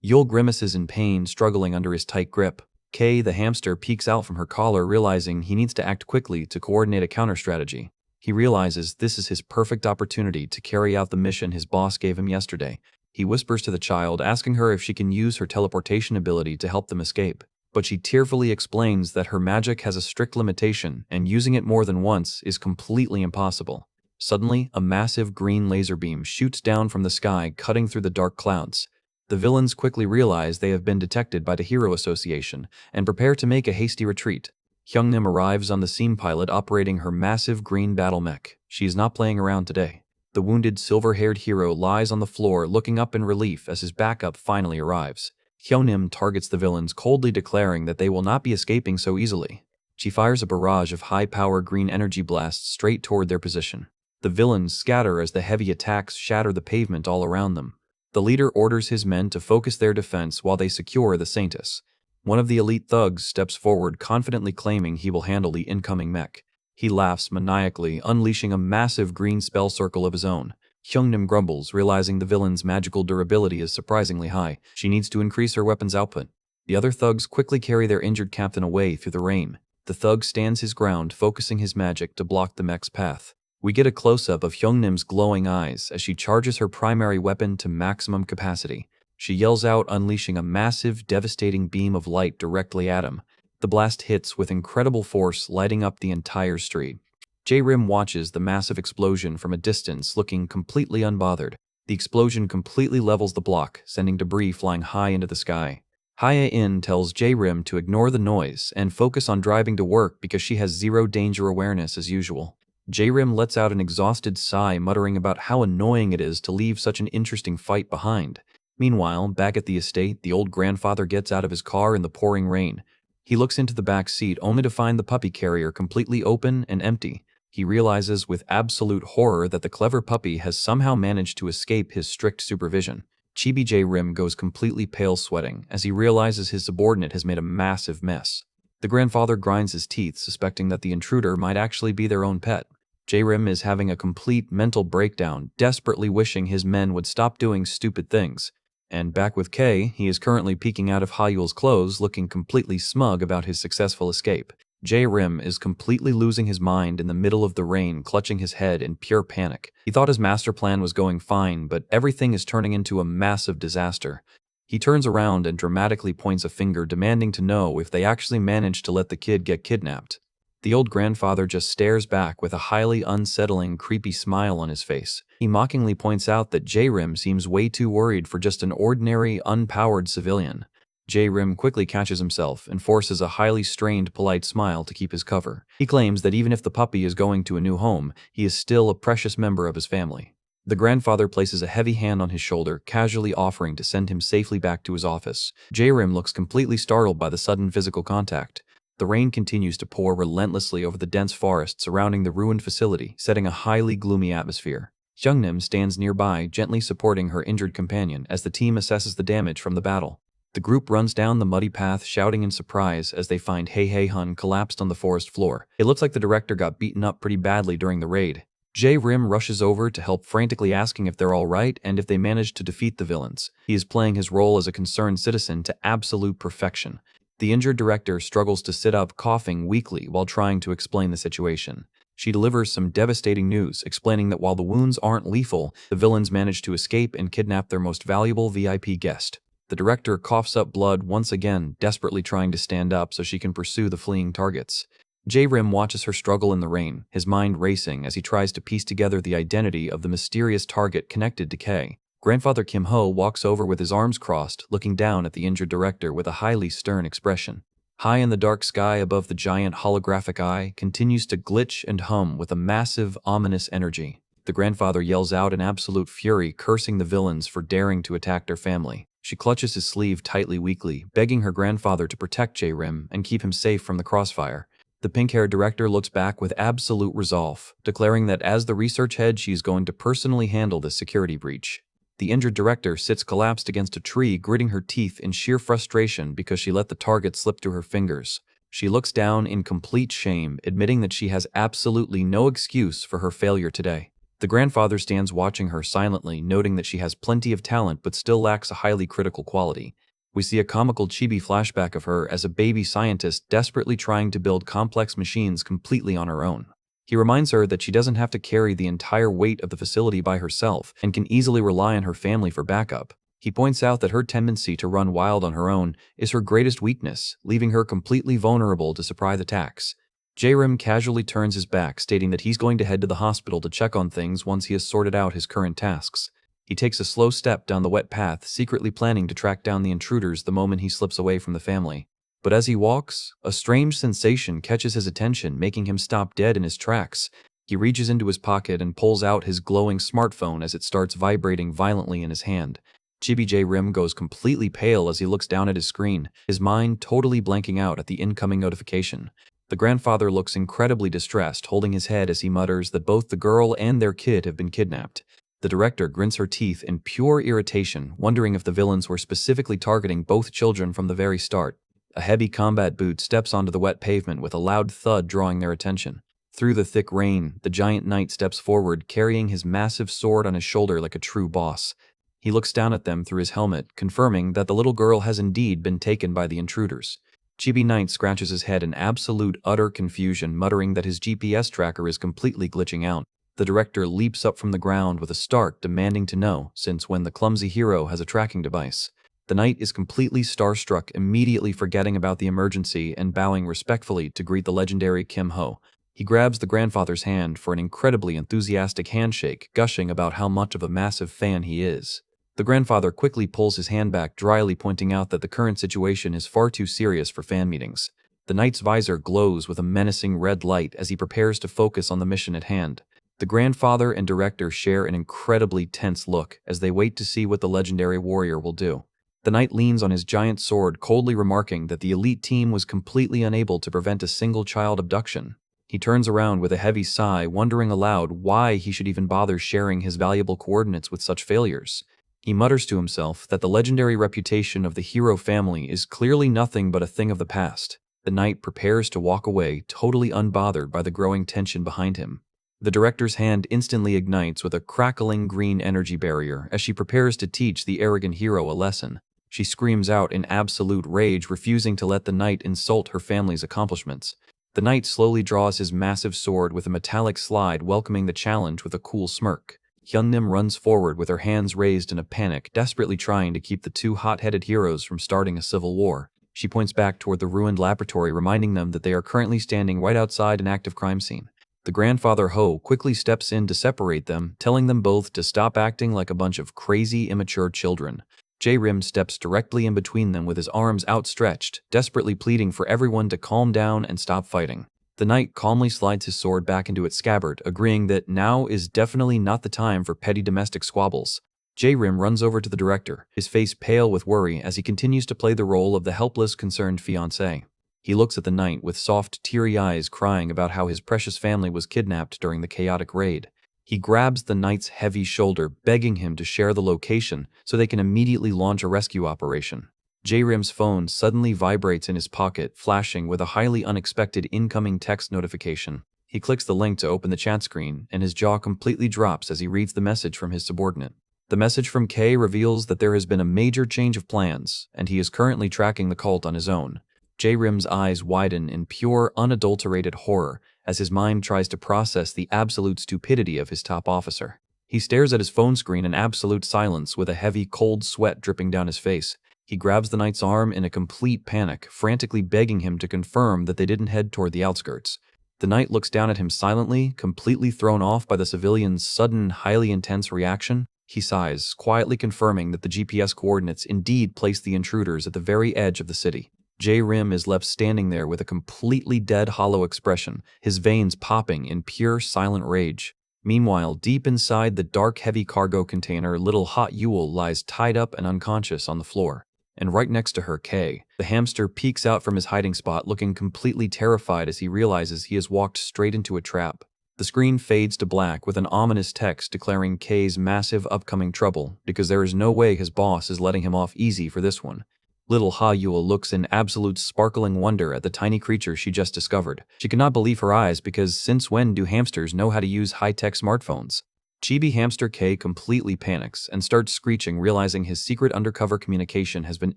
Yul grimaces in pain, struggling under his tight grip. K, the hamster, peeks out from her collar, realizing he needs to act quickly to coordinate a counter-strategy. He realizes this is his perfect opportunity to carry out the mission his boss gave him yesterday. He whispers to the child, asking her if she can use her teleportation ability to help them escape. But she tearfully explains that her magic has a strict limitation, and using it more than once is completely impossible. Suddenly, a massive green laser beam shoots down from the sky, cutting through the dark clouds. The villains quickly realize they have been detected by the Hero Association, and prepare to make a hasty retreat. Hyungnim arrives on the scene, pilot operating her massive green battle mech. She is not playing around today. The wounded silver-haired hero lies on the floor, looking up in relief as his backup finally arrives. Hyungnim targets the villains, coldly declaring that they will not be escaping so easily. She fires a barrage of high-power green energy blasts straight toward their position. The villains scatter as the heavy attacks shatter the pavement all around them. The leader orders his men to focus their defense while they secure the Sanctus. One of the elite thugs steps forward, confidently claiming he will handle the incoming mech. He laughs maniacally, unleashing a massive green spell circle of his own. Hyungnim grumbles, realizing the villain's magical durability is surprisingly high. She needs to increase her weapons output. The other thugs quickly carry their injured captain away through the rain. The thug stands his ground, focusing his magic to block the mech's path. We get a close-up of Hyungnim's glowing eyes as she charges her primary weapon to maximum capacity. She yells out, unleashing a massive, devastating beam of light directly at him. The blast hits with incredible force, lighting up the entire street. J-Rim watches the massive explosion from a distance, looking completely unbothered. The explosion completely levels the block, sending debris flying high into the sky. Hye-in tells J-Rim to ignore the noise and focus on driving to work because she has zero danger awareness as usual. J-Rim lets out an exhausted sigh, muttering about how annoying it is to leave such an interesting fight behind. Meanwhile, back at the estate, the old grandfather gets out of his car in the pouring rain. He looks into the back seat only to find the puppy carrier completely open and empty. He realizes with absolute horror that the clever puppy has somehow managed to escape his strict supervision. Chibi J-Rim goes completely pale, sweating, as he realizes his subordinate has made a massive mess. The grandfather grinds his teeth, suspecting that the intruder might actually be their own pet. J-Rim is having a complete mental breakdown, desperately wishing his men would stop doing stupid things. And back with Kay, he is currently peeking out of Hyeul's clothes, looking completely smug about his successful escape. J-Rim is completely losing his mind in the middle of the rain, clutching his head in pure panic. He thought his master plan was going fine, but everything is turning into a massive disaster. He turns around and dramatically points a finger, demanding to know if they actually managed to let the kid get kidnapped. The old grandfather just stares back with a highly unsettling, creepy smile on his face. He mockingly points out that J-Rim seems way too worried for just an ordinary, unpowered civilian. J-Rim quickly catches himself and forces a highly strained, polite smile to keep his cover. He claims that even if the puppy is going to a new home, he is still a precious member of his family. The grandfather places a heavy hand on his shoulder, casually offering to send him safely back to his office. J-Rim looks completely startled by the sudden physical contact. The rain continues to pour relentlessly over the dense forest surrounding the ruined facility, setting a highly gloomy atmosphere. Hyungnim stands nearby, gently supporting her injured companion as the team assesses the damage from the battle. The group runs down the muddy path, shouting in surprise as they find Hae-Hun collapsed on the forest floor. It looks like the director got beaten up pretty badly during the raid. J-Rim rushes over to help, frantically asking if they're all right and if they managed to defeat the villains. He is playing his role as a concerned citizen to absolute perfection. The injured director struggles to sit up, coughing weakly while trying to explain the situation. She delivers some devastating news, explaining that while the wounds aren't lethal, the villains managed to escape and kidnap their most valuable VIP guest. The director coughs up blood once again, desperately trying to stand up so she can pursue the fleeing targets. J-Rim watches her struggle in the rain, his mind racing as he tries to piece together the identity of the mysterious target connected to Kay. Grandfather Kim-ho walks over with his arms crossed, looking down at the injured director with a highly stern expression. High in the dark sky above the giant holographic eye continues to glitch and hum with a massive, ominous energy. The grandfather yells out in absolute fury, cursing the villains for daring to attack their family. She clutches his sleeve tightly, weakly, begging her grandfather to protect J-Rim and keep him safe from the crossfire. The pink-haired director looks back with absolute resolve, declaring that as the research head she is going to personally handle this security breach. The injured director sits collapsed against a tree, gritting her teeth in sheer frustration because she let the target slip through her fingers. She looks down in complete shame, admitting that she has absolutely no excuse for her failure today. The grandfather stands watching her silently, noting that she has plenty of talent but still lacks a highly critical quality. We see a comical chibi flashback of her as a baby scientist desperately trying to build complex machines completely on her own. He reminds her that she doesn't have to carry the entire weight of the facility by herself and can easily rely on her family for backup. He points out that her tendency to run wild on her own is her greatest weakness, leaving her completely vulnerable to surprise attacks. J-Rim casually turns his back, stating that he's going to head to the hospital to check on things once he has sorted out his current tasks. He takes a slow step down the wet path, secretly planning to track down the intruders the moment he slips away from the family. But as he walks, a strange sensation catches his attention, making him stop dead in his tracks. He reaches into his pocket and pulls out his glowing smartphone as it starts vibrating violently in his hand. Chibi J-Rim goes completely pale as he looks down at his screen, his mind totally blanking out at the incoming notification. The grandfather looks incredibly distressed, holding his head as he mutters that both the girl and their kid have been kidnapped. The director grins her teeth in pure irritation, wondering if the villains were specifically targeting both children from the very start. A heavy combat boot steps onto the wet pavement with a loud thud, drawing their attention. Through the thick rain, the giant knight steps forward, carrying his massive sword on his shoulder like a true boss. He looks down at them through his helmet, confirming that the little girl has indeed been taken by the intruders. Chibi Knight scratches his head in absolute utter confusion, muttering that his GPS tracker is completely glitching out. The director leaps up from the ground with a start, demanding to know, since when the clumsy hero has a tracking device. The knight is completely starstruck, immediately forgetting about the emergency and bowing respectfully to greet the legendary Kim Ho. He grabs the grandfather's hand for an incredibly enthusiastic handshake, gushing about how much of a massive fan he is. The grandfather quickly pulls his hand back, dryly pointing out that the current situation is far too serious for fan meetings. The knight's visor glows with a menacing red light as he prepares to focus on the mission at hand. The grandfather and director share an incredibly tense look as they wait to see what the legendary warrior will do. The knight leans on his giant sword, coldly remarking that the elite team was completely unable to prevent a single child abduction. He turns around with a heavy sigh, wondering aloud why he should even bother sharing his valuable coordinates with such failures. He mutters to himself that the legendary reputation of the hero family is clearly nothing but a thing of the past. The knight prepares to walk away, totally unbothered by the growing tension behind him. The director's hand instantly ignites with a crackling green energy barrier as she prepares to teach the arrogant hero a lesson. She screams out in absolute rage, refusing to let the knight insult her family's accomplishments. The knight slowly draws his massive sword with a metallic slide, welcoming the challenge with a cool smirk. Hyunnim runs forward with her hands raised in a panic, desperately trying to keep the two hot-headed heroes from starting a civil war. She points back toward the ruined laboratory, reminding them that they are currently standing right outside an active crime scene. The grandfather Ho quickly steps in to separate them, telling them both to stop acting like a bunch of crazy, immature children. J-Rim steps directly in between them with his arms outstretched, desperately pleading for everyone to calm down and stop fighting. The knight calmly slides his sword back into its scabbard, agreeing that now is definitely not the time for petty domestic squabbles. J-Rim runs over to the director, his face pale with worry as he continues to play the role of the helpless, concerned fiancé. He looks at the knight with soft, teary eyes, crying about how his precious family was kidnapped during the chaotic raid. He grabs the knight's heavy shoulder, begging him to share the location so they can immediately launch a rescue operation. J-Rim's phone suddenly vibrates in his pocket, flashing with a highly unexpected incoming text notification. He clicks the link to open the chat screen, and his jaw completely drops as he reads the message from his subordinate. The message from K reveals that there has been a major change of plans, and he is currently tracking the cult on his own. J-Rim's eyes widen in pure, unadulterated horror as his mind tries to process the absolute stupidity of his top officer. He stares at his phone screen in absolute silence, with a heavy, cold sweat dripping down his face. He grabs the knight's arm in a complete panic, frantically begging him to confirm that they didn't head toward the outskirts. The knight looks down at him silently, completely thrown off by the civilian's sudden, highly intense reaction. He sighs, quietly confirming that the GPS coordinates indeed place the intruders at the very edge of the city. J-Rim is left standing there with a completely dead, hollow expression, his veins popping in pure, silent rage. Meanwhile, deep inside the dark, heavy cargo container, little Hot Yule lies tied up and unconscious on the floor. And right next to her, Kay. The hamster peeks out from his hiding spot, looking completely terrified as he realizes he has walked straight into a trap. The screen fades to black with an ominous text declaring Kay's massive upcoming trouble, because there is no way his boss is letting him off easy for this one. Little Ha-Yul looks in absolute sparkling wonder at the tiny creature she just discovered. She cannot believe her eyes, because since when do hamsters know how to use high-tech smartphones? Chibi hamster K completely panics and starts screeching, realizing his secret undercover communication has been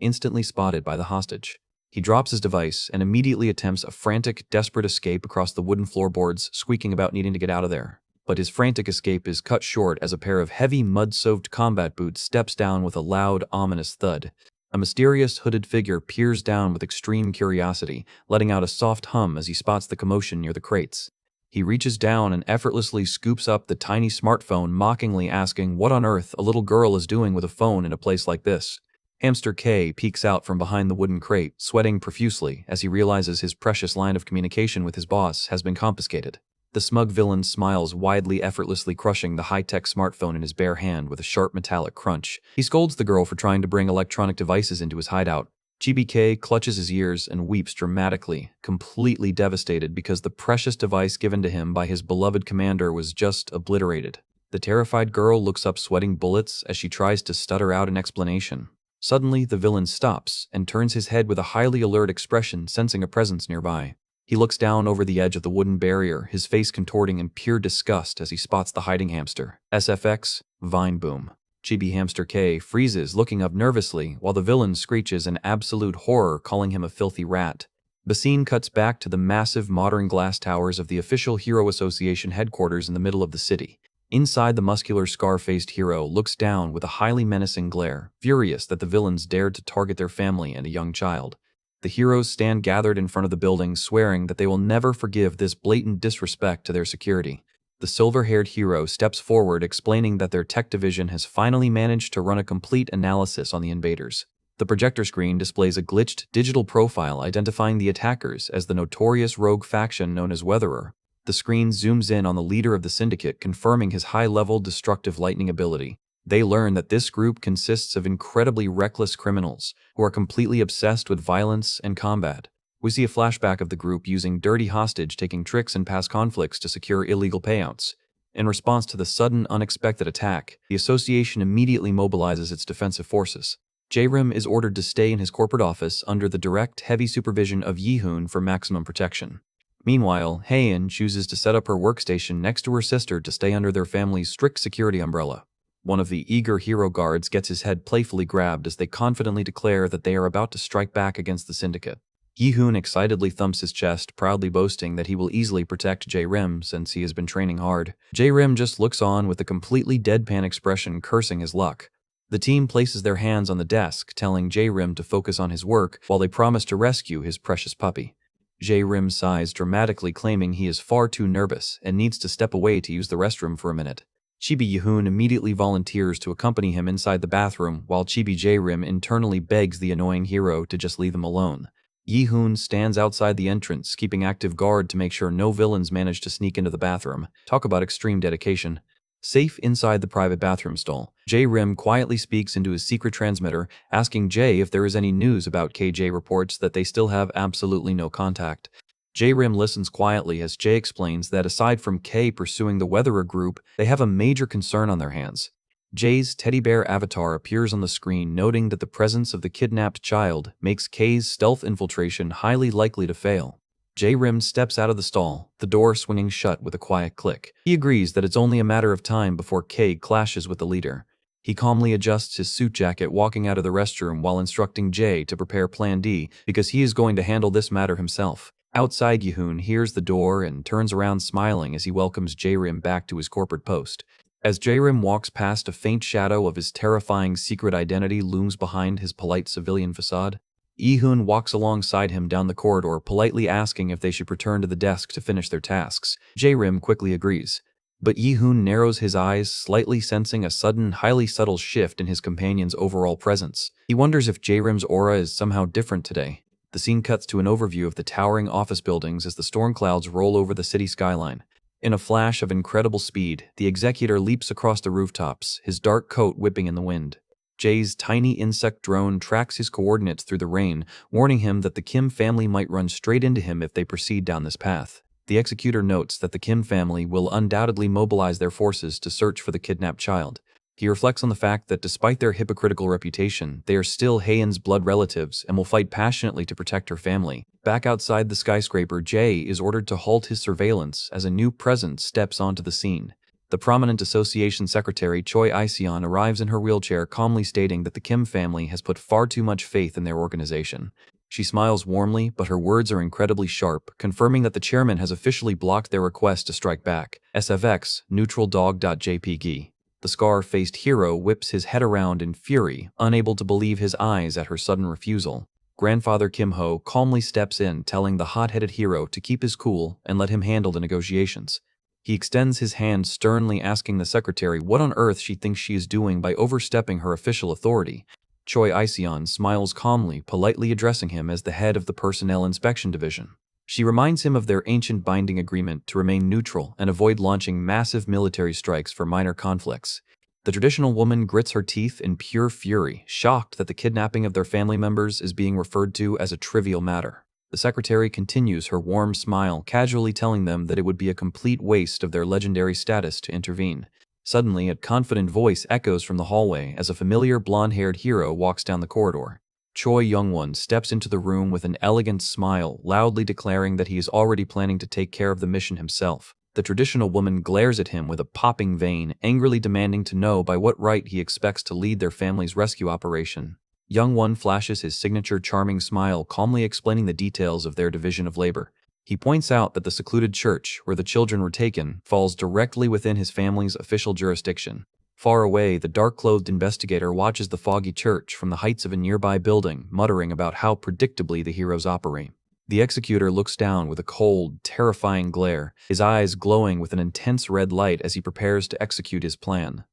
instantly spotted by the hostage. He drops his device and immediately attempts a frantic, desperate escape across the wooden floorboards, squeaking about needing to get out of there. But his frantic escape is cut short as a pair of heavy, mud-soaked combat boots steps down with a loud, ominous thud. A mysterious hooded figure peers down with extreme curiosity, letting out a soft hum as he spots the commotion near the crates. He reaches down and effortlessly scoops up the tiny smartphone, mockingly asking what on earth a little girl is doing with a phone in a place like this. Hamster K peeks out from behind the wooden crate, sweating profusely as he realizes his precious line of communication with his boss has been confiscated. The smug villain smiles widely, effortlessly crushing the high-tech smartphone in his bare hand with a sharp metallic crunch. He scolds the girl for trying to bring electronic devices into his hideout. Chibi K clutches his ears and weeps dramatically, completely devastated because the precious device given to him by his beloved commander was just obliterated. The terrified girl looks up, sweating bullets, as she tries to stutter out an explanation. Suddenly, the villain stops and turns his head with a highly alert expression, sensing a presence nearby. He looks down over the edge of the wooden barrier, his face contorting in pure disgust as he spots the hiding hamster. SFX, Vine Boom. Chibi Hamster K freezes, looking up nervously, while the villain screeches in absolute horror, calling him a filthy rat. The scene cuts back to the massive modern glass towers of the official Hero Association headquarters in the middle of the city. Inside, the muscular, scar-faced hero looks down with a highly menacing glare, furious that the villains dared to target their family and a young child. The heroes stand gathered in front of the building, swearing that they will never forgive this blatant disrespect to their security. The silver-haired hero steps forward, explaining that their tech division has finally managed to run a complete analysis on the invaders. The projector screen displays a glitched digital profile identifying the attackers as the notorious rogue faction known as Weatherer. The screen zooms in on the leader of the syndicate, confirming his high-level destructive lightning ability. They learn that this group consists of incredibly reckless criminals who are completely obsessed with violence and combat. We see a flashback of the group using dirty hostage-taking tricks in past conflicts to secure illegal payouts. In response to the sudden, unexpected attack, the association immediately mobilizes its defensive forces. Jae-rim is ordered to stay in his corporate office under the direct, heavy supervision of Yi-hoon for maximum protection. Meanwhile, Hae-in chooses to set up her workstation next to her sister to stay under their family's strict security umbrella. One of the eager hero guards gets his head playfully grabbed as they confidently declare that they are about to strike back against the syndicate. Yi-hoon excitedly thumps his chest, proudly boasting that he will easily protect Jae-rim since he has been training hard. Jae-rim just looks on with a completely deadpan expression, cursing his luck. The team places their hands on the desk, telling Jae-rim to focus on his work while they promise to rescue his precious puppy. Jae-rim sighs dramatically, claiming he is far too nervous and needs to step away to use the restroom for a minute. Chibi Yi-hoon immediately volunteers to accompany him inside the bathroom, while Chibi Jae-rim internally begs the annoying hero to just leave him alone. Yi-hoon stands outside the entrance, keeping active guard to make sure no villains manage to sneak into the bathroom. Talk about extreme dedication. Safe inside the private bathroom stall, Jae-rim quietly speaks into his secret transmitter, asking Jae if there is any news about KJ reports that they still have absolutely no contact. Jae-rim listens quietly as Jae explains that aside from K pursuing the Weatherer group, they have a major concern on their hands. Jae's teddy bear avatar appears on the screen, noting that the presence of the kidnapped child makes K's stealth infiltration highly likely to fail. Jae-rim steps out of the stall, the door swinging shut with a quiet click. He agrees that it's only a matter of time before K clashes with the leader. He calmly adjusts his suit jacket, walking out of the restroom while instructing Jae to prepare Plan D because he is going to handle this matter himself. Outside, Yi-hoon hears the door and turns around smiling as he welcomes Jae-rim back to his corporate post. As Jae-rim walks past, a faint shadow of his terrifying secret identity looms behind his polite civilian facade. Yi-hoon walks alongside him down the corridor, politely asking if they should return to the desk to finish their tasks. Jae-rim quickly agrees. But Yi-hoon narrows his eyes, slightly sensing a sudden, highly subtle shift in his companion's overall presence. He wonders if Jae-rim's aura is somehow different today. The scene cuts to an overview of the towering office buildings as the storm clouds roll over the city skyline. In a flash of incredible speed, the executor leaps across the rooftops, his dark coat whipping in the wind. Jae's tiny insect drone tracks his coordinates through the rain, warning him that the Kim family might run straight into him if they proceed down this path. The executor notes that the Kim family will undoubtedly mobilize their forces to search for the kidnapped child. He reflects on the fact that despite their hypocritical reputation, they are still Hae-in's blood relatives and will fight passionately to protect her family. Back outside the skyscraper, Jae is ordered to halt his surveillance as a new presence steps onto the scene. The prominent association secretary Choi Iseon arrives in her wheelchair, calmly stating that the Kim family has put far too much faith in their organization. She smiles warmly, but her words are incredibly sharp, confirming that the chairman has officially blocked their request to strike back. SFX, neutraldog.jpg. The scar-faced hero whips his head around in fury, unable to believe his eyes at her sudden refusal. Grandfather Kim Ho calmly steps in, telling the hot-headed hero to keep his cool and let him handle the negotiations. He extends his hand, sternly asking the secretary what on earth she thinks she is doing by overstepping her official authority. Choi Iseon smiles calmly, politely addressing him as the head of the Personnel Inspection Division. She reminds him of their ancient binding agreement to remain neutral and avoid launching massive military strikes for minor conflicts. The traditional woman grits her teeth in pure fury, shocked that the kidnapping of their family members is being referred to as a trivial matter. The secretary continues her warm smile, casually telling them that it would be a complete waste of their legendary status to intervene. Suddenly, a confident voice echoes from the hallway as a familiar blonde-haired hero walks down the corridor. Choi Young-won steps into the room with an elegant smile, loudly declaring that he is already planning to take care of the mission himself. The traditional woman glares at him with a popping vein, angrily demanding to know by what right he expects to lead their family's rescue operation. Young one flashes his signature charming smile, calmly explaining the details of their division of labor. He points out that the secluded church, where the children were taken, falls directly within his family's official jurisdiction. Far away, the dark-clothed investigator watches the foggy church from the heights of a nearby building, muttering about how predictably the heroes operate. The executor looks down with a cold, terrifying glare, his eyes glowing with an intense red light as he prepares to execute his plan.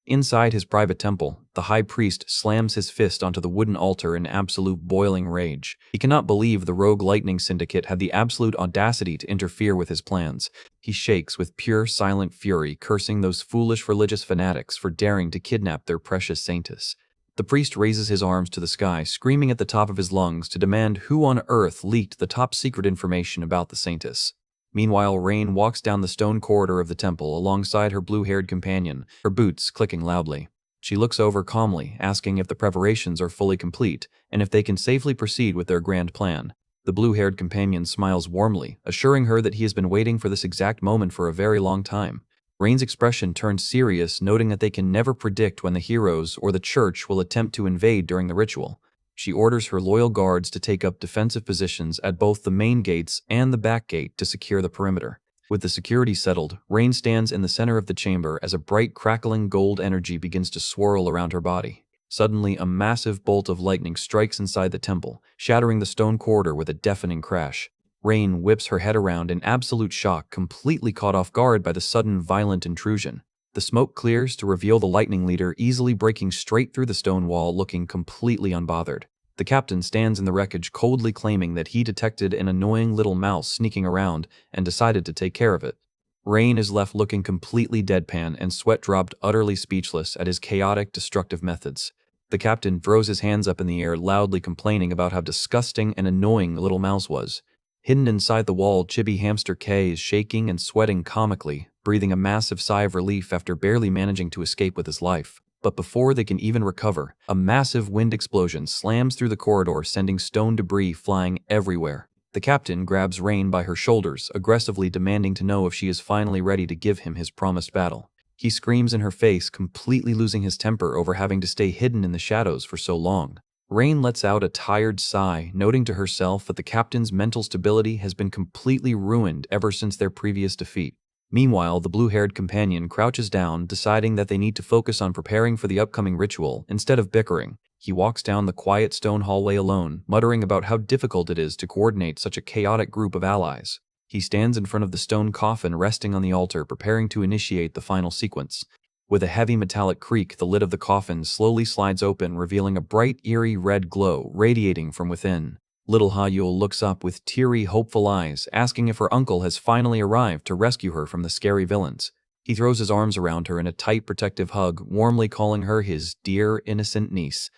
Inside his private temple, the high priest slams his fist onto the wooden altar in absolute boiling rage. He cannot believe the rogue lightning syndicate had the absolute audacity to interfere with his plans. He shakes with pure silent fury, cursing those foolish religious fanatics for daring to kidnap their precious saintess. The priest raises his arms to the sky, screaming at the top of his lungs to demand who on earth leaked the top secret information about the saintess. Meanwhile, Rain walks down the stone corridor of the temple alongside her blue-haired companion, her boots clicking loudly. She looks over calmly, asking if the preparations are fully complete and if they can safely proceed with their grand plan. The blue-haired companion smiles warmly, assuring her that he has been waiting for this exact moment for a very long time. Rain's expression turns serious, noting that they can never predict when the heroes or the church will attempt to invade during the ritual. She orders her loyal guards to take up defensive positions at both the main gates and the back gate to secure the perimeter. With the security settled, Rain stands in the center of the chamber as a bright, crackling gold energy begins to swirl around her body. Suddenly, a massive bolt of lightning strikes inside the temple, shattering the stone corridor with a deafening crash. Rain whips her head around in absolute shock, completely caught off guard by the sudden, violent intrusion. The smoke clears to reveal the lightning leader easily breaking straight through the stone wall, looking completely unbothered. The captain stands in the wreckage, coldly claiming that he detected an annoying little mouse sneaking around and decided to take care of it. Rain is left looking completely deadpan and sweat-dropped, utterly speechless at his chaotic, destructive methods. The captain throws his hands up in the air, loudly complaining about how disgusting and annoying the little mouse was. Hidden inside the wall, Chibi Hamster K is shaking and sweating comically, breathing a massive sigh of relief after barely managing to escape with his life. But before they can even recover, a massive wind explosion slams through the corridor, sending stone debris flying everywhere. The captain grabs Rain by her shoulders, aggressively demanding to know if she is finally ready to give him his promised battle. He screams in her face, completely losing his temper over having to stay hidden in the shadows for so long. Rain lets out a tired sigh, noting to herself that the captain's mental stability has been completely ruined ever since their previous defeat. Meanwhile, the blue-haired companion crouches down, deciding that they need to focus on preparing for the upcoming ritual instead of bickering. He walks down the quiet stone hallway alone, muttering about how difficult it is to coordinate such a chaotic group of allies. He stands in front of the stone coffin resting on the altar, preparing to initiate the final sequence. With a heavy metallic creak, the lid of the coffin slowly slides open, revealing a bright, eerie red glow radiating from within. Little Ha-Yul looks up with teary, hopeful eyes, asking if her uncle has finally arrived to rescue her from the scary villains. He throws his arms around her in a tight, protective hug, warmly calling her his dear, innocent niece.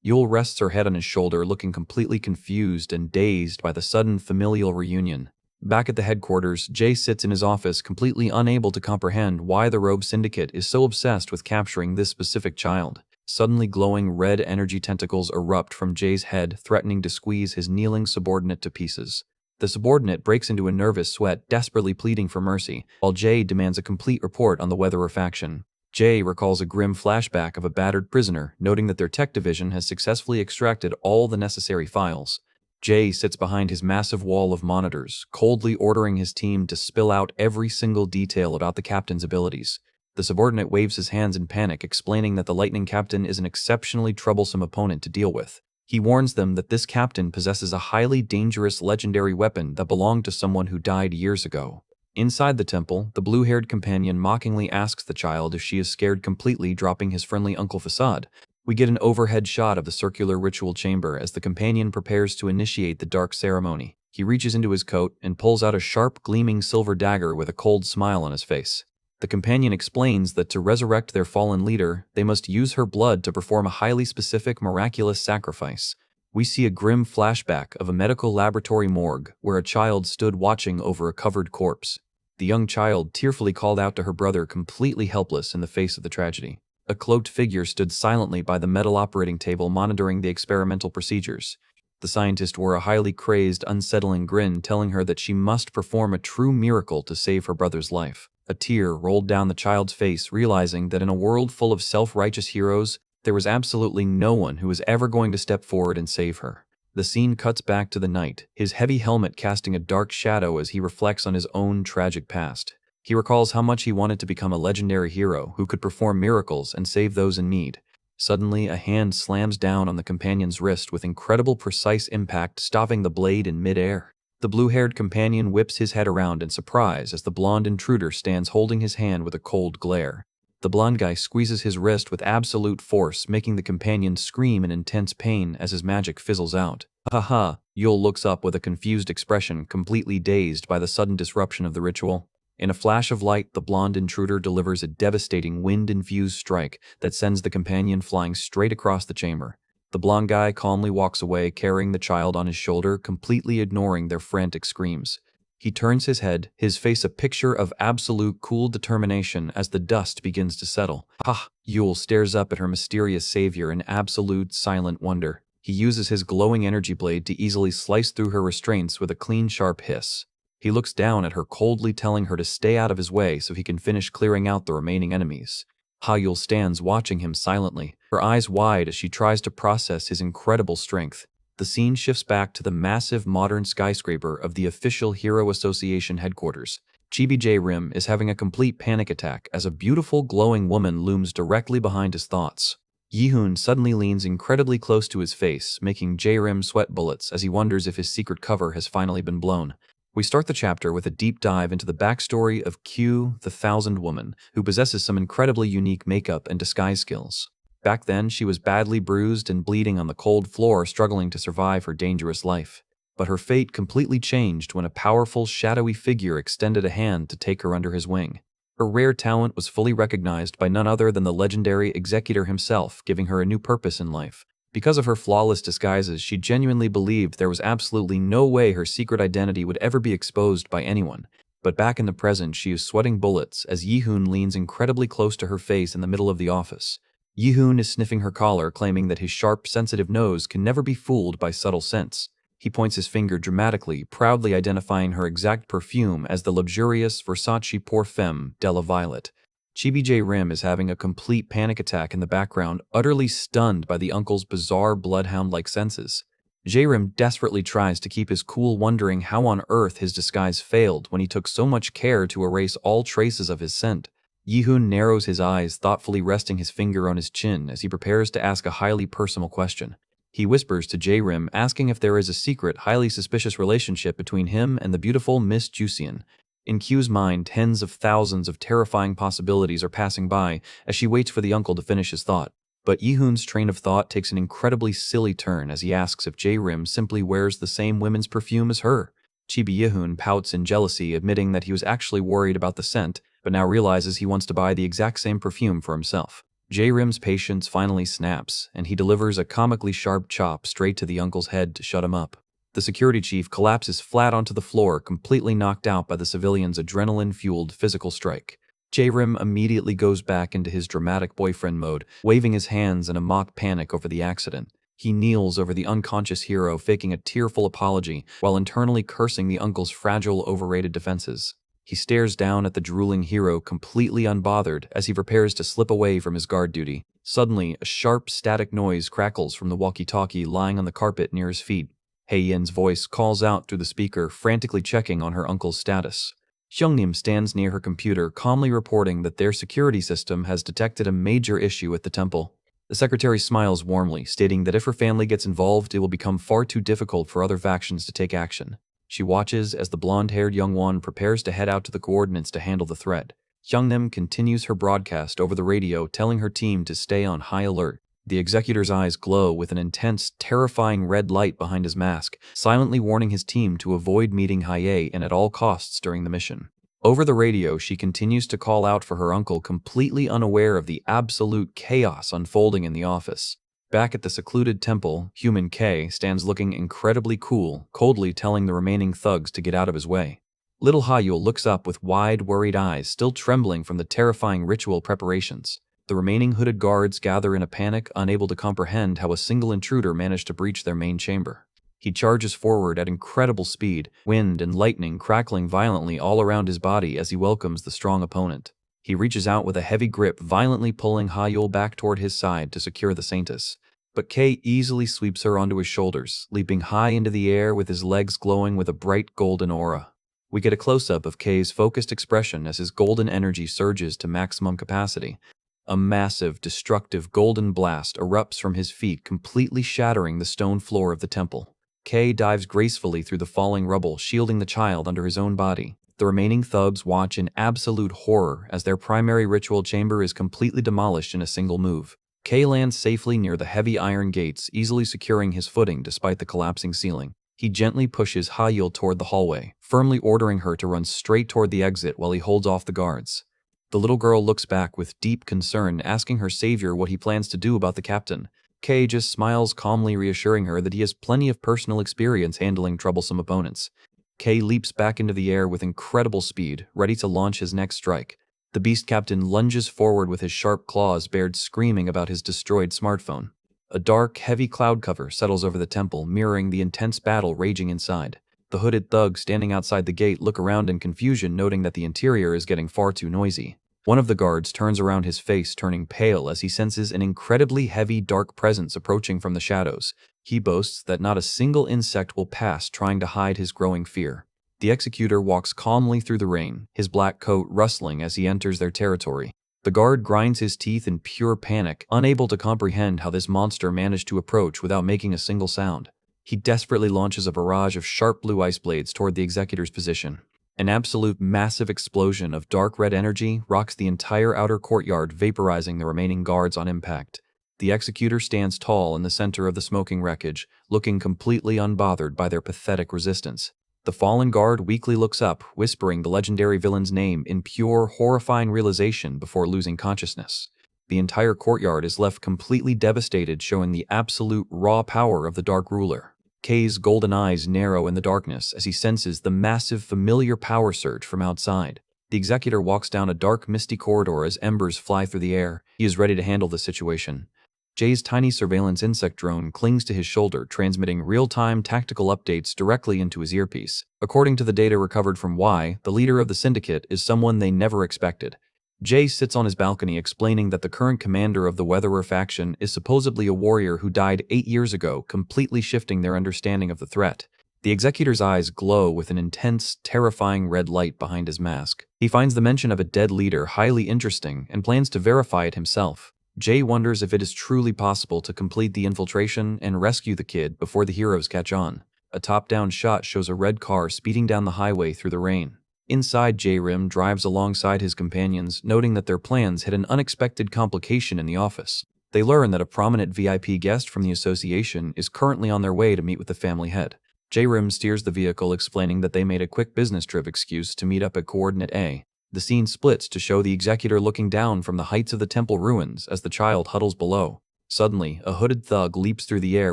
Yul rests her head on his shoulder, looking completely confused and dazed by the sudden familial reunion. Back at the headquarters, Jay sits in his office, completely unable to comprehend why the Rogue Syndicate is so obsessed with capturing this specific child. Suddenly glowing red energy tentacles erupt from Jay's head, threatening to squeeze his kneeling subordinate to pieces. The subordinate breaks into a nervous sweat, desperately pleading for mercy, while Jay demands a complete report on the Weatherer faction. Jay recalls a grim flashback of a battered prisoner, noting that their tech division has successfully extracted all the necessary files. Jay sits behind his massive wall of monitors, coldly ordering his team to spill out every single detail about the captain's abilities. The subordinate waves his hands in panic, explaining that the Lightning Captain is an exceptionally troublesome opponent to deal with. He warns them that this captain possesses a highly dangerous legendary weapon that belonged to someone who died years ago. Inside the temple, the blue-haired companion mockingly asks the child if she is scared, completely dropping his friendly uncle facade. We get an overhead shot of the circular ritual chamber as the companion prepares to initiate the dark ceremony. He reaches into his coat and pulls out a sharp, gleaming silver dagger with a cold smile on his face. The companion explains that to resurrect their fallen leader, they must use her blood to perform a highly specific, miraculous sacrifice. We see a grim flashback of a medical laboratory morgue where a child stood watching over a covered corpse. The young child tearfully called out to her brother, completely helpless in the face of the tragedy. A cloaked figure stood silently by the metal operating table, monitoring the experimental procedures. The scientist wore a highly crazed, unsettling grin, telling her that she must perform a true miracle to save her brother's life. A tear rolled down the child's face, realizing that in a world full of self-righteous heroes, There was absolutely no one who was ever going to step forward and save her. The scene cuts back to the knight, his heavy helmet casting a dark shadow as he reflects on his own tragic past. He recalls how much he wanted to become a legendary hero who could perform miracles and save those in need. Suddenly, a hand slams down on the companion's wrist with incredible precise impact, stopping the blade in midair. The blue-haired companion whips his head around in surprise as the blonde intruder stands holding his hand with a cold glare. The blonde guy squeezes his wrist with absolute force, making the companion scream in intense pain as his magic fizzles out. Haha, Yul looks up with a confused expression, completely dazed by the sudden disruption of the ritual. In a flash of light, the blonde intruder delivers a devastating wind-infused strike that sends the companion flying straight across the chamber. The blonde guy calmly walks away, carrying the child on his shoulder, completely ignoring their frantic screams. He turns his head, his face a picture of absolute cool determination as the dust begins to settle. Ha! Yul stares up at her mysterious savior in absolute silent wonder. He uses his glowing energy blade to easily slice through her restraints with a clean, sharp hiss. He looks down at her coldly, telling her to stay out of his way so he can finish clearing out the remaining enemies. Yul stands watching him silently, her eyes wide as she tries to process his incredible strength. The scene shifts back to the massive modern skyscraper of the official Hero Association headquarters. Chibi J-Rim is having a complete panic attack as a beautiful glowing woman looms directly behind his thoughts. Yi-hoon suddenly leans incredibly close to his face, making J-Rim sweat bullets as he wonders if his secret cover has finally been blown. We start the chapter with a deep dive into the backstory of Q, the Thousand Woman, who possesses some incredibly unique makeup and disguise skills. Back then, she was badly bruised and bleeding on the cold floor, struggling to survive her dangerous life. But her fate completely changed when a powerful, shadowy figure extended a hand to take her under his wing. Her rare talent was fully recognized by none other than the legendary Executor himself, giving her a new purpose in life. Because of her flawless disguises, she genuinely believed there was absolutely no way her secret identity would ever be exposed by anyone. But back in the present, she is sweating bullets as Yi-hoon leans incredibly close to her face in the middle of the office. Yi-hoon is sniffing her collar, claiming that his sharp, sensitive nose can never be fooled by subtle scents. He points his finger dramatically, proudly identifying her exact perfume as the luxurious Versace Pour Femme Della Violet. Chibi J-Rim is having a complete panic attack in the background, utterly stunned by the uncle's bizarre bloodhound-like senses. J-Rim desperately tries to keep his cool, wondering how on earth his disguise failed when he took so much care to erase all traces of his scent. Yi-hoon narrows his eyes, thoughtfully resting his finger on his chin as he prepares to ask a highly personal question. He whispers to J-Rim, asking if there is a secret, highly suspicious relationship between him and the beautiful Miss Jusian. In Q's mind, tens of thousands of terrifying possibilities are passing by as she waits for the uncle to finish his thought. But Yi-hoon's train of thought takes an incredibly silly turn as he asks if J-Rim simply wears the same women's perfume as her. Chibi Yi-hoon pouts in jealousy, admitting that he was actually worried about the scent, but now realizes he wants to buy the exact same perfume for himself. J-Rim's patience finally snaps, and he delivers a comically sharp chop straight to the uncle's head to shut him up. The security chief collapses flat onto the floor, completely knocked out by the civilian's adrenaline-fueled physical strike. J-Rim immediately goes back into his dramatic boyfriend mode, waving his hands in a mock panic over the accident. He kneels over the unconscious hero, faking a tearful apology, while internally cursing the uncle's fragile, overrated defenses. He stares down at the drooling hero, completely unbothered, as he prepares to slip away from his guard duty. Suddenly, a sharp, static noise crackles from the walkie-talkie lying on the carpet near his feet. Hei-yin's voice calls out through the speaker, frantically checking on her uncle's status. Hyungnim stands near her computer, calmly reporting that their security system has detected a major issue at the temple. The secretary smiles warmly, stating that if her family gets involved, it will become far too difficult for other factions to take action. She watches as the blonde-haired Youngwon prepares to head out to the coordinates to handle the threat. Hyungnim continues her broadcast over the radio, telling her team to stay on high alert. The executor's eyes glow with an intense, terrifying red light behind his mask, silently warning his team to avoid meeting Haye-in at all costs during the mission. Over the radio, she continues to call out for her uncle, completely unaware of the absolute chaos unfolding in the office. Back at the secluded temple, Human K stands looking incredibly cool, coldly telling the remaining thugs to get out of his way. Little Hayul looks up with wide, worried eyes, still trembling from the terrifying ritual preparations. The remaining hooded guards gather in a panic, unable to comprehend how a single intruder managed to breach their main chamber. He charges forward at incredible speed, wind and lightning crackling violently all around his body as he welcomes the strong opponent. He reaches out with a heavy grip, violently pulling Ha-yul back toward his side to secure the saintess. But Kay easily sweeps her onto his shoulders, leaping high into the air with his legs glowing with a bright golden aura. We get a close-up of Kay's focused expression as his golden energy surges to maximum capacity. A massive, destructive golden blast erupts from his feet, completely shattering the stone floor of the temple. Kay dives gracefully through the falling rubble, shielding the child under his own body. The remaining thugs watch in absolute horror as their primary ritual chamber is completely demolished in a single move. Kay lands safely near the heavy iron gates, easily securing his footing despite the collapsing ceiling. He gently pushes Ha-yul toward the hallway, firmly ordering her to run straight toward the exit while he holds off the guards. The little girl looks back with deep concern, asking her savior what he plans to do about the captain. Kay just smiles calmly, reassuring her that he has plenty of personal experience handling troublesome opponents. Kay leaps back into the air with incredible speed, ready to launch his next strike. The beast captain lunges forward with his sharp claws bared, screaming about his destroyed smartphone. A dark, heavy cloud cover settles over the temple, mirroring the intense battle raging inside. The hooded thugs standing outside the gate look around in confusion, noting that the interior is getting far too noisy. One of the guards turns around, his face turning pale as he senses an incredibly heavy, dark presence approaching from the shadows. He boasts that not a single insect will pass, trying to hide his growing fear. The executor walks calmly through the rain, his black coat rustling as he enters their territory. The guard grinds his teeth in pure panic, unable to comprehend how this monster managed to approach without making a single sound. He desperately launches a barrage of sharp blue ice blades toward the executor's position. An absolute massive explosion of dark red energy rocks the entire outer courtyard, vaporizing the remaining guards on impact. The executor stands tall in the center of the smoking wreckage, looking completely unbothered by their pathetic resistance. The fallen guard weakly looks up, whispering the legendary villain's name in pure, horrifying realization before losing consciousness. The entire courtyard is left completely devastated, showing the absolute raw power of the Dark Ruler. Kay's golden eyes narrow in the darkness as he senses the massive, familiar power surge from outside. The executor walks down a dark, misty corridor as embers fly through the air. He is ready to handle the situation. Jay's tiny surveillance insect drone clings to his shoulder, transmitting real-time tactical updates directly into his earpiece. According to the data recovered from Y, the leader of the syndicate is someone they never expected. Jay sits on his balcony, explaining that the current commander of the Weatherer faction is supposedly a warrior who died 8 years ago, completely shifting their understanding of the threat. The executor's eyes glow with an intense, terrifying red light behind his mask. He finds the mention of a dead leader highly interesting and plans to verify it himself. Jay wonders if it is truly possible to complete the infiltration and rescue the kid before the heroes catch on. A top-down shot shows a red car speeding down the highway through the rain. Inside, J-Rim drives alongside his companions, noting that their plans hit an unexpected complication in the office. They learn that a prominent VIP guest from the association is currently on their way to meet with the family head. J-Rim steers the vehicle, explaining that they made a quick business trip excuse to meet up at coordinate A. The scene splits to show the executor looking down from the heights of the temple ruins as the child huddles below. Suddenly, a hooded thug leaps through the air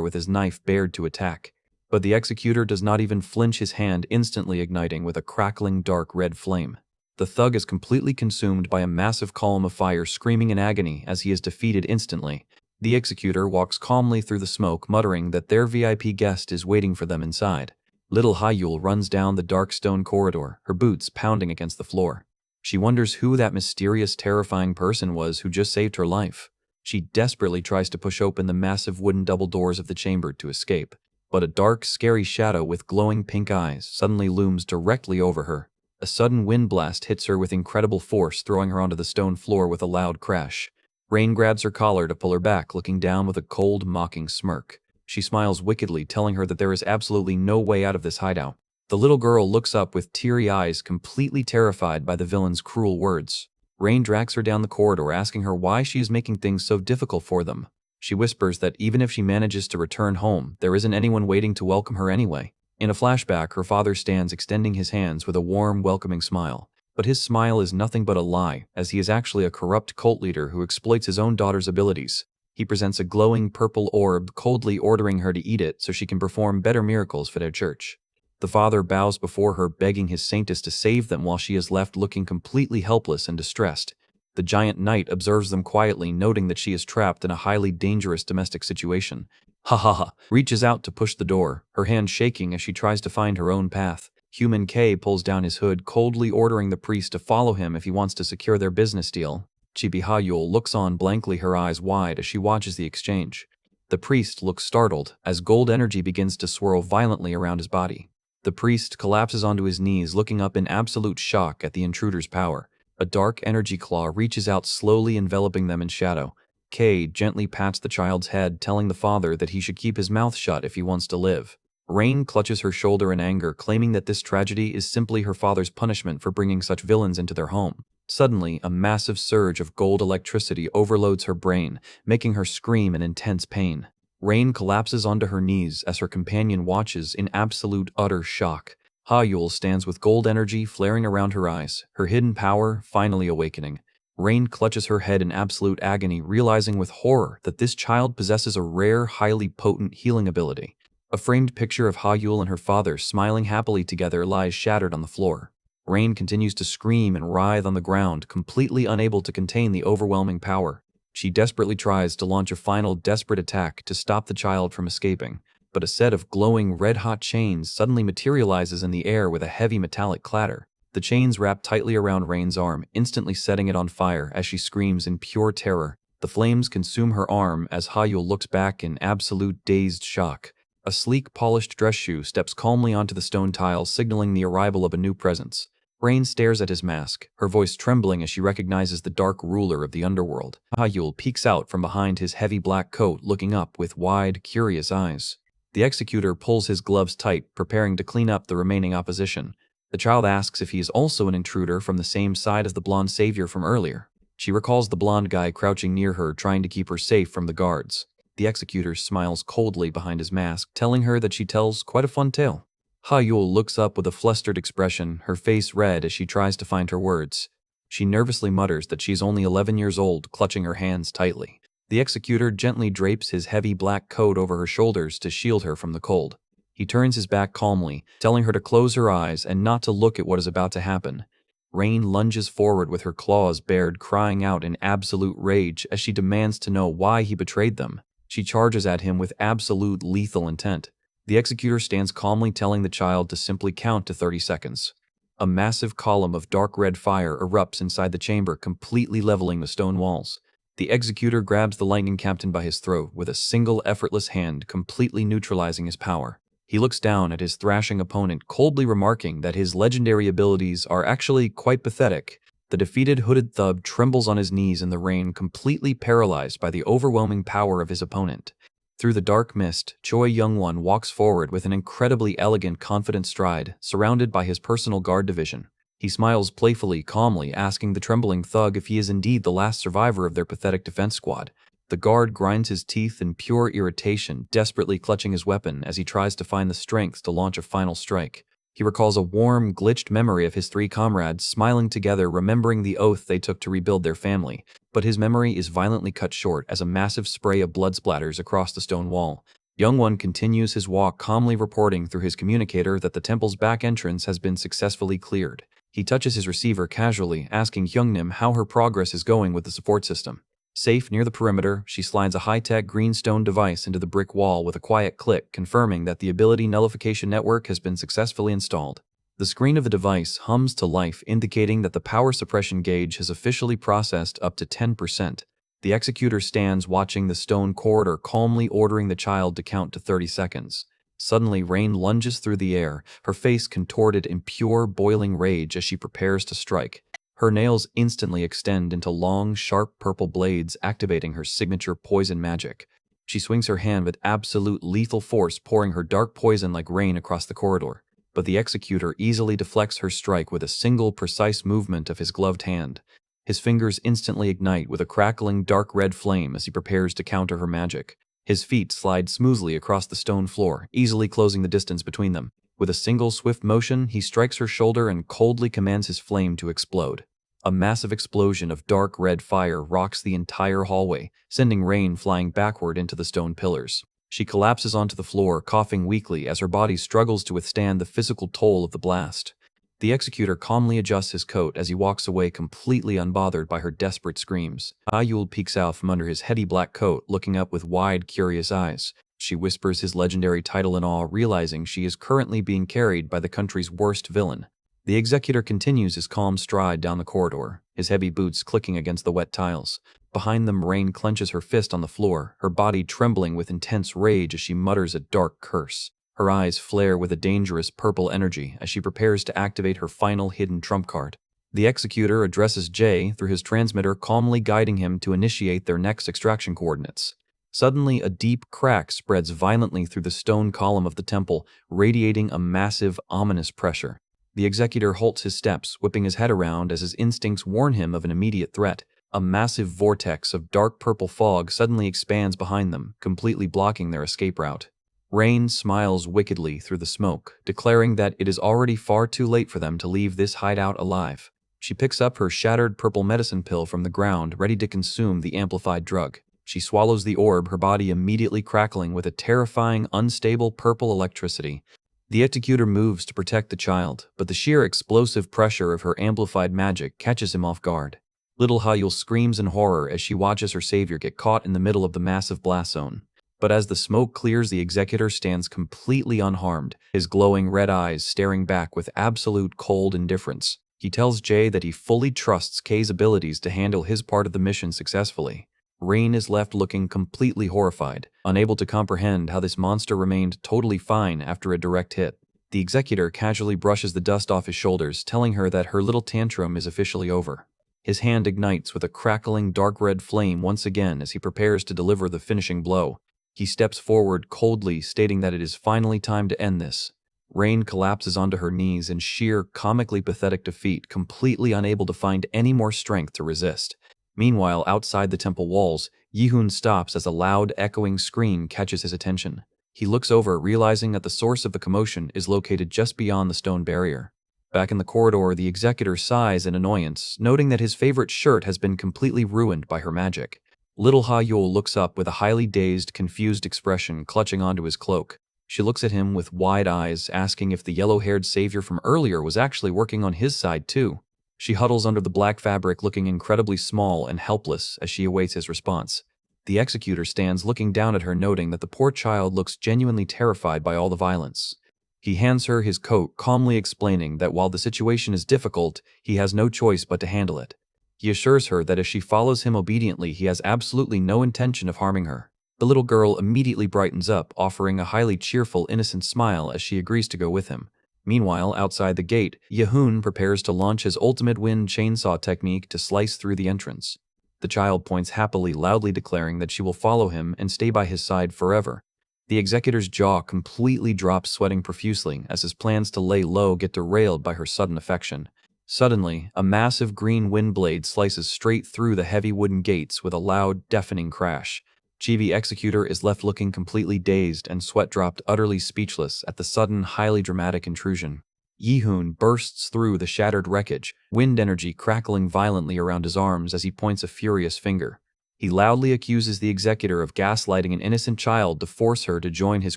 with his knife bared to attack. But the executor does not even flinch, his hand instantly igniting with a crackling dark red flame. The thug is completely consumed by a massive column of fire, screaming in agony as he is defeated instantly. The executor walks calmly through the smoke, muttering that their VIP guest is waiting for them inside. Little Ha-yul runs down the dark stone corridor, her boots pounding against the floor. She wonders who that mysterious, terrifying person was who just saved her life. She desperately tries to push open the massive wooden double doors of the chamber to escape. But a dark, scary shadow with glowing pink eyes suddenly looms directly over her. A sudden wind blast hits her with incredible force, throwing her onto the stone floor with a loud crash. Rain grabs her collar to pull her back, looking down with a cold, mocking smirk. She smiles wickedly, telling her that there is absolutely no way out of this hideout. The little girl looks up with teary eyes, completely terrified by the villain's cruel words. Rain drags her down the corridor, asking her why she is making things so difficult for them. She whispers that even if she manages to return home, there isn't anyone waiting to welcome her anyway. In a flashback, her father stands extending his hands with a warm, welcoming smile. But his smile is nothing but a lie, as he is actually a corrupt cult leader who exploits his own daughter's abilities. He presents a glowing purple orb, coldly ordering her to eat it so she can perform better miracles for their church. The father bows before her, begging his saintess to save them while she is left looking completely helpless and distressed. The giant knight observes them quietly, noting that she is trapped in a highly dangerous domestic situation. Ha ha ha, reaches out to push the door, her hand shaking as she tries to find her own path. Human K pulls down his hood, coldly ordering the priest to follow him if he wants to secure their business deal. Chibi Hayul looks on blankly, her eyes wide as she watches the exchange. The priest looks startled as gold energy begins to swirl violently around his body. The priest collapses onto his knees, looking up in absolute shock at the intruder's power. A dark energy claw reaches out, slowly enveloping them in shadow. Kay gently pats the child's head, telling the father that he should keep his mouth shut if he wants to live. Rain clutches her shoulder in anger, claiming that this tragedy is simply her father's punishment for bringing such villains into their home. Suddenly, a massive surge of gold electricity overloads her brain, making her scream in intense pain. Rain collapses onto her knees as her companion watches in absolute utter shock. Hayul stands with gold energy flaring around her eyes, her hidden power finally awakening. Rain clutches her head in absolute agony, realizing with horror that this child possesses a rare, highly potent healing ability. A framed picture of Hayul and her father smiling happily together lies shattered on the floor. Rain continues to scream and writhe on the ground, completely unable to contain the overwhelming power. She desperately tries to launch a final desperate attack to stop the child from escaping, but a set of glowing red-hot chains suddenly materializes in the air with a heavy metallic clatter. The chains wrap tightly around Rain's arm, instantly setting it on fire as she screams in pure terror. The flames consume her arm as Hayul looks back in absolute dazed shock. A sleek, polished dress shoe steps calmly onto the stone tiles, signaling the arrival of a new presence. Rain stares at his mask, her voice trembling as she recognizes the dark ruler of the underworld. Hayul peeks out from behind his heavy black coat, looking up with wide, curious eyes. The executor pulls his gloves tight, preparing to clean up the remaining opposition. The child asks if he is also an intruder from the same side as the blonde savior from earlier. She recalls the blonde guy crouching near her, trying to keep her safe from the guards. The executor smiles coldly behind his mask, telling her that she tells quite a fun tale. Hayul looks up with a flustered expression, her face red as she tries to find her words. She nervously mutters that she's only 11 years old, clutching her hands tightly. The executor gently drapes his heavy black coat over her shoulders to shield her from the cold. He turns his back calmly, telling her to close her eyes and not to look at what is about to happen. Rain lunges forward with her claws bared, crying out in absolute rage as she demands to know why he betrayed them. She charges at him with absolute lethal intent. The executor stands calmly, telling the child to simply count to 30 seconds. A massive column of dark red fire erupts inside the chamber, completely leveling the stone walls. The executor grabs the lightning captain by his throat with a single effortless hand, completely neutralizing his power. He looks down at his thrashing opponent, coldly remarking that his legendary abilities are actually quite pathetic. The defeated hooded thug trembles on his knees in the rain, completely paralyzed by the overwhelming power of his opponent. Through the dark mist, Choi Young-won walks forward with an incredibly elegant, confident stride, surrounded by his personal guard division. He smiles playfully, calmly, asking the trembling thug if he is indeed the last survivor of their pathetic defense squad. The guard grinds his teeth in pure irritation, desperately clutching his weapon as he tries to find the strength to launch a final strike. He recalls a warm, glitched memory of his three comrades smiling together, remembering the oath they took to rebuild their family. But his memory is violently cut short as a massive spray of blood splatters across the stone wall. Young-won continues his walk, calmly reporting through his communicator that the temple's back entrance has been successfully cleared. He touches his receiver casually, asking Hyungnim how her progress is going with the support system. Safe near the perimeter, she slides a high-tech green stone device into the brick wall with a quiet click, confirming that the ability nullification network has been successfully installed. The screen of the device hums to life, indicating that the power suppression gauge has officially processed up to 10%. The executor stands watching the stone corridor, calmly ordering the child to count to 30 seconds. Suddenly, Rain lunges through the air, her face contorted in pure, boiling rage as she prepares to strike. Her nails instantly extend into long, sharp purple blades, activating her signature poison magic. She swings her hand with absolute lethal force, pouring her dark poison like rain across the corridor. But the executor easily deflects her strike with a single, precise movement of his gloved hand. His fingers instantly ignite with a crackling dark red flame as he prepares to counter her magic. His feet slide smoothly across the stone floor, easily closing the distance between them. With a single swift motion, he strikes her shoulder and coldly commands his flame to explode. A massive explosion of dark red fire rocks the entire hallway, sending Rain flying backward into the stone pillars. She collapses onto the floor, coughing weakly as her body struggles to withstand the physical toll of the blast. The executor calmly adjusts his coat as he walks away, completely unbothered by her desperate screams. Ayul peeks out from under his heady black coat, looking up with wide, curious eyes. She whispers his legendary title in awe, realizing she is currently being carried by the country's worst villain. The executor continues his calm stride down the corridor, his heavy boots clicking against the wet tiles. Behind them, Rain clenches her fist on the floor, her body trembling with intense rage as she mutters a dark curse. Her eyes flare with a dangerous purple energy as she prepares to activate her final hidden trump card. The executor addresses Jay through his transmitter, calmly guiding him to initiate their next extraction coordinates. Suddenly, a deep crack spreads violently through the stone column of the temple, radiating a massive, ominous pressure. The executor halts his steps, whipping his head around as his instincts warn him of an immediate threat. A massive vortex of dark purple fog suddenly expands behind them, completely blocking their escape route. Rain smiles wickedly through the smoke, declaring that it is already far too late for them to leave this hideout alive. She picks up her shattered purple medicine pill from the ground, ready to consume the amplified drug. She swallows the orb, her body immediately crackling with a terrifying, unstable purple electricity. The executor moves to protect the child, but the sheer explosive pressure of her amplified magic catches him off guard. Little Hayul screams in horror as she watches her savior get caught in the middle of the massive blast zone. But as the smoke clears, the executor stands completely unharmed, his glowing red eyes staring back with absolute cold indifference. He tells Jay that he fully trusts Kay's abilities to handle his part of the mission successfully. Rain is left looking completely horrified, unable to comprehend how this monster remained totally fine after a direct hit. The executor casually brushes the dust off his shoulders, telling her that her little tantrum is officially over. His hand ignites with a crackling dark red flame once again as he prepares to deliver the finishing blow. He steps forward coldly, stating that it is finally time to end this. Rain collapses onto her knees in sheer, comically pathetic defeat, completely unable to find any more strength to resist. Meanwhile, outside the temple walls, Yihun stops as a loud, echoing scream catches his attention. He looks over, realizing that the source of the commotion is located just beyond the stone barrier. Back in the corridor, the executor sighs in annoyance, noting that his favorite shirt has been completely ruined by her magic. Little Ha-Yul looks up with a highly dazed, confused expression, clutching onto his cloak. She looks at him with wide eyes, asking if the yellow-haired savior from earlier was actually working on his side too. She huddles under the black fabric, looking incredibly small and helpless as she awaits his response. The executor stands looking down at her, noting that the poor child looks genuinely terrified by all the violence. He hands her his coat, calmly explaining that while the situation is difficult, he has no choice but to handle it. He assures her that if she follows him obediently, he has absolutely no intention of harming her. The little girl immediately brightens up, offering a highly cheerful, innocent smile as she agrees to go with him. Meanwhile, outside the gate, Yehun prepares to launch his ultimate wind chainsaw technique to slice through the entrance. The child points happily, loudly declaring that she will follow him and stay by his side forever. The executor's jaw completely drops, sweating profusely as his plans to lay low get derailed by her sudden affection. Suddenly, a massive green wind blade slices straight through the heavy wooden gates with a loud, deafening crash. Chibi Executor is left looking completely dazed and sweat-dropped, utterly speechless at the sudden, highly dramatic intrusion. Yihun bursts through the shattered wreckage, wind energy crackling violently around his arms as he points a furious finger. He loudly accuses the executor of gaslighting an innocent child to force her to join his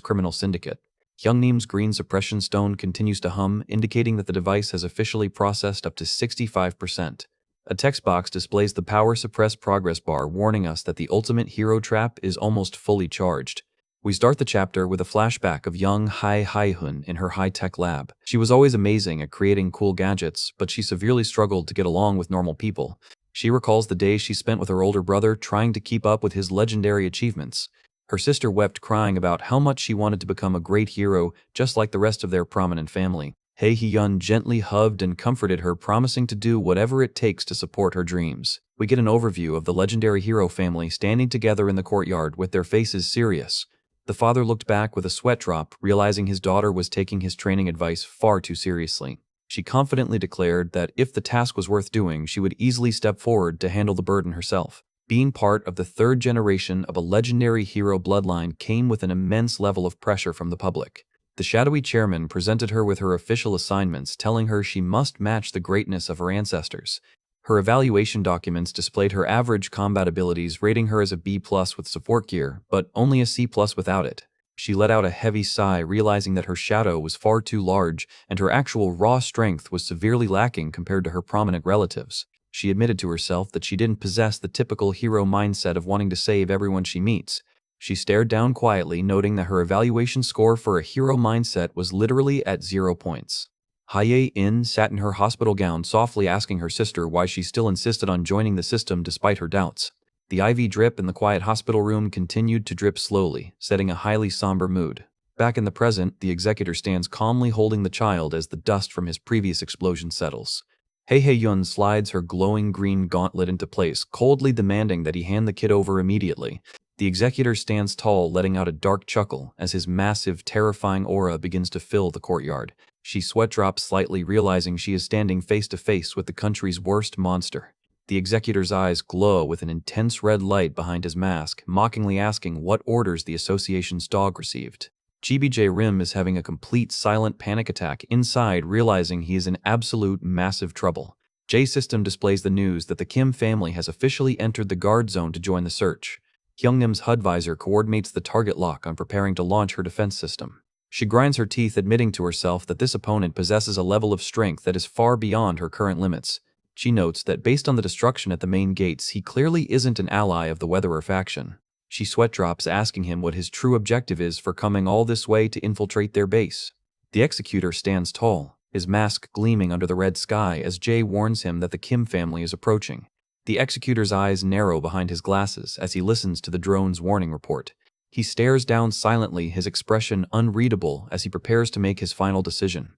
criminal syndicate. Hyungneem's green suppression stone continues to hum, indicating that the device has officially processed up to 65%. A text box displays the power suppress progress bar, warning us that the ultimate hero trap is almost fully charged. We start the chapter with a flashback of young Hai Haihun in her high-tech lab. She was always amazing at creating cool gadgets, but she severely struggled to get along with normal people. She recalls the days she spent with her older brother trying to keep up with his legendary achievements. Her sister wept, crying about how much she wanted to become a great hero, just like the rest of their prominent family. Hae Hyun gently hugged and comforted her, promising to do whatever it takes to support her dreams. We get an overview of the legendary hero family standing together in the courtyard with their faces serious. The father looked back with a sweat drop, realizing his daughter was taking his training advice far too seriously. She confidently declared that if the task was worth doing, she would easily step forward to handle the burden herself. Being part of the third generation of a legendary hero bloodline came with an immense level of pressure from the public. The shadowy chairman presented her with her official assignments, telling her she must match the greatness of her ancestors. Her evaluation documents displayed her average combat abilities, rating her as a B+ with support gear, but only a C+ without it. She let out a heavy sigh, realizing that her shadow was far too large, and her actual raw strength was severely lacking compared to her prominent relatives. She admitted to herself that she didn't possess the typical hero mindset of wanting to save everyone she meets. She stared down quietly, noting that her evaluation score for a hero mindset was literally at 0 points. Haye-in sat in her hospital gown, softly asking her sister why she still insisted on joining the system despite her doubts. The IV drip in the quiet hospital room continued to drip slowly, setting a highly somber mood. Back in the present, the executor stands calmly holding the child as the dust from his previous explosion settles. Hae-yun slides her glowing green gauntlet into place, coldly demanding that he hand the kid over immediately. The executor stands tall, letting out a dark chuckle as his massive, terrifying aura begins to fill the courtyard. She sweat drops slightly, realizing she is standing face to face with the country's worst monster. The executor's eyes glow with an intense red light behind his mask, mockingly asking what orders the association's dog received. GBJ Rim is having a complete silent panic attack inside, realizing he is in absolute massive trouble. J-System displays the news that the Kim family has officially entered the guard zone to join the search. Hyungnim's HUD visor coordinates the target lock on preparing to launch her defense system. She grinds her teeth, admitting to herself that this opponent possesses a level of strength that is far beyond her current limits. She notes that based on the destruction at the main gates, he clearly isn't an ally of the Weatherer faction. She sweat drops, asking him what his true objective is for coming all this way to infiltrate their base. The executor stands tall, his mask gleaming under the red sky as Jay warns him that the Kim family is approaching. The executor's eyes narrow behind his glasses as he listens to the drone's warning report. He stares down silently, his expression unreadable as he prepares to make his final decision.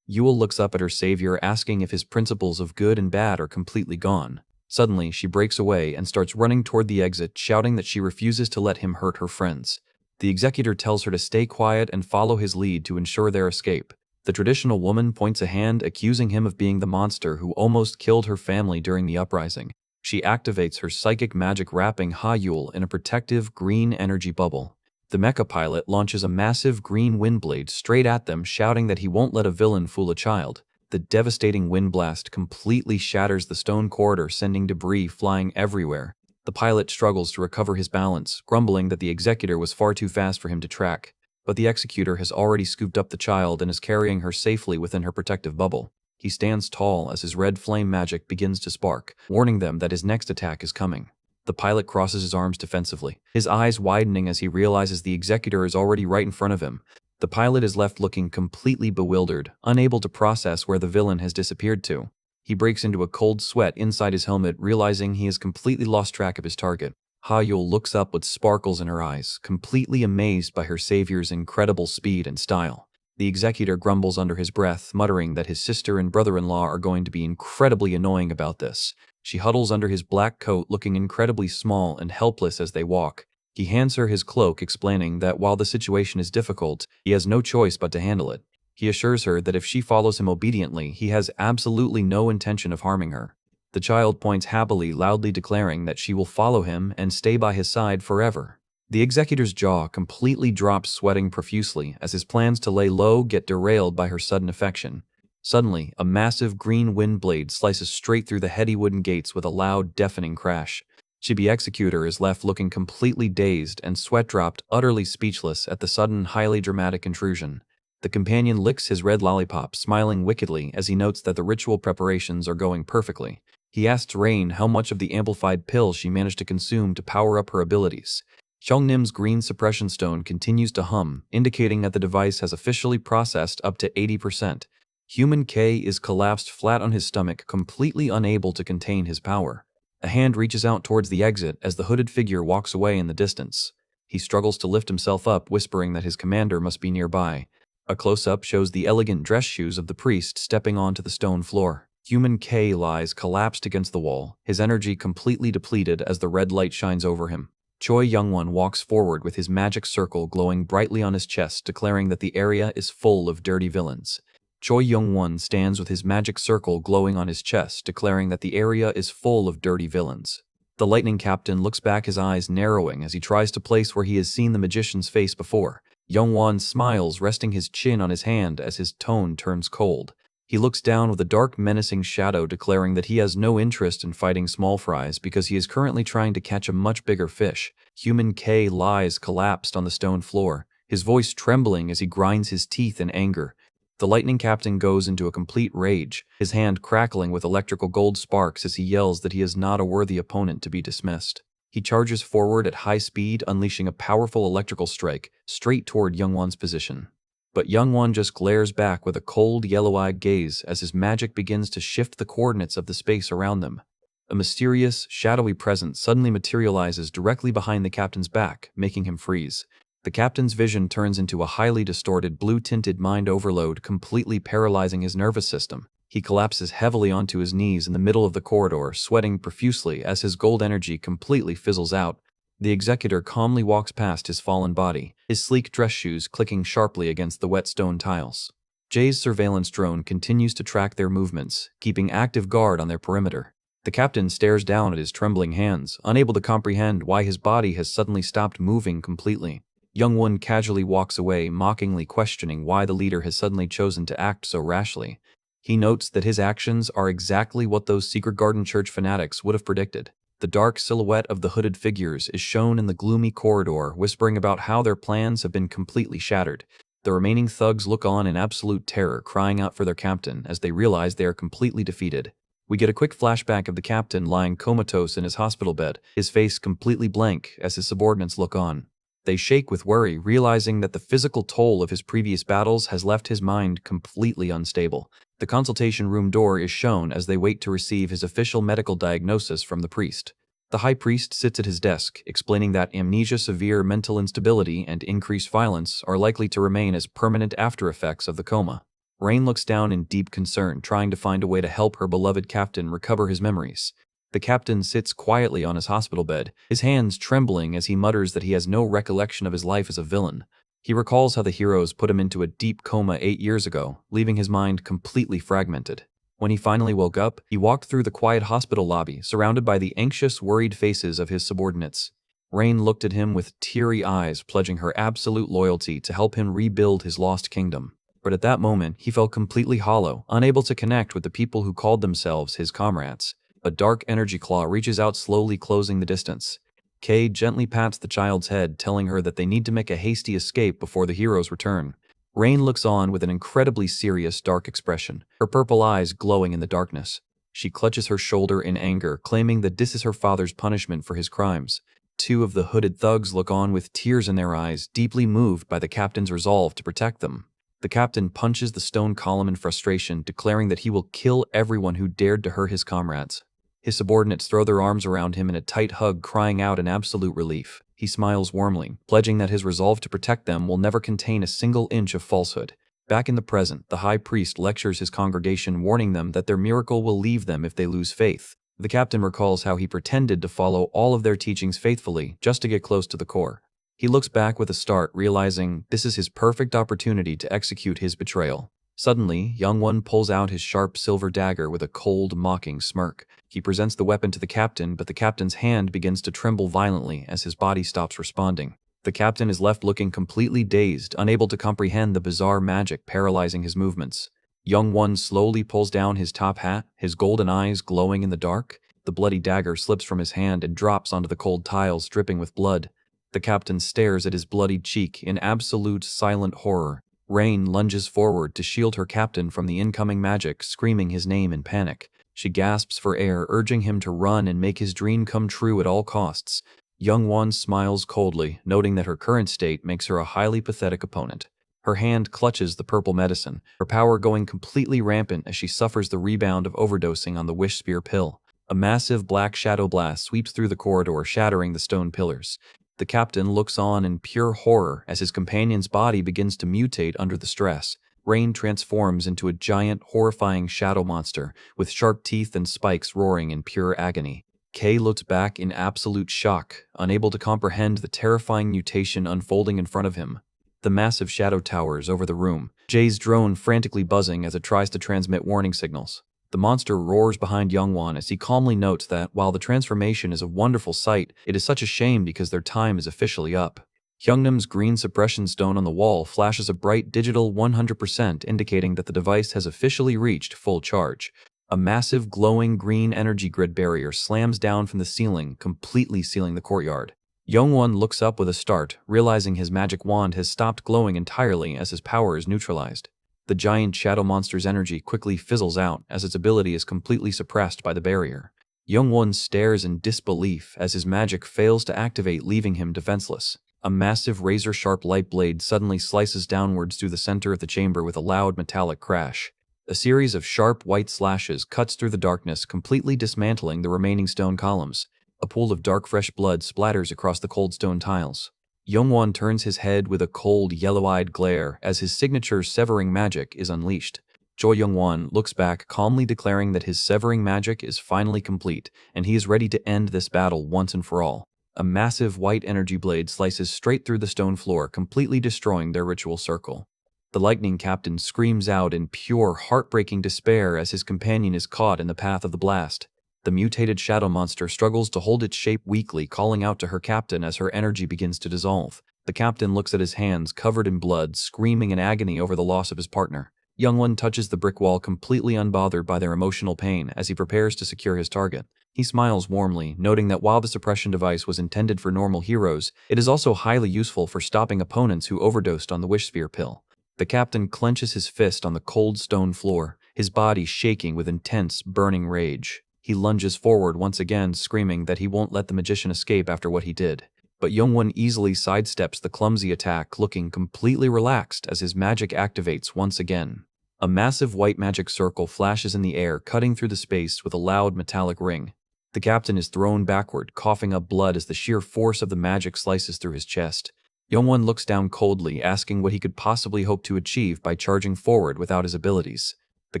Yule looks up at her savior, asking if his principles of good and bad are completely gone. Suddenly, she breaks away and starts running toward the exit, shouting that she refuses to let him hurt her friends. The executor tells her to stay quiet and follow his lead to ensure their escape. The traditional woman points a hand, accusing him of being the monster who almost killed her family during the uprising. She activates her psychic magic, wrapping Ha-Yul in a protective green energy bubble. The mecha pilot launches a massive green wind blade straight at them, shouting that he won't let a villain fool a child. The devastating wind blast completely shatters the stone corridor, sending debris flying everywhere. The pilot struggles to recover his balance, grumbling that the executor was far too fast for him to track. But the executor has already scooped up the child and is carrying her safely within her protective bubble. He stands tall as his red flame magic begins to spark, warning them that his next attack is coming. The pilot crosses his arms defensively, his eyes widening as he realizes the executor is already right in front of him. The pilot is left looking completely bewildered, unable to process where the villain has disappeared to. He breaks into a cold sweat inside his helmet, realizing he has completely lost track of his target. Ha-Yul looks up with sparkles in her eyes, completely amazed by her savior's incredible speed and style. The executor grumbles under his breath, muttering that his sister and brother-in-law are going to be incredibly annoying about this. She huddles under his black coat, looking incredibly small and helpless as they walk. He hands her his cloak, explaining that while the situation is difficult, he has no choice but to handle it. He assures her that if she follows him obediently, he has absolutely no intention of harming her. The child points happily, loudly declaring that she will follow him and stay by his side forever. The executor's jaw completely drops, sweating profusely as his plans to lay low get derailed by her sudden affection. Suddenly, a massive green wind blade slices straight through the heady wooden gates with a loud, deafening crash. Chibi Executor is left looking completely dazed and sweat-dropped, utterly speechless at the sudden, highly dramatic intrusion. The companion licks his red lollipop, smiling wickedly as he notes that the ritual preparations are going perfectly. He asks Rain how much of the amplified pill she managed to consume to power up her abilities. Hyungnim's green suppression stone continues to hum, indicating that the device has officially processed up to 80%. Human K is collapsed flat on his stomach, completely unable to contain his power. A hand reaches out towards the exit as the hooded figure walks away in the distance. He struggles to lift himself up, whispering that his commander must be nearby. A close-up shows the elegant dress shoes of the priest stepping onto the stone floor. Human K lies collapsed against the wall, his energy completely depleted as the red light shines over him. Choi Youngwon walks forward with his magic circle glowing brightly on his chest, declaring that the area is full of dirty villains. Choi Youngwon stands with his magic circle glowing on his chest, declaring that the area is full of dirty villains. The lightning captain looks back, his eyes narrowing as he tries to place where he has seen the magician's face before. Youngwon smiles, resting his chin on his hand as his tone turns cold. He looks down with a dark, menacing shadow, declaring that he has no interest in fighting small fries because he is currently trying to catch a much bigger fish. Human K lies collapsed on the stone floor, his voice trembling as he grinds his teeth in anger. The lightning captain goes into a complete rage, his hand crackling with electrical gold sparks as he yells that he is not a worthy opponent to be dismissed. He charges forward at high speed, unleashing a powerful electrical strike straight toward Youngwon's position. But Youngwon just glares back with a cold, yellow-eyed gaze as his magic begins to shift the coordinates of the space around them. A mysterious, shadowy presence suddenly materializes directly behind the captain's back, making him freeze. The captain's vision turns into a highly distorted, blue-tinted mind overload, completely paralyzing his nervous system. He collapses heavily onto his knees in the middle of the corridor, sweating profusely as his gold energy completely fizzles out. The executor calmly walks past his fallen body, his sleek dress shoes clicking sharply against the wet stone tiles. Jay's surveillance drone continues to track their movements, keeping active guard on their perimeter. The captain stares down at his trembling hands, unable to comprehend why his body has suddenly stopped moving completely. Youngwon casually walks away, mockingly questioning why the leader has suddenly chosen to act so rashly. He notes that his actions are exactly what those Secret Garden Church fanatics would have predicted. The dark silhouette of the hooded figures is shown in the gloomy corridor, whispering about how their plans have been completely shattered. The remaining thugs look on in absolute terror, crying out for their captain as they realize they are completely defeated. We get a quick flashback of the captain lying comatose in his hospital bed, his face completely blank as his subordinates look on. They shake with worry, realizing that the physical toll of his previous battles has left his mind completely unstable. The consultation room door is shown as they wait to receive his official medical diagnosis from the priest. The high priest sits at his desk, explaining that amnesia, severe mental instability, and increased violence are likely to remain as permanent after-effects of the coma. Rain looks down in deep concern, trying to find a way to help her beloved captain recover his memories. The captain sits quietly on his hospital bed, his hands trembling as he mutters that he has no recollection of his life as a villain. He recalls how the heroes put him into a deep coma 8 years ago, leaving his mind completely fragmented. When he finally woke up, he walked through the quiet hospital lobby, surrounded by the anxious, worried faces of his subordinates. Rain looked at him with teary eyes, pledging her absolute loyalty to help him rebuild his lost kingdom. But at that moment, he felt completely hollow, unable to connect with the people who called themselves his comrades. A dark energy claw reaches out, slowly closing the distance. Kay gently pats the child's head, telling her that they need to make a hasty escape before the heroes return. Rain looks on with an incredibly serious, dark expression, her purple eyes glowing in the darkness. She clutches her shoulder in anger, claiming that this is her father's punishment for his crimes. Two of the hooded thugs look on with tears in their eyes, deeply moved by the captain's resolve to protect them. The captain punches the stone column in frustration, declaring that he will kill everyone who dared to hurt his comrades. His subordinates throw their arms around him in a tight hug, crying out in absolute relief. He smiles warmly, pledging that his resolve to protect them will never contain a single inch of falsehood. Back in the present, the high priest lectures his congregation, warning them that their miracle will leave them if they lose faith. The captain recalls how he pretended to follow all of their teachings faithfully just to get close to the core. He looks back with a start, realizing this is his perfect opportunity to execute his betrayal. Suddenly, Youngwon pulls out his sharp silver dagger with a cold, mocking smirk. He presents the weapon to the captain, but the captain's hand begins to tremble violently as his body stops responding. The captain is left looking completely dazed, unable to comprehend the bizarre magic paralyzing his movements. Youngwon slowly pulls down his top hat, his golden eyes glowing in the dark. The bloody dagger slips from his hand and drops onto the cold tiles, dripping with blood. The captain stares at his bloodied cheek in absolute silent horror. Rain lunges forward to shield her captain from the incoming magic, screaming his name in panic. She gasps for air, urging him to run and make his dream come true at all costs. Youngwon smiles coldly, noting that her current state makes her a highly pathetic opponent. Her hand clutches the purple medicine, her power going completely rampant as she suffers the rebound of overdosing on the wish spear pill. A massive black shadow blast sweeps through the corridor, shattering the stone pillars. The captain looks on in pure horror as his companion's body begins to mutate under the stress. Rain transforms into a giant, horrifying shadow monster, with sharp teeth and spikes roaring in pure agony. Kay looks back in absolute shock, unable to comprehend the terrifying mutation unfolding in front of him. The massive shadow towers over the room, Jay's drone frantically buzzing as it tries to transmit warning signals. The monster roars behind Youngwon as he calmly notes that while the transformation is a wonderful sight, it is such a shame because their time is officially up. Hyungnam's green suppression stone on the wall flashes a bright digital 100%, indicating that the device has officially reached full charge. A massive glowing green energy grid barrier slams down from the ceiling, completely sealing the courtyard. Youngwon looks up with a start, realizing his magic wand has stopped glowing entirely as his power is neutralized. The giant shadow monster's energy quickly fizzles out as its ability is completely suppressed by the barrier. Youngwon stares in disbelief as his magic fails to activate, leaving him defenseless. A massive razor-sharp light blade suddenly slices downwards through the center of the chamber with a loud metallic crash. A series of sharp white slashes cuts through the darkness, completely dismantling the remaining stone columns. A pool of dark fresh blood splatters across the cold stone tiles. Youngwon turns his head with a cold, yellow-eyed glare as his signature severing magic is unleashed. Jo Youngwon looks back, calmly declaring that his severing magic is finally complete, and he is ready to end this battle once and for all. A massive white energy blade slices straight through the stone floor, completely destroying their ritual circle. The lightning captain screams out in pure, heartbreaking despair as his companion is caught in the path of the blast. The mutated shadow monster struggles to hold its shape weakly, calling out to her captain as her energy begins to dissolve. The captain looks at his hands covered in blood, screaming in agony over the loss of his partner. Youngwon touches the brick wall, completely unbothered by their emotional pain as he prepares to secure his target. He smiles warmly, noting that while the suppression device was intended for normal heroes, it is also highly useful for stopping opponents who overdosed on the wish sphere pill. The captain clenches his fist on the cold stone floor, his body shaking with intense, burning rage. He lunges forward once again, screaming that he won't let the magician escape after what he did. But Youngwon easily sidesteps the clumsy attack, looking completely relaxed as his magic activates once again. A massive white magic circle flashes in the air, cutting through the space with a loud metallic ring. The captain is thrown backward, coughing up blood as the sheer force of the magic slices through his chest. Youngwon looks down coldly, asking what he could possibly hope to achieve by charging forward without his abilities. The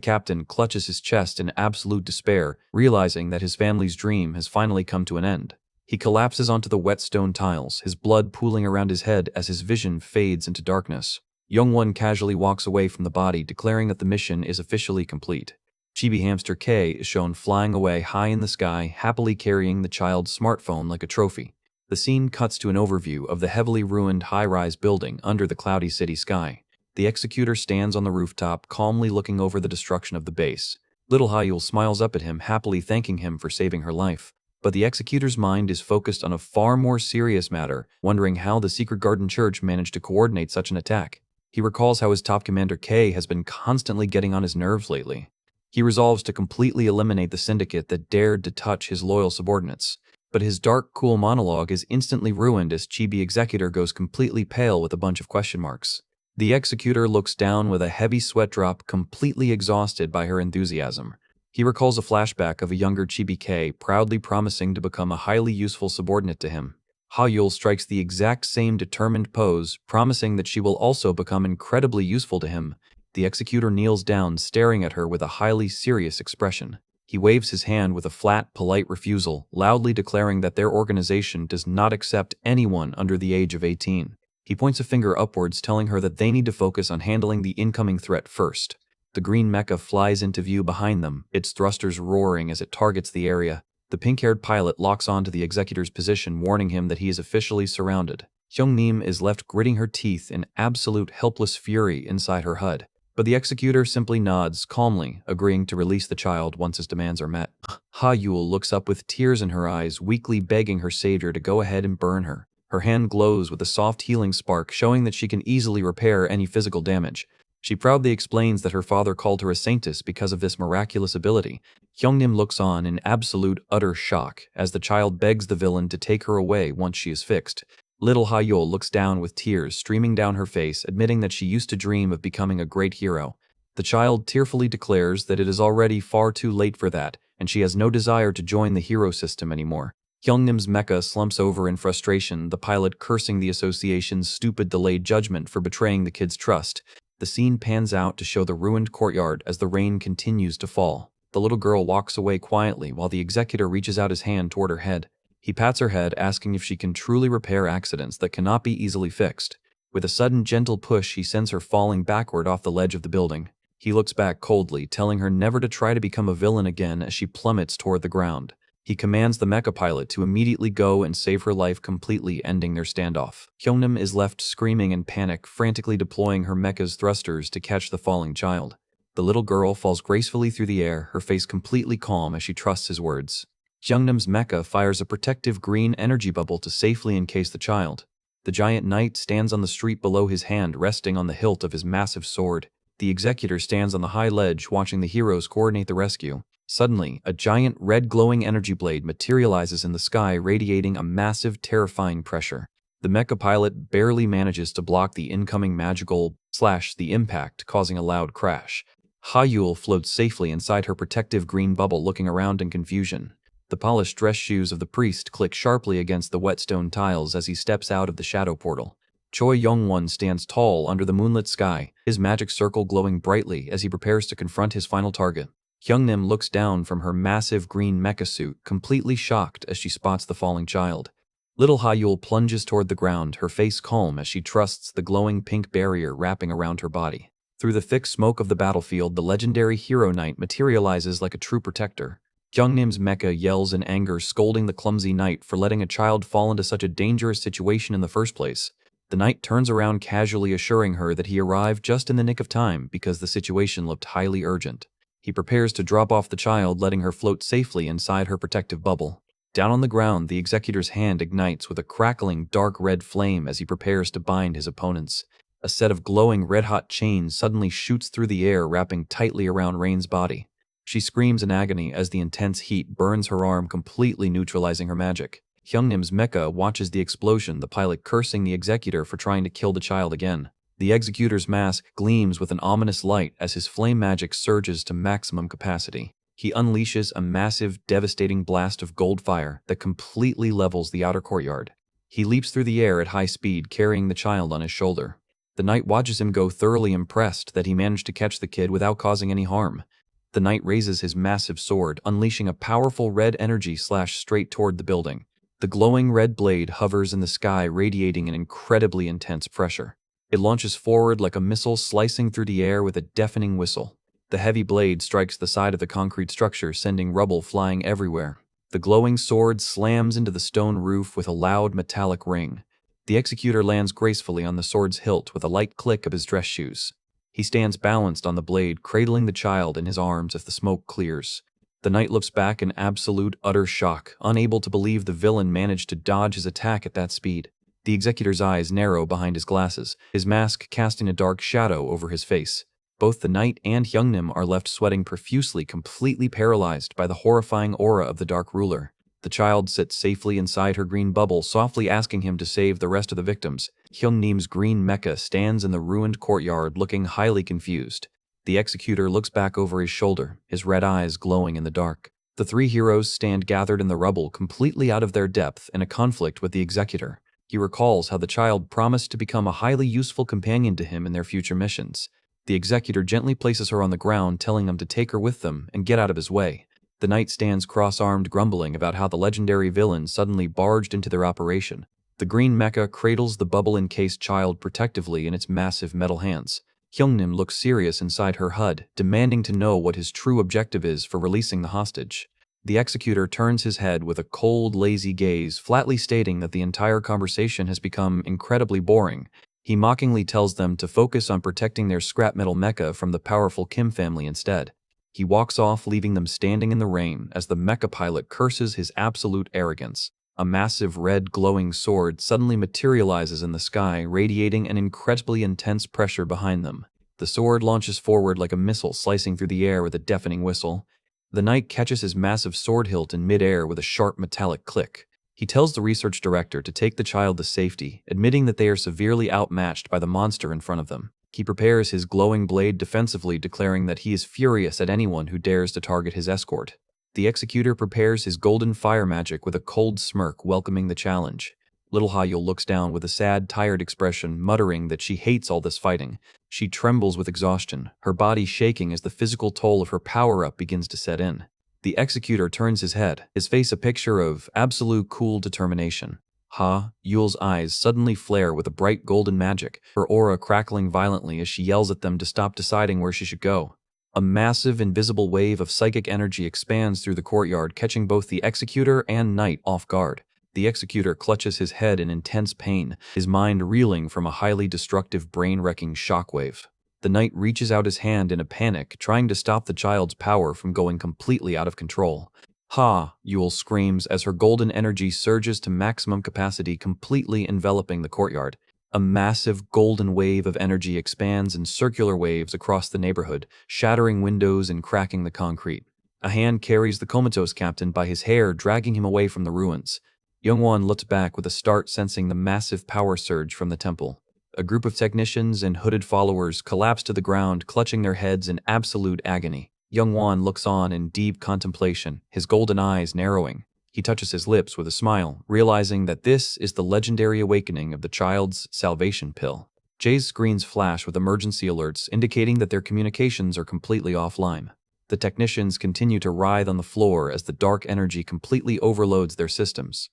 captain clutches his chest in absolute despair, realizing that his family's dream has finally come to an end. He collapses onto the wet stone tiles, his blood pooling around his head as his vision fades into darkness. Youngwon casually walks away from the body, declaring that the mission is officially complete. Chibi hamster K is shown flying away high in the sky, happily carrying the child's smartphone like a trophy. The scene cuts to an overview of the heavily ruined high-rise building under the cloudy city sky. The executor stands on the rooftop, calmly looking over the destruction of the base. Little Hyul smiles up at him, happily thanking him for saving her life. But the executor's mind is focused on a far more serious matter, wondering how the Secret Garden Church managed to coordinate such an attack. He recalls how his top commander K has been constantly getting on his nerves lately. He resolves to completely eliminate the syndicate that dared to touch his loyal subordinates. But his dark, cool monologue is instantly ruined as Chibi Executor goes completely pale with a bunch of question marks. The executor looks down with a heavy sweat drop, completely exhausted by her enthusiasm. He recalls a flashback of a younger Chibi K proudly promising to become a highly useful subordinate to him. Hyul strikes the exact same determined pose, promising that she will also become incredibly useful to him. The executor kneels down, staring at her with a highly serious expression. He waves his hand with a flat, polite refusal, loudly declaring that their organization does not accept anyone under the age of 18. He points a finger upwards, telling her that they need to focus on handling the incoming threat first. The green mecha flies into view behind them, its thrusters roaring as it targets the area. The pink-haired pilot locks onto the executor's position, warning him that he is officially surrounded. Hyungnim is left gritting her teeth in absolute helpless fury inside her HUD. But the executor simply nods calmly, agreeing to release the child once his demands are met. Ha-Yul looks up with tears in her eyes, weakly begging her savior to go ahead and burn her. Her hand glows with a soft healing spark, showing that she can easily repair any physical damage. She proudly explains that her father called her a saintess because of this miraculous ability. Hyungnim looks on in absolute, utter shock as the child begs the villain to take her away once she is fixed. Little Hyul looks down with tears streaming down her face, admitting that she used to dream of becoming a great hero. The child tearfully declares that it is already far too late for that, and she has no desire to join the hero system anymore. Hyungnim's mecha slumps over in frustration, the pilot cursing the association's stupid delayed judgment for betraying the kid's trust. The scene pans out to show the ruined courtyard as the rain continues to fall. The little girl walks away quietly while the executor reaches out his hand toward her head. He pats her head, asking if she can truly repair accidents that cannot be easily fixed. With a sudden gentle push, he sends her falling backward off the ledge of the building. He looks back coldly, telling her never to try to become a villain again as she plummets toward the ground. He commands the mecha pilot to immediately go and save her life, completely ending their standoff. Hyungnim is left screaming in panic, frantically deploying her mecha's thrusters to catch the falling child. The little girl falls gracefully through the air, her face completely calm as she trusts his words. Hyungnim's mecha fires a protective green energy bubble to safely encase the child. The giant knight stands on the street below his hand, resting on the hilt of his massive sword. The executor stands on the high ledge watching the heroes coordinate the rescue. Suddenly, a giant red glowing energy blade materializes in the sky, radiating a massive, terrifying pressure. The mecha pilot barely manages to block the incoming the impact, causing a loud crash. Hayul floats safely inside her protective green bubble, looking around in confusion. The polished dress shoes of the priest click sharply against the wet stone tiles as he steps out of the shadow portal. Choi Young-won stands tall under the moonlit sky, his magic circle glowing brightly as he prepares to confront his final target. Hyungnim looks down from her massive green mecha suit, completely shocked as she spots the falling child. Little Hayul plunges toward the ground, her face calm as she trusts the glowing pink barrier wrapping around her body. Through the thick smoke of the battlefield, the legendary hero knight materializes like a true protector. Hyungnim's mecha yells in anger, scolding the clumsy knight for letting a child fall into such a dangerous situation in the first place. The knight turns around casually, assuring her that he arrived just in the nick of time because the situation looked highly urgent. He prepares to drop off the child, letting her float safely inside her protective bubble. Down on the ground, the executor's hand ignites with a crackling dark red flame as he prepares to bind his opponents. A set of glowing red-hot chains suddenly shoots through the air, wrapping tightly around Rain's body. She screams in agony as the intense heat burns her arm, completely neutralizing her magic. Hyungnim's mecha watches the explosion, the pilot cursing the executor for trying to kill the child again. The executor's mask gleams with an ominous light as his flame magic surges to maximum capacity. He unleashes a massive, devastating blast of gold fire that completely levels the outer courtyard. He leaps through the air at high speed, carrying the child on his shoulder. The knight watches him go, thoroughly impressed that he managed to catch the kid without causing any harm. The knight raises his massive sword, unleashing a powerful red energy slash straight toward the building. The glowing red blade hovers in the sky, radiating an incredibly intense pressure. It launches forward like a missile, slicing through the air with a deafening whistle. The heavy blade strikes the side of the concrete structure, sending rubble flying everywhere. The glowing sword slams into the stone roof with a loud metallic ring. The executor lands gracefully on the sword's hilt with a light click of his dress shoes. He stands balanced on the blade, cradling the child in his arms as the smoke clears. The knight looks back in absolute, utter shock, unable to believe the villain managed to dodge his attack at that speed. The executor's eyes narrow behind his glasses, his mask casting a dark shadow over his face. Both the knight and Hyungnim are left sweating profusely, completely paralyzed by the horrifying aura of the Dark Ruler. The child sits safely inside her green bubble, softly asking him to save the rest of the victims. Hyungnim's green mecha stands in the ruined courtyard, looking highly confused. The executor looks back over his shoulder, his red eyes glowing in the dark. The three heroes stand gathered in the rubble, completely out of their depth in a conflict with the executor. He recalls how the child promised to become a highly useful companion to him in their future missions. The executor gently places her on the ground, telling him to take her with them and get out of his way. The knight stands cross-armed, grumbling about how the legendary villain suddenly barged into their operation. The green mecha cradles the bubble-encased child protectively in its massive metal hands. Hyungnim looks serious inside her HUD, demanding to know what his true objective is for releasing the hostage. The executor turns his head with a cold, lazy gaze, flatly stating that the entire conversation has become incredibly boring. He mockingly tells them to focus on protecting their scrap metal mecha from the powerful Kim family instead. He walks off, leaving them standing in the rain as the mecha pilot curses his absolute arrogance. A massive red glowing sword suddenly materializes in the sky, radiating an incredibly intense pressure behind them. The sword launches forward like a missile, slicing through the air with a deafening whistle. The knight catches his massive sword hilt in mid-air with a sharp metallic click. He tells the research director to take the child to safety, admitting that they are severely outmatched by the monster in front of them. He prepares his glowing blade defensively, declaring that he is furious at anyone who dares to target his escort. The executor prepares his golden fire magic with a cold smirk, welcoming the challenge. Little Hayul looks down with a sad, tired expression, muttering that she hates all this fighting. She trembles with exhaustion, her body shaking as the physical toll of her power-up begins to set in. The executor turns his head, his face a picture of absolute cool determination. Yul's eyes suddenly flare with a bright golden magic, her aura crackling violently as she yells at them to stop deciding where she should go. A massive, invisible wave of psychic energy expands through the courtyard, catching both the executor and knight off guard. The executor clutches his head in intense pain, his mind reeling from a highly destructive, brain-wrecking shockwave. The knight reaches out his hand in a panic, trying to stop the child's power from going completely out of control. Yul screams as her golden energy surges to maximum capacity, completely enveloping the courtyard. A massive golden wave of energy expands in circular waves across the neighborhood, shattering windows and cracking the concrete. A hand carries the comatose captain by his hair, dragging him away from the ruins. Youngwon looks back with a start, sensing the massive power surge from the temple. A group of technicians and hooded followers collapse to the ground, clutching their heads in absolute agony. Youngwon looks on in deep contemplation, his golden eyes narrowing. He touches his lips with a smile, realizing that this is the legendary awakening of the child's salvation pill. Jay's screens flash with emergency alerts, indicating that their communications are completely offline. The technicians continue to writhe on the floor as the dark energy completely overloads their systems.